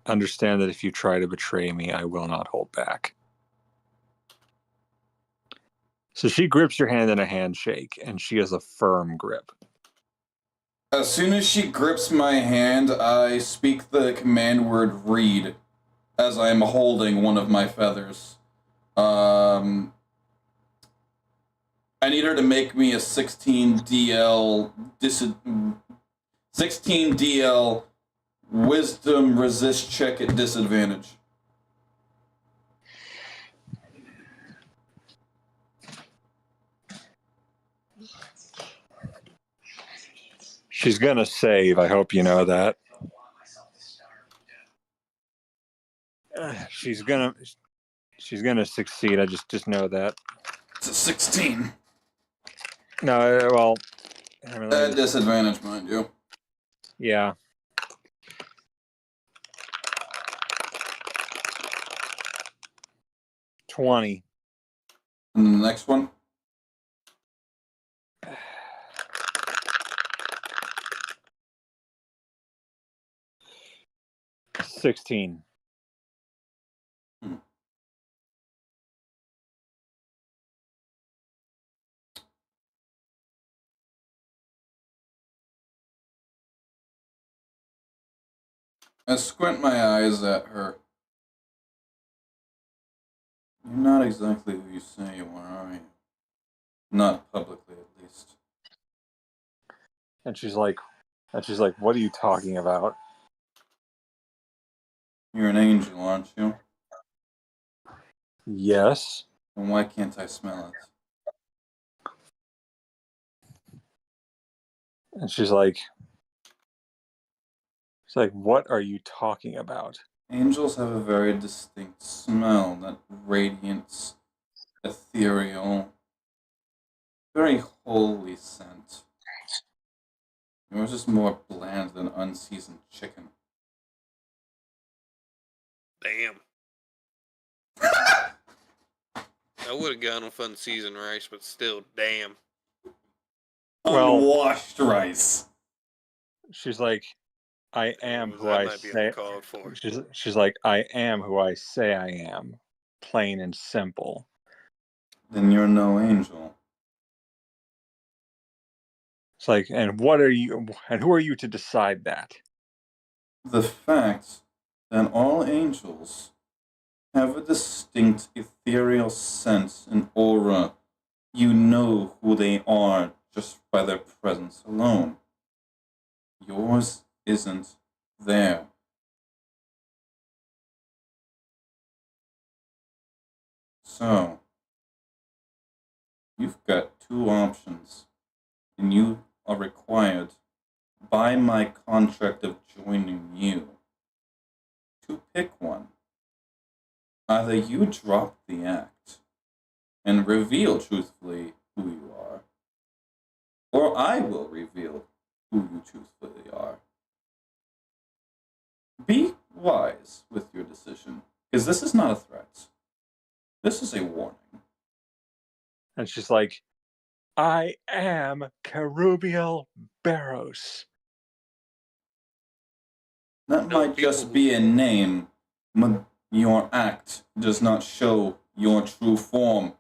understand that if you try to betray me, I will not hold back. So she grips your hand in a handshake, and she has a firm grip. As soon as she grips my hand, I speak the command word read as I am holding one of my feathers. I need her to make me a 16 DL wisdom resist check at disadvantage. She's gonna save. I hope you know that. She's gonna succeed. I just know that. It's a 16. No, well, At disadvantage, mind you. Yeah. $20. And the next one? $16. I squint my eyes at her. You're not exactly who you say you are you? Not publicly, at least. And she's like, what are you talking about? You're an angel, aren't you? Yes. Then why can't I smell it? And she's like, what are you talking about? Angels have a very distinct smell, that radiant, ethereal, very holy scent. Yours is more bland than unseasoned chicken. Damn. I would have gone with unseasoned rice, but still, damn. Well, unwashed rice. She's like, I am who That I might be say. uncalled for. She's like, I am who I say I am. Plain and simple. Then you're no angel. It's like, and what are you? And who are you to decide that? The fact that all angels have a distinct ethereal sense and aura. You know who they are just by their presence alone. Yours isn't there. So, you've got two options, and you are required, by my contract of joining you, to pick one. Either you drop the act and reveal truthfully who you are, or I will reveal who you truthfully are. Be wise with your decision, because this is not a threat. This is a warning. And she's like, I am Carubial Barros. That No, might just people- be a name, but your act does not show your true form.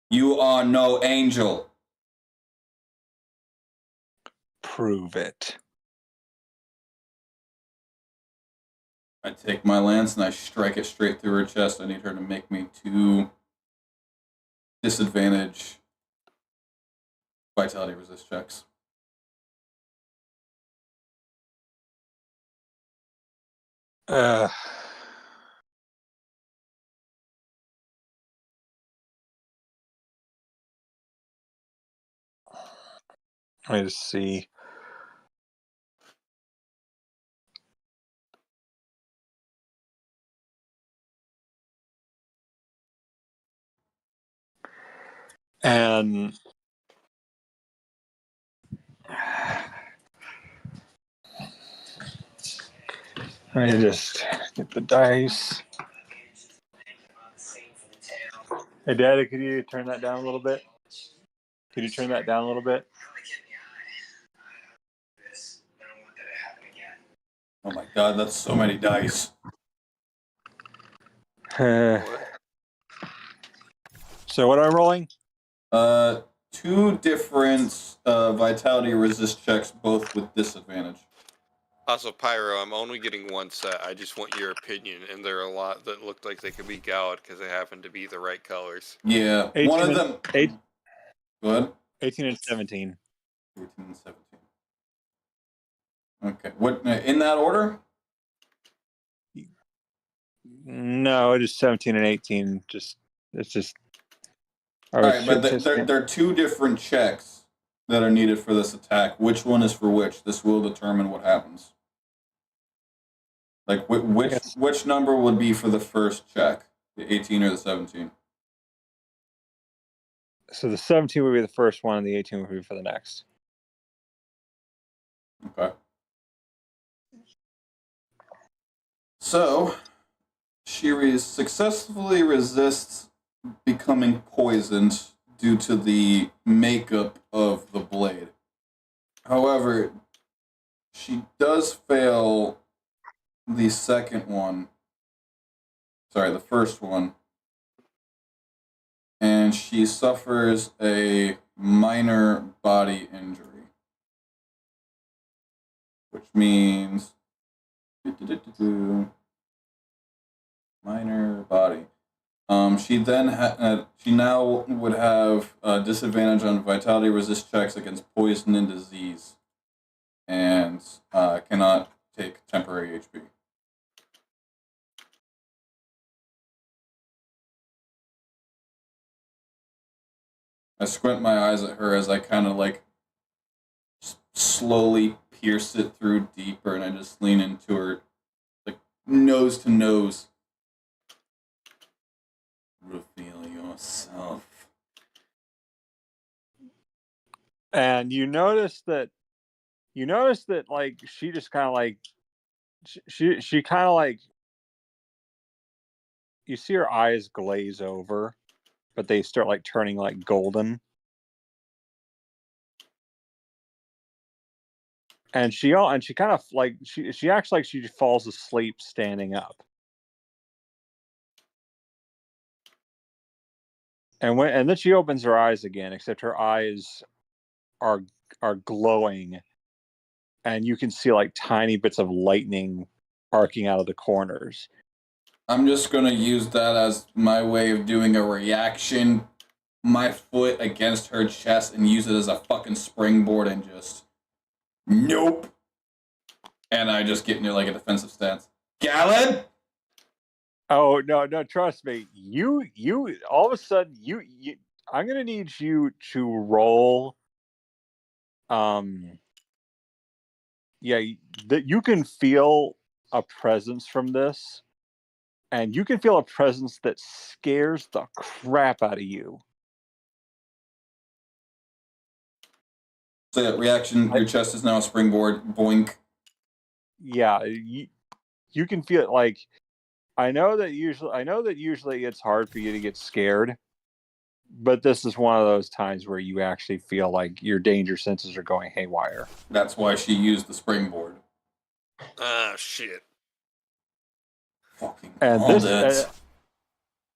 You are no angel. Prove it. I take my lance and I strike it straight through her chest. I need her to make me 2 disadvantage vitality resist checks. Let me just see. And let me just get the dice. Hey, Daddy, could you turn that down a little bit? Could you turn that down a little bit? Oh my god, that's so many dice. So what am I rolling? 2 different vitality resist checks, both with disadvantage. Also, Pyro, I'm only getting 1 set. I just want your opinion, and there are a lot that look like they could be gouged because they happen to be the right colors. Yeah, 18 one of and- them. eight- Go ahead. 18 and 17. 18 and 17. Okay, what in that order? No, it is 17 and 18. It's just. All right, but there are 2 different checks that are needed for this attack. Which one is for which? This will determine what happens. Like which number would be for the first check, the 18 or the 17? So the 17 would be the first one, and the 18 would be for the next. Okay. So, she successfully resists becoming poisoned due to the makeup of the blade. However, she does fail the second one. Sorry, the first one. And she suffers a minor body injury. Which means minor body. She then she now would have disadvantage on vitality resist checks against poison and disease, and cannot take temporary HP. I squint my eyes at her as I kind of like slowly pierce it through deeper, and I just lean into her, like nose to nose. Reveal yourself. And you notice that like she just kind of like she kind of like, you see her eyes glaze over, but they start like turning like golden. And she kind of like she acts like she falls asleep standing up. And then she opens her eyes again, except her eyes are glowing, and you can see like tiny bits of lightning arcing out of the corners. I'm just gonna use that as my way of doing a reaction. My foot against her chest and use it as a fucking springboard and just nope. And I just get into like a defensive stance. Galen? Oh no, trust me. You all of a sudden you I'm gonna need you to roll. Yeah, that you can feel a presence from this, and you can feel a presence that scares the crap out of you. So that reaction, your chest is now a springboard. Boink. Yeah, you can feel it. Like I know that usually it's hard for you to get scared, but this is one of those times where you actually feel like your danger senses are going haywire. That's why she used the springboard. Ah, shit. Fucking And called this it.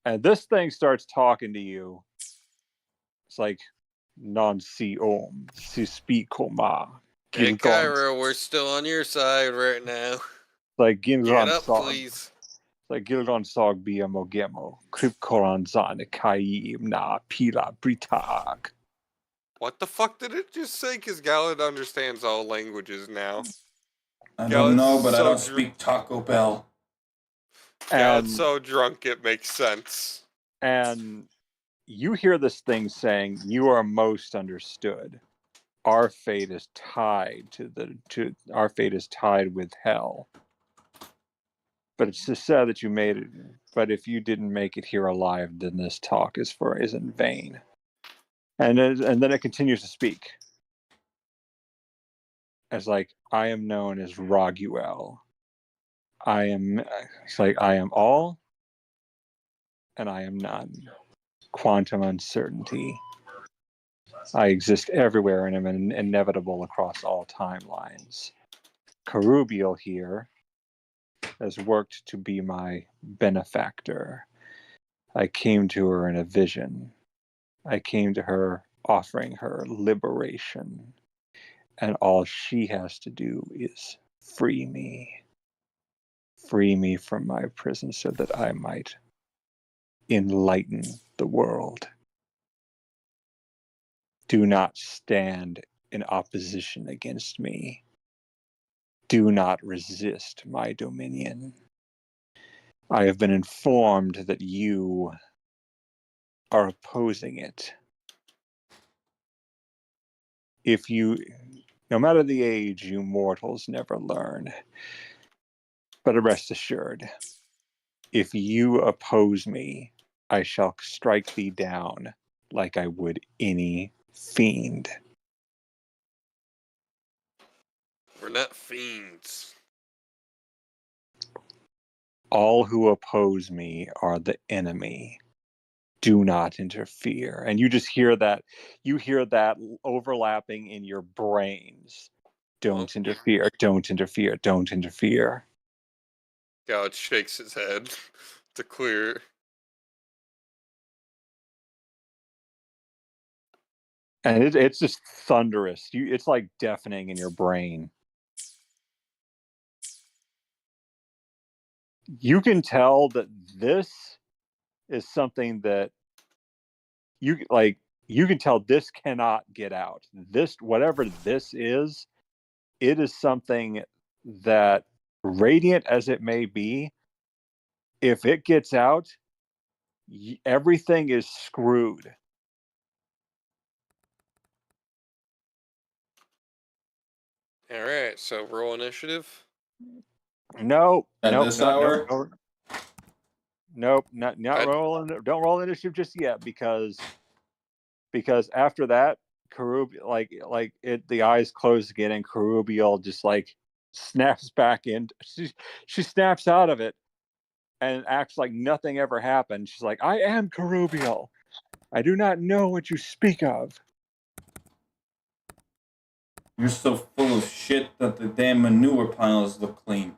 and this thing starts talking to you. It's like non si om si speak koma. Hey, Cairo, we're still on your side right now. Like Get Gilgon up, Sog. please. Like Gilgon Sog Bia Mogemo. Krip Koran Zan Kai Na Pila Britag. What the fuck did it just say? Because Galen understands all languages now. I Galen's don't know, but I so don't speak Taco Bell. Galen's And so drunk it makes sense. and you hear this thing saying, "You are most understood. Our fate is tied to our fate is tied with hell. But it's just sad that you made it. But if you didn't make it here alive, then this talk is in vain." And then it continues to speak. As like, I am known as Raguel. It's like, I am all, and I am none. Quantum uncertainty. I exist everywhere and am inevitable across all timelines. Carubial here has worked to be my benefactor. I came to her in a vision. I came to her offering her liberation. And all she has to do is free me. Free me from my prison so that I might enlighten the world. Do not stand in opposition against me. Do not resist my dominion. I have been informed that you are opposing it. No matter the age, you mortals never learn. But rest assured, if you oppose me, I shall strike thee down like I would any fiend. We're not fiends. All who oppose me are the enemy. Do not interfere. And you just hear that, overlapping in your brains. Don't interfere, don't interfere, don't interfere. God shakes his head to clear. And it's just thunderous. It's like deafening in your brain. You can tell that this is something that you can tell this cannot get out. This, whatever this is, it is something that, radiant as it may be, if it gets out, everything is screwed. All right, so roll initiative. No, At nope, this hour? Nope, not rolling. Don't roll initiative just yet, because after that, the eyes close again, and Carubial just like snaps back in. She snaps out of it and acts like nothing ever happened. She's like, "I am Carubial. I do not know what you speak of." You're so full of shit that the damn manure piles look clean.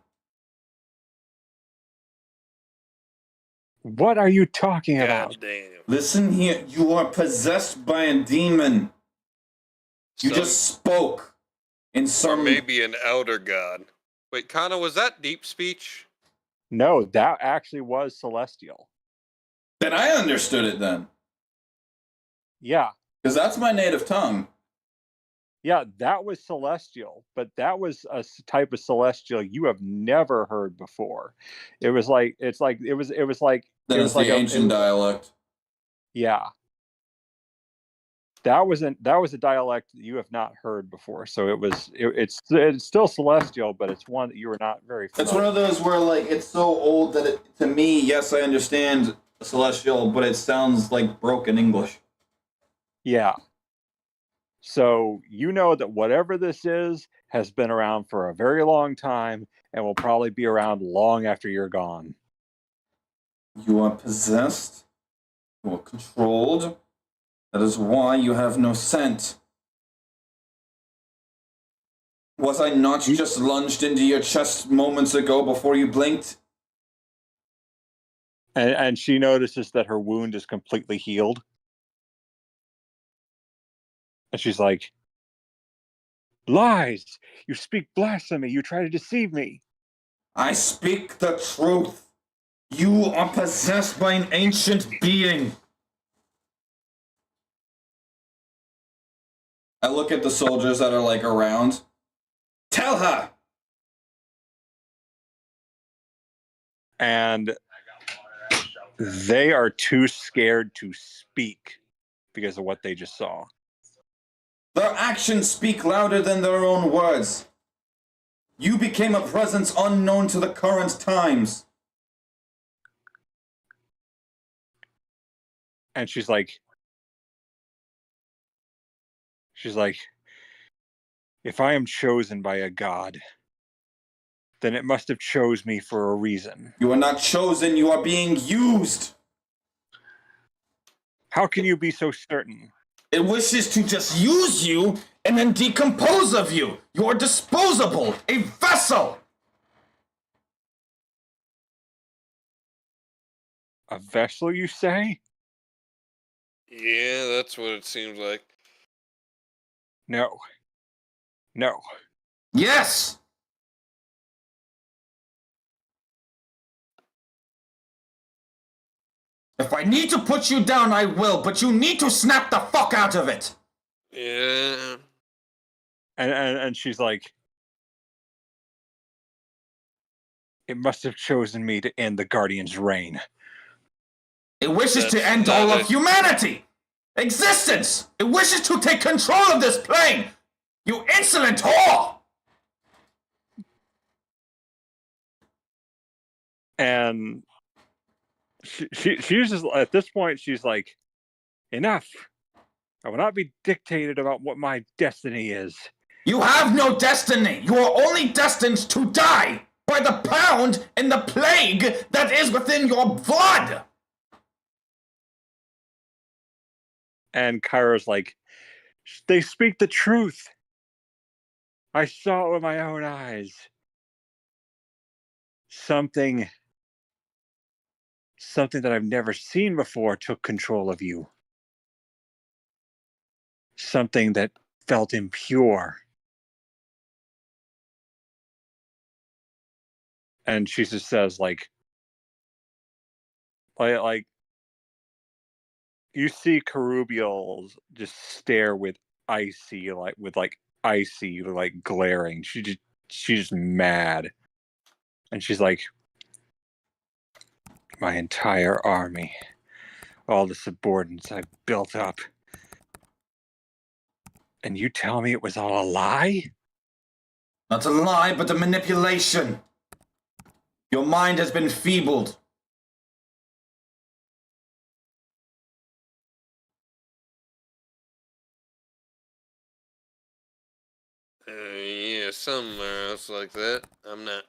What are you talking about? God damn. Listen here, you are possessed by a demon. You just spoke in some... Or maybe an elder god. Wait, Kanna, was that deep speech? No, that actually was celestial. Then I understood it then. Yeah. Because that's my native tongue. Yeah, that was celestial, but that was a type of celestial you have never heard before. It was like it was like Then it it's was the like ancient dialect. Yeah. That was a dialect that you have not heard before. So it's still celestial, but it's one that you were not very familiar. It's one of those where like it's so old that it, to me, yes, I understand celestial, but it sounds like broken English. Yeah. So you know that whatever this is has been around for a very long time and will probably be around long after you're gone. You are possessed. You are controlled. That is why you have no scent. Was I not just lunged into your chest moments ago before you blinked? And she notices that her wound is completely healed. And she's like, lies! You speak blasphemy! You try to deceive me! I speak the truth. You are possessed by an ancient being. I look at the soldiers that are like around. Tell her! And they are too scared to speak because of what they just saw. Their actions speak louder than their own words. You became a presence unknown to the current times. And she's like, if I am chosen by a god, then it must have chose me for a reason. You are not chosen, you are being used. How can you be so certain? It wishes to just use you and then decompose of you. You are disposable, a vessel. A vessel, you say? Yeah, that's what it seems like. No. No. Yes. If I need to put you down, I will, but you need to snap the fuck out of it. Yeah. And she's like, it must have chosen me to end the Guardian's reign. It wishes to end all of humanity! Existence! It wishes to take control of this plane! You insolent whore! And she's just, at this point, she's like, enough. I will not be dictated about what my destiny is. You have no destiny! You are only destined to die! By the pound and the plague that is within your blood! And Kyra's like, they speak the truth. I saw it with my own eyes. Something that I've never seen before took control of you. Something that felt impure. And she just says, like you see Carubial just stare with icy, glaring. She's just mad. And she's like, my entire army, all the subordinates I built up. And you tell me it was all a lie? Not a lie, but a manipulation. Your mind has been feebled. Yeah, somewhere else like that. I'm not.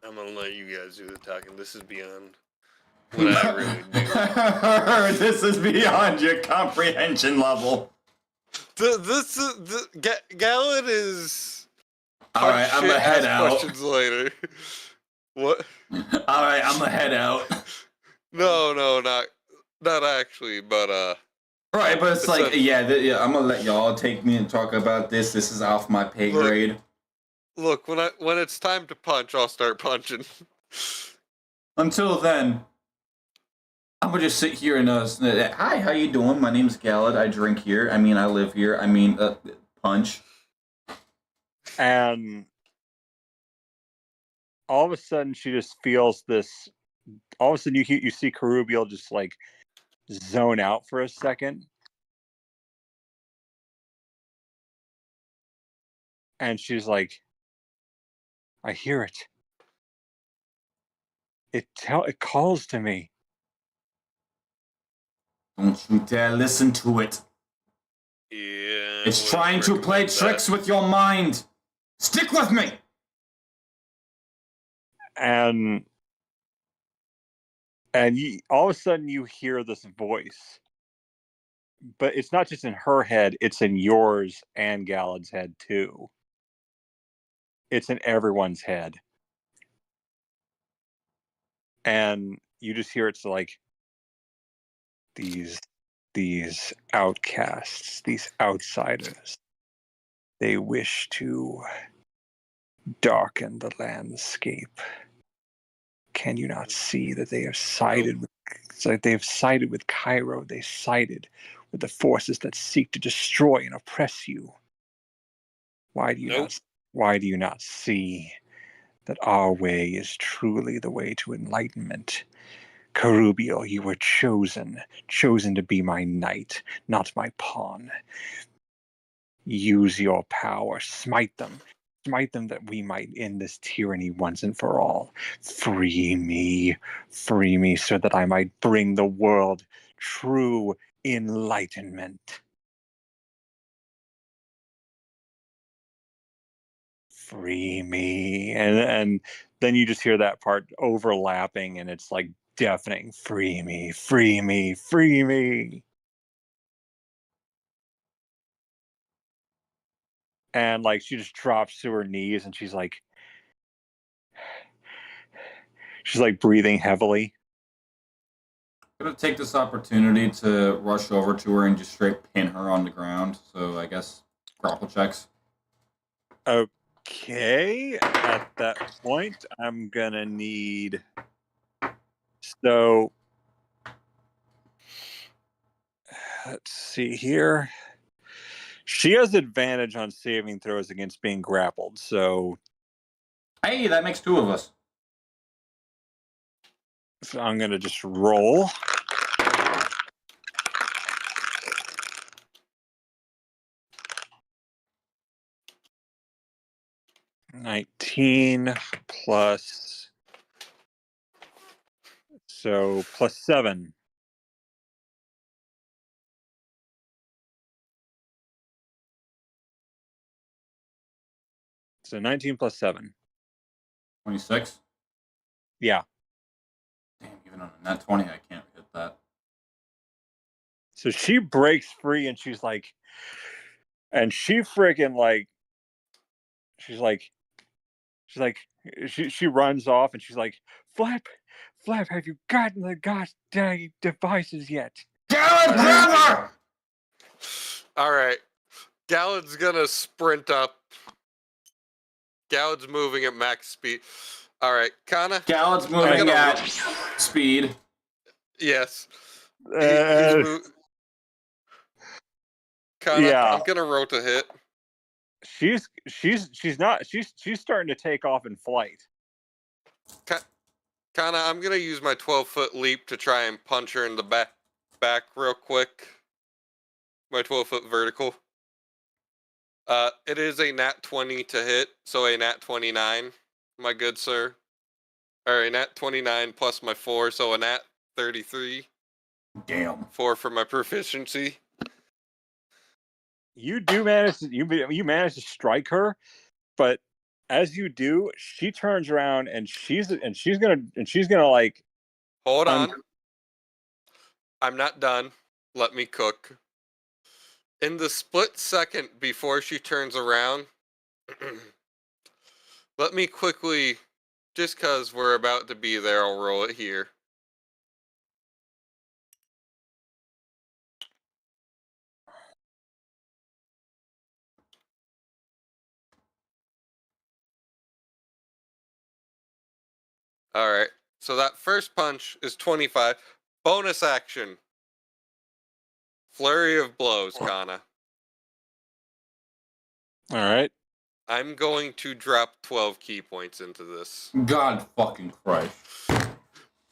I'm gonna let you guys do the talking. This is beyond what I really do. This is beyond your comprehension level. Gallon is. All right, I'm gonna head out. Questions later. What? All right, I'm gonna head out. No, not actually, but Right, but it's like, I'm gonna let y'all take me and talk about this. This is off my pay grade. Look, when it's time to punch, I'll start punching. Until then, I'm gonna just sit here and hi, how you doing? My name's Galad. I drink here. I mean, I live here. I mean, punch. And all of a sudden, she just feels this. All of a sudden, you see Karubiel just like zone out for a second, and she's like, "I hear it. It calls to me." Don't you dare listen to it. Yeah. It's trying to play tricks with your mind. Stick with me. And all of a sudden you hear this voice, but it's not just in her head, it's in yours and Galad's head too. It's in everyone's head, and you just hear it's like, these outcasts, these outsiders, they wish to darken the landscape. Can you not see that they have sided with, it's like they have sided with Cairo, they sided with the forces that seek to destroy and oppress you? Why do you not see that our way is truly the way to enlightenment? Karubiel, you were chosen to be my knight, not my pawn. Use your power, smite them that we might end this tyranny once and for all. Free me, so that I might bring the world true enlightenment. Free me. And then you just hear that part overlapping, and it's like deafening. Free me, free me, free me. And like she just drops to her knees, and she's like breathing heavily. I'm gonna take this opportunity to rush over to her and just straight pin her on the ground. So I guess grapple checks. Okay, at that point, I'm gonna need. So, let's see here. She has advantage on saving throws against being grappled. So, Hey, that makes two of us. I'm gonna just roll. $19 plus. So plus 7. So 19 plus 7. 26. Yeah. Damn, even on a nat 20, I can't hit that. So she breaks free, and she's like, and she freaking like, she runs off, and she's like, Flap, have you gotten the goddamn devices yet? Galad, grab her! All right. Galad's gonna sprint up. Galad's moving at max speed. All right, Kanna. Galad's moving at speed. Yes. Kanna, yeah. I'm gonna roll to hit. She's starting to take off in flight. Kanna, I'm gonna use my 12-foot leap to try and punch her in the back real quick. My 12-foot vertical. It is a nat 20 to hit, so a nat 29, my good sir. Or a nat 29 plus my 4, so a nat 33. Damn. 4 for my proficiency. You do manage to, you manage to strike her, but as you do, she turns around, and she's gonna like. Hold on. I'm not done. Let me cook. In the split second before she turns around, let me quickly, just because we're about to be there, I'll roll it here. All right. So that first punch is 25. Bonus action. Flurry of blows, Kanna. All right. I'm going to drop 12 key points into this. God fucking Christ.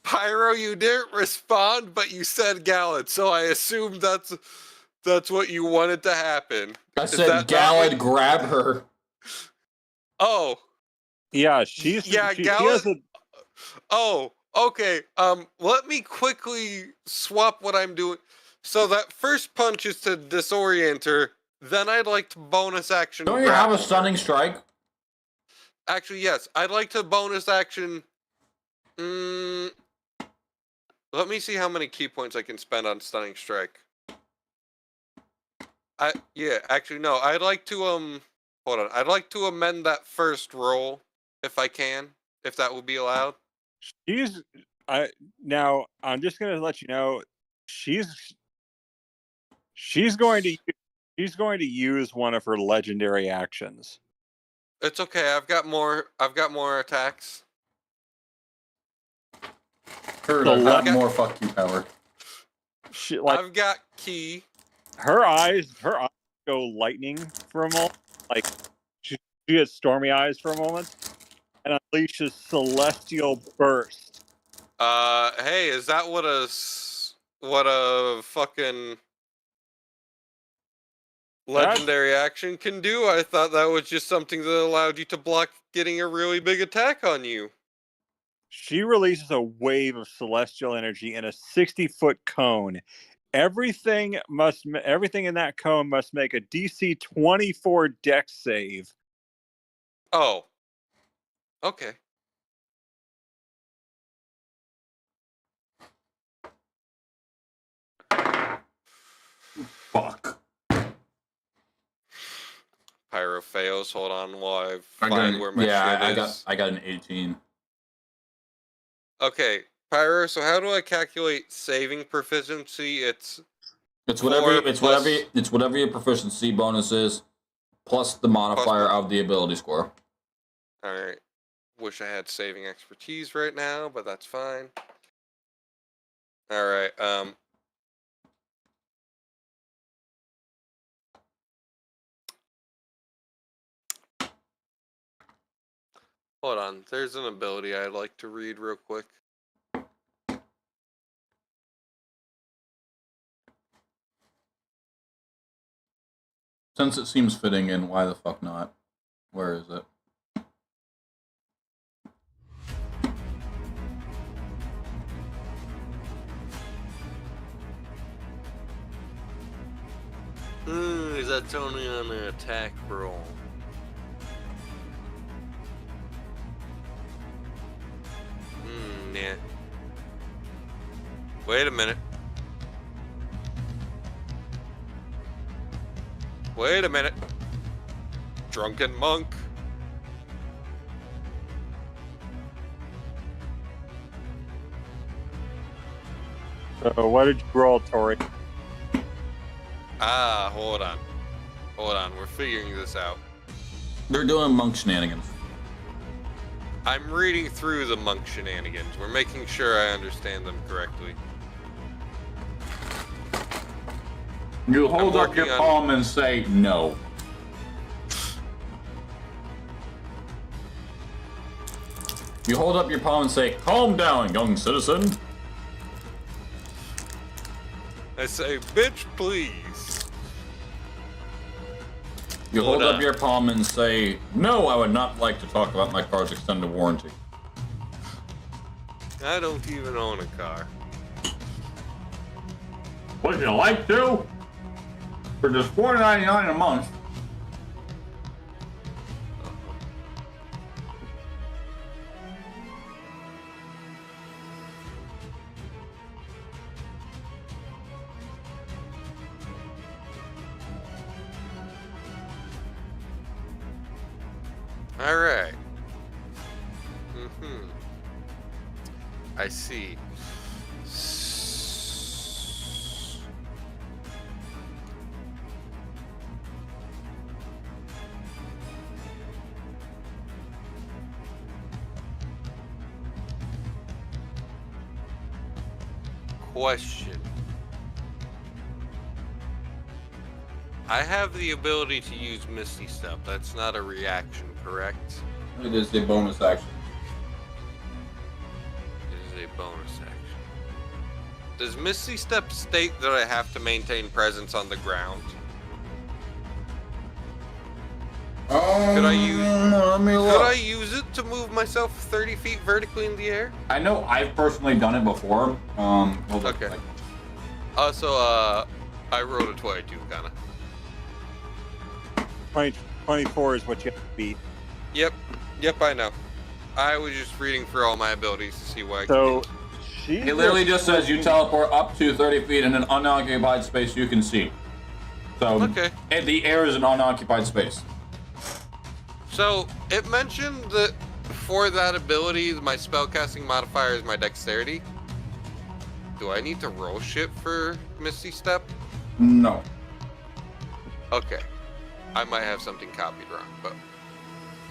Pyro, you didn't respond, but you said Gallad, so I assume that's what you wanted to happen. I Is said that not Gallad, what- grab her. Oh, Yeah, yeah, she has Gallad. a Oh, okay. Let me quickly swap what I'm doing. So that first punch is to disorient her. Then I'd like to bonus action. Don't you have a grapple her. stunning strike? Actually, yes. I'd like to bonus action. Let me see how many key points I can spend on stunning strike. Actually no. I'd like to hold on. I'd like to amend that first roll if I can, if that will be allowed. now I'm just gonna let you know she's going to use one of her legendary actions. It's okay. I've got more attacks. Heard The I've got le- more fuck you power. I've got key. Her eyes go lightning for a moment. Like she has stormy eyes for a moment, and unleashes celestial burst. Hey, is that what a fucking legendary action can do? I thought that was just something that allowed you to block getting a really big attack on you. She releases a wave of celestial energy in a 60-foot cone. Everything in that cone must make a DC 24 Dex save. Oh. Okay. Fuck. Pyro fails. Hold on while I I find got, where my shit is. I got an 18. Okay, Pyro, so how do I calculate saving proficiency? It's whatever plus- it's whatever your proficiency bonus is, plus the modifier of the ability score. Alright. Wish I had saving expertise right now, but that's fine. Alright, hold on. There's an ability I'd like to read real quick. Since it seems fitting in, why the fuck not? Where is it? That's only on an attack roll. Yeah. Wait a minute. Wait a minute. Drunken monk. So what did you roll, Tori? Hold on. Hold on, we're figuring this out. They're doing monk shenanigans. I'm reading through the monk shenanigans. We're making sure I understand them correctly. You hold up your working on- palm and say no. You hold up your palm and say, "Calm down, young citizen." I say, bitch, please. You Hold hold up on. your palm and say, "No, I would not like to talk about my car's extended warranty." I don't even own a car. Would you like to? For just $4.99 a month. Alright. I see. question. I have the ability to use Misty Step. That's not a reaction, correct? It is a bonus action. It is a bonus action. Does Misty Step state that I have to maintain presence on the ground? Could I use it to move myself 30 feet vertically in the air? I know I've personally done it before. Okay. Also, I rolled a 22, Kanna. 24 is what you have to beat. Yep, I know. I was just reading through all my abilities to see why I So could. It literally just says you teleport up to 30 feet in an unoccupied space you can see. So, Okay. and the air is an unoccupied space. So, it mentioned that for that ability, my spellcasting modifier is my dexterity. Do I need to roll shit for Misty Step? No. Okay. I might have something copied wrong, but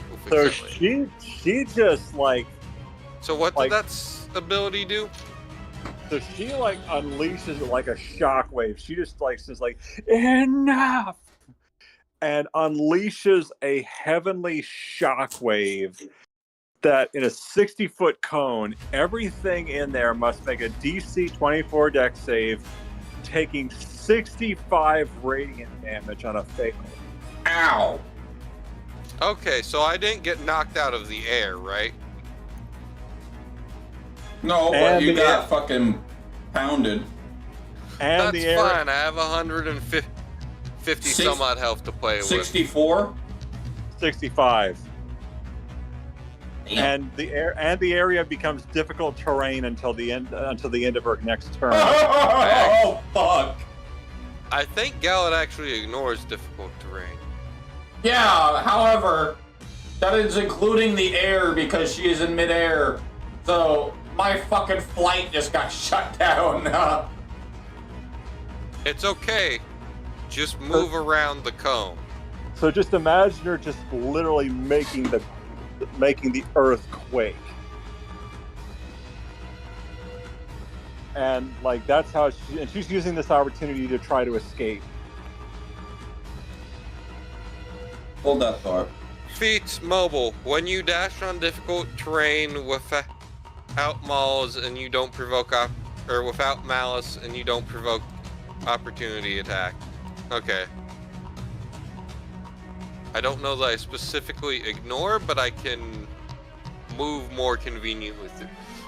we'll fix So that later. she just like So what like- did that ability do? so she like unleashes like a shockwave. She just like says like enough and unleashes a heavenly shockwave that in a 60-foot cone, everything in there must make a DC 24 dex save, taking 65 radiant damage on a fail. Ow. Okay, so I didn't get knocked out of the air, right? No, but And you the got air- fucking pounded. And That's the air, fine. I have 150 some odd health to play with. 64? 65. Damn. And the area becomes difficult terrain until the end of her next turn. Oh, fuck. I think Gallet actually ignores difficult terrain. Yeah, however, that is including the air because she is in midair. So, my fucking flight just got shut down. It's okay. Just move around the cone. So just imagine her just literally making the earth quake. And like that's how she's using this opportunity to try to escape. Hold that thought. Feats mobile. When you dash on difficult terrain without malice and you don't provoke without malice and you don't provoke opportunity attack. Okay. I don't know that I specifically ignore, but I can move more convenient with it.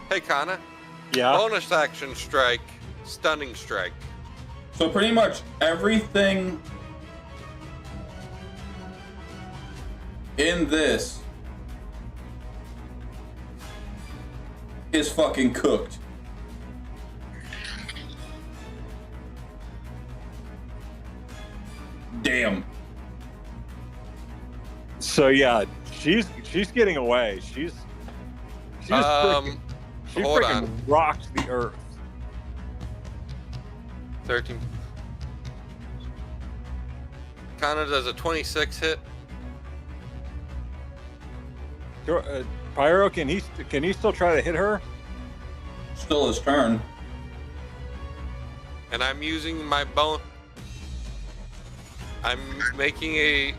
Hey, Kanna. Yeah. Bonus action strike, stunning strike. So pretty much everything in this is fucking cooked. Damn. So yeah, she's getting away. She's Hold freaking on. rocked the earth. 13. Kanna does a 26 hit. Pyro, can he still try to hit her? Still his turn. And I'm using my bone. I'm making a.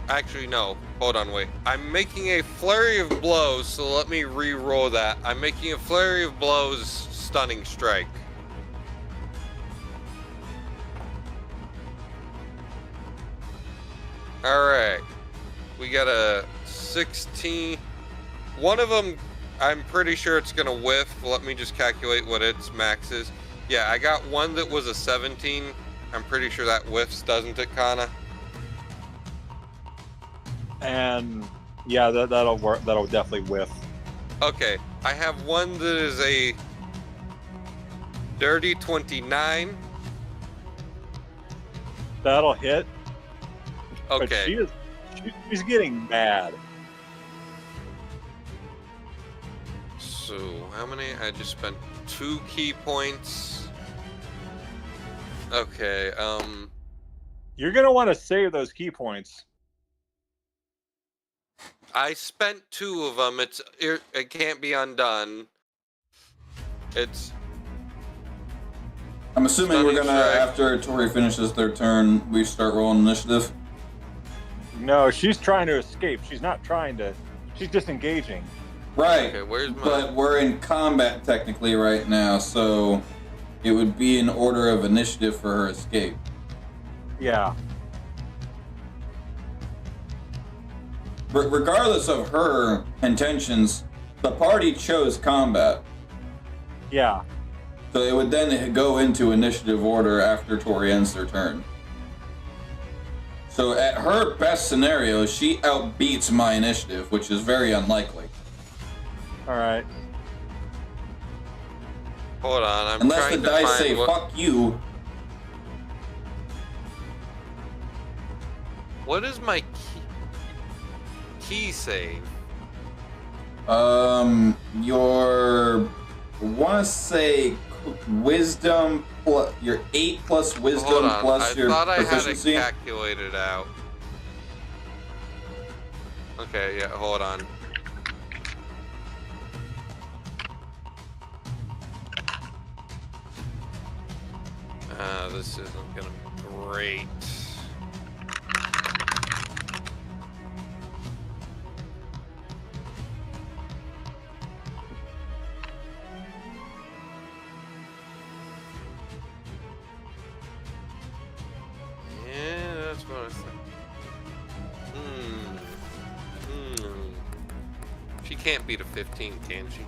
Actually, no. Hold on, wait. I'm making a flurry of blows, so let me re-roll that. I'm making a flurry of blows, stunning strike. Alright. We got a 16. One of them, I'm pretty sure it's gonna whiff. Let me just calculate what its max is. Yeah, I got one that was a 17. I'm pretty sure that whiffs, doesn't it, Kanna? And yeah, that'll work. That'll definitely whiff. Okay, I have one that is a dirty 29. That'll hit. But Okay, she's getting mad. so how many? I just spent 2 key points. Okay, You're gonna want to save those key points. I spent 2 of them. It can't be undone. It's I'm assuming we're Stunning gonna, strike. after Tori finishes their turn, we start rolling initiative. No, she's trying to escape. She's not trying to. She's disengaging. Right. Okay, where's my... But we're in combat technically right now, so it would be in order of initiative for her escape. Yeah. Regardless of her intentions, the party chose combat. Yeah. So it would then go into initiative order after Tori ends their turn. So at her best scenario, she outbeats my initiative, which is very unlikely. All right. Hold on, I'm Unless trying the to dice find say, what... fuck you. What is my key save? Your... I want to say wisdom plus... Your 8 plus wisdom Hold on, plus I your thought proficiency. I had it calculated out. Okay, yeah, hold on. This isn't gonna be great. Yeah, that's what I was thinking. She can't beat a 15, can she?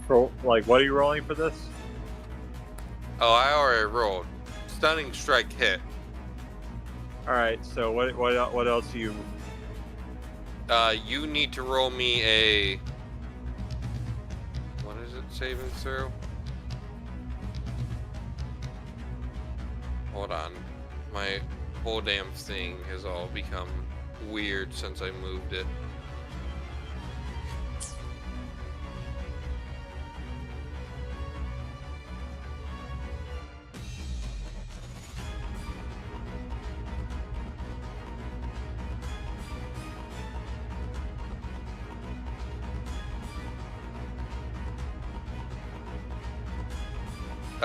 For like, what are you rolling for this? Oh, I already rolled. Stunning strike hit. All right. So what else do you? You need to roll me a... What is it saving throw? Hold on. My whole damn thing has all become weird since I moved it.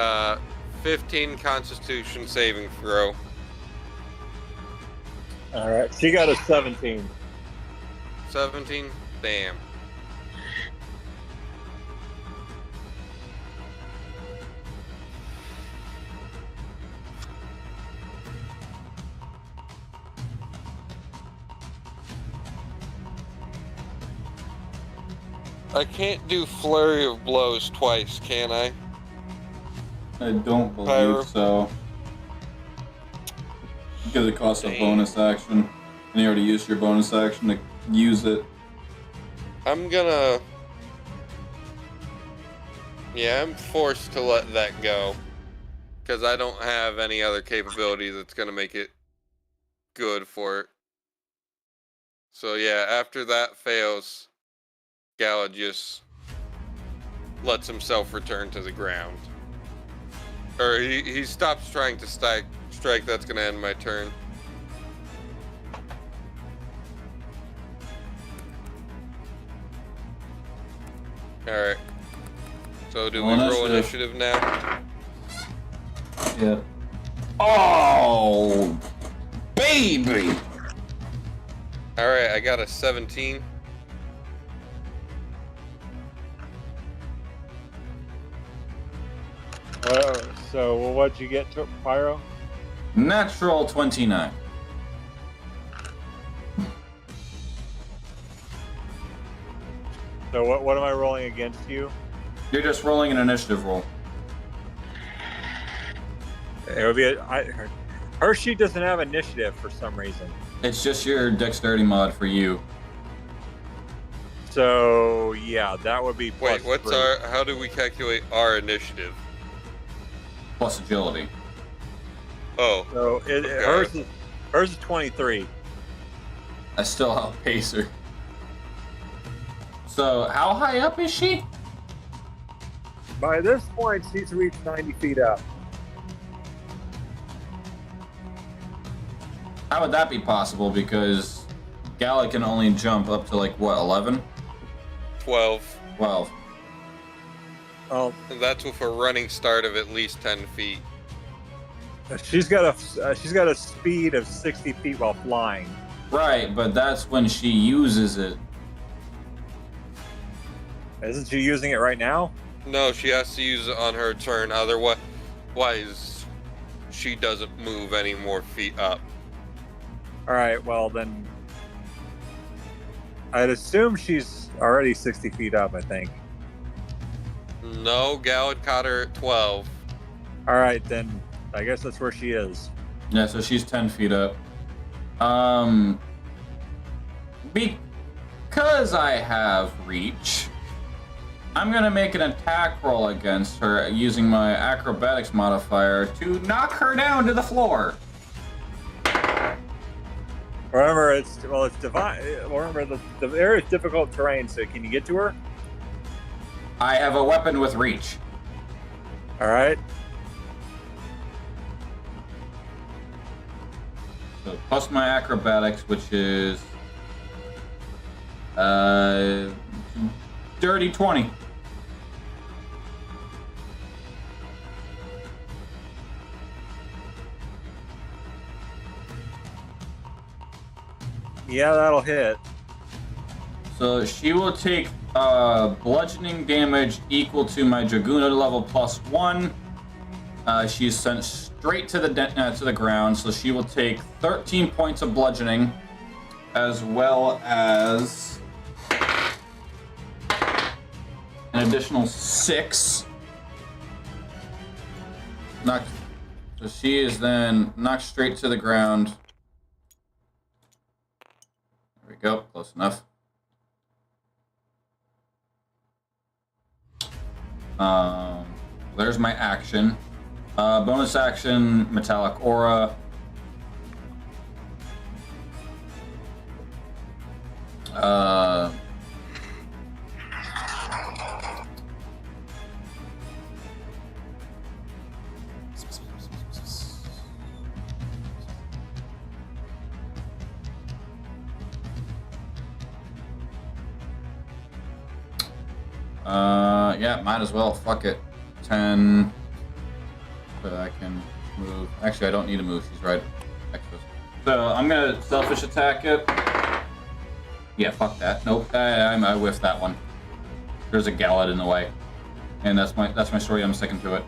Uh, 15 Constitution saving throw. All right. She got a 17. 17? Damn. I can't do flurry of blows twice, can I? I don't believe Pyro. so. Because it costs a Dang. bonus action. And you already used your bonus action to use it. I'm gonna... Yeah, I'm forced to let that go. Because I don't have any other capability that's gonna make it good for it. So yeah, after that fails, Gala just lets himself return to the ground. Or he stops trying to strike. That's gonna end my turn. Alright. So do we roll initiative now? Yeah. Oh, baby! Alright, I got a 17. So what'd you get to Pyro? Natural 29. So what am I rolling against you? You're just rolling an initiative roll. It would be her sheet doesn't have initiative for some reason. It's just your dexterity mod for you. So yeah, that would be plus Wait, what's 3. how do we calculate our initiative? Plus agility. Oh, So Okay. hers is 23. I still outpace her. So, how high up is she? By this point, she's reached 90 feet up. How would that be possible? Because Gala can only jump up to like, what, 11? 12. 12. Well, And that's with a running start of at least 10 feet. she's got a speed of 60 feet while flying. Right, but that's when she uses it. Isn't she using it right now? No, she has to use it on her turn. Otherwise, she doesn't move any more feet up. All right. Well, then I'd assume she's already 60 feet up. I think. No, Gallad caught her at 12. All right, then I guess that's where she is. Yeah, so she's 10 feet up. Because I have reach, I'm going to make an attack roll against her using my acrobatics modifier to knock her down to the floor. Remember, it's divine. Remember, the area is difficult terrain. So can you get to her? I have a weapon with reach. All right. So plus my acrobatics, which is dirty 20. Yeah, that'll hit. So she will take bludgeoning damage equal to my Dragoon level +1. She's sent straight to the ground, so she will take 13 points of bludgeoning, as well as an additional 6. So she is then knocked straight to the ground. There we go, close enough. There's my action. Bonus action, Metallic Aura. Yeah, might as well. Fuck it. 10. But I can move. Actually, I don't need to move. She's right next to us. So I'm gonna selfish attack it. Yeah, fuck that. Nope. I whiffed that one. There's a Gallad in the way, and that's my story. I'm sticking to it.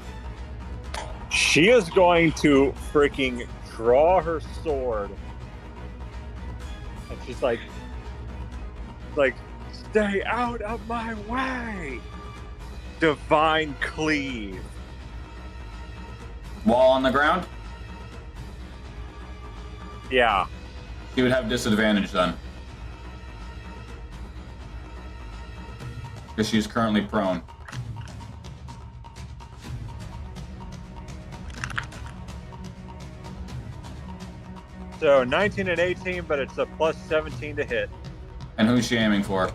She is going to freaking draw her sword, and she's like, stay out of my way. Divine Cleave. While on the ground, Yeah. she would have disadvantage then, because she's currently prone. So 19 and 18, but it's a plus 17 to hit. And who's she aiming for?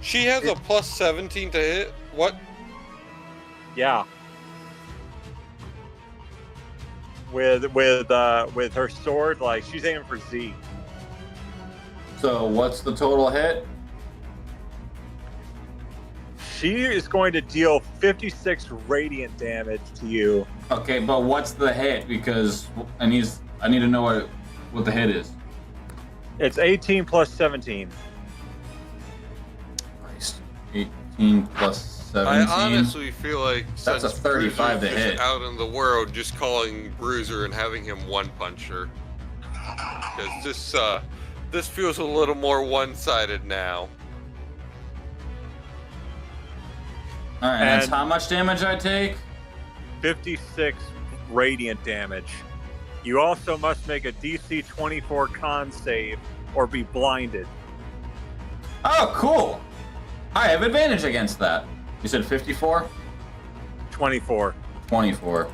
She has a plus 17 to hit. What? Yeah. With her sword, like she's aiming for Z. So what's the total hit? She is going to deal 56 radiant damage to you. Okay, but what's the hit? Because I need to know what the hit is. It's 18 plus 17. Christ. 18 plus 17. I honestly feel like That's a since 35 to Bruiser's hit. out in the world, just calling Bruiser and having him one punch her. Because this feels a little more one-sided now. Alright, and that's And- how much damage I take? 56 radiant damage. You also must make a DC 24 con save or be blinded. Oh, cool. I have advantage against that. You said 54? 24. 24.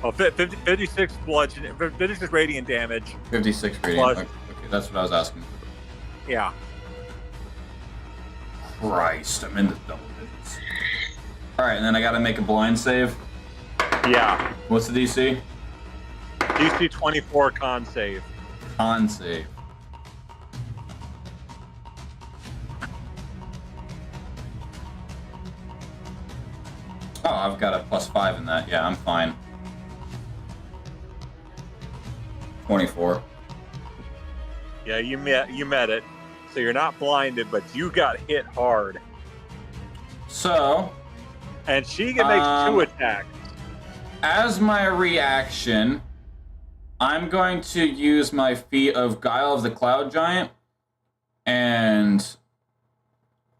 Oh, 56 bludgeon, 56 radiant damage. 56 rating. Plus- Okay, that's what I was asking. Yeah. Christ, I'm in the double digits. Alright, and then I gotta make a blind save. Yeah. What's the DC? DC 24 con save. Con save. Oh, I've got a +5 in that. Yeah, I'm fine. 24. Yeah, you met it. So you're not blinded, but you got hit hard. So, And she can make 2 attacks. as my reaction, I'm going to use my feat of Guile of the Cloud Giant, and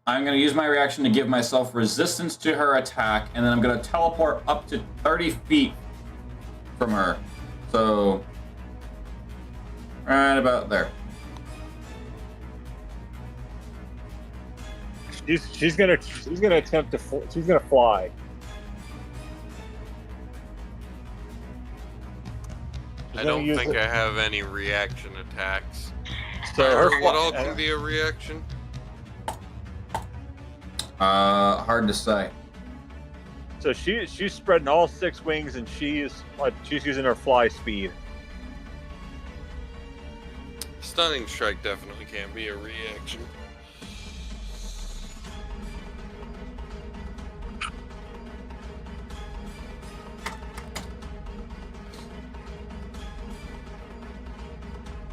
I'm going to use my reaction to give myself resistance to her attack, and then I'm going to teleport up to 30 feet from her. So, right about there. She's gonna attempt to she's gonna fly. I don't think I have any reaction attacks. So What all can be a reaction? Hard to say. So she's spreading all 6 wings, and she's using her fly speed. Stunning strike definitely can be a reaction.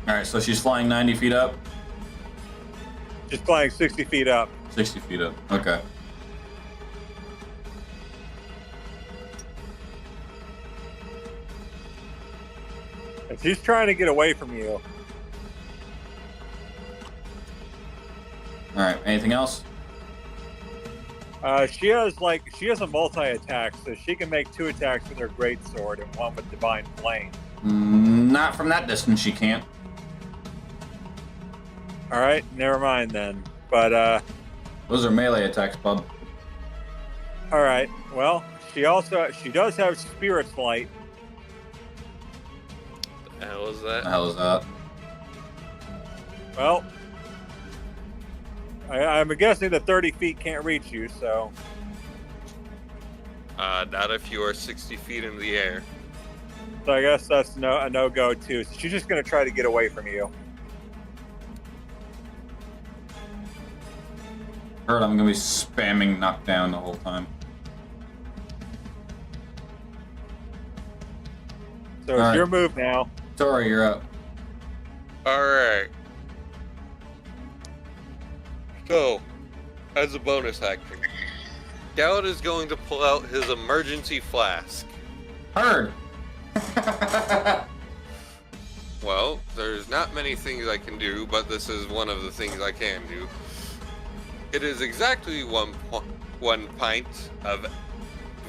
All right, so she's flying 90 feet up. She's flying 60 feet up. 60 feet up. Okay. And she's trying to get away from you. All right. Anything else? She has a multi-attack, so she can make 2 attacks with her greatsword and 1 with divine flame. Not from that distance. She can't. All right, never mind then. But Those are melee attacks, bub. all right. Well, she does have Spirit Flight. The hell is What the that? hell is that? Well, I'm guessing the 30 feet can't reach you, so Not if you are 60 feet in the air. I guess that's a no-go too. So she's just gonna try to get away from you. Heard I'm gonna be spamming knockdown the whole time. So All it's right. your move now. Tori, you're up. Alright. So, as a bonus action, Gallad is going to pull out his emergency flask. Heard. Well, there's not many things I can do, but this is one of the things I can do. It is exactly one pint of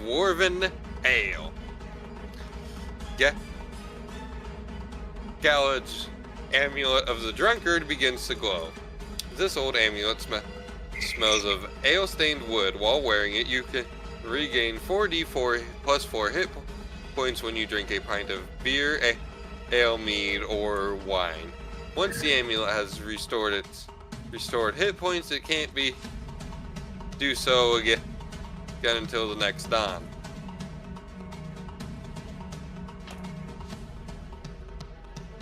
dwarven ale. Gallad's amulet of the drunkard begins to glow. This old amulet smells of ale-stained wood. While wearing it, you can regain 4d4 plus 4 hit points when you drink a pint of beer, ale, mead, or wine. Once the amulet has restored hit points, it can't do so again until the next dawn.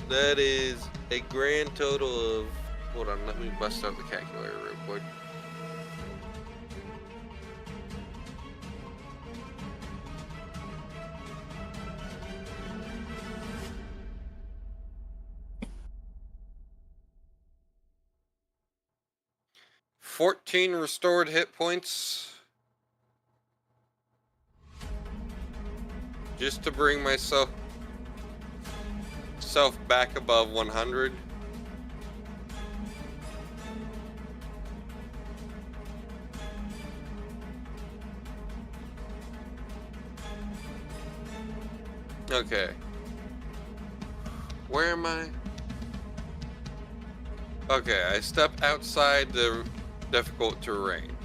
That is a grand total of... Hold on, let me bust out the calculator real quick. $14 restored hit points. Just to bring myself back above 100. Okay. Where am I? Okay, I step outside the difficult terrain,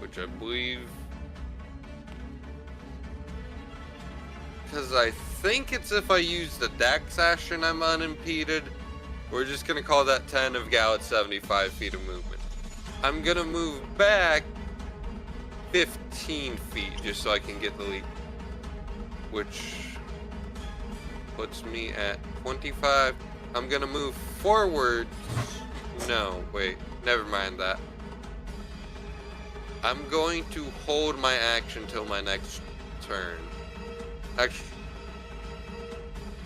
which I believe, because I think it's if I use the Dex action I'm unimpeded. We're just gonna call that 10 of Gallad's 75 feet of movement. I'm gonna move back 15 feet just so I can get the lead, which puts me at 25. I'm gonna move forward. No, wait, never mind that. I'm going to hold my action till my next turn. Actually,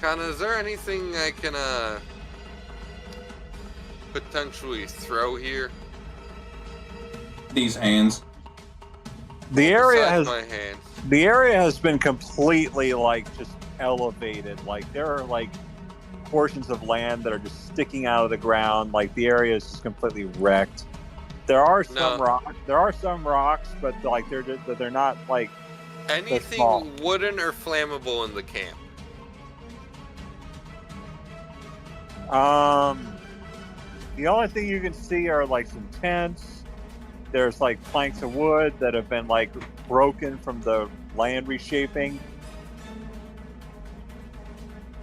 Kanna, is there anything I can potentially throw here? These hands. The area Besides has my hands. the area has been completely like just elevated. Like there are like portions of land that are just sticking out of the ground. Like the area is just completely wrecked. There are some No. rocks. There are some rocks, but like they're not like small. Anything wooden or flammable in the camp? The only thing you can see are like some tents. There's like planks of wood that have been like broken from the land reshaping.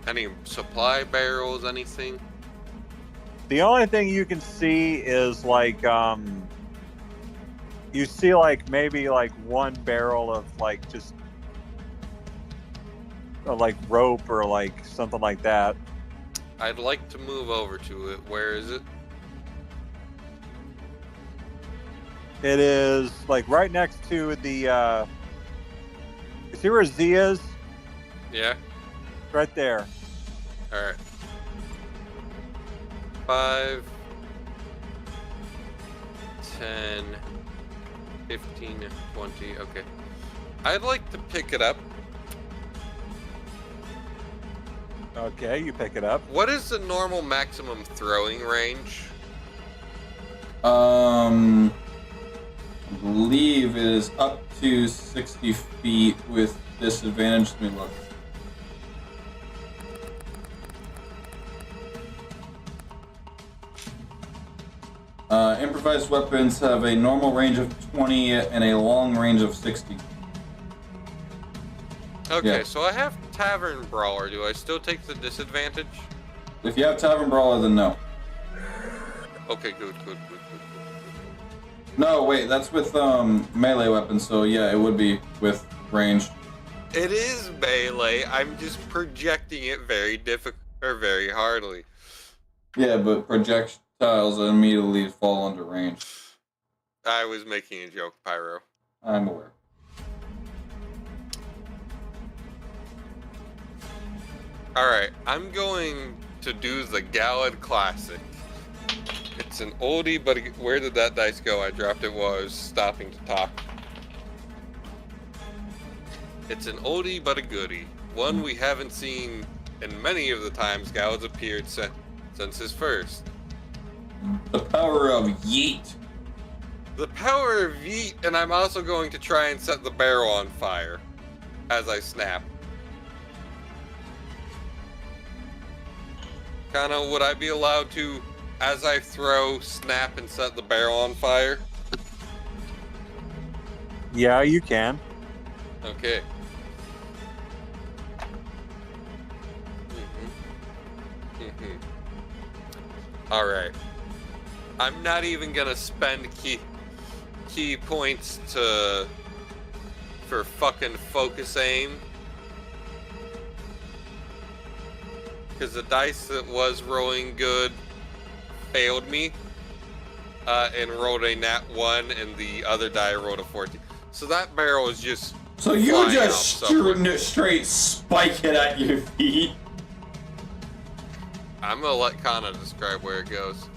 Any supply barrels, anything? The only thing you can see is like you see like maybe like one barrel of like just like rope or like something like that. I'd like to move over to it. Where is it? It is like right next to the you see where Z is? Yeah. Right there. All right. 5, 10, 15, 20. Okay. I'd like to pick it up. Okay, you pick it up. What is the normal maximum throwing range? I believe it is up to 60 feet with disadvantage. Let me look. Improvised weapons have a normal range of 20 and a long range of 60. Okay, Yeah. so I have Tavern Brawler. Do I still take the disadvantage? If you have Tavern Brawler, then no. Okay, good. No, wait, that's with melee weapons, so yeah, it would be with ranged. It is melee. I'm just projecting it very difficult or very hardly. Yeah, but projectiles immediately fall under range. I was making a joke, Pyro. I'm aware. Alright, I'm going to do the Gallad Classic. It's an oldie, but where did that dice go? I dropped it while I was stopping to talk. It's an oldie, but a goodie. One we haven't seen in many of the times Gallad's appeared since his first. The power of yeet. The power of yeet, and I'm also going to try and set the barrel on fire as I snap. Kanna, would I be allowed to, as I throw, snap and set the barrel on fire? Yeah, you can. Okay. Alright. I'm not even gonna spend key points for fucking focus aim. Because the dice that was rolling good failed me. And rolled a nat 1, and the other die rolled a 14. So that barrel is just So you flying just off somewhere. straight spike it at your feet. I'm gonna let Kanna describe where it goes.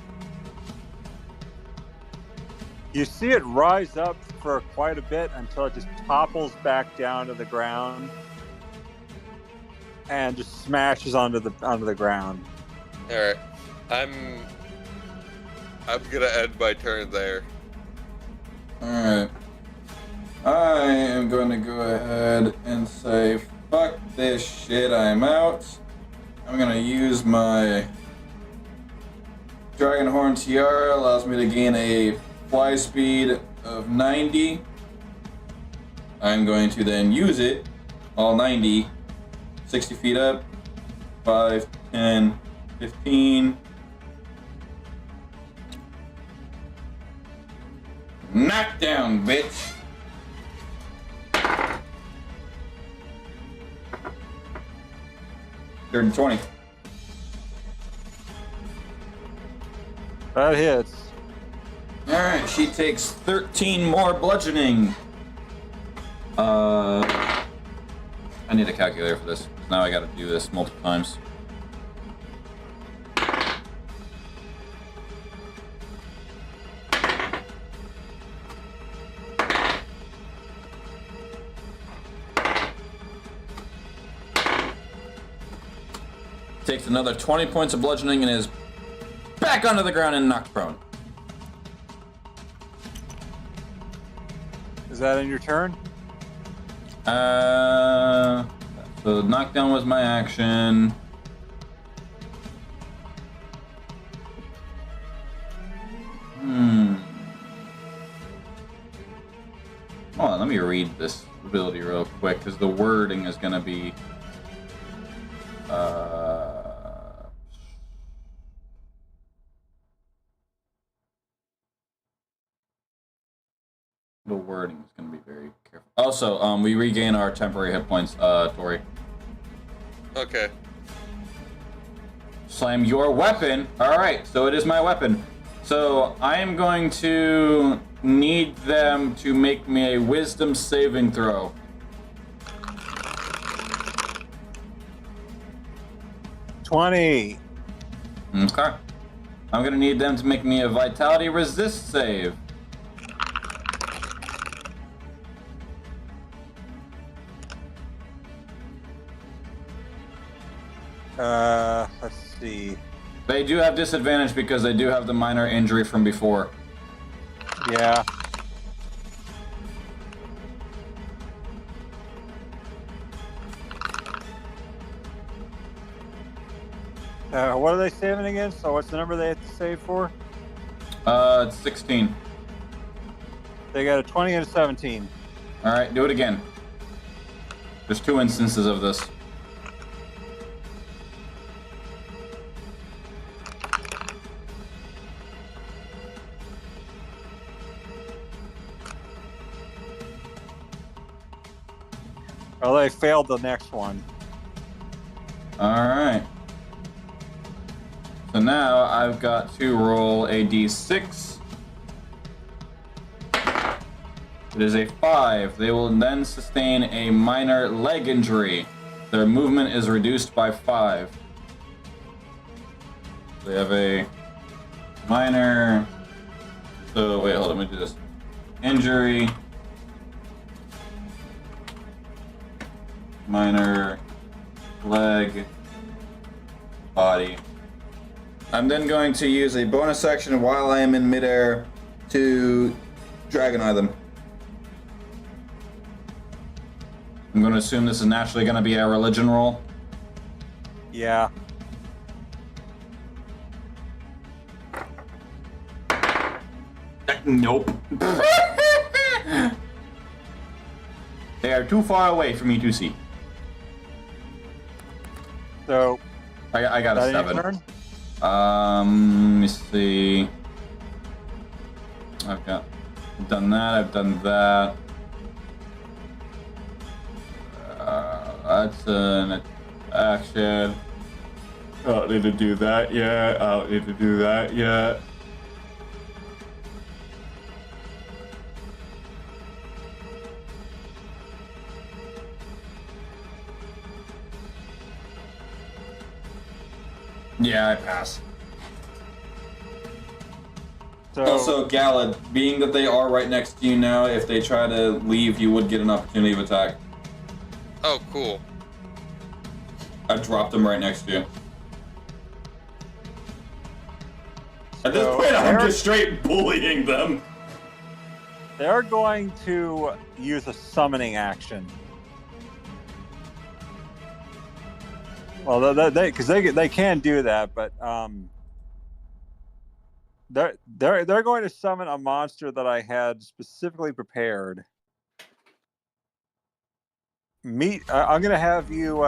You see it rise up for quite a bit until it just topples back down to the ground and just smashes onto the ground. Alright. I'm gonna end my turn there. Alright. I am going to go ahead and say, fuck this shit, I'm out. I'm going to use my Dragon Horn Tiara, allows me to gain a fly speed of 90. I'm going to then use it, all 90, 60 feet up, 5, 10, 15. Knockdown, bitch! Dirty 20. That hits. Alright, she takes 13 more bludgeoning. I need a calculator for this. Now I gotta do this multiple times. Takes another 20 points of bludgeoning and is back onto the ground and knocked prone. Is that in your turn? So knockdown was my action. Hold on, let me read this ability real quick, because the wording is going to be... the wording is going to be very careful. Also, we regain our temporary hit points, Tori. Okay. Slam your weapon. Alright, so it is my weapon. So I am going to need them to make me a wisdom saving throw. $20. Okay. I'm going to need them to make me a vitality resist save. Let's see. They do have disadvantage because they do have the minor injury from before. Yeah. What are they saving against? So what's the number they have to save for? It's 16. They got a 20 and a 17. Alright, do it again. There's 2 instances of this. Well, they failed the next one. Alright. So now I've got to roll a d6. It is a 5. They will then sustain a minor leg injury. Their movement is reduced by 5. They have a minor... So, wait, hold on, let me do this. Injury. Minor leg body. I'm then going to use a bonus action while I am in midair to Dragon Eye them. I'm going to assume this is naturally going to be a religion roll. Yeah. Nope. They are too far away for me to see. So I got a that in your 7. turn? Let me see. I've done that. I've done that. That's an action. I don't need to do that yet. I don't need to do that yet. Yeah, I pass. So, Also, Galad, being that they are right next to you now, if they try to leave, you would get an opportunity of attack. Oh, cool. I dropped them right next to you. At this So point, I'm they're- just straight bullying them. they're going to use a summoning action. Well, they can do that, but they're going to summon a monster that I had specifically prepared. I'm going to have you,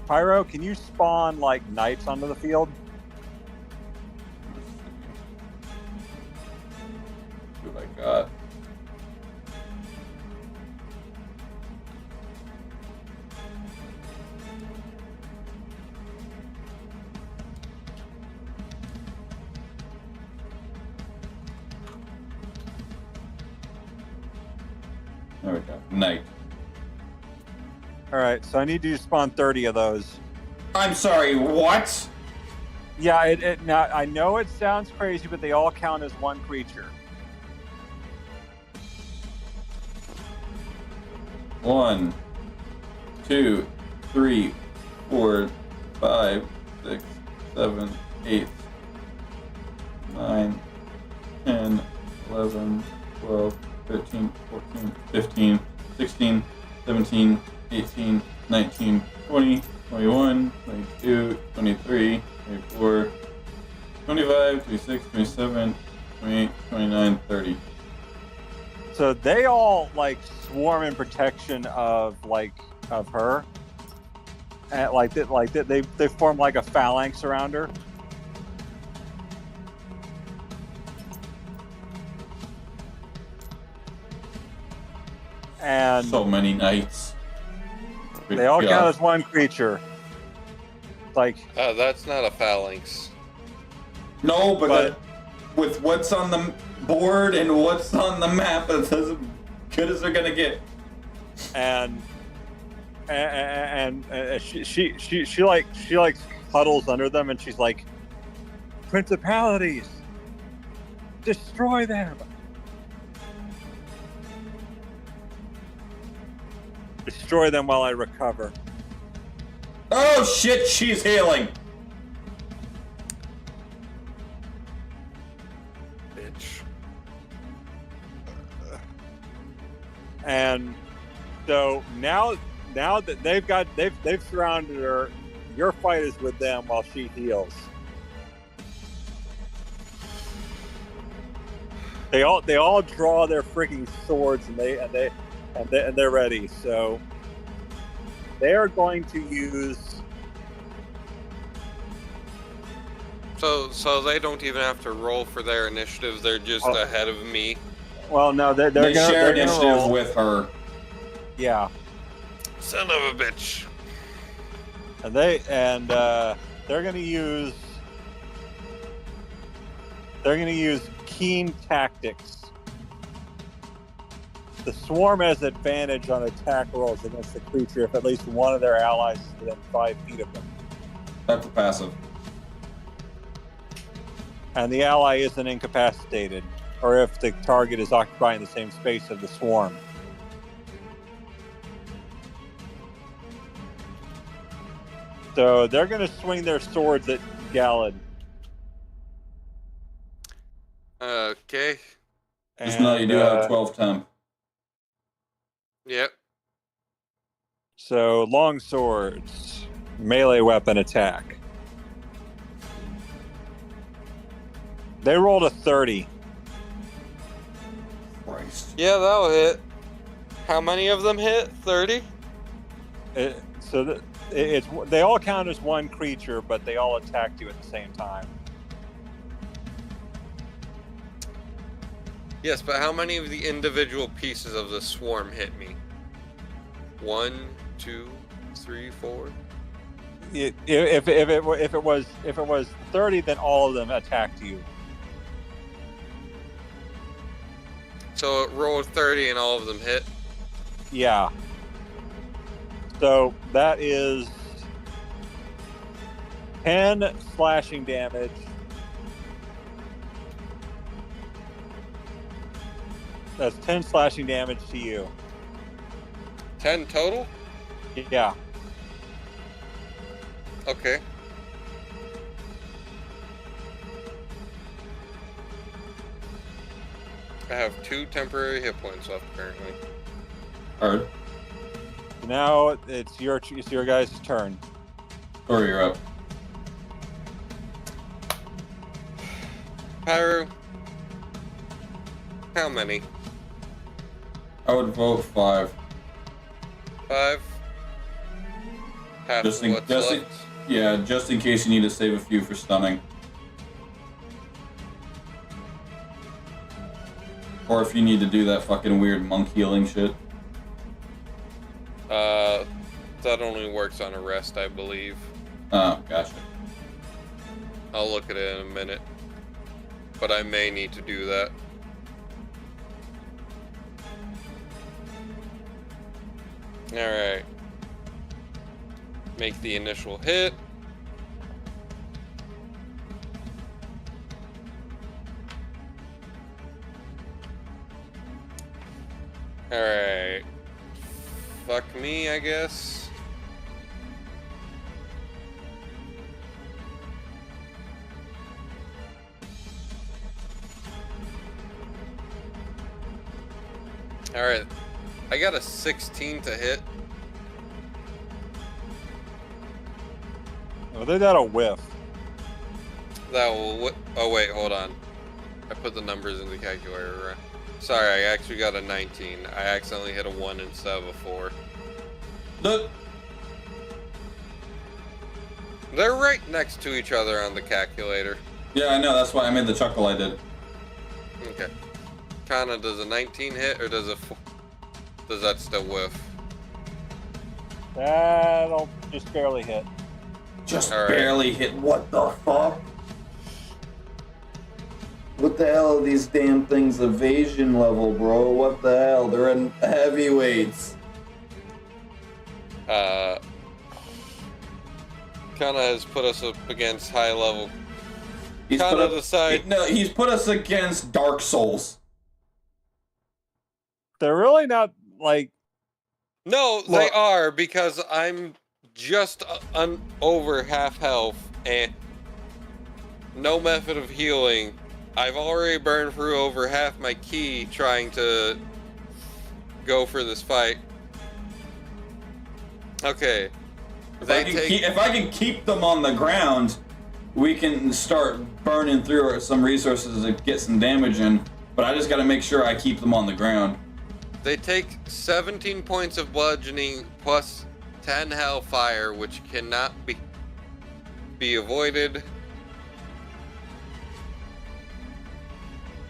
Pyro. Can you spawn like knights onto the field? Oh my god. There we go. Night. All right, so I need you to spawn 30 of those. I'm sorry, what? Yeah, now I know it sounds crazy, but they all count as one creature. 1, 2, 3, 4, 5, 6, 7, 8, 9, 10, 11, 12, 13, 14, 15, 16, 17, 18, 19, 20, 21, 22, 23, 24, 25, 26, 27, 28, 29, 30. So they all like swarm in protection of her, and they form like a phalanx around her. And So many knights. they all count as one creature. Like That's not a phalanx. No, but with what's on the board and what's on the map, that's as good as they're gonna get. and she like huddles under them, and she's like, principalities, destroy them. Destroy them while I recover. Oh shit, she's healing. Bitch. And so now that they've surrounded her, your fight is with them while she heals. They all draw their freaking swords, and they're ready. So they are going to use. So they don't even have to roll for their initiative. They're just ahead of me. Well, no, they share gonna initiative roll. with her. Yeah, Son of a bitch. and they're gonna use. They're gonna use keen tactics. The swarm has advantage on attack rolls against the creature if at least one of their allies is within 5 feet of them, That's a passive. and the ally isn't incapacitated, or if the target is occupying the same space of the swarm. So they're going to swing their swords at Gallad. Okay. Just know you do have 12 temp. Yep. So long swords, melee weapon attack. They rolled a 30. Christ. Yeah, that'll hit. How many of them hit? 30? They all count as one creature, but they all attacked you at the same time. Yes, but how many of the individual pieces of the swarm hit me? 1, 2, 3, 4. If it was 30, then all of them attacked you. So it rolled 30 and all of them hit? Yeah. So that is 10 slashing damage. That's 10 slashing damage to you. 10 total? Yeah. Okay. I have 2 temporary hit points left currently. Alright. Now it's your guys' turn. Or you're up. Pyro. How many? I would vote 5. 5? Half Just of in- what's just in- left? Yeah, just in case you need to save a few for stunning. Or if you need to do that fucking weird monk healing shit. That only works on a rest, I believe. Oh, gotcha. I'll look at it in a minute. But I may need to do that. Alright. Make the initial hit. Alright. Fuck me, I guess. Alright. I got a 16 to hit. Oh, they got a whiff. That will. Oh, wait, hold on. I put the numbers in the calculator. Sorry, I actually got a 19. I accidentally hit a 1 instead of a 4. Look. They're right next to each other on the calculator. Yeah, I know. That's why I made the chuckle I did. Okay. Kanna, does a 19 hit or does does that still whiff? That'll just barely hit. Just All right. barely hit. What the fuck? What the hell are these damn things evasion level, bro? What the hell? They're in heavyweights. Kanna has put us up against high level. He's Kanna put decide. No, he's put us against Dark Souls. They're really not like. No, they Look. are, because I'm just over half health and no method of healing. I've already burned through over half my ki trying to go for this fight. Okay. If I can keep them on the ground, we can start burning through some resources to get some damage in. But I just got to make sure I keep them on the ground. They take 17 points of bludgeoning plus 10 hellfire, which cannot be avoided,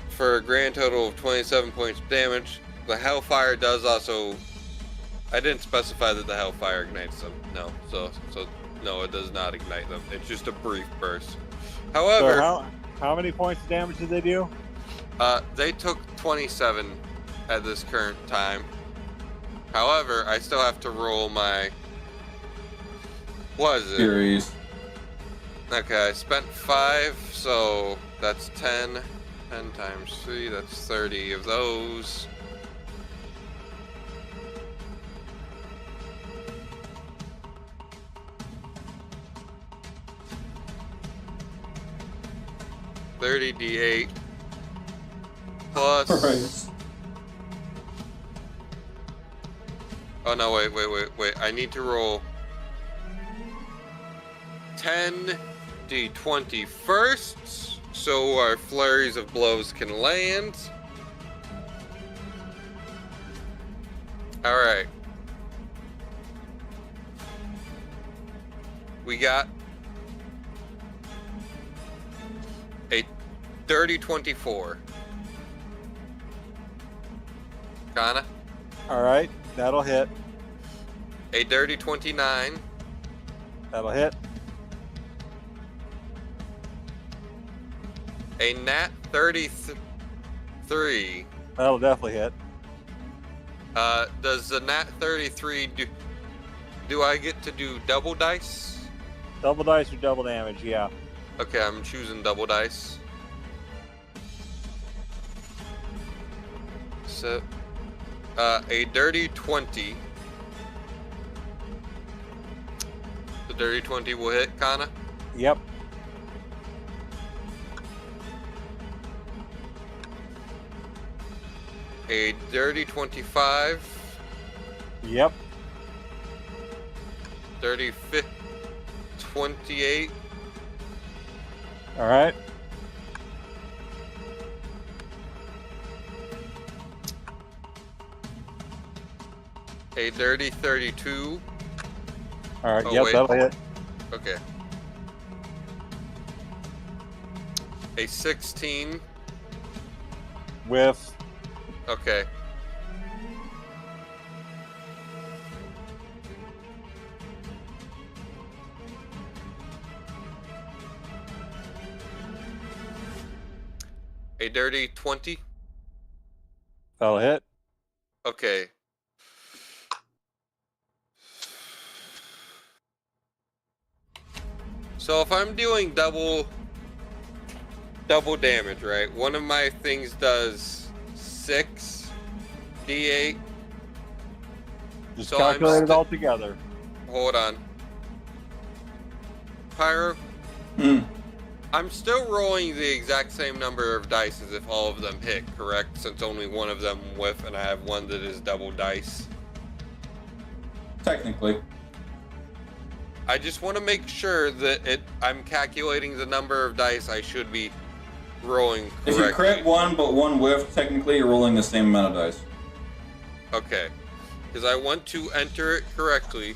for a grand total of 27 points of damage. The hellfire does also. I didn't specify that the hellfire ignites them. No, so no, it does not ignite them. It's just a brief burst. However, So how many points of damage did they do? they took 27 at this current time. However, I still have to roll my. What is it? Series. Okay, I spent 5, so that's 10. 10 times 3, that's 30 of those. $30d8 plus. Christ. Oh no! Wait! I need to roll 10d20 first, so our flurries of blows can land. All right. We got a dirty 24. Kanna? All right, that'll hit. A dirty 29. That'll hit. A nat 33. That'll definitely hit. Does the nat 33 do I get to do double dice? Double dice or double damage, yeah. Okay, I'm choosing double dice. So, a dirty 20. The dirty 20 will hit, Kanna. Yep. A dirty 25. Yep. Dirty 28. All right. A dirty 32. All right. Oh, Yep, wait. that'll hit. Okay. A 16. Whiff. Okay. A dirty 20. That'll hit. Okay. So if I'm doing double damage, right? One of my things does 6 d8. Just So calculate it all together. Hold on. Pyro, Hmm. I'm still rolling the exact same number of dice as if all of them hit, correct? Since only one of them whiff and I have one that is double dice. Technically. I just want to make sure that I'm calculating the number of dice I should be rolling correctly. If you crit one but one whiff, technically you're rolling the same amount of dice. Okay. Because I want to enter it correctly.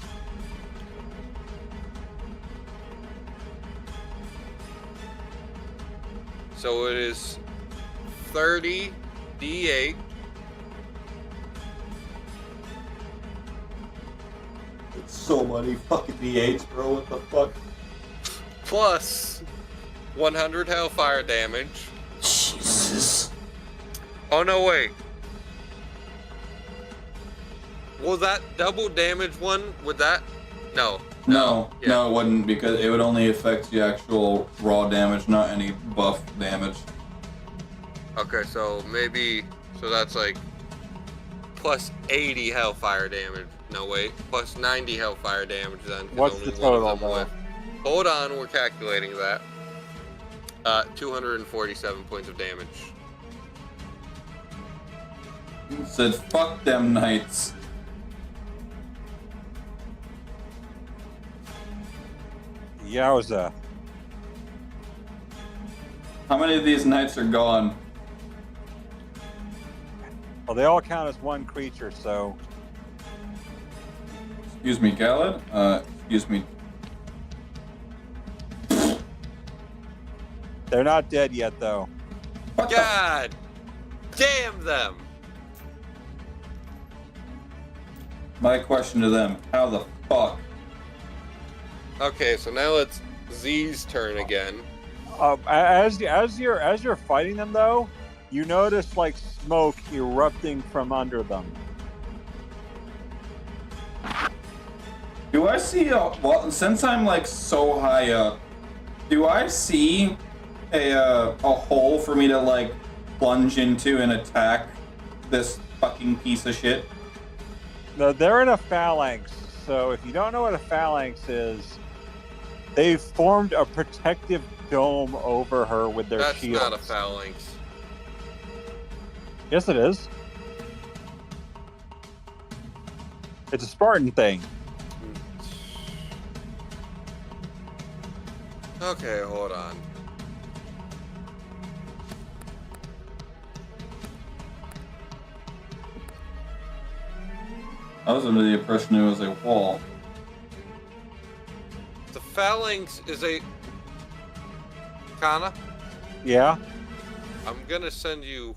So it is 30 d8 It's so many fucking D8s, bro. What the fuck? plus 100 hellfire damage. Jesus. Oh no, wait. Will that double damage one, would that? No. No, Yeah. no, it wouldn't, because it would only affect the actual raw damage, not any buff damage. Okay, so maybe, so that's like plus 80 hellfire damage. No, wait, plus 90 hellfire damage then. 'cause What's only the one of total, them though? went. Hold on, we're calculating that. 247 points of damage. Said, fuck them knights. Yowza. How many of these knights are gone? Well, they all count as one creature, so Excuse me, Khaled? Excuse me. they're not dead yet, though. What the God damn them! My question to them, how the fuck? Okay, so now it's Z's turn again. As you're fighting them, though, you notice like smoke erupting from under them. Do I see well, since I'm like so high up, do I see a hole for me to like plunge into and attack this fucking piece of shit? No, they're in a phalanx. So if you don't know what a phalanx is, they've formed a protective dome over her with their That's shields. not a phalanx. Yes, it is. It's a Spartan thing. Okay, hold on. I was under the impression it was a wall. The phalanx is a... Kanna, Yeah. I'm gonna send you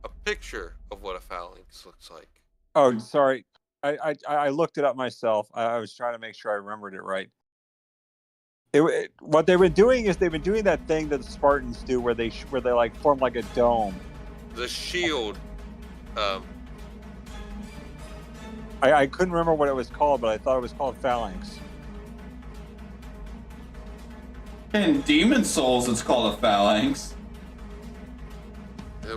a picture of what a phalanx looks like. Oh, sorry. I looked it up myself. I was trying to make sure I remembered it right. What they've been doing is they've been doing that thing that the Spartans do, where they like form like a dome. The shield, I couldn't remember what it was called, but I thought it was called phalanx. In Demon Souls, it's called a phalanx.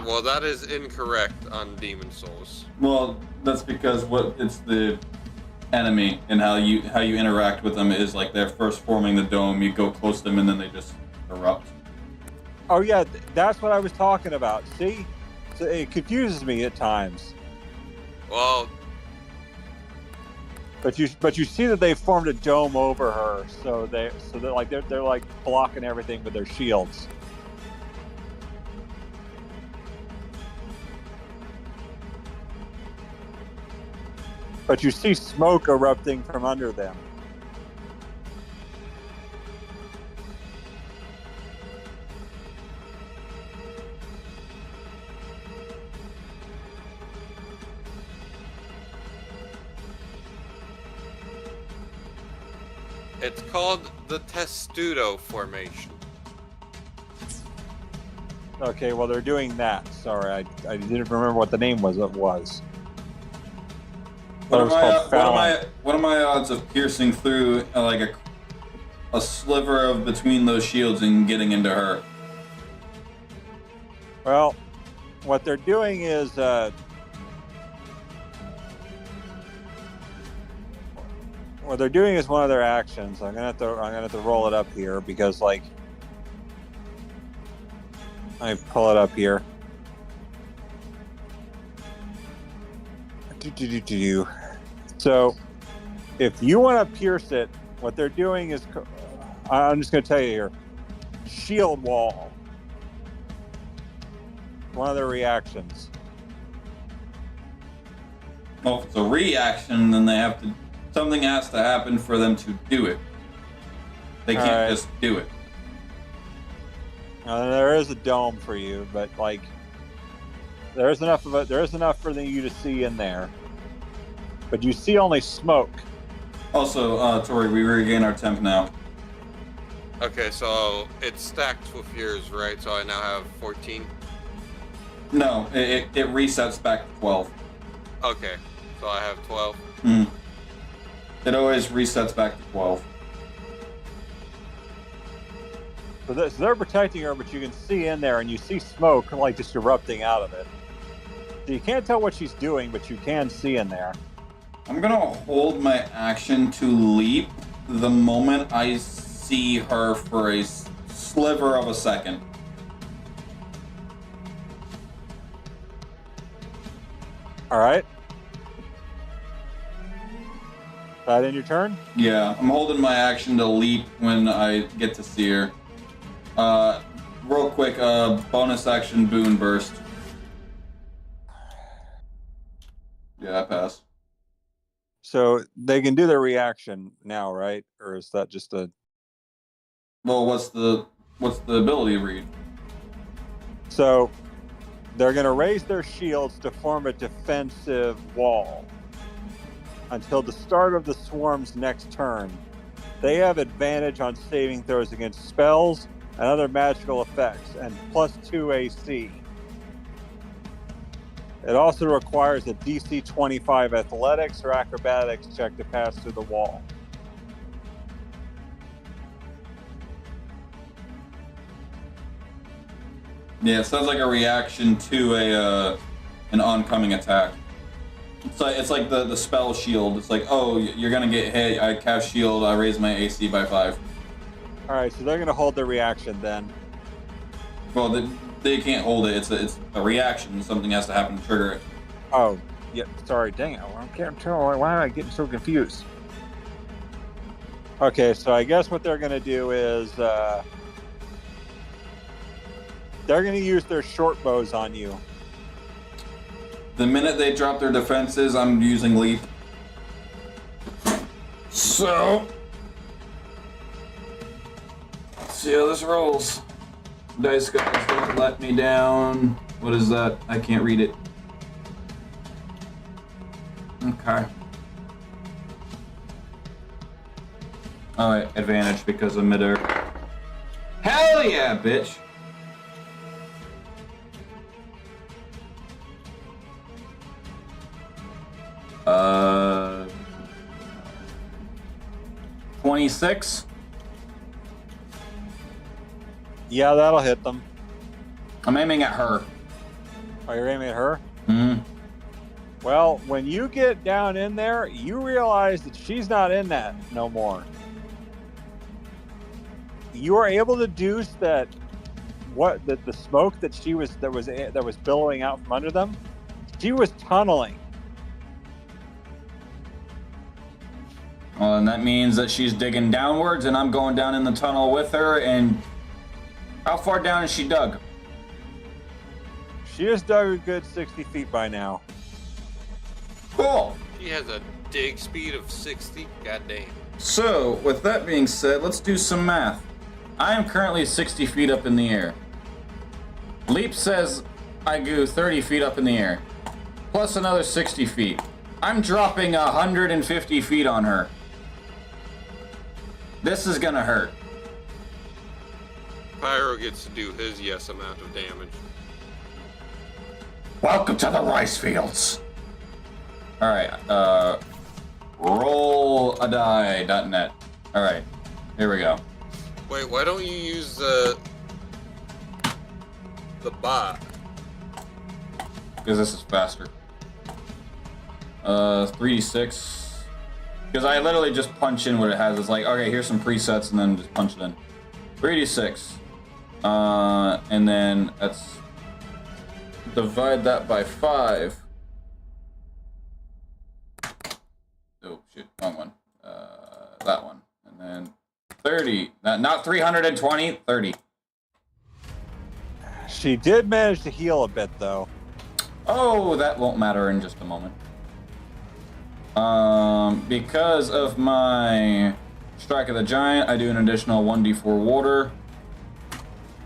well, that is incorrect on Demon Souls. Well, that's because it's the enemy, and how you interact with them is like they're first forming the dome. You go close to them, and then they just erupt. Oh yeah, that's what I was talking about. See, so it confuses me at times. Well, But you see that they formed a dome over her, so they're like blocking everything with their shields. But you see smoke erupting from under them. it's called the Testudo Formation. Okay, well they're doing that. Sorry, I didn't remember what the name was. It was. But it was called phalanx. What are my odds of piercing through like a sliver of between those shields and getting into her. Well, what they're doing is one of their actions. I'm gonna have to roll it up here because like I pull it up here. So if you want to pierce it, what they're doing is, I'm just going to tell you here, shield wall. One of their reactions. Well, if it's a reaction, then something has to happen for them to do it. They can't just do it. There is a dome for you, but like, there is enough for you to see in there. But you see only smoke. Also, Tori, we regain our temp now. Okay, so it's stacked with yours, right? So I now have 14. No, it resets back to 12. Okay, so I have 12. It always resets back to 12. So they're protecting her, but you can see in there, and you see smoke like just erupting out of it. So you can't tell what she's doing, but you can see in there. I'm gonna hold my action to leap the moment I see her for a sliver of a second. All right. That in your turn? Yeah, I'm holding my action to leap when I get to see her. Real quick, bonus action boon burst. Yeah, I pass. So they can do their reaction now, right? Or is that just a... Well, what's the ability read? So they're going to raise their shields to form a defensive wall until the start of the swarm's next turn. They have advantage on saving throws against spells and other magical effects, and +2 AC. It also requires a DC 25 athletics or acrobatics check to pass through the wall. Yeah, it sounds like a reaction to an oncoming attack. It's like the spell shield. It's like, oh, you're gonna get hit. I cast shield. I raise my AC by 5. All right, so they're gonna hold their reaction then. Well, they can't hold it. It's a reaction. Something has to happen to trigger it. Oh, yeah. Sorry, dang it. I'm telling. Why am I getting so confused? Okay, so I guess what they're gonna do is they're gonna use their short bows on you. The minute they drop their defenses, I'm using leap. So, let's see how this rolls. Dice guys, don't let me down. What is that? I can't read it. Okay. Alright, advantage because of midair. Hell yeah, bitch! Uh, 26. Yeah, that'll hit them. I'm aiming at her. Oh, you're aiming at her? Hmm. Well, when you get down in there, you realize that she's not in that no more. You are able to deduce that the smoke that was billowing out from under them, she was tunneling. Well, and that means that she's digging downwards, and I'm going down in the tunnel with her. And how far down is she dug? She has dug a good 60 feet by now. Cool. She has a dig speed of 60. Goddamn. So, with that being said, let's do some math. I am currently 60 feet up in the air. Leap says I go 30 feet up in the air, plus another 60 feet. I'm dropping 150 feet on her. This is gonna hurt. Pyro gets to do his yes amount of damage. Welcome to the rice fields. Alright, rolladie.net. Alright, Here we go. Wait, why don't you use the bot? Because this is faster. 3d6. Because I literally just punch in what it has. It's like, okay, here's some presets, and then just punch it in. 3d6. And then let's divide that by 5. Oh, shit, wrong one. That one. And then 30. Not 320, 30. She did manage to heal a bit, though. Oh, that won't matter in just a moment. Because of my Strike of the Giant, I do an additional 1d4 water.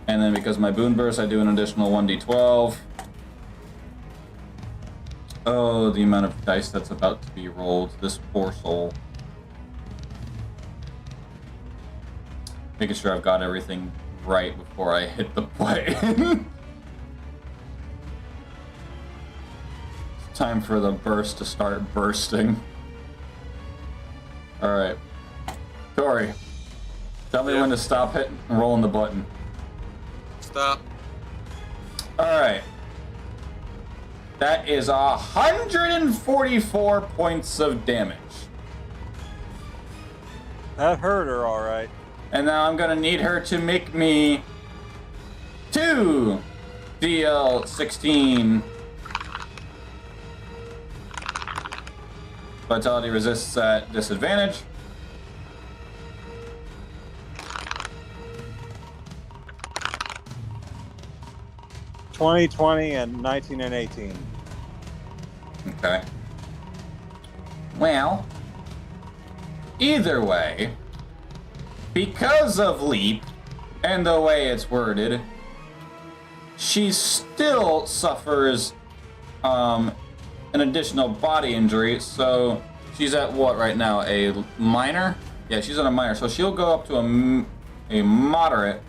And then because of my Boon Burst, I do an additional 1d12. Oh, the amount of dice that's about to be rolled. This poor soul. Making sure I've got everything right before I hit the button. It's time for the burst to start bursting. Alright. Tori, tell me when to stop hitting and rolling the button. Stop. Alright. That is 144 points of damage. That hurt her, all right. And now I'm gonna need her to make me 2 DL16. Vitality resists at disadvantage. $20, $20, and 19 and 18. Okay. Well, either way, because of Leap and the way it's worded, she still suffers an additional body injury. So she's at what right now? A minor? Yeah, she's at a minor. So she'll go up to a moderate.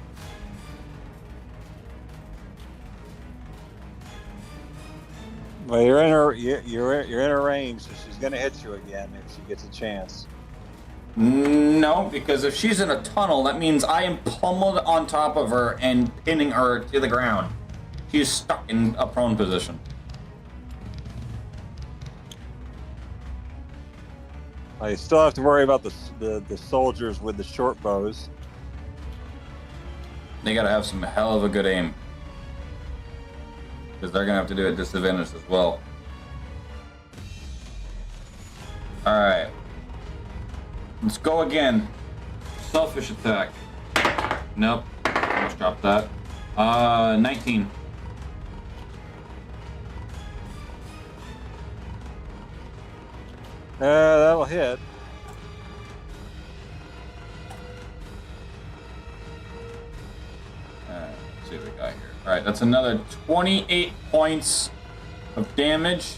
Well, you're in her range, so she's gonna hit you again if she gets a chance. No, because if she's in a tunnel, that means I am pummeled on top of her and pinning her to the ground. She's stuck in a prone position. You still have to worry about the soldiers with the short bows. They gotta have some hell of a good aim. Because they're gonna have to do it at disadvantage as well. Alright. Let's go again. Selfish attack. Nope. Let's drop that. 19. That'll hit. Let's see what we got here. Alright, that's another 28 points of damage.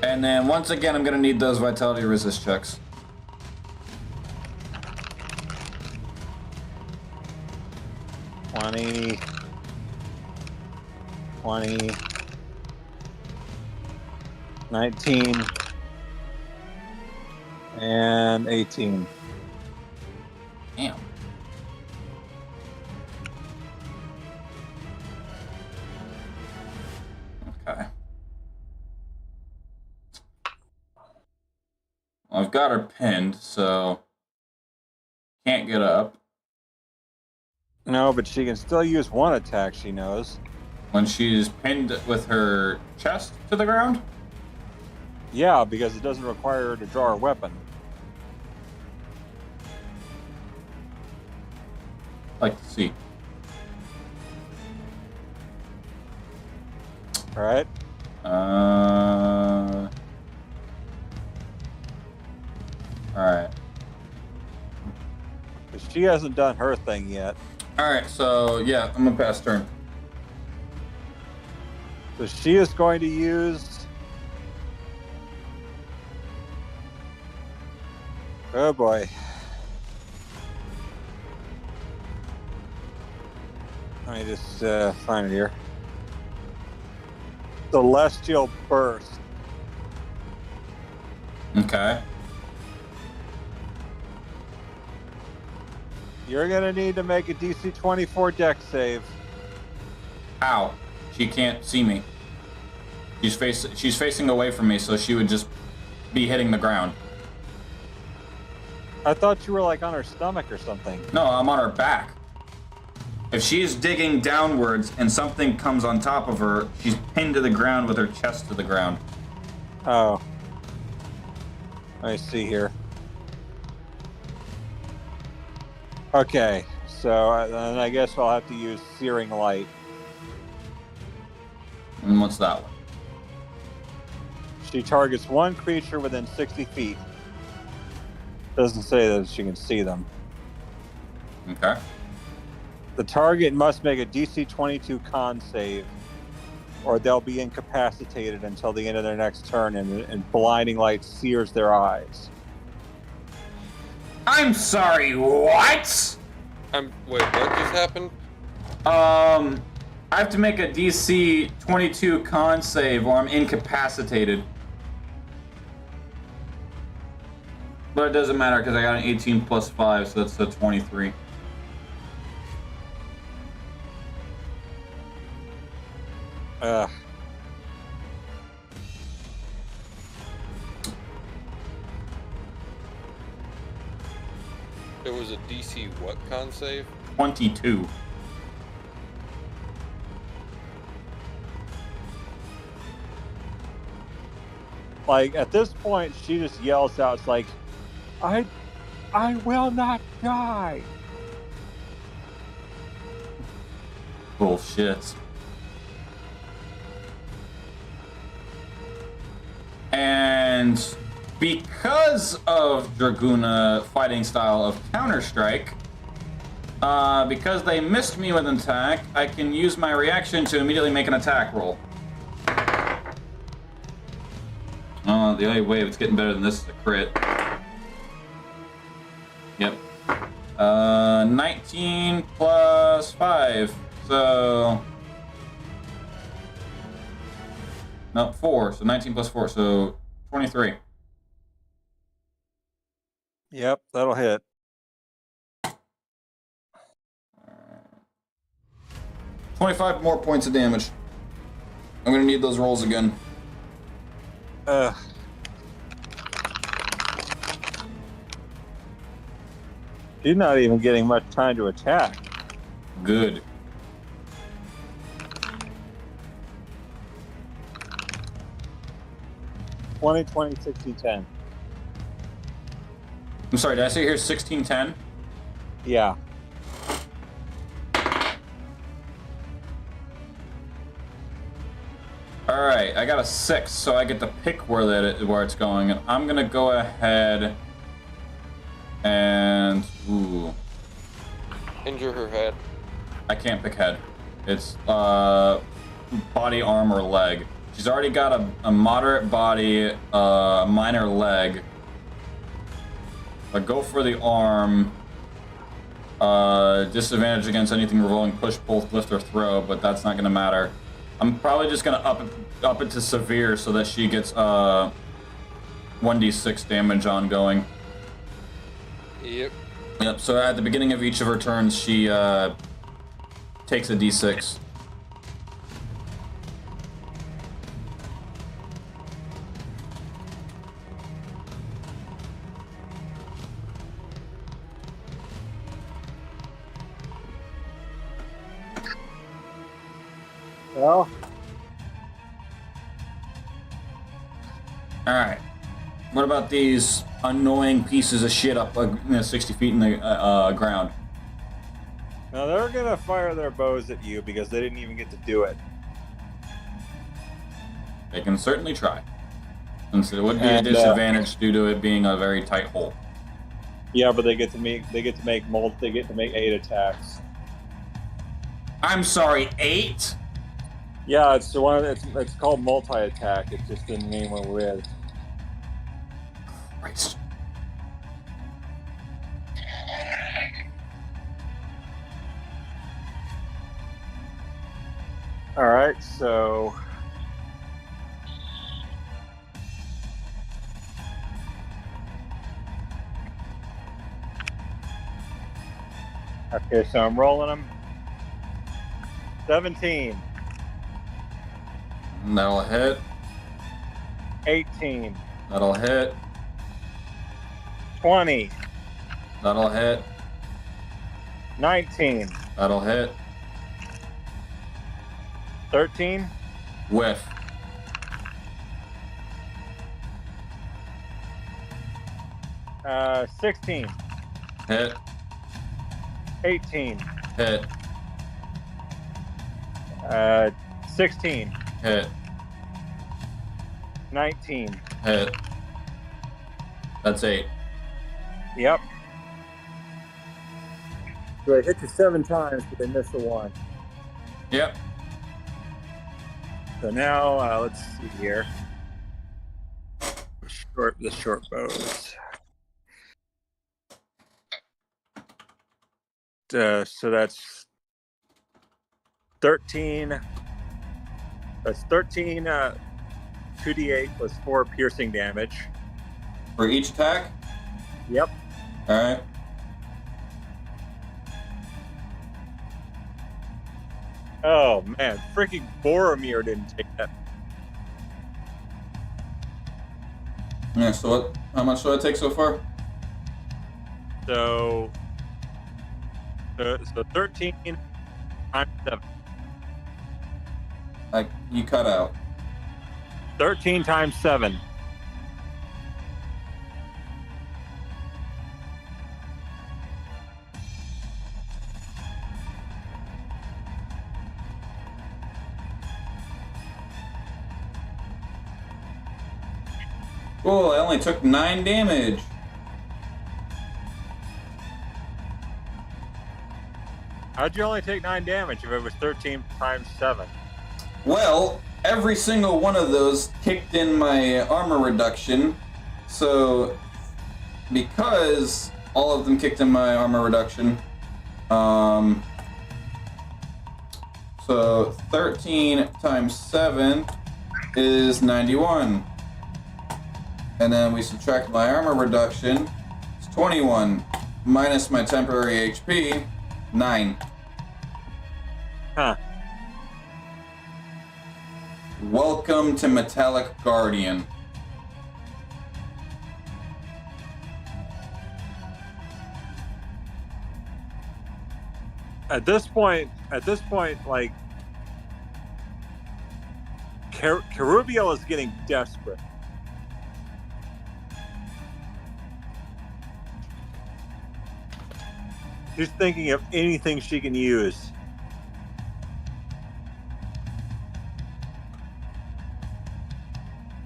And then once again, I'm gonna need those vitality resist checks. $20, $20, 19, and 18. Damn. Okay. Well, I've got her pinned, so can't get up. No, but she can still use one attack, she knows. When she's pinned with her chest to the ground? Yeah, because it doesn't require her to draw her weapon. Like to see. All right. Alright. But she hasn't done her thing yet. Alright, so yeah, I'm gonna pass turn. So she is going to use... Oh boy. Let me just find it here. Celestial Burst. Okay. You're gonna need to make a DC 24 deck save. Ow. She can't see me. She's facing away from me, so she would just be hitting the ground. I thought you were like on her stomach or something. No, I'm on her back. If she's digging downwards and something comes on top of her, she's pinned to the ground with her chest to the ground. Oh. I see here. Okay, so then I guess I'll have to use Searing Light. And what's that one? She targets one creature within 60 feet. Doesn't say that she can see them. Okay. The target must make a DC 22 con save, or they'll be incapacitated until the end of their next turn, and blinding light sears their eyes. I'm sorry, what? Wait, what just happened? I have to make a DC 22 con save or I'm incapacitated. But it doesn't matter because I got an 18 plus 5, so that's a 23. Ugh. It was a DC what con save? 22. Like, at this point, she just yells out, it's like, I will not die. Bullshit. And because of Draguna fighting style of Counter-Strike, because they missed me with an attack, I can use my reaction to immediately make an attack roll. Oh, the only way it's getting better than this is a crit. Yep. 19 plus 5, so... No, 4, so 19 plus 4, so 23. Yep, that'll hit. 25 more points of damage. I'm gonna need those rolls again. She's not even getting much time to attack. Good. Twenty, 60, 10. I'm sorry, did I say here 1610? Yeah. Alright, I got a 6, so I get to pick where it's going. And I'm gonna go ahead and... Ooh. Injure her head. I can't pick head. It's body, arm, or leg. She's already got a moderate body, minor leg. I go for the arm. Disadvantage against anything revolving push, pull, lift, or throw, but that's not going to matter. I'm probably just going to up it to severe so that she gets 1d6 damage ongoing. Yep. Yep, so at the beginning of each of her turns, she takes a d6. Well, Alright. What about these annoying pieces of shit up 60 feet in the ground? now they're gonna fire their bows at you because they didn't even get to do it. They can certainly try. Since it would be a And, disadvantage due to it being a very tight hole. Yeah, but they get to make 8 attacks. I'm sorry, 8? Yeah, it's the one. It's called multi-attack. It just didn't name what we're with. Christ. All right, so Okay, so I'm rolling them. 17, That'll hit. 18, That'll hit. 20, That'll hit. 19, That'll hit. 13, Whiff. 16, Hit. 18, Hit. 16, Hit. 19. Hit. That's 8. Yep. So they hit you 7 times, but they missed the 1. Yep. So now let's see here. The short bows. So that's 13. That's 13 2d8 plus 4 piercing damage. For each attack? Yep. Alright. Oh man, freaking Boromir didn't take that. Yeah, so what? How much do I take so far? So 13 times 7. You cut out. 13 times 7. Cool, I only took 9 damage. How'd you only take 9 damage if it was 13 times 7? Well, every single one of those kicked in my armor reduction. So, because all of them kicked in my armor reduction, so 13 times 7 is 91. And then we subtract my armor reduction, it's 21, minus my temporary HP, 9. Huh. Welcome to Metallic Guardian. At this point, like Carubiel is getting desperate. She's thinking of anything she can use.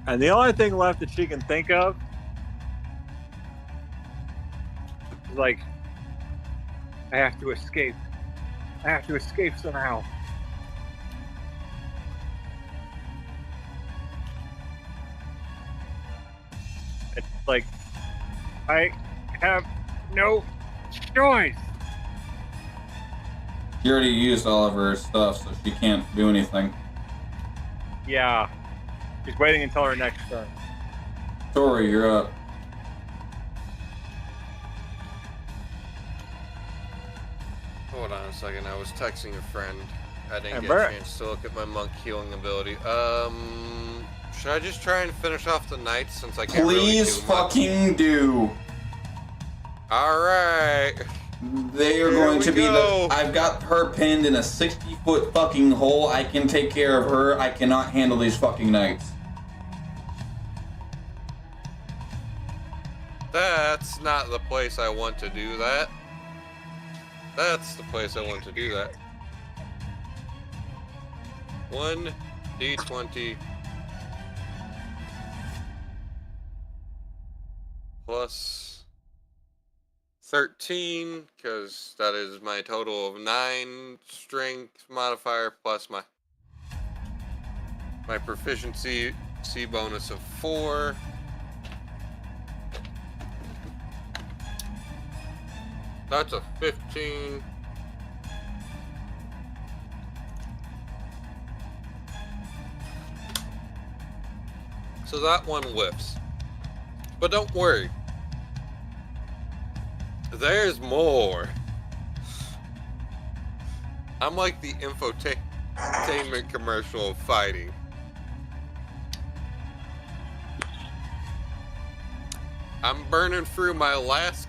And the only thing left that she can think of is like, I have to escape. I have to escape somehow. It's like, I have no choice. She already used all of her stuff, so she can't do anything. Yeah. She's waiting until her next turn. Tori, you're up. Hold on a second. I was texting a friend. I didn't Hey, get Bert. a chance to look at my monk healing ability. Should I just try and finish off the knights since I can't really Please do much? fucking do. All right. They are Here going we to be go. I've got her pinned in a 60-foot fucking hole. I can take care of her. I cannot handle these fucking knights. That's not the place I want to do that. That's the place I want to do that. 1d20 plus 13, because that is my total of 9 strength modifier plus my proficiency bonus of 4. That's a 15. So that one whiffs. But don't worry. There's more. I'm like the infotainment commercial of fighting. I'm burning through my last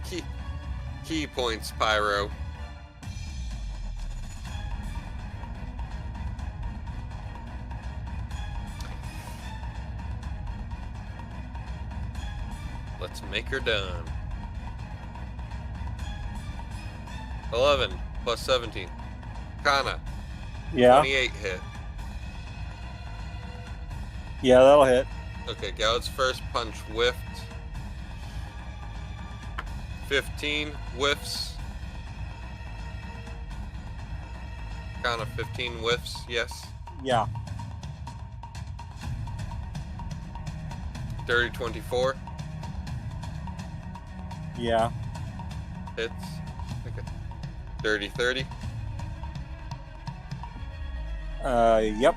key points, Pyro. Let's make her done. 11 plus 17. Kanna. Yeah. 28 hit. Yeah, that'll hit. Okay, Gallet's first punch whiffed. 15 whiffs. Kanna 15 whiffs, yes. Yeah. Dirty 24 Yeah. hits. Okay. Dirty 30. Yep.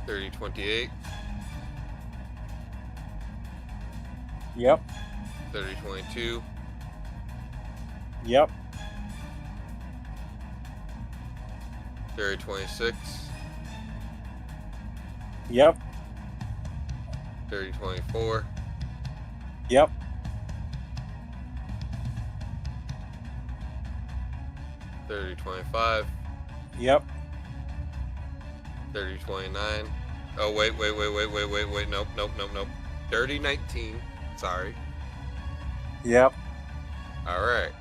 Dirty 28. Yep. Dirty 22. Yep. Dirty 26. Yep. Dirty 24. Yep. Dirty 25. Yep. Dirty 29. Oh, wait. Nope. Dirty 19. Sorry. Yep. All right.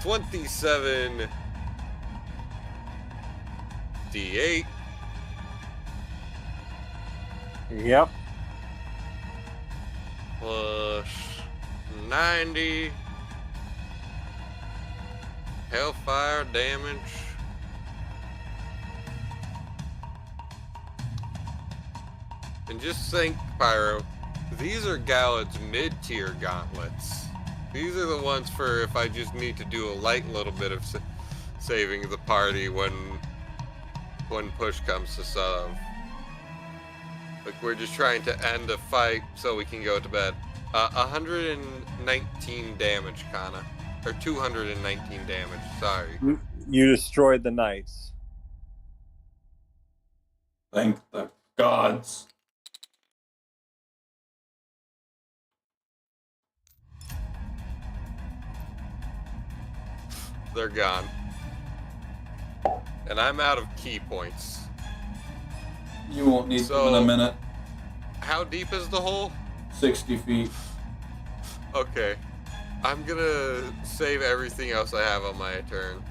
$27 D8 Yep. plus 90 hellfire damage. And just think, Pyro, these are Gallet's mid-tier gauntlets. These are the ones for if I just need to do a light little bit of saving the party when push comes to shove. Like, we're just trying to end a fight so we can go to bed. 119 damage, Kanna. Or 219 damage, sorry. You destroyed the knights. Thank the gods. They're gone. And I'm out of key points. You won't need So- them in a minute. How deep is the hole? 60 feet. Okay. I'm gonna save everything else I have on my turn.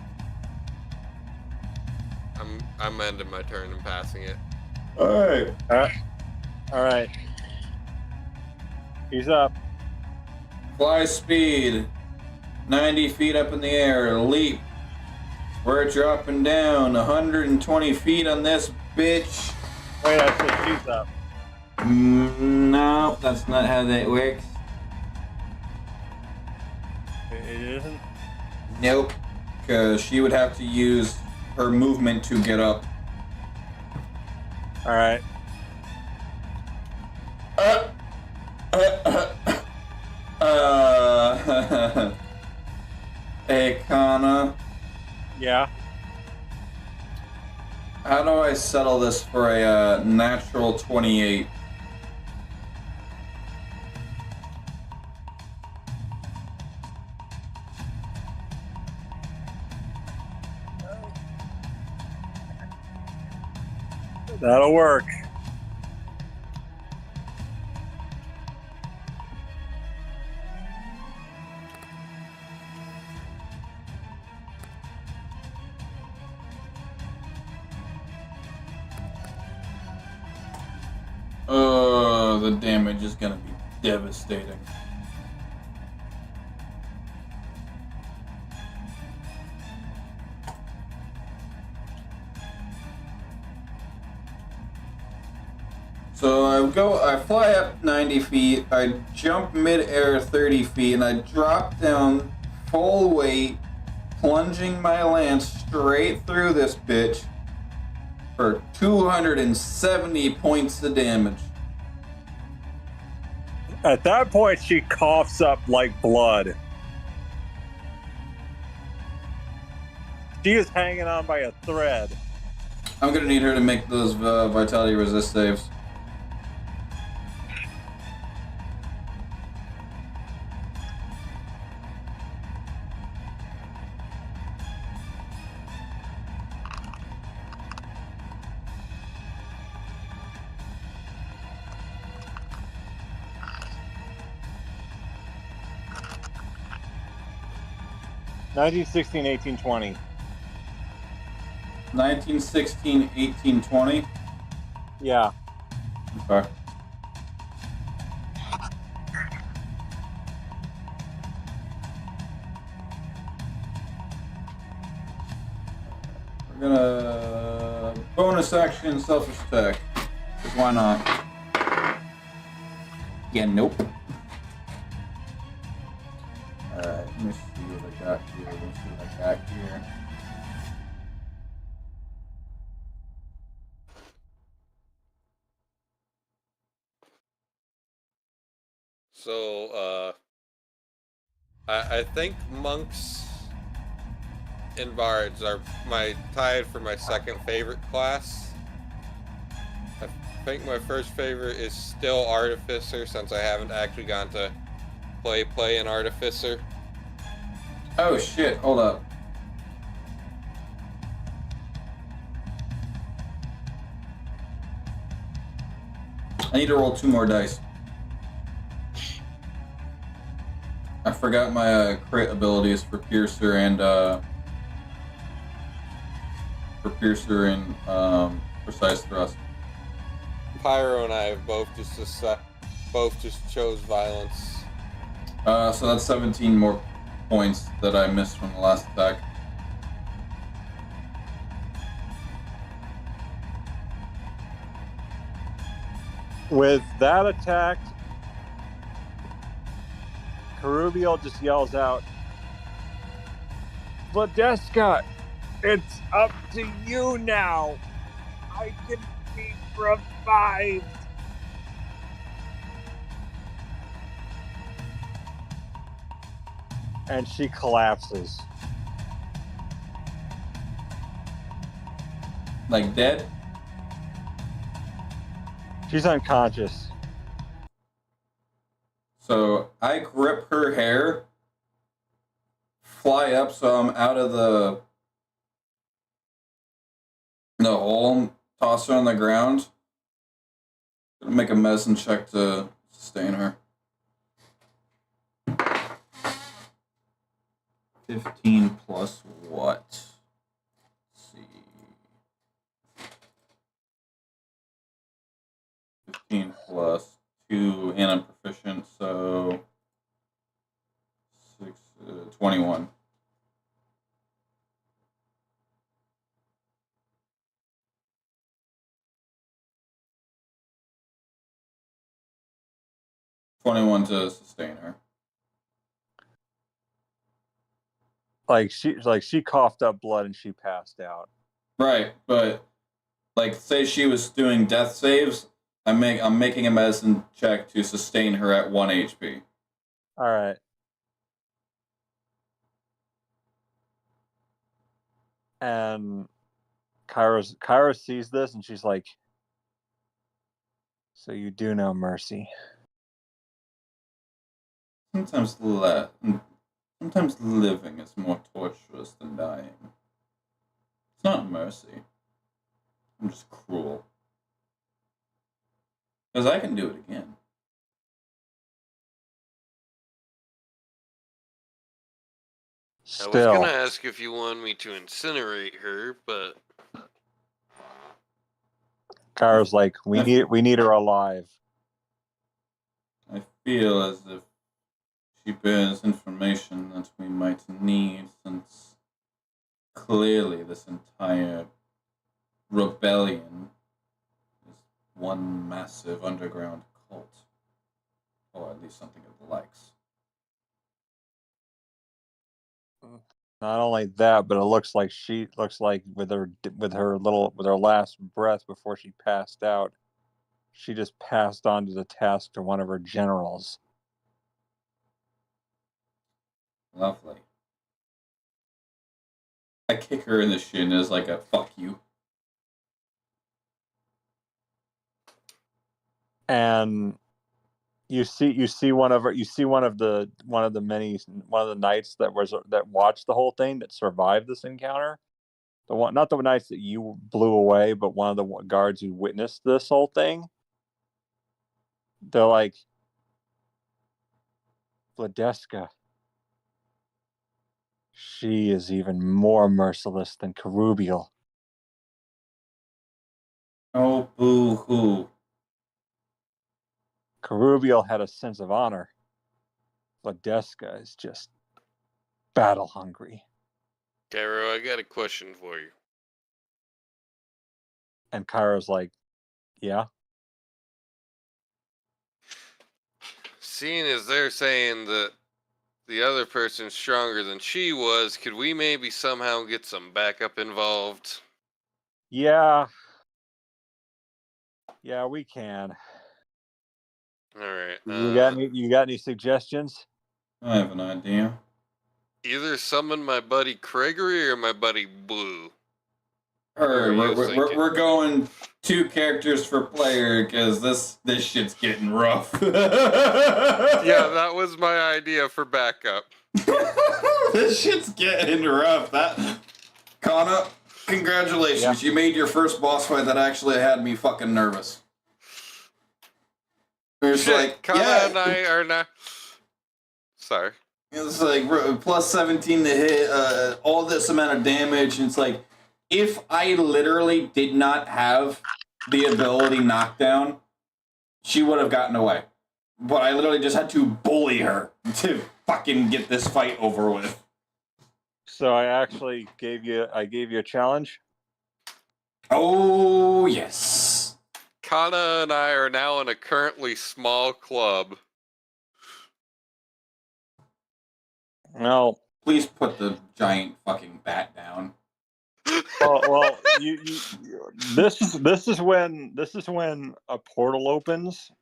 I'm ending my turn and passing it. Alright. All right. He's up. Fly speed. 90 feet up in the air. Leap. We're dropping down 120 feet on this bitch. Wait, I said she's up. No, that's not how that works. It isn't? Nope. Because she would have to use her movement to get up. All right. Hey, Kanna. Yeah. How do I settle this for a natural 28? That'll work. Oh, the damage is gonna be devastating. So I I fly up 90 feet, I jump mid-air 30 feet, and I drop down full weight, plunging my lance straight through this bitch for 270 points of damage. At that point, she coughs up like blood. She is hanging on by a thread. I'm gonna need her to make those vitality resist saves. Nineteen, 16, 18, 20. 19, 16, 18, 20. Yeah. Okay. We're gonna bonus action selfish attack. 'Cause why not? Yeah, nope. Alright, let me see what I got here. So, I think monks and bards are tied for my second favorite class. I think my first favorite is still artificer, since I haven't actually gone to play an artificer. Oh shit, hold up. I need to roll 2 more dice. I forgot my crit abilities for Piercer and Precise Thrust. Pyro and I have both just chose violence. So that's 17 more points that I missed from the last attack. With that attack, Carubiel just yells out, Vladeska, it's up to you now. I can be revived. And she collapses. Like dead? She's unconscious. So I grip her hair, fly up so I'm out of the hole, toss her on the ground. Gonna make a medicine check to sustain her. 15 plus what? Let's see. 15 plus 2, and I'm proficient, so 6, 21. To sustain her. She coughed up blood and she passed out. Right, but like say she was doing death saves, I'm making a medicine check to sustain her at 1 HP. All right. And Kyra sees this and she's like, so you do know mercy. Sometimes living is more torturous than dying. It's not mercy. I'm just cruel. Because I can do it again. I was Still, gonna ask if you want me to incinerate her, but Kyra's like, we need her alive. I feel as if she bears information that we might need, since clearly this entire rebellion is one massive underground cult. Or at least something of the likes. Not only that, but it looks like with her last breath before she passed out, she just passed on to the task to one of her generals. Lovely. I kick her in the shin as like a fuck you. And you see one of the knights that watched the whole thing, that survived this encounter. The one, not the knights that you blew away, but one of the guards who witnessed this whole thing. They're like, Vladeska, she is even more merciless than Karubiel. Oh, boo-hoo. Karubiel had a sense of honor. Vladeska is just battle hungry. Cairo, I got a question for you. And Kairo's like, yeah. Seeing as they're saying that the other person's stronger than she was, could we maybe somehow get some backup involved? Yeah, we can. All right. You got any suggestions? I have an idea. Either summon my buddy Gregory or my buddy Blue. Or What are you thinking? we're going 2 characters per player because this shit's getting rough. Yeah, that was my idea for backup. This shit's getting rough. Kanna, congratulations. You made your first boss fight that actually had me fucking nervous. It's like, Kanna and I are not. Sorry. It's like plus 17 to hit, all this amount of damage. And it's like, if I literally did not have the ability knockdown, she would have gotten away. But I literally just had to bully her to fucking get this fight over with. So I gave you a challenge. Oh, yes. Kanna and I are now in a currently small club. No. Please put the giant fucking bat down. Well, this is when a portal opens.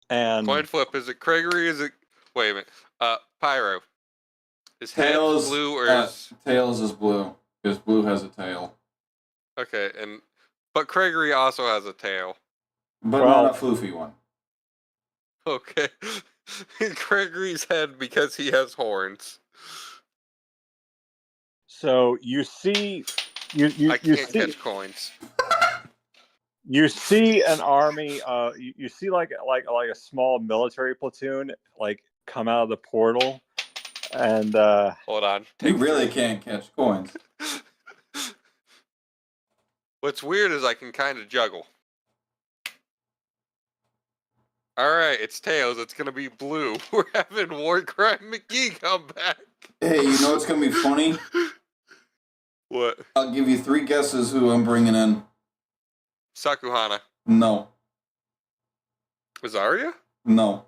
And Coin flip. Is it Gregory? Is it? Wait a minute. Pyro. Is Tails blue or is Tails is blue because blue has a tail. okay? But Gregory also has a tail. But not a floofy one. Okay. Gregory's head because he has horns. So you see, I can't catch coins. You see an army. You see like a small military platoon like come out of the portal, and hold on. You really can't catch coins. What's weird is I can kind of juggle. All right, it's Tails. It's gonna be blue. We're having Warcrime McGee come back. Hey, you know what's gonna be funny? What? I'll give you 3 guesses who I'm bringing in. Sakuhana. No. Azaria? No.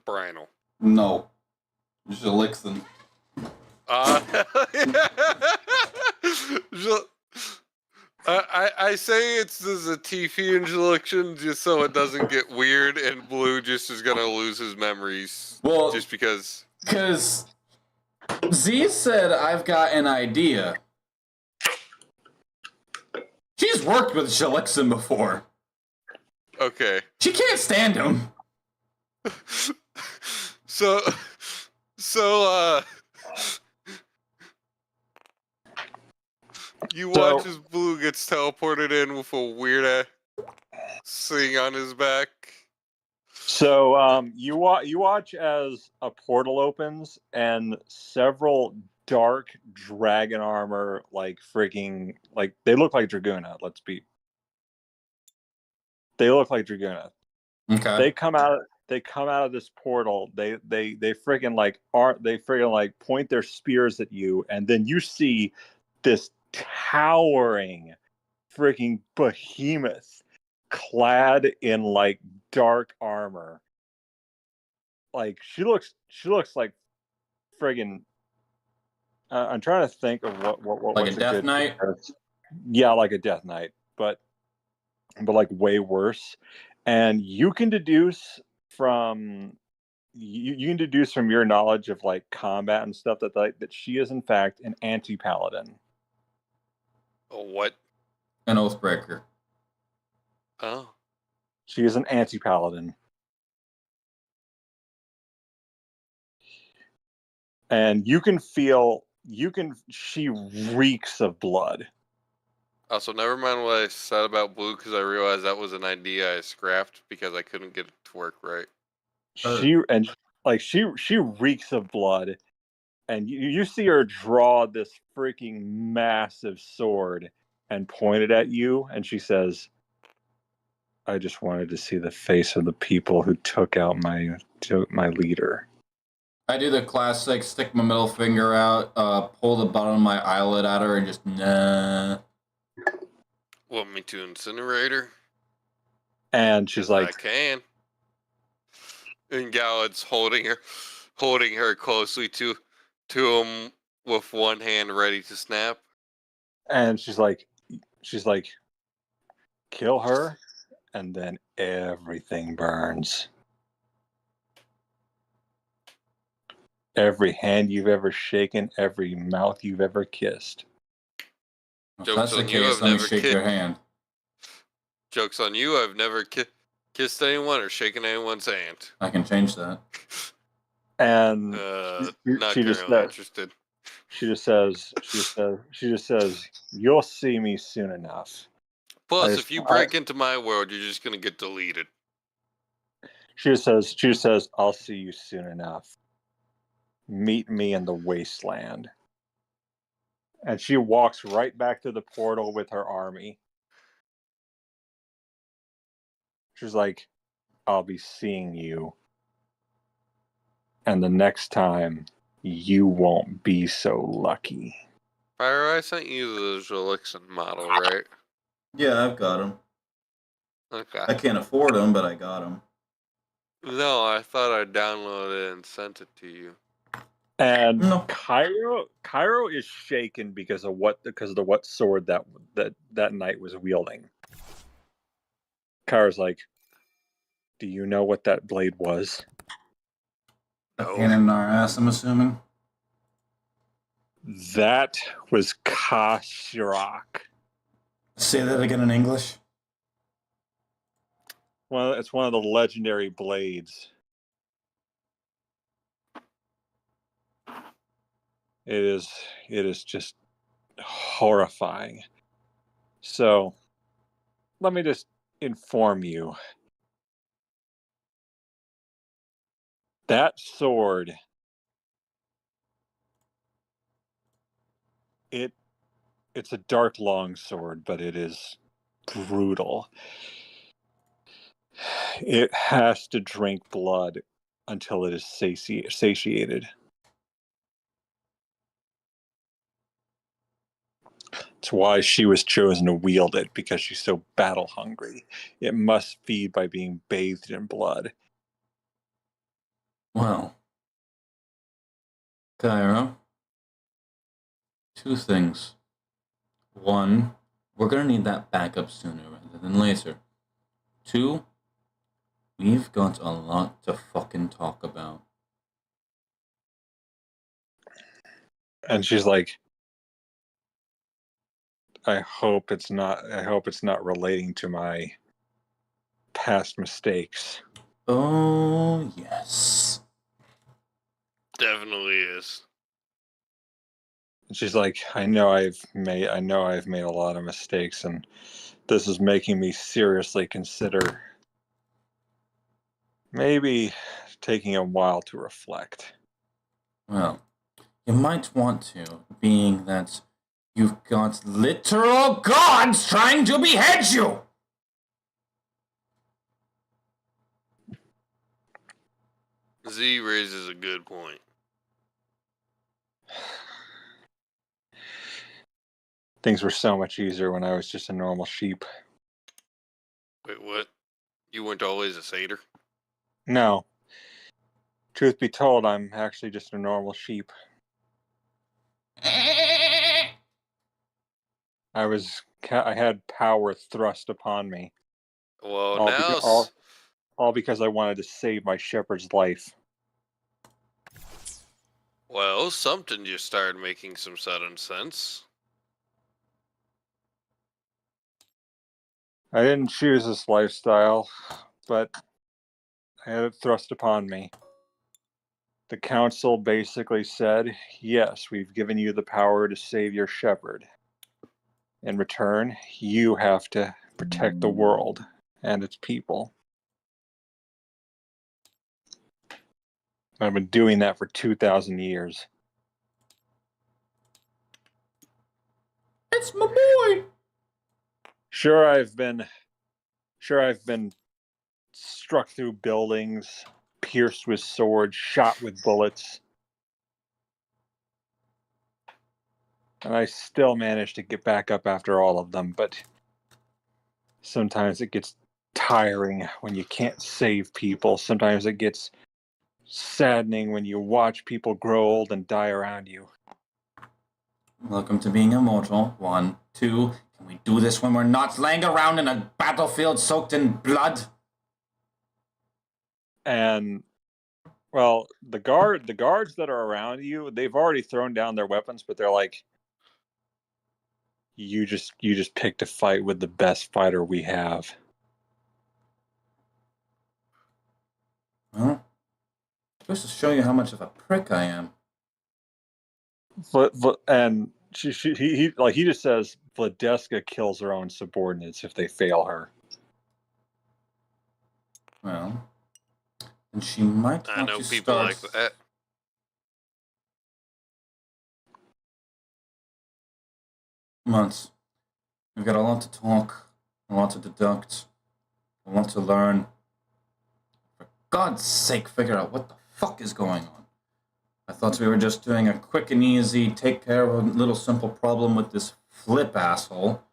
Brynel. No. Jalixen. I say it's the Zatifi election just so it doesn't get weird, and Blue just is gonna lose his memories. Well, just because. Because Z said, I've got an idea. She's worked with Jalixen before. Okay. She can't stand him. So you watch as Blue gets teleported in with a weird ass thing on his back. So you watch as a portal opens and several dark dragon armor, like freaking, like they look like Draguna. They look like Draguna. Okay. They come out of this portal. They freaking like point their spears at you, and then you see this towering freaking behemoth, clad in like dark armor. Like she looks like friggin'. I'm trying to think of what Like what's a Death good Knight? comparison. Yeah, like a Death Knight, but like way worse. And you can deduce from you can deduce from your knowledge of like combat and stuff that she is in fact an anti-paladin. A what? An Oathbreaker. Oh. She is an anti-paladin. And she reeks of blood. Also, never mind what I said about blue because I realized that was an idea I scrapped because I couldn't get it to work right. She reeks of blood, and you see her draw this freaking massive sword and point it at you, and she says, "I just wanted to see the face of the people who took out my leader." I do the classic stick my middle finger out, pull the bottom of my eyelid at her, and just nah. Want me to incinerate her? And she's like, I can. And Galad's holding her closely to him with one hand ready to snap. and she's like, kill her, and then everything burns. Every hand you've ever shaken, every mouth you've ever kissed. If Joke's that's the on you, case, I've let me never shake your hand. Joke's on you, I've never kissed anyone or shaken anyone's hand. I can change that. And Not she just currently interested. she just says, "You'll see me soon enough." Plus, if you break into my world, you're just gonna get deleted. She just says, "I'll see you soon enough. Meet me in the wasteland." And she walks right back to the portal with her army. She's like, "I'll be seeing you. And the next time, you won't be so lucky." Pyro, I sent you the Jolixon model, right? Yeah, I've got them. Okay. I can't afford them, but I got them. No, I thought I downloaded it and sent it to you. And No. Cairo is shaken because of what sword that knight was wielding. Cairo's like, "Do you know what that blade was?" A No. pain in our ass, I'm assuming. That was Kashirak. Say that again in English. Well, it's one of the legendary blades. It is just horrifying. So, let me just inform you. That sword, it's a dark long sword, but it is brutal. It has to drink blood until it is satiated. It's why she was chosen to wield it, because she's so battle hungry. It must feed by being bathed in blood. Well, Cairo, two things. One, we're gonna need that backup sooner rather than later. Two, we've got a lot to fucking talk about. And she's like, I hope it's not relating to my past mistakes. Oh, yes. Definitely is. And she's like, I know I've made a lot of mistakes, and this is making me seriously consider maybe taking a while to reflect. Well, you might want to, being that you've got literal gods trying to behead you! Z raises a good point. Things were so much easier when I was just a normal sheep. Wait, what? You weren't always a satyr? No. Truth be told, I'm actually just a normal sheep. I had power thrust upon me. Well, All, now... all because I wanted to save my shepherd's life. Well, something just started making some sudden sense. I didn't choose this lifestyle, but I had it thrust upon me. The council basically said, yes, we've given you the power to save your shepherd. In return, you have to protect the world and its people. I've been doing that for 2,000 years. It's my boy! Sure, I've been struck through buildings, pierced with swords, shot with bullets. And I still managed to get back up after all of them, but sometimes it gets tiring when you can't save people. Sometimes it gets saddening when you watch people grow old and die around you. Welcome to being immortal. 1, 2. Can we do this when we're not laying around in a battlefield soaked in blood? And well, the guards that are around you, they've already thrown down their weapons, but they're like, you just picked a fight with the best fighter we have. Well, just to show you how much of a prick I am. And he just says Vladeska kills her own subordinates if they fail her. Well, and she might I want know to people start... like that. Months. We've got a lot to talk, a lot to deduct, a lot to learn. For God's sake, figure out what the fuck is going on. I thought we were just doing a quick and easy, take care of a little simple problem with this flip asshole.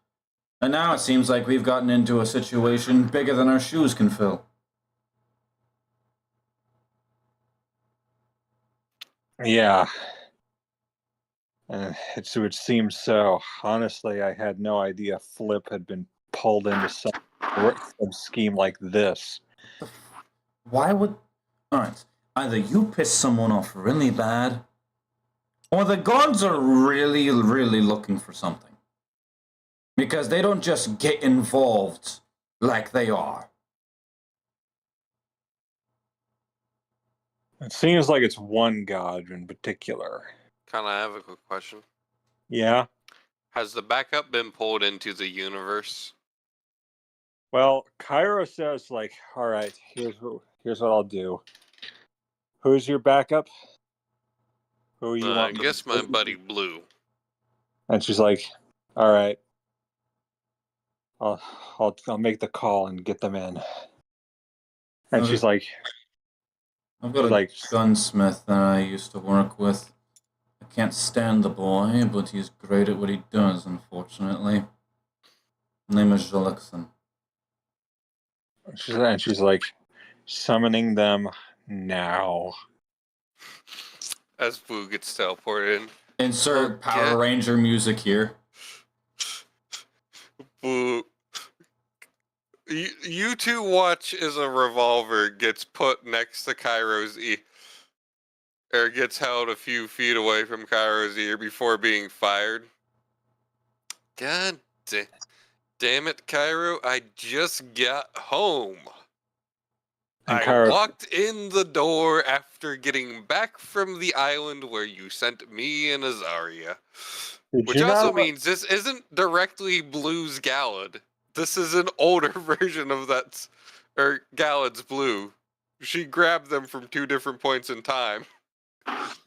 And now it seems like we've gotten into a situation bigger than our shoes can fill. Yeah. It would seem so. Honestly, I had no idea Flip had been pulled into some scheme like this. Why would... Alright, either you piss someone off really bad, or the gods are really, really looking for something. Because they don't just get involved like they are. It seems like it's one god in particular. Kind of have a quick question. Yeah? Has the backup been pulled into the universe? Well, Cairo says, like, all right, here's what I'll do. Who's your backup? Who you I want? guess my buddy Blue. And she's like, all right, I'll make the call and get them in. And she's like, I've got a gunsmith that I used to work with. I can't stand the boy, but he's great at what he does, unfortunately. His name is Jolixon. She's like, summoning them now. As Blue gets teleported in. Insert Power Ranger music here. Blue. You two watch as a revolver gets put next to Cairo's ear. Or gets held a few feet away from Cairo's ear before being fired. God damn it, Cairo. I just got home. And I walked in the door after getting back from the island where you sent me and Azaria. Which also means this isn't directly Blue's Galad. This is an older version of that, or Galad's Blue. She grabbed them from 2 different points in time.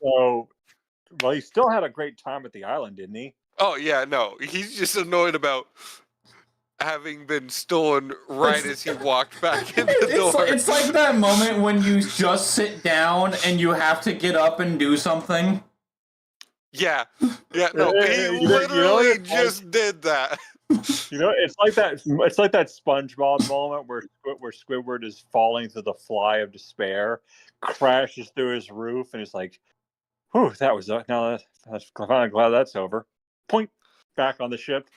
So, well, he still had a great time at the island, didn't he? Oh, yeah, no. He's just annoyed about having been stolen as he walked back in the door. It's like that moment when you just sit down and you have to get up and do something. Yeah, no, he You know what literally it's like? just did that. It's like that. It's like that SpongeBob moment where Squidward is falling through the fly of despair, crashes through his roof, and it's like, "Whew, that was now that's I'm glad that's over." Point back on the ship.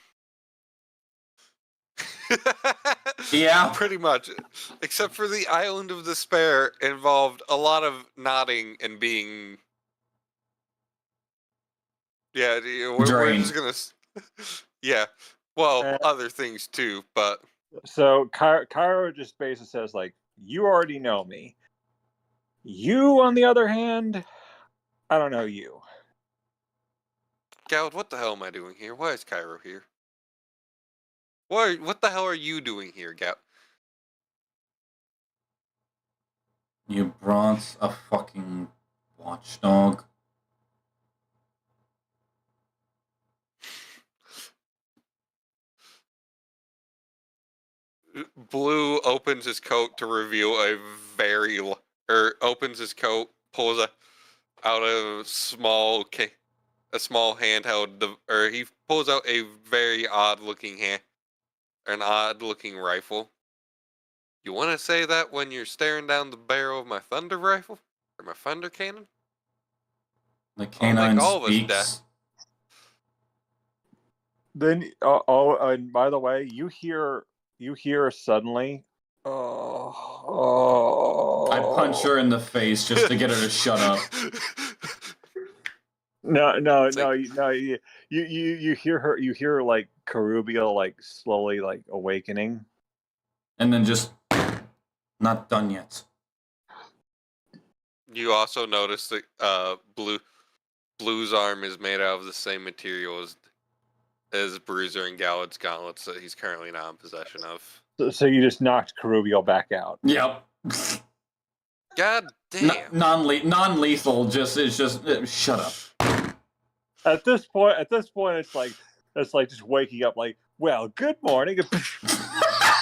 Yeah. Pretty much. Except for the Island of Despair involved a lot of nodding and being. Yeah, we're just gonna. Yeah. Well, other things too, but. So Cairo just basically says, like, you already know me. You, on the other hand, I don't know you. Gald, what the hell am I doing here? Why is Cairo here? What the hell are you doing here, Gald? You brought a fucking watchdog. Blue opens his coat to reveal opens his coat, pulls out a small handheld, or he pulls out a very odd looking rifle. You want to say that when you're staring down the barrel of my thunder rifle or my thunder cannon? The canine all of us speaks. Then, and by the way, you hear suddenly. Oh, I punch her in the face just to get her to shut up. No, Like, you hear her. You hear like Carubia like slowly like awakening, And then just not done yet. you also notice that Blue's arm is made out of the same material as Bruiser and Gallad's gauntlets that he's currently not in possession of. so you just knocked Carubia back out. Yep. God damn. Non-lethal. Just shut up. At this point, it's like just waking up. Like, well, good morning.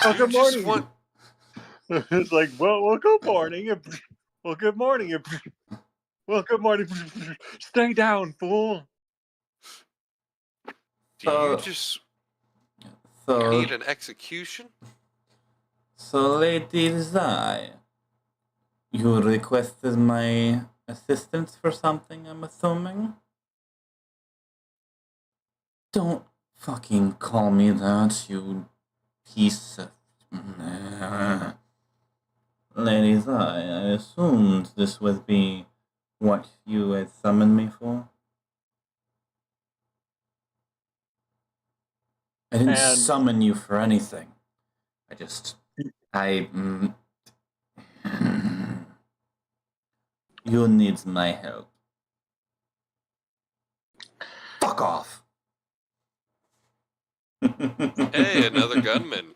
Well, good morning. It's like, well, good morning. Well, good morning. Well, good morning. Stay down, fool. Do you just need an execution? So, Lady Zai, you requested my assistance for something, I'm assuming? Don't fucking call me that, you piece of... Lady Zai, I assumed this would be what you had summoned me for. I didn't summon you for anything. You need my help. Fuck off. Hey, another gunman.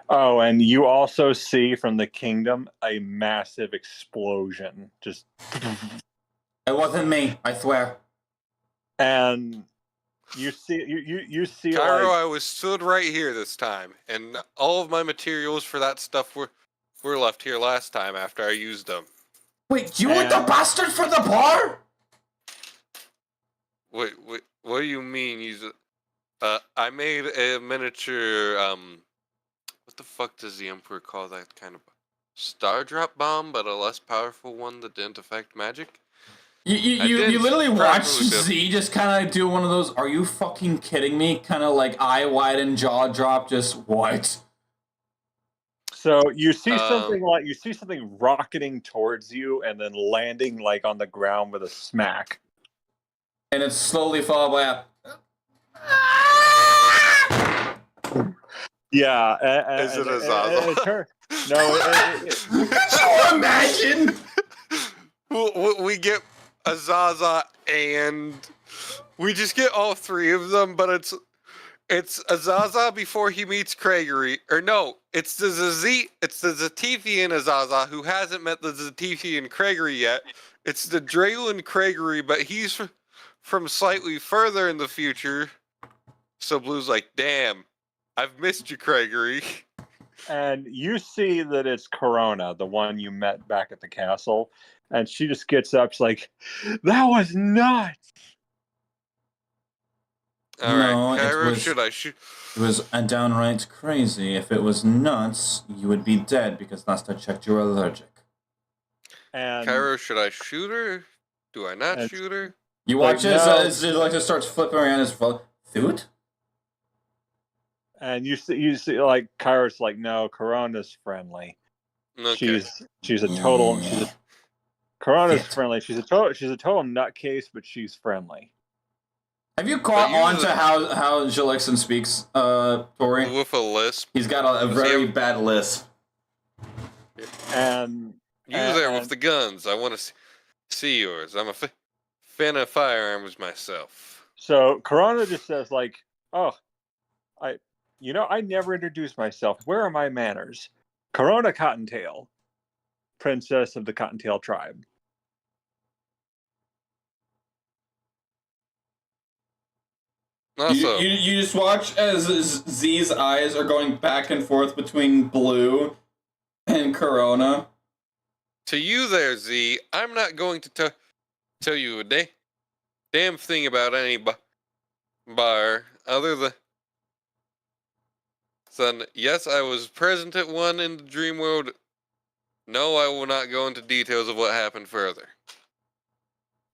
Oh, and you also see from the kingdom a massive explosion. Just. It wasn't me, I swear. And you see Cairo, like, I was stood right here this time, and all of my materials for that stuff were left here last time after I used them. Wait, you were the bastard for the bar? Wait, what do you mean use it? I made a miniature, what the fuck does the Emperor call that kind of star drop bomb, but a less powerful one that didn't affect magic? You literally watched Z just kind of do one of those, are you fucking kidding me? Kind of like eye wide and jaw drop, just what? So you see something rocketing towards you and then landing like on the ground with a smack. And it's slowly followed by a... Yeah. Is it a Zaza? No. Can you imagine? We get a Zaza and we just get all three of them, but it's a Zaza before he meets Gregory. Or no, it's the Zatifian Azaza who hasn't met the Zatifian Gregory yet. It's the Draylen Gregory, but he's from slightly further in the future. So Blue's like, damn, I've missed you, Gregory. And you see that it's Corona, the one you met back at the castle. And she just gets up. She's like, "That was nuts." All No, right, it Cairo, was- should I shoot? It was downright crazy. If it was nuts, you would be dead because last I checked, you were allergic. And Cairo, should I shoot her? Do I not And- shoot her? You Like, watch no. as Alexa starts flipping around his phone. Dude? and you see like Kyra's like, "No, Corona's friendly. Okay. She's a total Corona's Shit. friendly. She's a total nutcase, but she's friendly." Have you caught But on usually- to how Jalexian speaks, Tori? With a lisp. He's got a Does he very have- bad lisp. And You there and- with the guns. I want to see yours. I'm a fan of firearms myself. so Corona just says like, "Oh, I never introduced myself. Where are my manners? Corona Cottontail, princess of the Cottontail tribe." Also, You just watch as Z's eyes are going back and forth between Blue and Corona. to you there, Z, I'm not going to tell you a damn thing about any bar other than, yes, I was present at one in the dream world. No, I will not go into details of what happened further.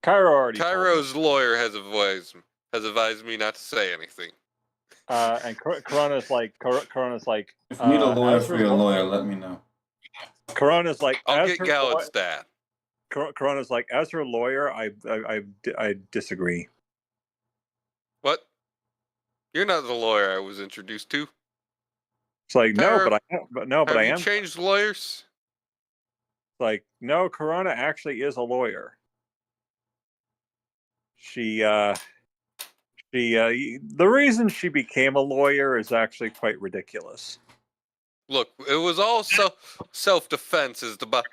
Cairo already told me. Cairo's lawyer has advised me not to say anything. And Corona's like, If you need a lawyer as for her your law- lawyer, let me know. Corona's like, I'll as get her Gallad's dad. Corona's like, as her lawyer, I disagree. What? You're not the lawyer I was introduced to. It's like, no, Cairo, but Have I you am. changed lawyers? Like, no, Corona actually is a lawyer. The reason she became a lawyer is actually quite ridiculous. Look, it was all self-defense is the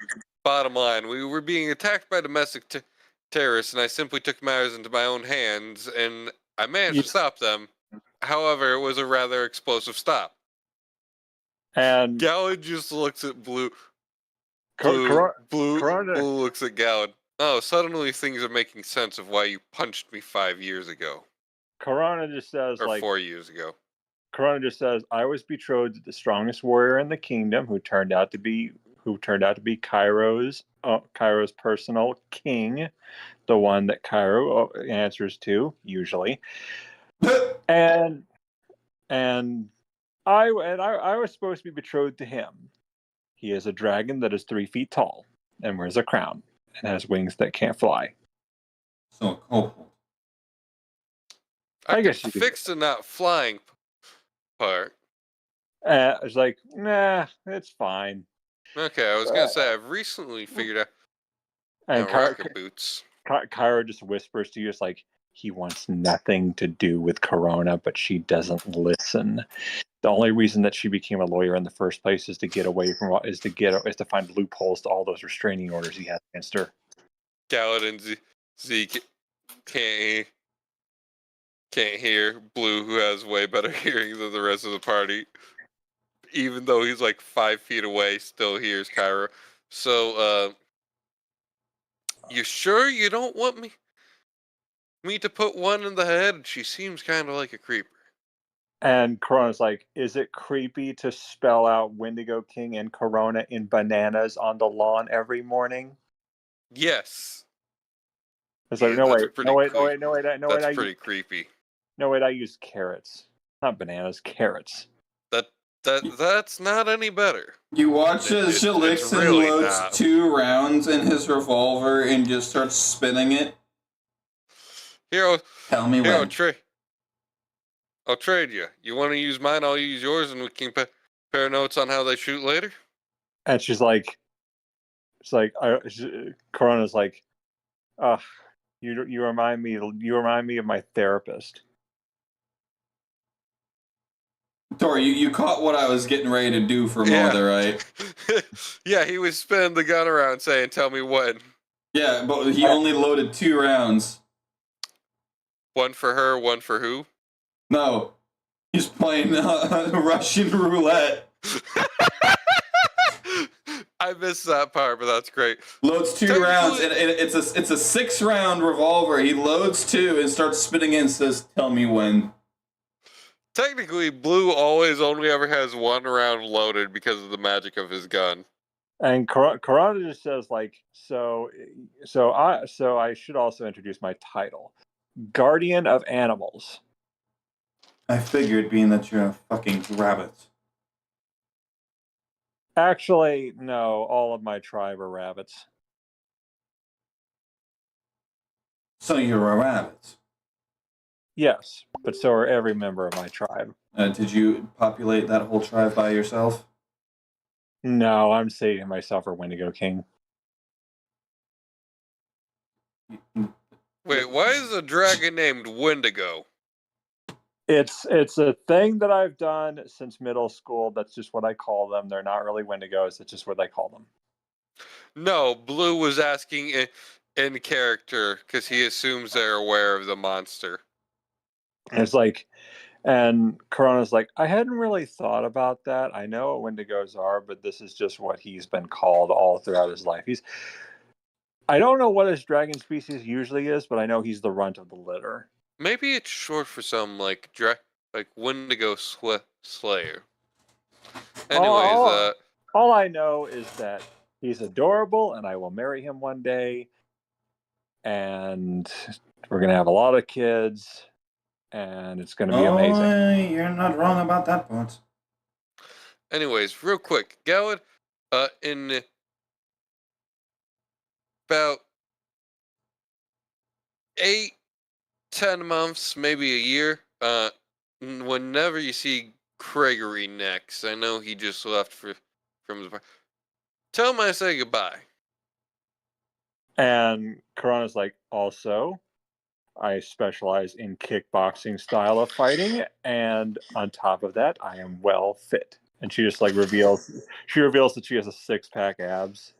bottom line. We were being attacked by domestic terrorists, and I simply took matters into my own hands, and I managed to stop them. However, it was a rather explosive stop. And Gallad just looks at Blue. Corona, Blue looks at Gallad. Oh, suddenly things are making sense of why you punched me 5 years ago. Corona just says Or like, 4 years ago. Corona just says, I was betrothed to the strongest warrior in the kingdom, who turned out to be Cairo's personal king, the one that Cairo answers to usually. and I was supposed to be betrothed to him. He is a dragon that is 3 feet tall and wears a crown and has wings that can't fly. So cold. I I guess could you could- fix the not flying part. It's like, nah, it's fine. Okay, I was gonna say I've recently figured out And rocket boots. Cairo just whispers to you, it's like, he wants nothing to do with Corona, but she doesn't listen. The only reason that she became a lawyer in the first place is to get away from is to find loopholes to all those restraining orders he has against her. Gallad and Z can't hear Blue, who has way better hearing than the rest of the party. Even though he's like 5 feet away, still hears Cairo. So, you sure you don't want me to put one in the head? She seems kind of like a creeper. And Corona's like, is it creepy to spell out Wendigo King and Corona in bananas on the lawn every morning? Yes, It's like, Yeah, no that's wait, pretty no wait, creepy. no wait, that's pretty creepy. I use carrots, not bananas, carrots. That's not any better. You watch as It's Jalexian really loads not. 2 rounds in his revolver and just starts spinning it. Here, Tell me I'll when. I'll trade you. You want to use mine? I'll use yours, and we can compare notes on how they shoot later. And she's like, Corona's like, you remind me of my therapist. Tori, you caught what I was getting ready to do for a moment there, right? Yeah, he was spinning the gun around saying, "Tell me when." Yeah, but he only loaded 2 rounds. One for her, one for who? No, he's playing Russian roulette. I missed that part, but that's great. Loads 2 Technically- rounds, and it's a 6-round revolver. He loads 2 and starts spitting in and says, "Tell me when." Technically, Blue always only ever has 1 round loaded because of the magic of his gun. And Corona just says like, so I should also introduce my title, Guardian of Animals. I figured, being that you're a fucking rabbit. Actually, no, all of my tribe are rabbits. So you're a rabbit. Yes, but so are every member of my tribe. Did you populate that whole tribe by yourself? No, I'm saving myself for Wendigo King. Wait, why is a dragon named Wendigo? It's a thing that I've done since middle school. That's just what I call them. They're not really Wendigos. It's just what I call them. No, Blue was asking in character because he assumes they're aware of the monster. And it's like, and Corona's like, I hadn't really thought about that. I know what Wendigos are, but this is just what he's been called all throughout his life. I don't know what his dragon species usually is, but I know he's the runt of the litter. Maybe it's short for some like Wendigo Slayer. Anyways, all I know is that he's adorable, and I will marry him one day, and we're gonna have a lot of kids, and it's gonna be amazing. You're not wrong about that part. anyways, real quick, Gallad, in about 8-10 months, maybe a year, whenever you see Gregory next, I know he just left from the. Tell him I say goodbye. And Corona's like, also, I specialize in kickboxing style of fighting, and on top of that, I am well fit. And she just like reveals that she has a 6-pack abs.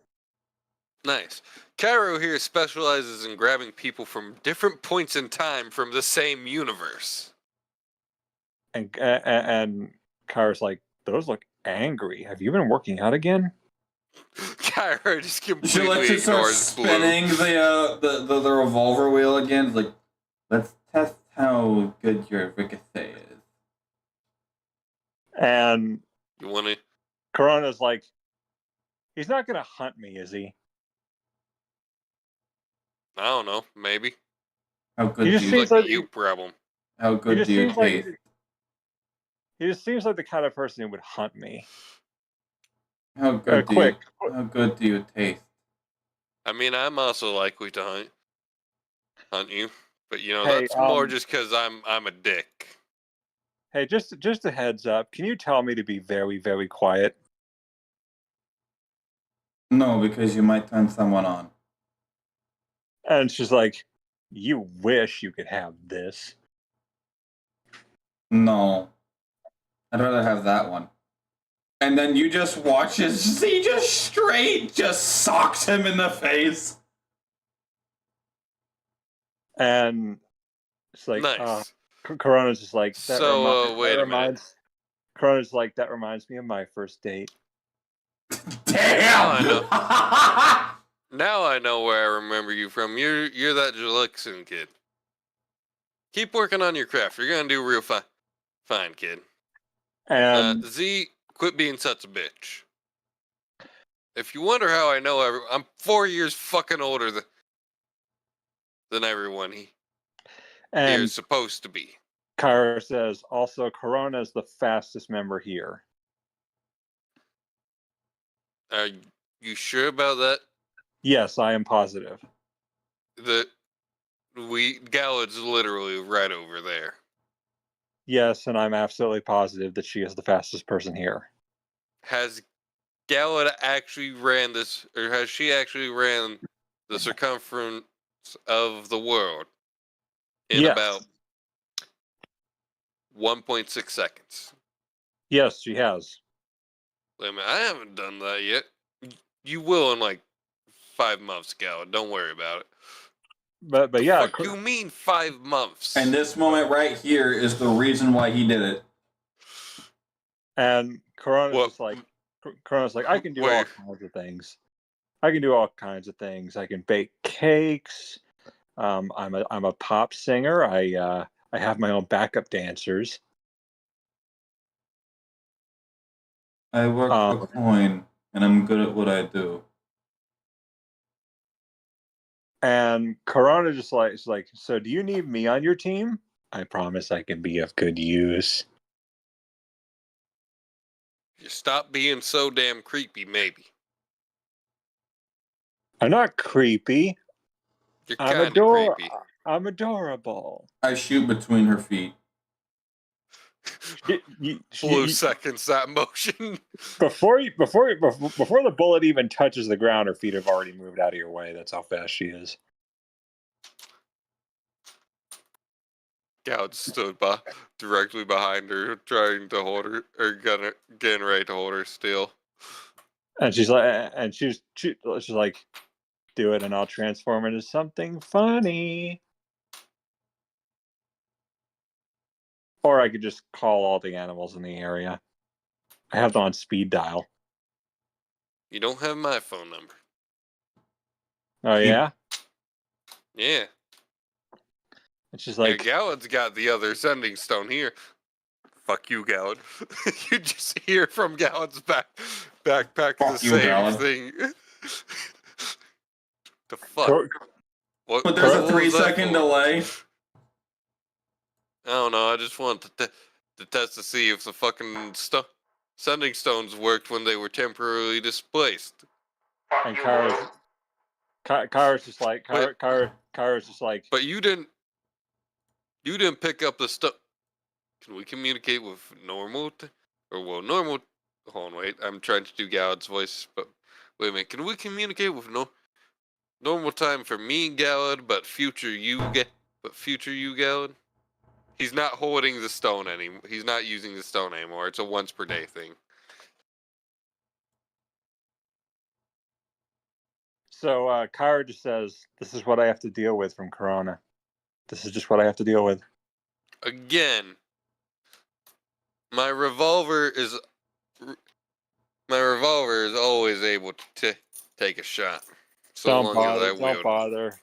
Nice. Cairo here specializes in grabbing people from different points in time from the same universe. And Cairo's like, those look angry. Have you been working out again? Cairo just She completely just starts ignores Blue. spinning the revolver wheel again. Like, let's test how good your ricochet is. And You want to? Corona's like, he's not going to hunt me, is he? I don't know. Maybe. How good He do just you, seems Like like you problem. how good do you seems like taste? he just seems like the kind of person who would hunt me. How good do you taste? I mean, I'm also likely to hunt you, but you know Hey, that's more just because I'm a dick. Hey, just a heads up. Can you tell me to be very, very quiet? No, because you might turn someone on. And she's like, you wish you could have this. No. I'd rather have that one. And then you just watch he just straight just socks him in the face. And it's like, Nice. Corona's just like, Wait a minute. Corona's like, that reminds me of my first date. Damn! Now I know where I remember you from. You're that Jalixian kid. Keep working on your craft. You're gonna do real fine, kid. And Z, quit being such a bitch. If you wonder how I know I'm 4 years fucking older than everyone here is supposed to be. Kyra says, also, Corona is the fastest member here. Are you sure about that? Yes, I am positive. Galad's literally right over there. Yes, and I'm absolutely positive that she is the fastest person here. Has Galad actually ran this, or has she actually ran the circumference of the world in about 1.6 seconds? Yes, she has. Wait a minute, I haven't done that yet. You will in like 5 months, Galad. Don't worry about it. But yeah. What do you mean 5 months? And this moment right here is the reason why he did it. And Corona's just like, Corona's like, I can do all Wait. kinds of things. I can do all kinds of things. I can bake cakes. I'm a pop singer. I have my own backup dancers. I work for coin, and I'm good at what I do. And Corona just like, is like, so do you need me on your team? I promise I can be of good use. You stop being so damn creepy, maybe. I'm not creepy. You're I'm kind of creepy. I'm adorable. I shoot between her feet. Blue seconds that motion. Before the bullet even touches the ground, her feet have already moved out of your way. That's how fast she is. Gowd stood directly behind her, trying to hold her, or getting ready to hold her still. And she's like, do it, and I'll transform into something funny. Or I could just call all the animals in the area. I have them on speed dial. You don't have my phone number. Oh yeah? Yeah. And she's like, yeah, Gowd's got the other sending stone here. Fuck you, Gowd. You just hear from Gowd's backpack the same thing. The fuck? What? But there's a what was that 3-second for? delay. I don't know. I just wanted to test to see if the fucking sending stones worked when they were temporarily displaced. and Kara's just like, Kara's just like, But you didn't pick up the stuff. Can we communicate with normal? Normal. Hold on, wait. I'm trying to do Gowd's voice, but wait a minute. Can we communicate with normal time for me, Gowd, but future you, Gowd? He's not holding the stone anymore. He's not using the stone anymore. It's a once per day thing. so Kara just says, this is what I have to deal with from Corona. This is just what I have to deal with. Again, my revolver is always able to take a shot. So Don't long bother, as I wield.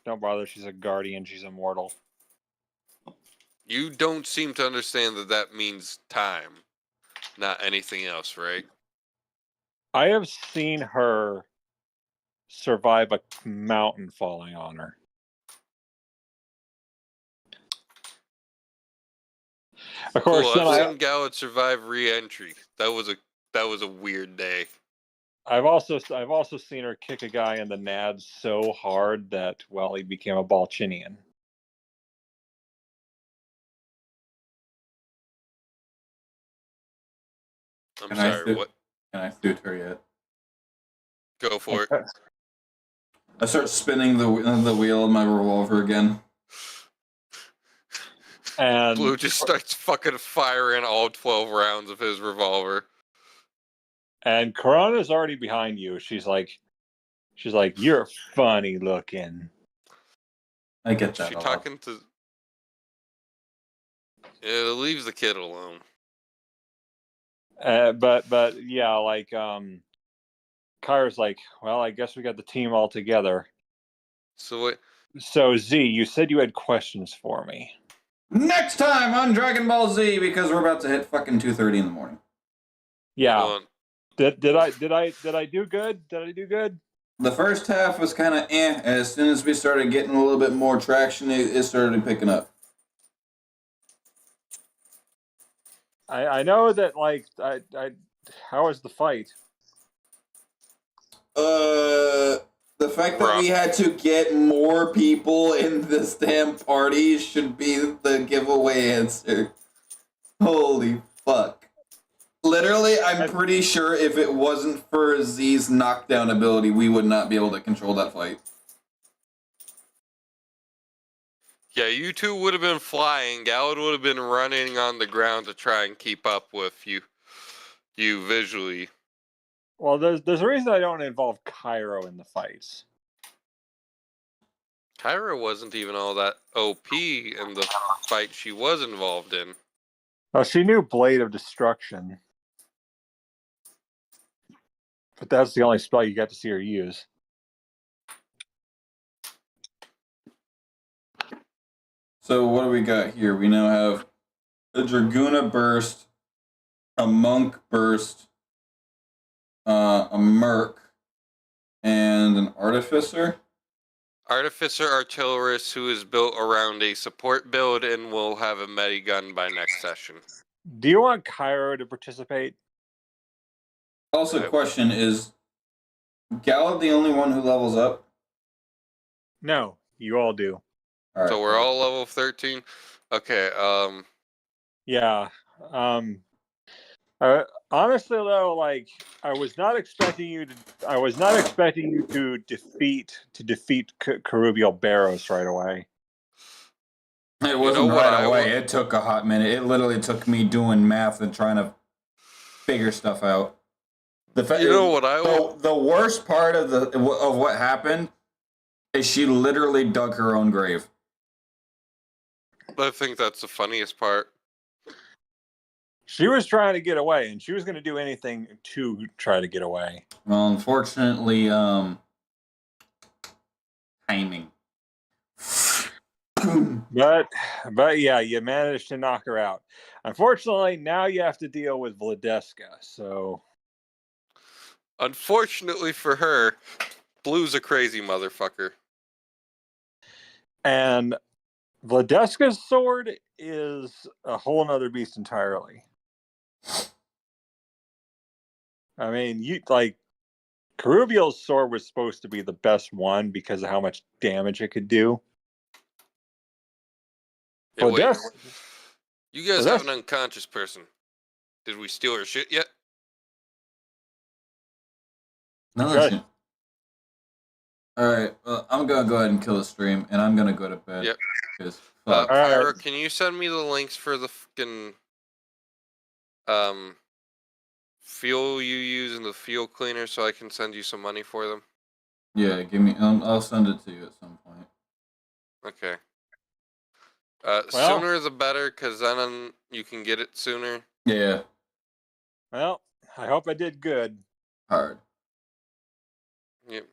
don't bother. She's a guardian. She's immortal. You don't seem to understand that means time, not anything else, right? I have seen her survive a mountain falling on her. Cool. Of course, I've seen Gowd survive re-entry. That was a weird day. I've also seen her kick a guy in the nads so hard that, well, he became a Balchinian. I'm sorry, what? Can I shoot her yet? Go for it. I start spinning the wheel of my revolver again. And Blue just starts fucking firing all 12 rounds of his revolver. And Corana's already behind you. She's like, you're funny looking. I get that. She talking to. It leaves the kid alone. But yeah, like Kara's like, well, I guess we got the team all together. So what? So Z, you said you had questions for me. Next time on Dragon Ball Z, because we're about to hit fucking 2:30 in the morning. Yeah. Did I do good? Did I do good? The first half was kind of eh. As soon as we started getting a little bit more traction, it started picking up. I know that, like, I how was the fight? The fact that we had to get more people in this damn party should be the giveaway answer. Holy fuck. Literally, I'm pretty sure if it wasn't for Z's knockdown ability, we would not be able to control that fight. Yeah, you two would have been flying. Gallad would have been running on the ground to try and keep up with you visually. Well, there's a reason I don't involve Cairo in the fights. Kyra wasn't even all that OP in the fight she was involved in. Oh, she knew Blade of Destruction. But that's the only spell you got to see her use. So what do we got here? We now have a Dragoona burst, a Monk burst, a Merc, and an Artificer. Artificer Artillerist, who is built around a support build and will have a Medigun by next session. Do you want Cairo to participate? Also, question is, Galad the only one who levels up? No, you all do. All right, So we're all level 13. Okay. Yeah. Honestly, though, like I was not expecting you to defeat Carubial Barros right away. It wasn't what right I away. It took a hot minute. It literally took me doing math and trying to figure stuff out. The worst part of what happened is she literally dug her own grave. I think that's the funniest part. She was trying to get away, and she was going to do anything to try to get away. Well, unfortunately, timing. But yeah, you managed to knock her out. Unfortunately, now you have to deal with Vladeska. So, unfortunately for her, Blue's a crazy motherfucker. And Vladeska's sword is a whole nother beast entirely. I mean, Carubial's sword was supposed to be the best one because of how much damage it could do. Hey, wait. You guys have an unconscious person. Did we steal her shit yet? No. Alright, well, I'm going to go ahead and kill the stream, and I'm going to go to bed. Yep. Pyro, can you send me the links for the fucking fuel you use in the fuel cleaner so I can send you some money for them? Yeah, I'll send it to you at some point. Okay. Sooner the better, because then you can get it sooner. Yeah. Well, I hope I did good. Hard. Yep.